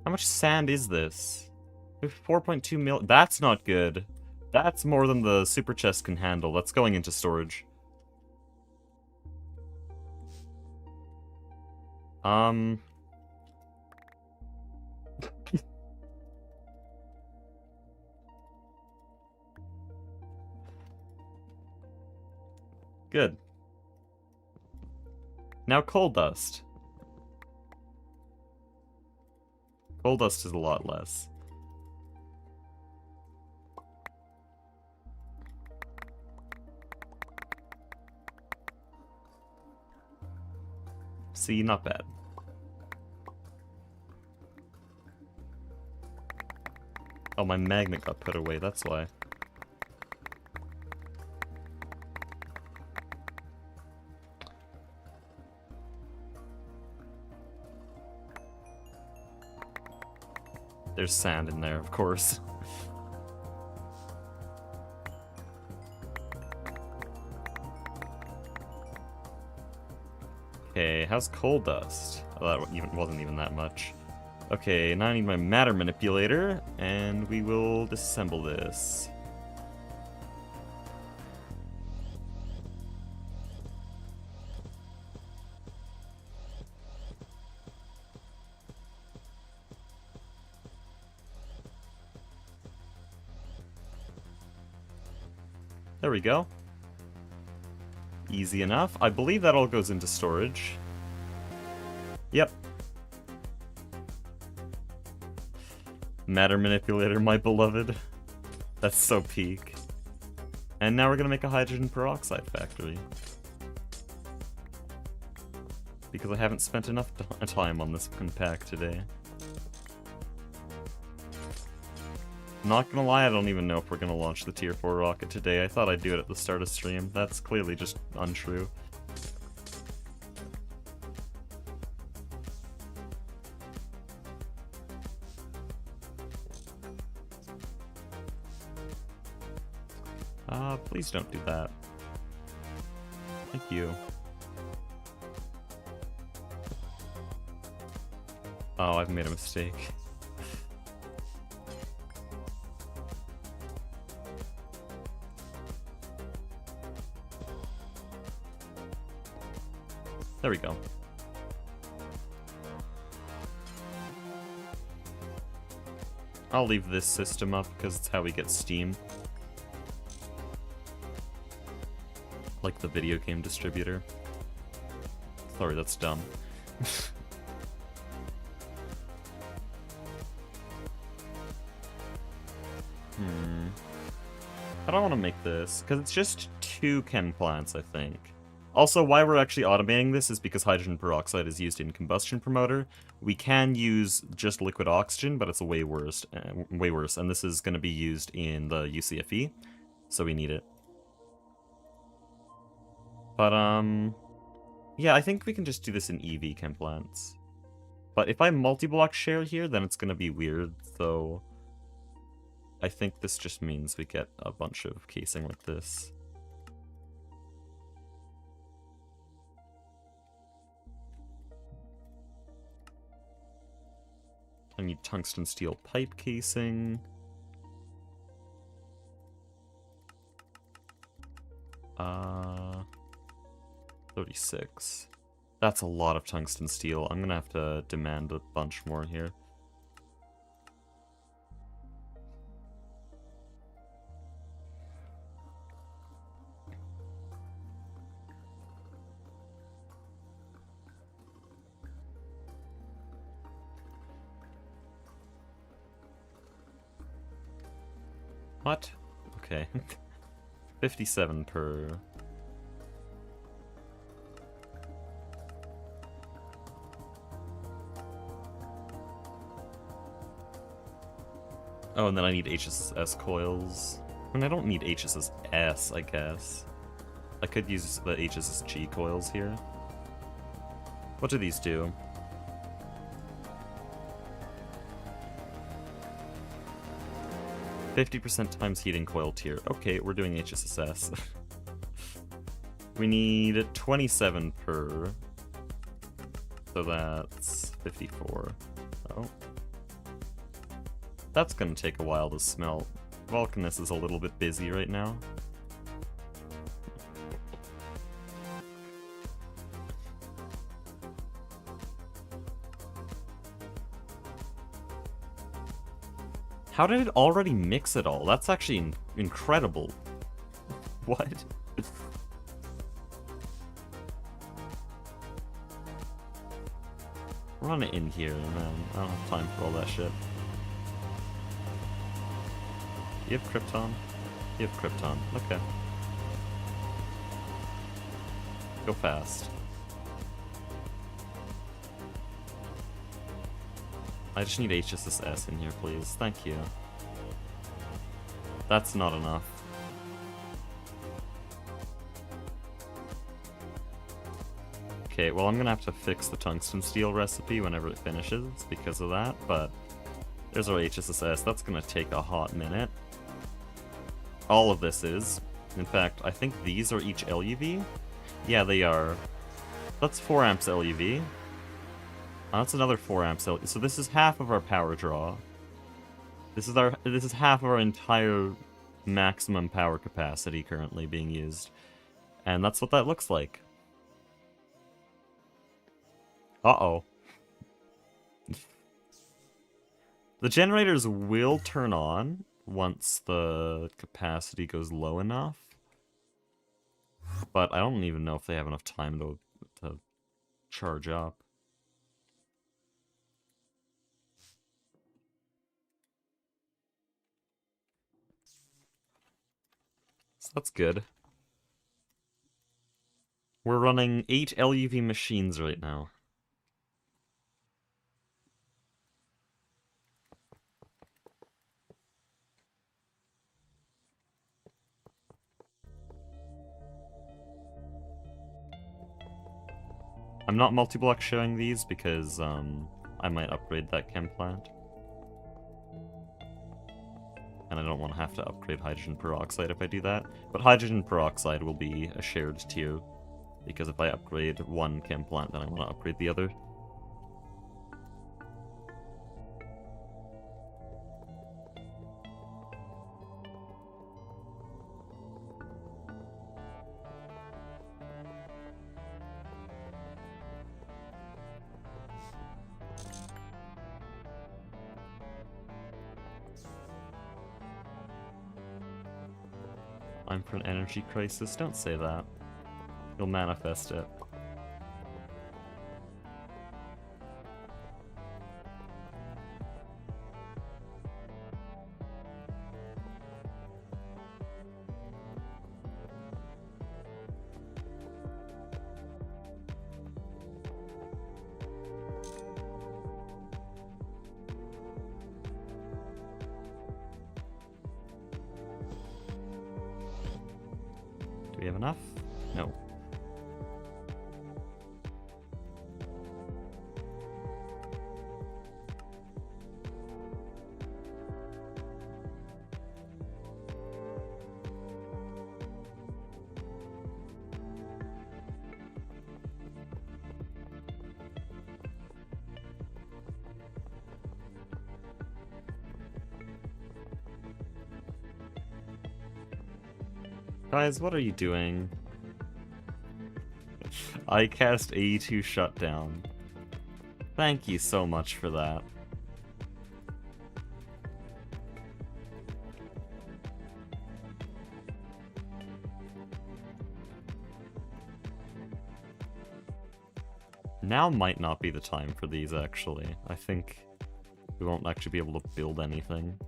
How much sand is this? 4.2 mil. That's not good. That's more than the super chest can handle. That's going into storage. Good. Now coal dust. Coal dust is a lot less. See, not bad. Oh, my magnet got put away, that's why. There's sand in there, of course. Okay, how's coal dust? Oh, that wasn't even that much. Okay, now I need my matter manipulator, and we will disassemble this. There we go. Easy enough. I believe that all goes into storage. Yep. Matter manipulator, my beloved. That's so peak. And now we're gonna make a hydrogen peroxide factory. Because I haven't spent enough time on this pack today. Not gonna lie, I don't even know if we're gonna launch the tier 4 rocket today. I thought I'd do it at the start of stream. That's clearly just untrue. Please don't do that. Thank you. Oh, I've made a mistake. There we go. I'll leave this system up because it's how we get Steam. Like the video game distributor. Sorry, that's dumb. I don't want to make this, because it's just 2 chem plants, I think. Also, why we're actually automating this is because hydrogen peroxide is used in combustion promoter. We can use just liquid oxygen, but it's way worse, and this is going to be used in the UCFE, so we need it. But, yeah, I think we can just do this in EV chem plants. But if I multi-block share here, then it's going to be weird, so I think this just means we get a bunch of casing like this. I need tungsten steel pipe casing. 36. That's a lot of tungsten steel. I'm gonna have to demand a bunch more here. What? Okay. 57 per... Oh, and then I need HSS coils. I mean, I don't need HSS, I guess. I could use the HSSG coils here. What do these do? %50 times heating coil tier. Okay, we're doing HSSS. We need 27 per. So that's 54. Oh. That's gonna take a while to smelt. Vulcanus is a little bit busy right now. How did it already mix it all? That's actually incredible. What? Run it in here, man. I don't have time for all that shit. You have Krypton? You have Krypton. Okay. Go fast. I just need HSSS in here, please. Thank you. That's not enough. Okay, well, I'm gonna have to fix the tungsten steel recipe whenever it finishes because of that, but there's our HSSS. That's gonna take a hot minute. All of this is. In fact, I think these are each LUV? Yeah, they are. That's 4 amps LUV. That's another 4 amps LUV. So this is half of our power draw. This is half of our entire maximum power capacity currently being used. And that's what that looks like. Uh-oh. The generators will turn on once the capacity goes low enough. But I don't even know if they have enough time to charge up. So that's good. We're running 8 LUV machines right now. I'm not multi-block showing these because I might upgrade that chem plant. And I don't want to have to upgrade hydrogen peroxide if I do that. But hydrogen peroxide will be a shared tier, because if I upgrade one chem plant, then I want to upgrade the other. I'm for an energy crisis. Don't say that. You'll manifest it. Do we have enough? No. Guys, what are you doing? I cast A2 shutdown. Thank you so much for that. Now might not be the time for these, actually. I think we won't actually be able to build anything.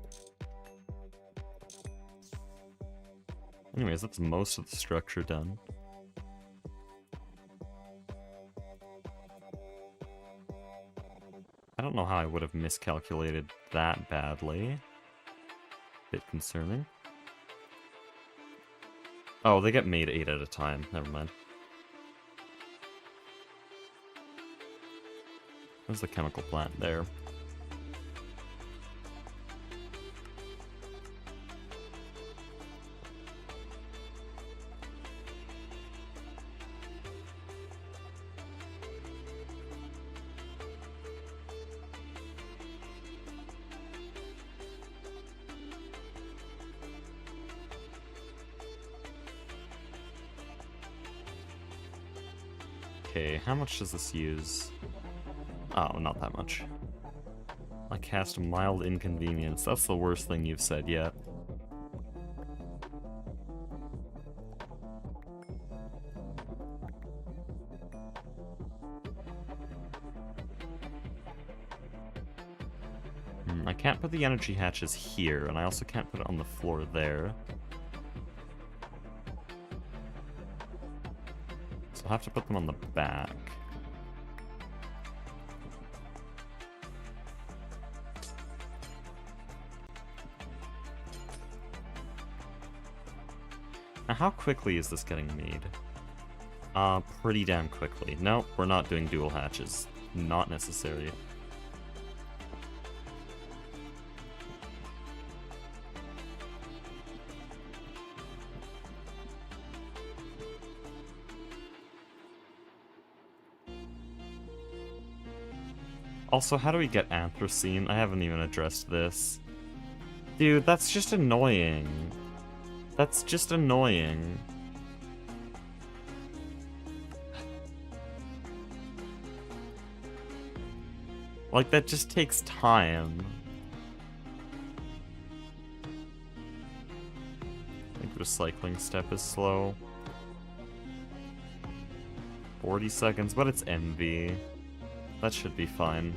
Anyways, that's most of the structure done. I don't know how I would have miscalculated that badly. Bit concerning. Oh, they get made 8 at a time. Never mind. There's the chemical plant there. Okay, how much does this use? Oh, not that much. I cast a mild inconvenience. That's the worst thing you've said yet. I can't put the energy hatches here, and I also can't put it on the floor there. So I'll have to put them on the back. Now, how quickly is this getting made? Pretty damn quickly. Nope, we're not doing dual hatches. Not necessary. Also, how do we get anthracene? I haven't even addressed this. Dude, that's just annoying. That's just annoying. Like, that just takes time. I think the recycling step is slow. 40 seconds, but it's MV. That should be fine.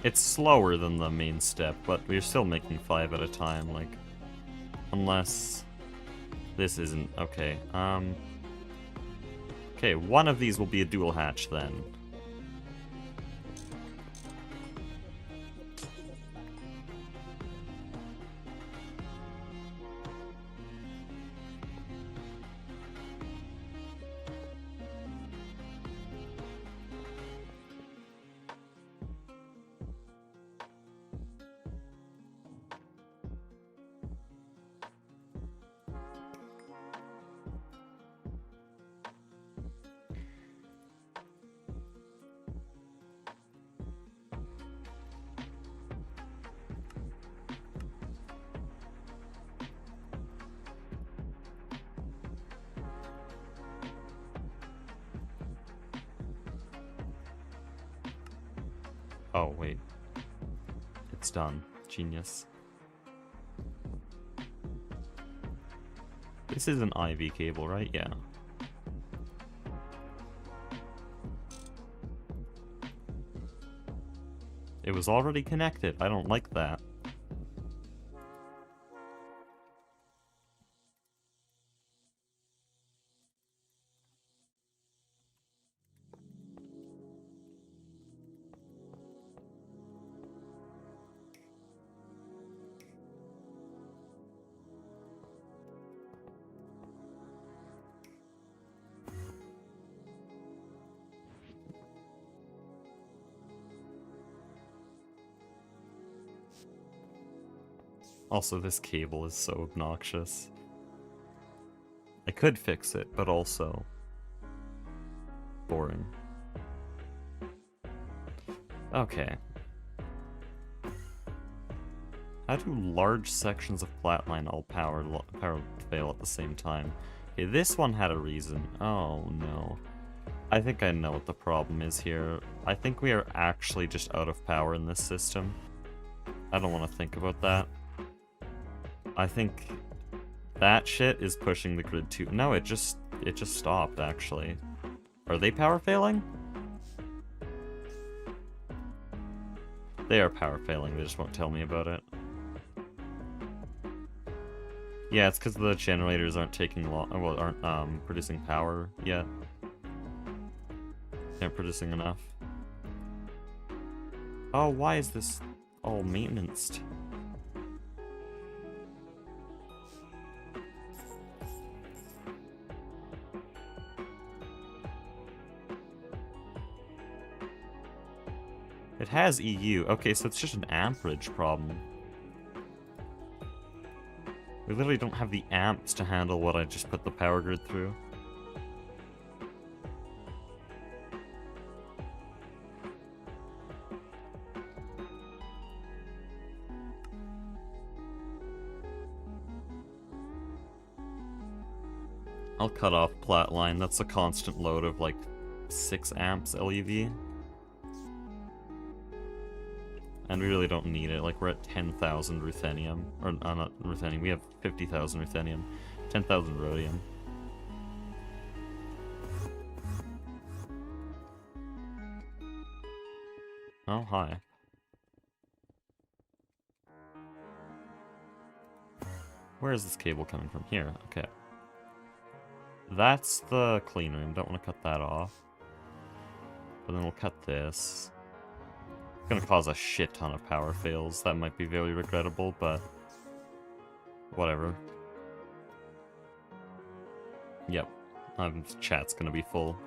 It's slower than the main step, but we're still making 5 at a time, like... Unless... This isn't... Okay, Okay, one of these will be a dual hatch then. Oh, wait. It's done. Genius. This is an IV cable, right? Yeah. It was already connected. I don't like that. Also, this cable is so obnoxious. I could fix it, but also... boring. Okay. How do large sections of flatline all power fail at the same time? Okay, this one had a reason. Oh, no. I think I know what the problem is here. I think we are actually just out of power in this system. I don't want to think about that. I think that shit is pushing the grid too. No, it just stopped, actually. Are they power failing? They are power failing, they just won't tell me about it. Yeah, it's because the generators aren't taking long, well, aren't producing power yet. They aren't producing enough. Oh, why is this all maintenanced? It has EU. Okay, so it's just an amperage problem. We literally don't have the amps to handle what I just put the power grid through. I'll cut off Platline. That's a constant load of like 6 amps LUV. And we really don't need it. Like, we're at 10,000 ruthenium. Or, not ruthenium. We have 50,000 ruthenium. 10,000 rhodium. Oh, hi. Where is this cable coming from? Here. Okay. That's the clean room. Don't want to cut that off. But then we'll cut this. It's gonna cause a shit ton of power fails. That might be very regrettable, but whatever. Yep. Chat's gonna be full.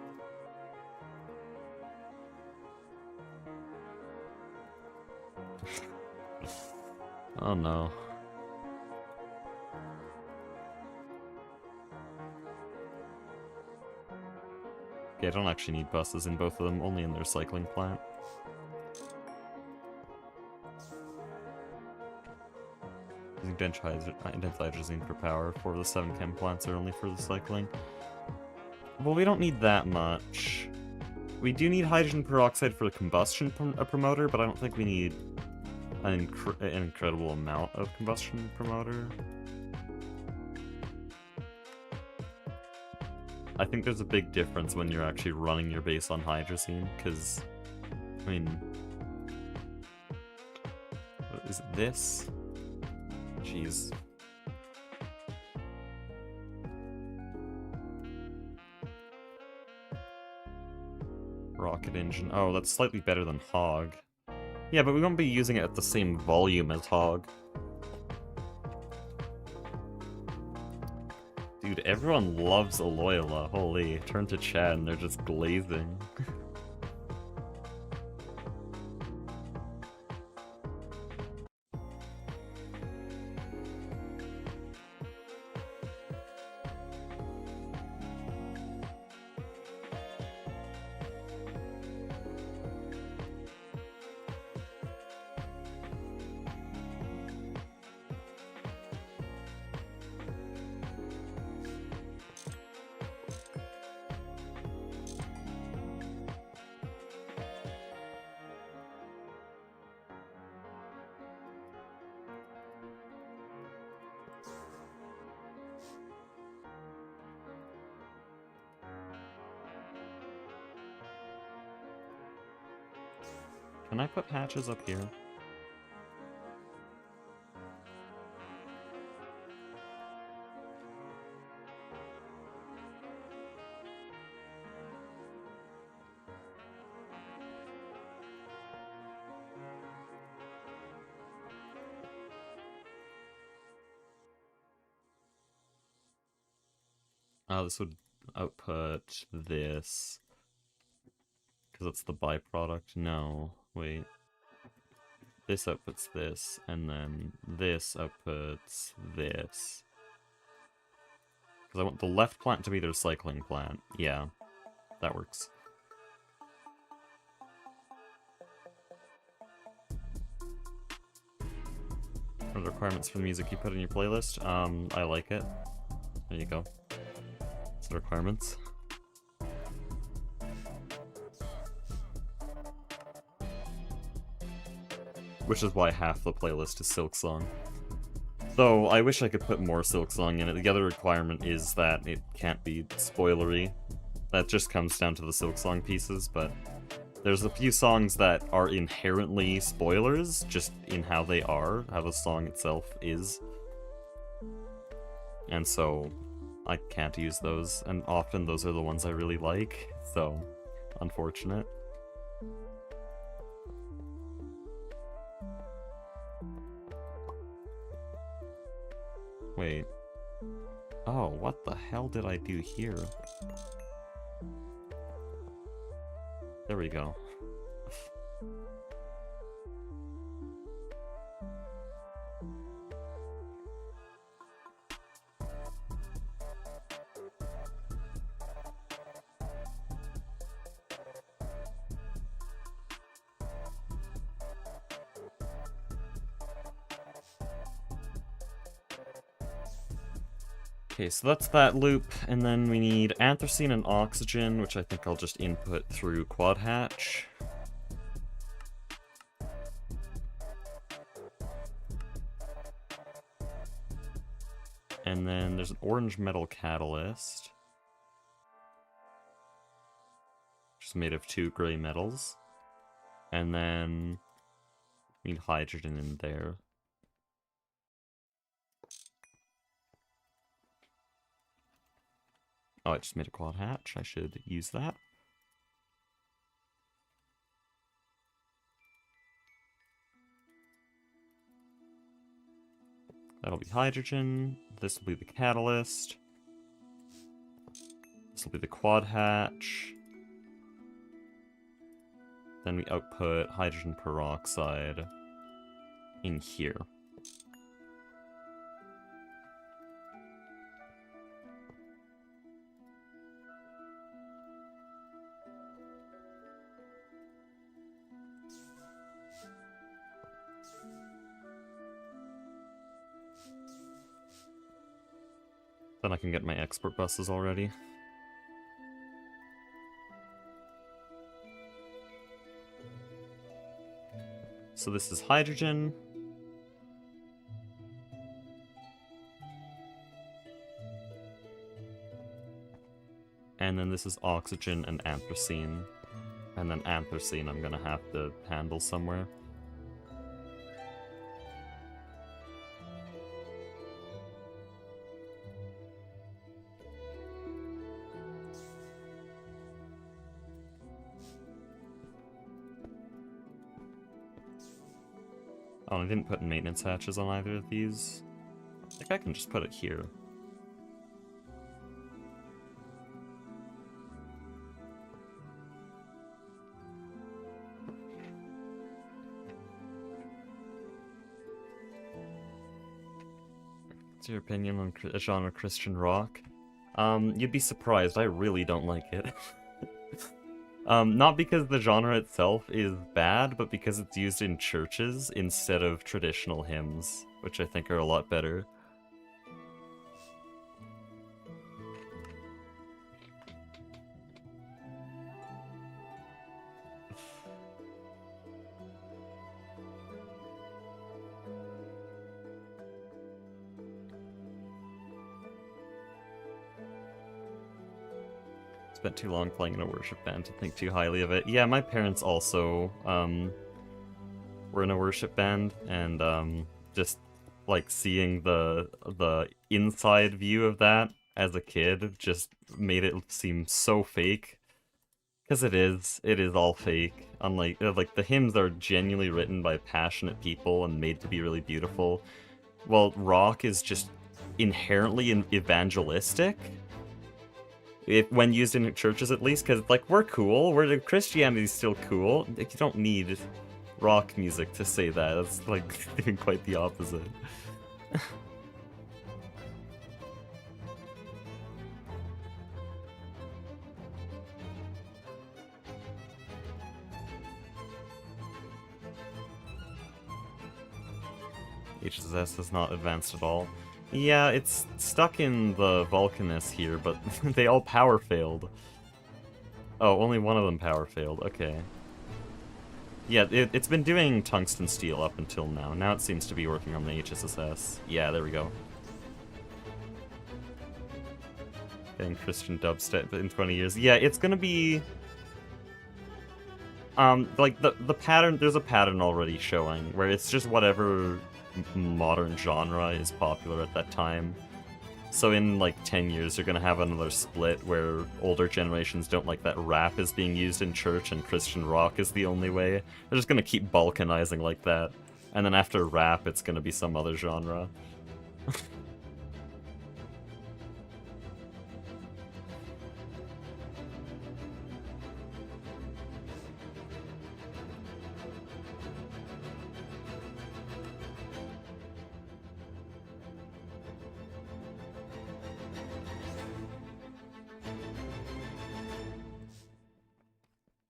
Oh no. Okay, I don't actually need buses in both of them, only in their cycling plant. Using densihydrazine for power. 4 of the 7 chem plants are only for the cycling. Well, we don't need that much. We do need hydrogen peroxide for the combustion promoter, but I don't think we need an incredible amount of combustion promoter. I think there's a big difference when you're actually running your base on hydrazine, because, I mean, is it this? Jeez. Rocket engine. Oh, that's slightly better than Hog. Yeah, but we won't be using it at the same volume as Hog. Dude, everyone loves Aloyla. Holy, turn to chat and they're just glazing. Can I put hatches up here? Oh, this would output this. Because it's the byproduct. No, wait. This outputs this, and then this outputs this. Because I want the left plant to be the recycling plant. Yeah, that works. What are the requirements for the music you put in your playlist? I like it. There you go. It's the requirements. Which is why half the playlist is Silksong. Though, I wish I could put more Silksong in it. The other requirement is that it can't be spoilery. That just comes down to the Silksong pieces, but there's a few songs that are inherently spoilers, just in how they are, how the song itself is. And so, I can't use those, and often those are the ones I really like, so, unfortunate. Wait. Oh, what the hell did I do here? There we go. Okay, so that's that loop, and then we need anthracene and oxygen, which I think I'll just input through quad hatch. And then there's an orange metal catalyst, which is made of 2 gray metals. And then we need hydrogen in there. Oh, I just made a quad hatch. I should use that. That'll be hydrogen. This will be the catalyst. This will be the quad hatch. Then we output hydrogen peroxide in here. Then I can get my export buses already. So this is hydrogen. And then this is oxygen and anthracene. And then anthracene I'm gonna have to handle somewhere. Oh, I didn't put maintenance hatches on either of these. I think I can just put it here. What's your opinion on genre Christian rock? You'd be surprised, I really don't like it. Not because the genre itself is bad, but because it's used in churches instead of traditional hymns, which I think are a lot better. Spent too long playing in a worship band to think too highly of it. Yeah, my parents also were in a worship band, and just like seeing the inside view of that as a kid just made it seem so fake. Because it is all fake. Unlike like the hymns are genuinely written by passionate people and made to be really beautiful. Well, rock is just inherently evangelistic. When used in churches, at least, because like we're cool, Christianity's still cool. Like, you don't need rock music to say that. It's like doing quite the opposite. HSS is not advanced at all. Yeah, it's stuck in the Vulcanus here, but they all power failed. Oh, only one of them power failed. Okay. Yeah, it's been doing tungsten steel up until now. Now it seems to be working on the HSSS. Yeah, there we go. Getting Christian dubstep in 20 years. Yeah, it's gonna be... like, the pattern... There's a pattern already showing, where it's just whatever modern genre is popular at that time. So in like 10 years you're gonna have another split where older generations don't like that rap is being used in church and Christian rock is the only way. They're just gonna keep balkanizing like that. And then after rap it's gonna be some other genre.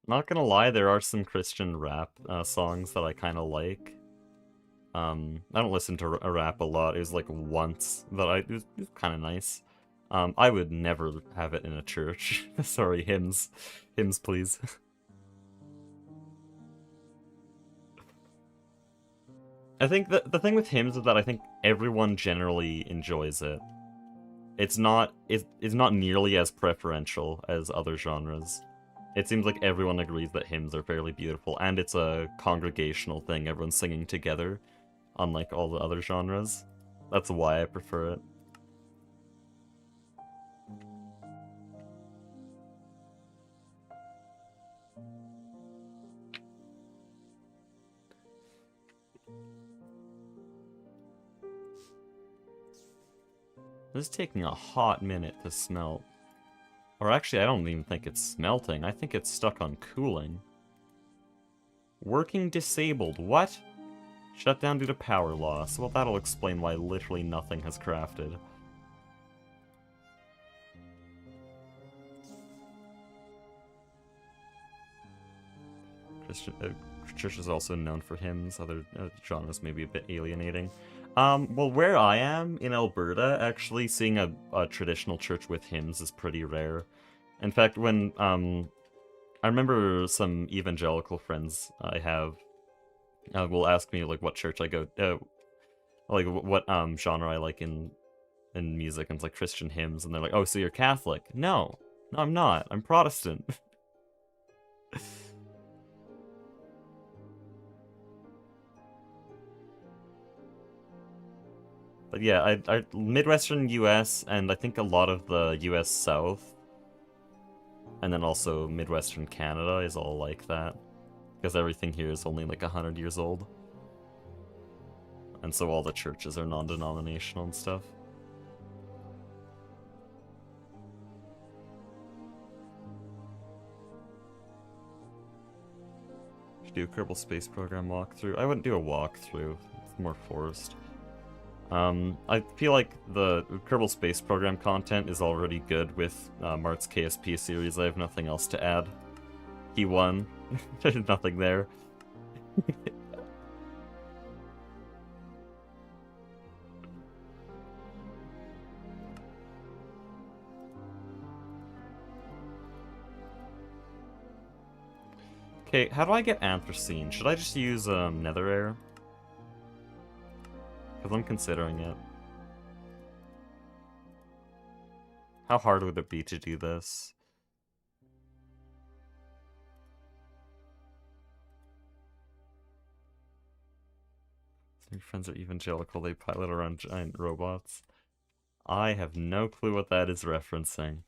Not gonna lie, there are some Christian rap songs that I kind of like. I don't listen to rap a lot. It was like once that it was kind of nice. I would never have it in a church. Sorry, hymns. Hymns, please. I think the thing with hymns is that I think everyone generally enjoys it. It's not nearly as preferential as other genres. It seems like everyone agrees that hymns are fairly beautiful, and it's a congregational thing, everyone's singing together, unlike all the other genres. That's why I prefer it. This is taking a hot minute to smelt. Or actually, I don't even think it's smelting. I think it's stuck on cooling. Working disabled. What? Shut down due to power loss. Well, that'll explain why literally nothing has crafted. Church is also known for hymns. Other genres may be a bit alienating. Well, where I am, in Alberta, actually seeing a traditional church with hymns is pretty rare. In fact, when, I remember some evangelical friends I have will ask me like what church I go, like what genre I like in music, and it's like Christian hymns, and they're like, oh, so you're Catholic? No, I'm not. I'm Protestant. But yeah, I Midwestern U.S. and I think a lot of the U.S. South, and then also Midwestern Canada is all like that, because everything here is only like 100 years old, and so all the churches are non-denominational and stuff. Should do a Kerbal Space Program walkthrough. I wouldn't do a walkthrough. It's more forced. I feel like the Kerbal Space Program content is already good with Mart's KSP series. I have nothing else to add. He won. There's nothing there. Okay, how do I get Anthracene? Should I just use Nether Air? Because I'm considering it. How hard would it be to do this? Your friends are evangelical, they pilot around giant robots. I have no clue what that is referencing.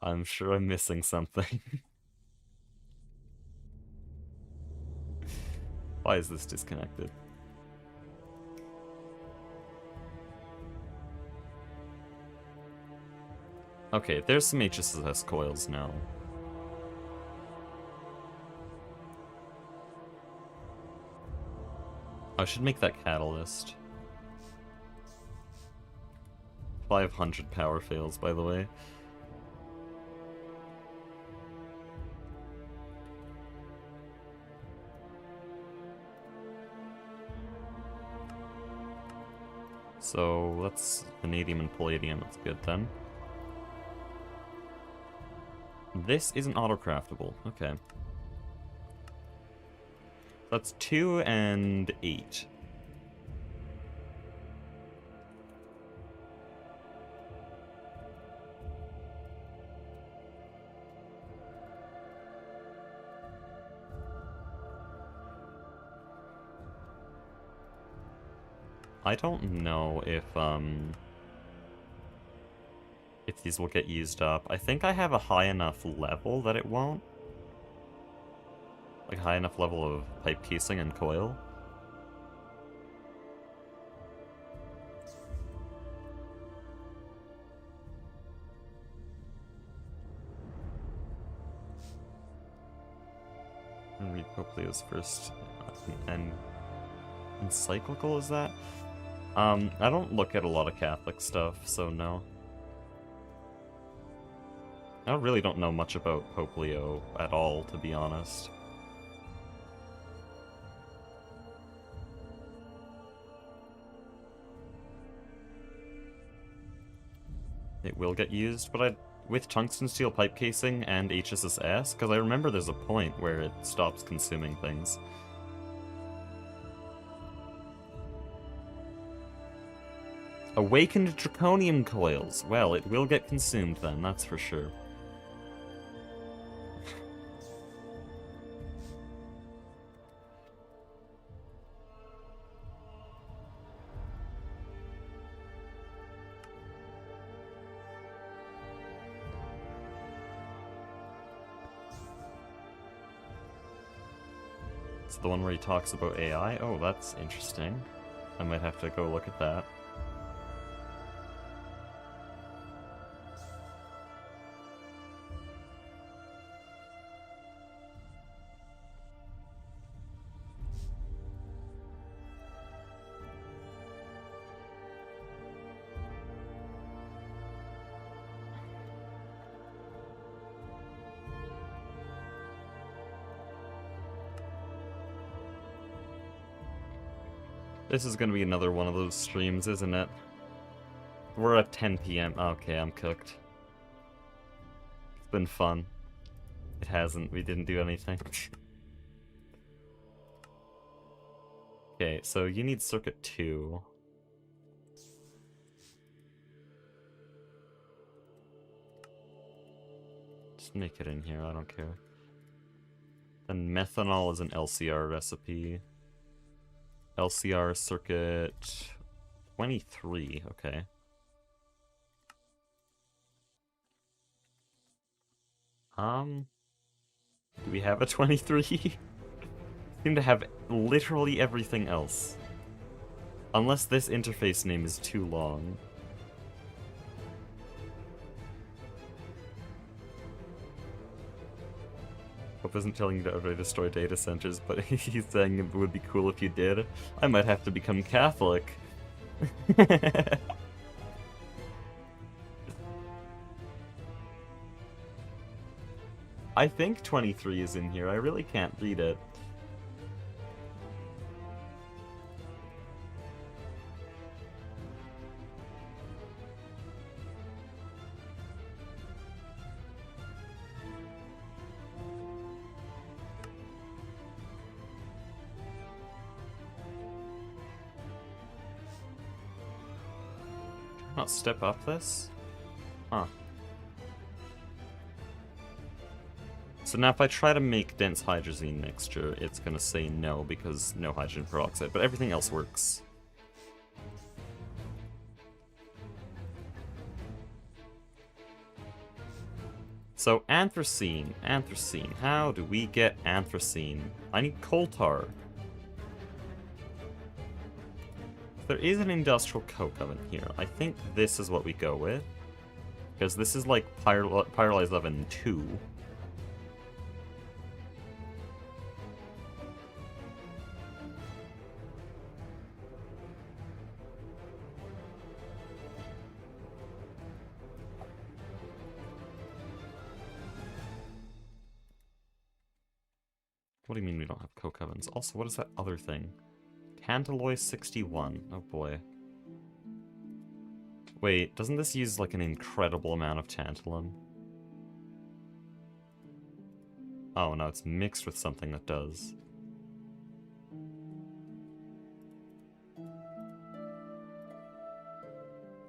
I'm sure I'm missing something. Why is this disconnected? Okay, there's some HSS coils now. I should make that catalyst. 500 power fails, by the way. So that's vanadium and palladium, that's good then. This isn't auto-craftable, okay. That's 2 and 8. I don't know if these will get used up. I think I have a high enough level that it won't. Like high enough level of pipe casing and coil. And read Pope Leo's first and encyclical, is that? I don't look at a lot of Catholic stuff, so no. I really don't know much about Pope Leo at all, to be honest. It will get used, but with tungsten steel pipe casing and HSS, because I remember there's a point where it stops consuming things. Awakened draconium coils. Well, it will get consumed then, that's for sure. It's the one where he talks about AI? Oh, that's interesting. I might have to go look at that. This is gonna be another one of those streams, isn't it? We're at 10 PM. Okay, I'm cooked. It's been fun. It hasn't. We didn't do anything. Okay, so you need circuit 2. Just make it in here, I don't care. Then methanol is an LCR recipe. LCR circuit 23, okay. Do we have a 23? Seem to have literally everything else. Unless this interface name is too long. Hope isn't telling you to outright destroy data centers, but he's saying it would be cool if you did. I might have to become Catholic. I think 23 is in here. I really can't read it. Not step up this? Huh. So now if I try to make dense hydrazine mixture, it's gonna say no because no hydrogen peroxide, but everything else works. So anthracene, how do we get anthracene? I need coal tar. There is an industrial coke oven here. I think this is what we go with. Because this is like pyrolyzed oven 2. What do you mean we don't have coke ovens? Also, what is that other thing? Tantalloy 61. Oh boy. Wait, doesn't this use like an incredible amount of tantalum? Oh no, it's mixed with something that does.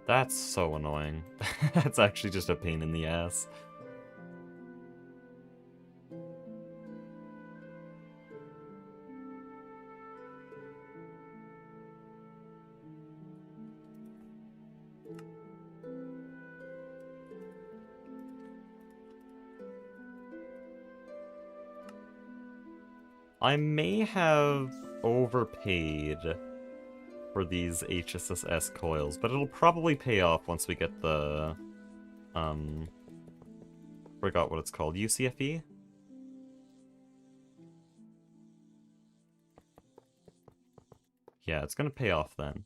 That's so annoying. That's actually just a pain in the ass. I may have overpaid for these HSS coils, but it'll probably pay off once we get the, forgot what it's called, UCFE? Yeah, it's gonna pay off then.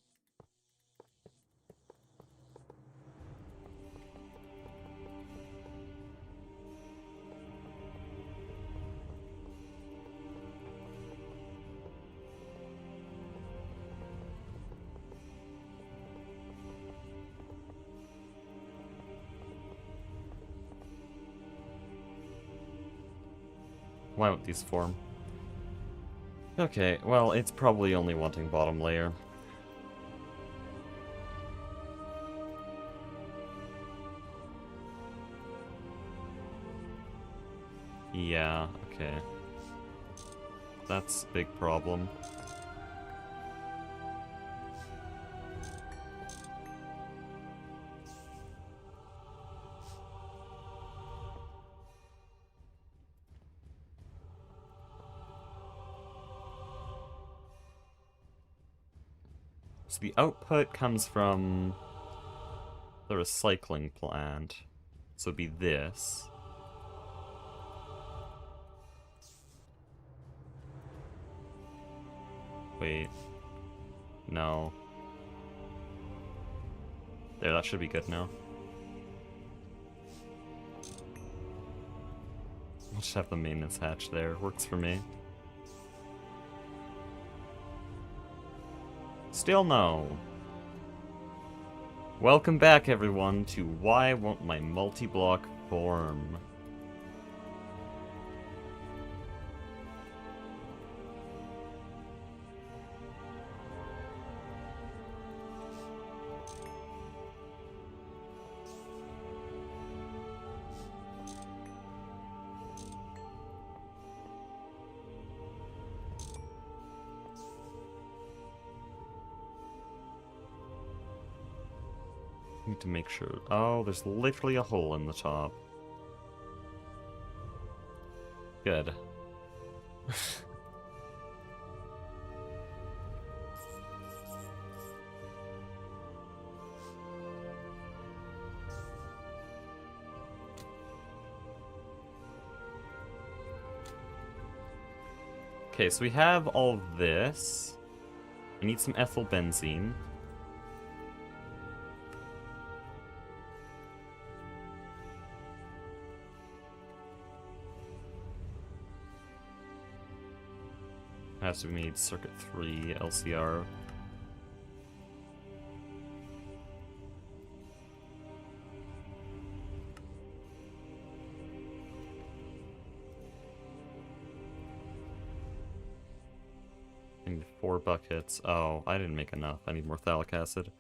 Why won't these form? Okay, well, it's probably only wanting bottom layer. Yeah, okay. That's a big problem. So the output comes from the recycling plant. So it'd be this. Wait. No. There, that should be good now. I'll just have the maintenance hatch there. Works for me. Still no. Welcome back, everyone, to Why Won't My Multi-Block Form? Need to make sure. Oh, there's literally a hole in the top. Good. Okay, so we have all of this. I need some ethyl benzene. Has to be made circuit 3 LCR. I need 4 buckets. Oh, I didn't make enough. I need more phthalic acid.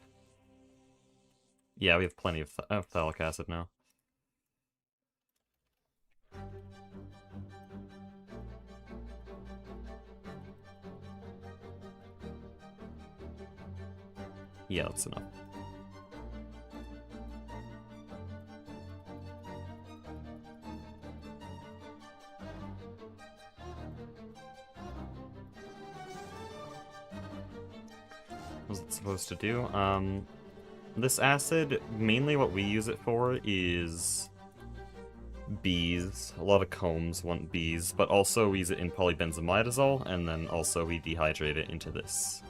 Yeah, we have plenty of phthalic acid now. Yeah, that's enough. What's it supposed to do? This acid, mainly what we use it for is bees. A lot of combs want bees, but also we use it in polybenzimidazole, and then also we dehydrate it into this,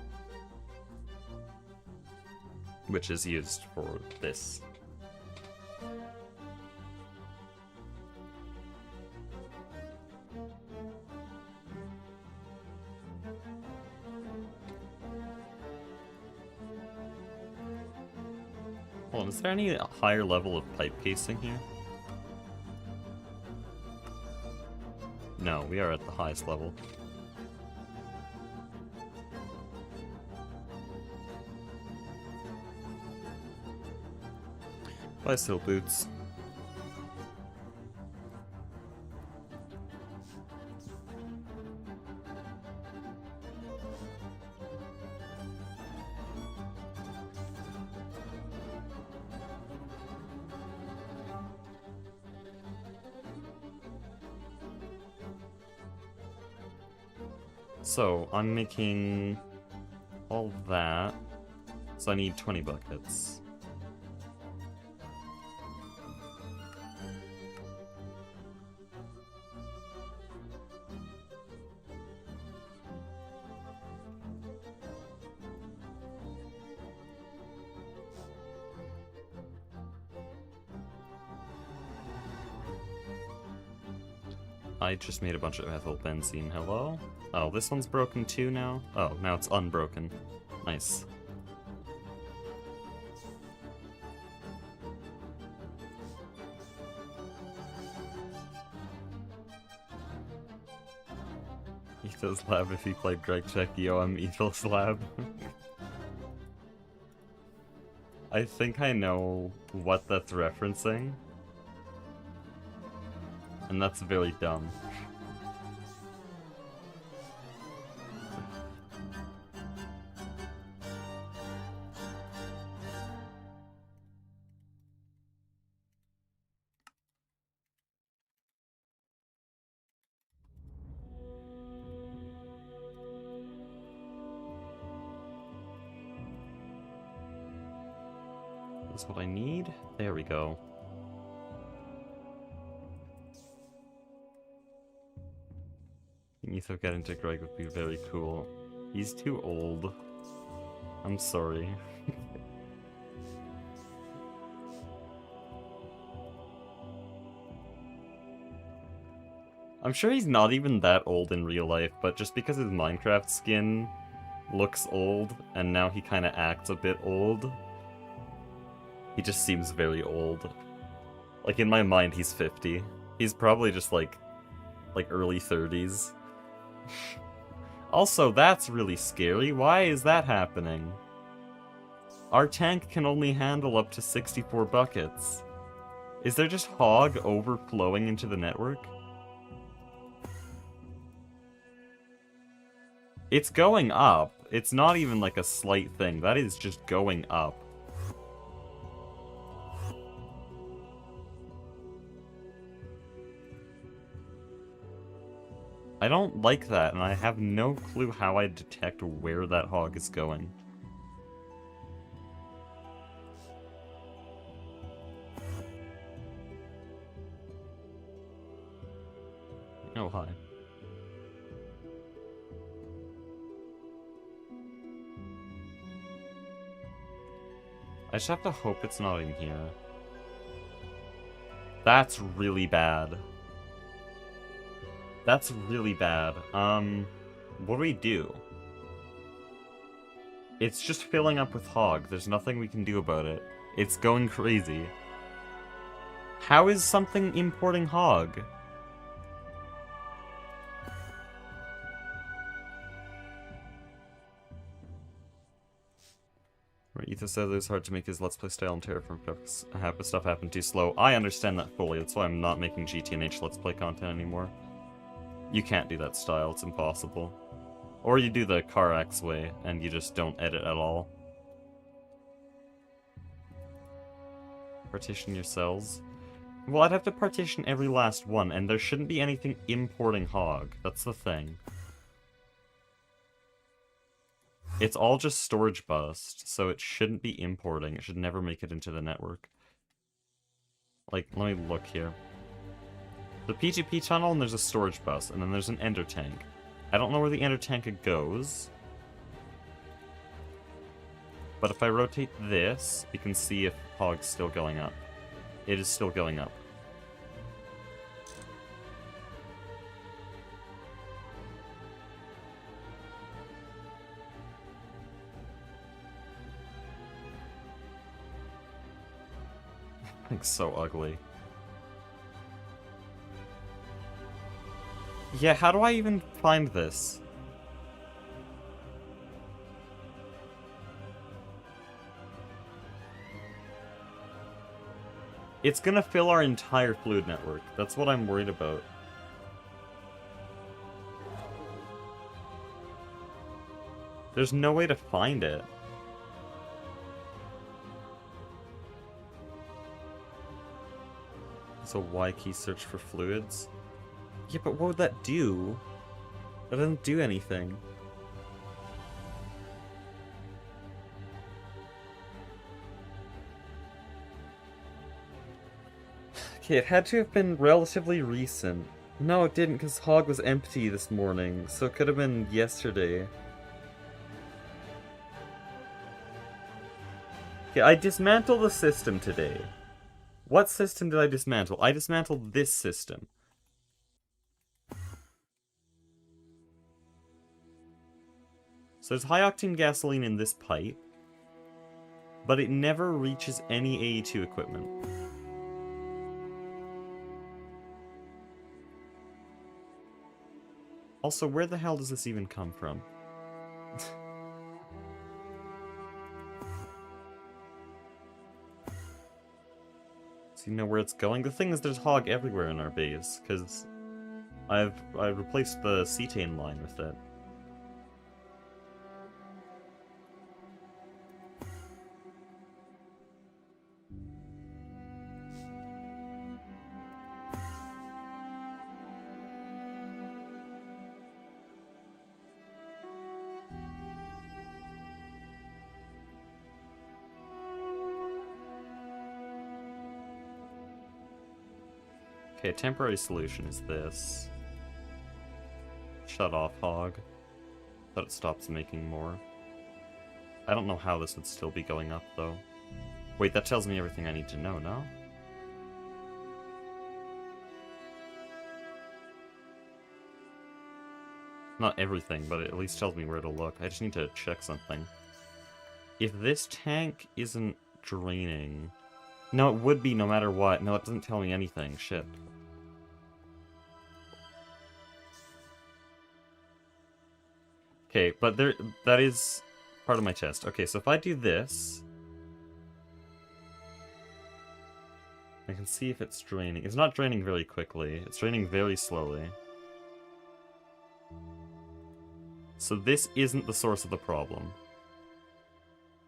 which is used for this. Hold on, is there any higher level of pipe casing here? No, we are at the highest level. Bicycle boots. So, I'm making all that, so I need 20 buckets. I just made a bunch of ethyl benzene. Hello? Oh, this one's broken too now? Oh, now it's unbroken. Nice. Ethos Lab if he played Greg Check, yo, I'm Ethos Lab. I think I know what that's referencing. And that's very dumb. That's what I need. There we go. Etho getting to Greg would be very cool. He's too old. I'm sorry. I'm sure he's not even that old in real life, but just because his Minecraft skin looks old, and now he kind of acts a bit old, he just seems very old. Like, in my mind, he's 50. He's probably just, like early 30s. Also, that's really scary. Why is that happening? Our tank can only handle up to 64 buckets. Is there just hog overflowing into the network? It's going up. It's not even like a slight thing. That is just going up. I don't like that, and I have no clue how I detect where that hog is going. Oh, hi. I just have to hope it's not in here. That's really bad. That's really bad. What do we do? It's just filling up with hog. There's nothing we can do about it. It's going crazy. How is something importing hog? Ether says it's hard to make his Let's Play style and Terraform stuff happen too slow. I understand that fully, that's why I'm not making GTNH Let's Play content anymore. You can't do that style, it's impossible. Or you do the CarX way, and you just don't edit at all. Partition your cells. Well, I'd have to partition every last one, and there shouldn't be anything importing hog. That's the thing. It's all just storage bust, so it shouldn't be importing. It should never make it into the network. Like, let me look here. The P2P tunnel, and there's a storage bus, and then there's an ender tank. I don't know where the ender tank goes. But if I rotate this, we can see if hog's still going up. It is still going up. It's so ugly. Yeah, how do I even find this? It's gonna fill our entire fluid network. That's what I'm worried about. There's no way to find it. So Y key search for fluids? Yeah, but what would that do? That doesn't do anything. Okay, it had to have been relatively recent. No, it didn't, because hog was empty this morning, so it could have been yesterday. Okay, I dismantled the system today. What system did I dismantle? I dismantled this system. So there's high-octane gasoline in this pipe, but it never reaches any AE2 equipment. Also, where the hell does this even come from? So you know where it's going? The thing is, there's hog everywhere in our base, because I've replaced the cetane line with it. Okay, a temporary solution is this. Shut off hog. But it stops making more. I don't know how this would still be going up, though. Wait, that tells me everything I need to know, no? Not everything, but it at least tells me where to look. I just need to check something. If this tank isn't draining... No, it would be no matter what. No, it doesn't tell me anything. Shit. Okay, but that is part of my test. Okay, so if I do this... I can see if it's draining. It's not draining very quickly. It's draining very slowly. So this isn't the source of the problem.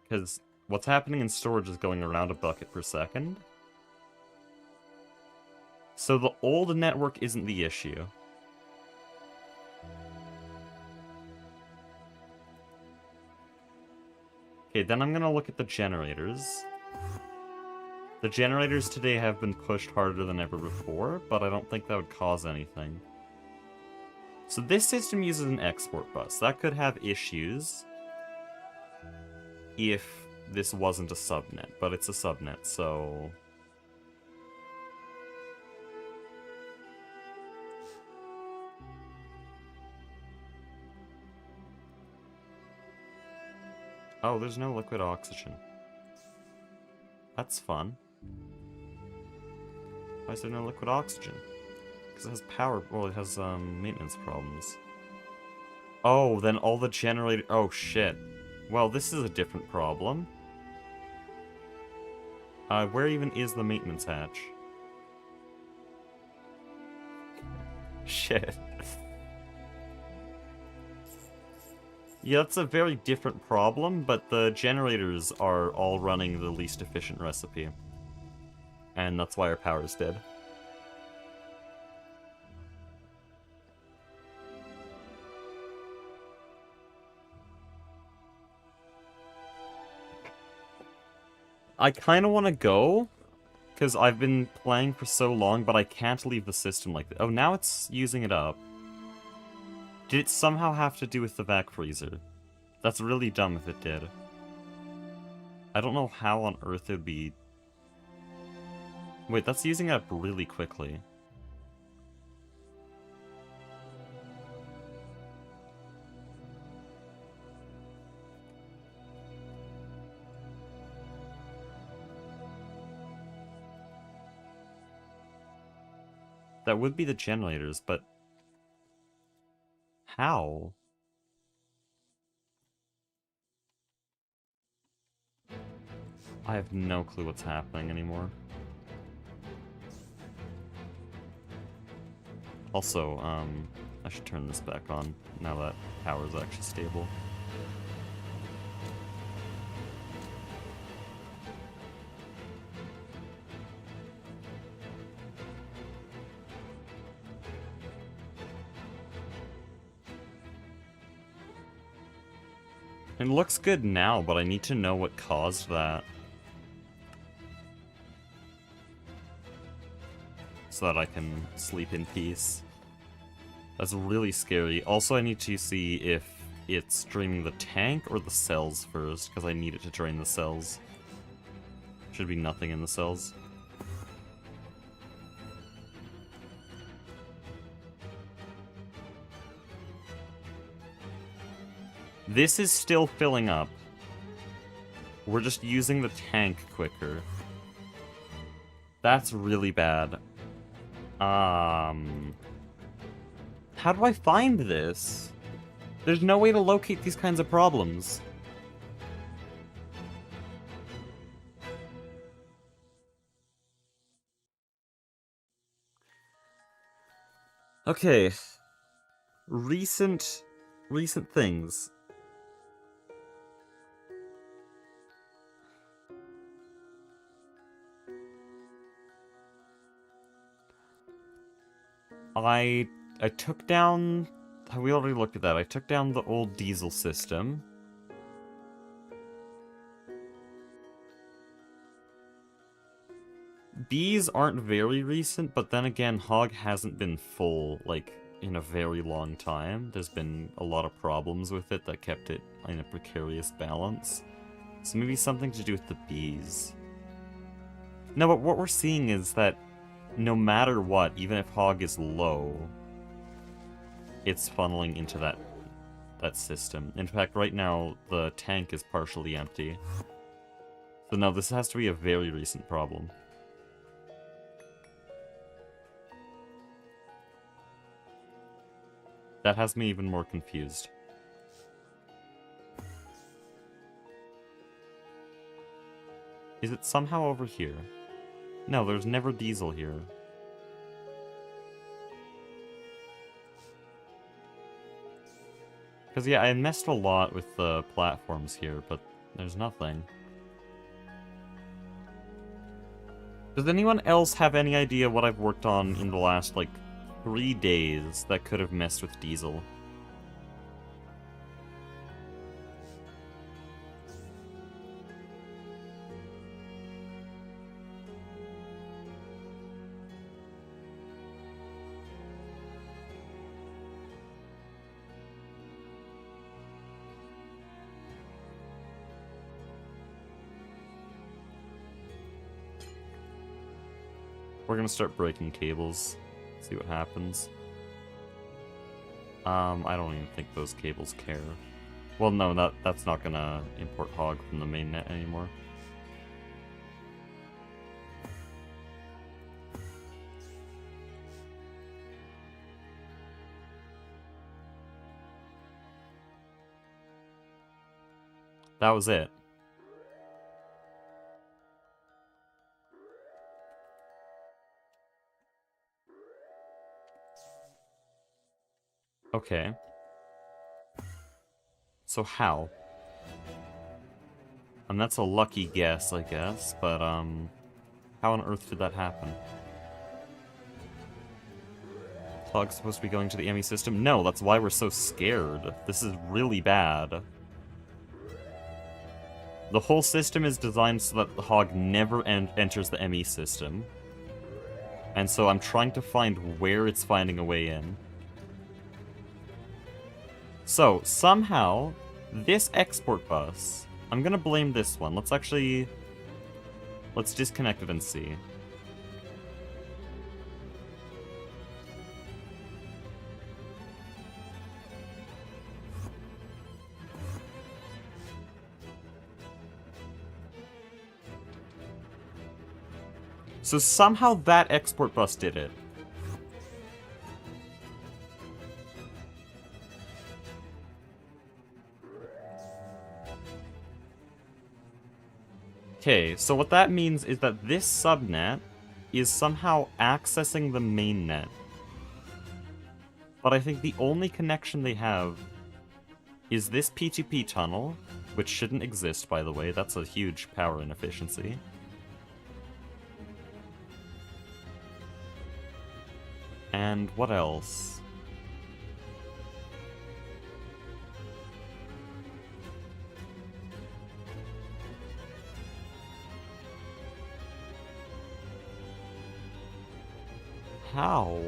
Because what's happening in storage is going around a bucket per second. So the old network isn't the issue. Okay, then I'm gonna look at the generators. The generators today have been pushed harder than ever before, but I don't think that would cause anything. So this system uses an export bus. That could have issues if this wasn't a subnet, but it's a subnet, so... Oh, there's no liquid oxygen. That's fun. Why is there no liquid oxygen? Because it has power... Well, it has, maintenance problems. Oh, then all the generator... Oh, shit. Well, this is a different problem. Where even is the maintenance hatch? Shit. Yeah, that's a very different problem, but the generators are all running the least efficient recipe. And that's why our power's dead. I kind of want to go, because I've been playing for so long, but I can't leave the system like that. Oh, now it's using it up. Did it somehow have to do with the vac freezer? That's really dumb if it did. I don't know how on earth it would be... Wait, that's using it up really quickly. That would be the generators, but... How? I have no clue what's happening anymore. Also, I should turn this back on now that power is actually stable. It looks good now, but I need to know what caused that. So that I can sleep in peace. That's really scary. Also, I need to see if it's draining the tank or the cells first, because I need it to drain the cells. Should be nothing in the cells. This is still filling up. We're just using the tank quicker. That's really bad. How do I find this? There's no way to locate these kinds of problems. Okay. Recent things. I took down... We already looked at that. I took down the old diesel system. Bees aren't very recent, but then again, Hog hasn't been full, like, in a very long time. There's been a lot of problems with it that kept it in a precarious balance. So maybe something to do with the bees. No, but what we're seeing is that no matter what, even if Hog is low, it's funneling into that system. In fact, right now, the tank is partially empty. So no, this has to be a very recent problem. That has me even more confused. Is it somehow over here? No, there's never diesel here. Because yeah, I messed a lot with the platforms here, but there's nothing. Does anyone else have any idea what I've worked on in the last, like, 3 days that could have messed with diesel? We're gonna start breaking cables. See what happens. I don't even think those cables care. Well, no, that's not gonna import hog from the main net anymore. That was it. Okay. So how? And that's a lucky guess, I guess, but, how on earth did that happen? Hog's supposed to be going to the ME system? No, that's why we're so scared. This is really bad. The whole system is designed so that the hog never enters the ME system. And so I'm trying to find where it's finding a way in. So, somehow, this export bus... I'm gonna blame this one. Let's disconnect it and see. So somehow that export bus did it. Okay, so what that means is that this subnet is somehow accessing the mainnet. But I think the only connection they have is this P2P tunnel, which shouldn't exist, by the way. That's a huge power inefficiency. And what else? How?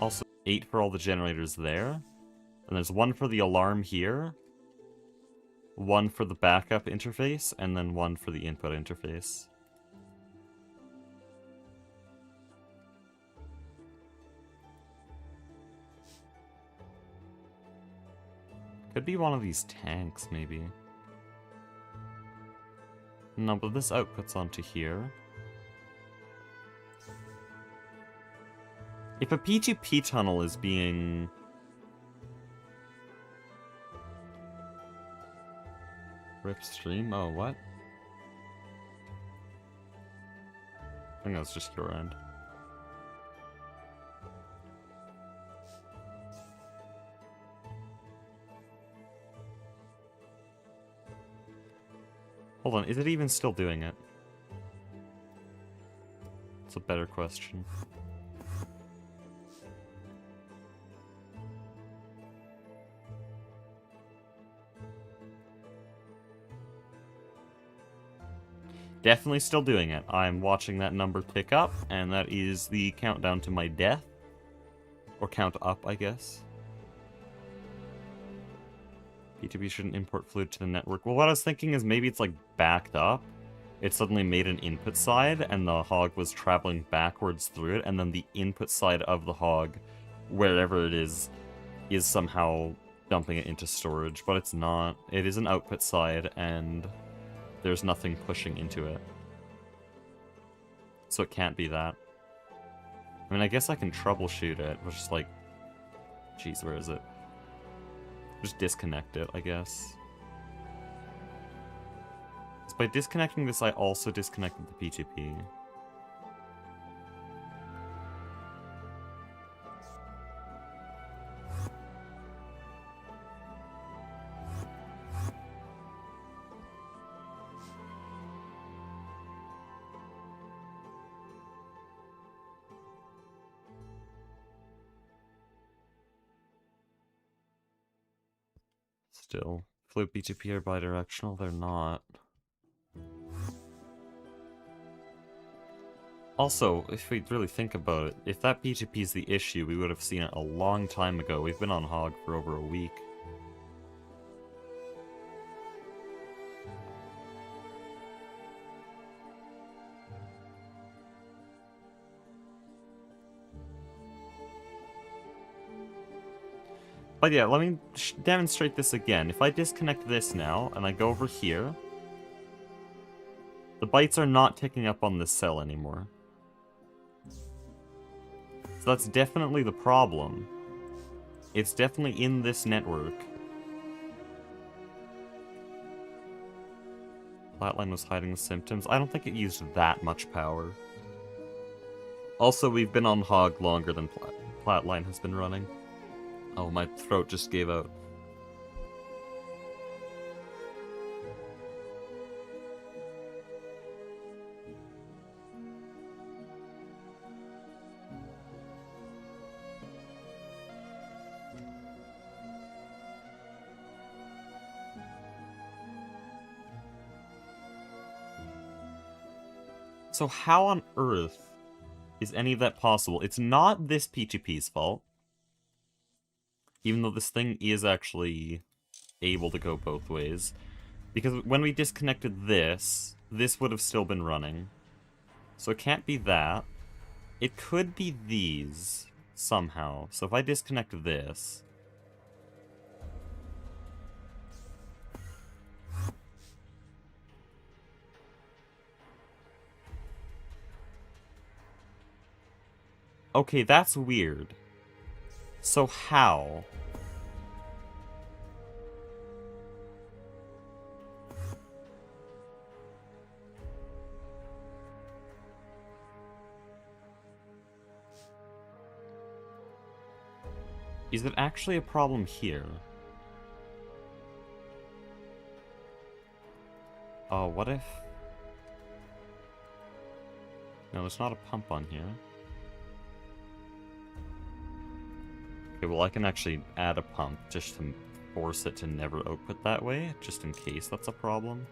Also, 8 for all the generators there. And there's 1 for the alarm here. 1 for the backup interface, and then 1 for the input interface. Could be one of these tanks, maybe. No, but this outputs onto here. If a P2P tunnel is being... Rip stream? Oh, what? I think that's just your end. Hold on, is it even still doing it? It's a better question. Definitely still doing it. I'm watching that number tick up, and that is the countdown to my death. Or count up, I guess. P2P shouldn't import fluid to the network. Well, what I was thinking is maybe it's like backed up. It suddenly made an input side, and the hog was traveling backwards through it, and then the input side of the hog, wherever it is somehow dumping it into storage. But it's not. It is an output side, and there's nothing pushing into it. So it can't be that. I mean, I guess I can troubleshoot it, which is like... Jeez, where is it? Just disconnect it, I guess. So by disconnecting this, I also disconnected the P2P. Still, Fluid P2P are bidirectional, they're not. Also, if we really think about it, if that P2P is the issue, we would have seen it a long time ago. We've been on Hog for over a week. But yeah, let me demonstrate this again. If I disconnect this now, and I go over here, the bytes are not ticking up on this cell anymore. So that's definitely the problem. It's definitely in this network. Flatline was hiding the symptoms. I don't think it used that much power. Also, we've been on Hog longer than Flatline has been running. Oh, my throat just gave out. So how on earth is any of that possible? It's not this P2P's fault. Even though this thing is actually able to go both ways. Because when we disconnected this, this would have still been running. So it can't be that. It could be these, somehow. So if I disconnect this... Okay, that's weird. So how? Is it actually a problem here? Oh, what if... No, there's not a pump on here. Okay, well I can actually add a pump just to force it to never output that way, just in case that's a problem.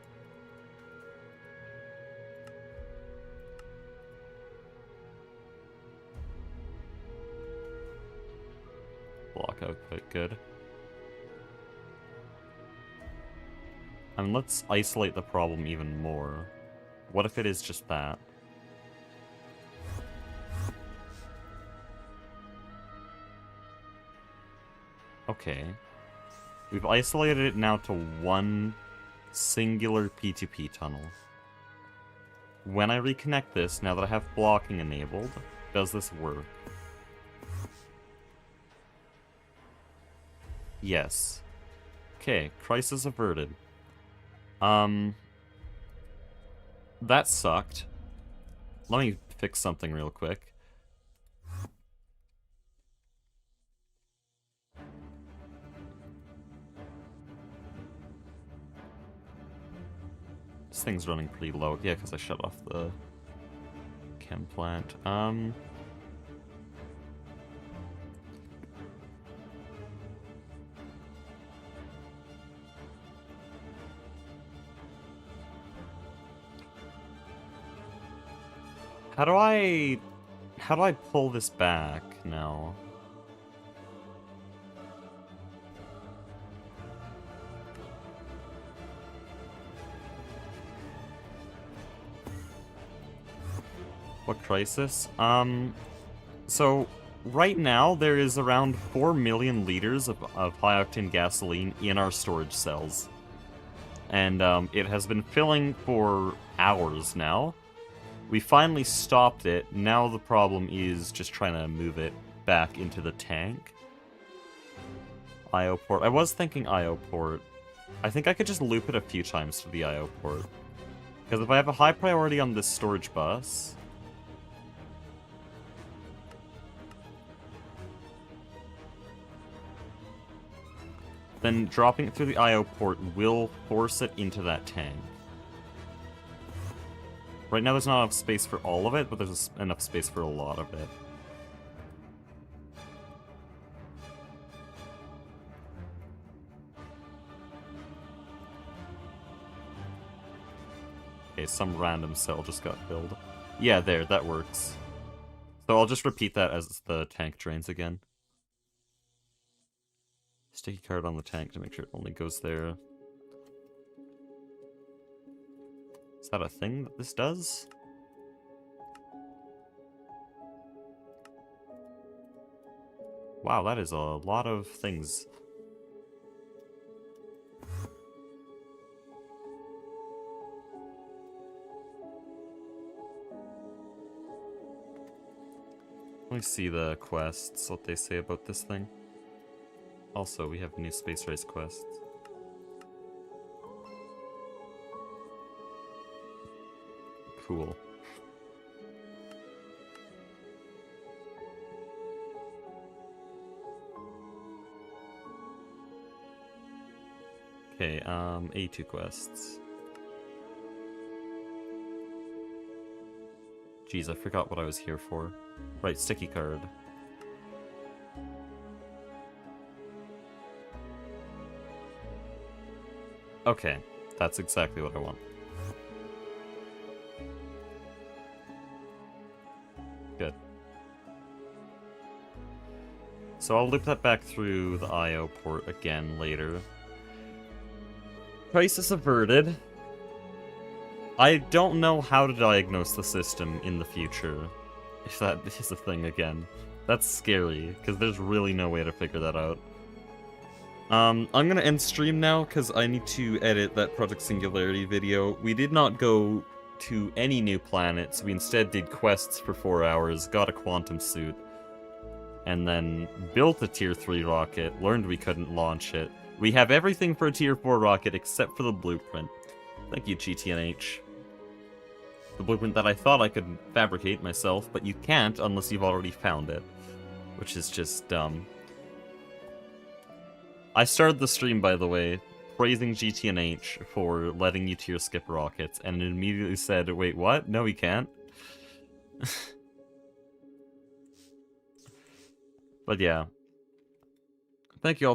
Block output, good. I mean, let's isolate the problem even more. What if it is just that? Okay. We've isolated it now to one singular P2P tunnel. When I reconnect this, now that I have blocking enabled, does this work? Yes. Okay, crisis averted. That sucked. Let me fix something real quick. This thing's running pretty low. Yeah, because I shut off the chem plant. How do I pull this back now? What crisis? So right now there is around 4 million liters of high-octane gasoline in our storage cells. And it has been filling for hours now. We finally stopped it. Now the problem is just trying to move it back into the tank. IO port. I was thinking IO port. I think I could just loop it a few times to the IO port. Because if I have a high priority on this storage bus... then dropping it through the IO port will force it into that tank. Right now there's not enough space for all of it, but there's enough space for a lot of it. Okay, some random cell just got filled. Yeah, there, that works. So I'll just repeat that as the tank drains again. Sticky card on the tank to make sure it only goes there. Is that a thing that this does? Wow, that is a lot of things. Let me see the quests, what they say about this thing. Also, we have new space race quests. Cool. Okay, A2 quests. Jeez, I forgot what I was here for. Right, sticky card. Okay, that's exactly what I want. Good. So I'll loop that back through the IO port again later. Crisis averted. I don't know how to diagnose the system in the future, if that is a thing again. That's scary, because there's really no way to figure that out. I'm gonna end stream now, because I need to edit that Project Singularity video. We did not go to any new planets, we instead did quests for 4 hours, got a quantum suit, and then built a tier 3 rocket, learned we couldn't launch it. We have everything for a tier 4 rocket except for the blueprint. Thank you, GTNH. The blueprint that I thought I could fabricate myself, but you can't unless you've already found it. Which is just dumb. I started the stream, by the way, praising GTNH for letting you tier skip rockets, and it immediately said, wait, what? No, we can't. But yeah. Thank you all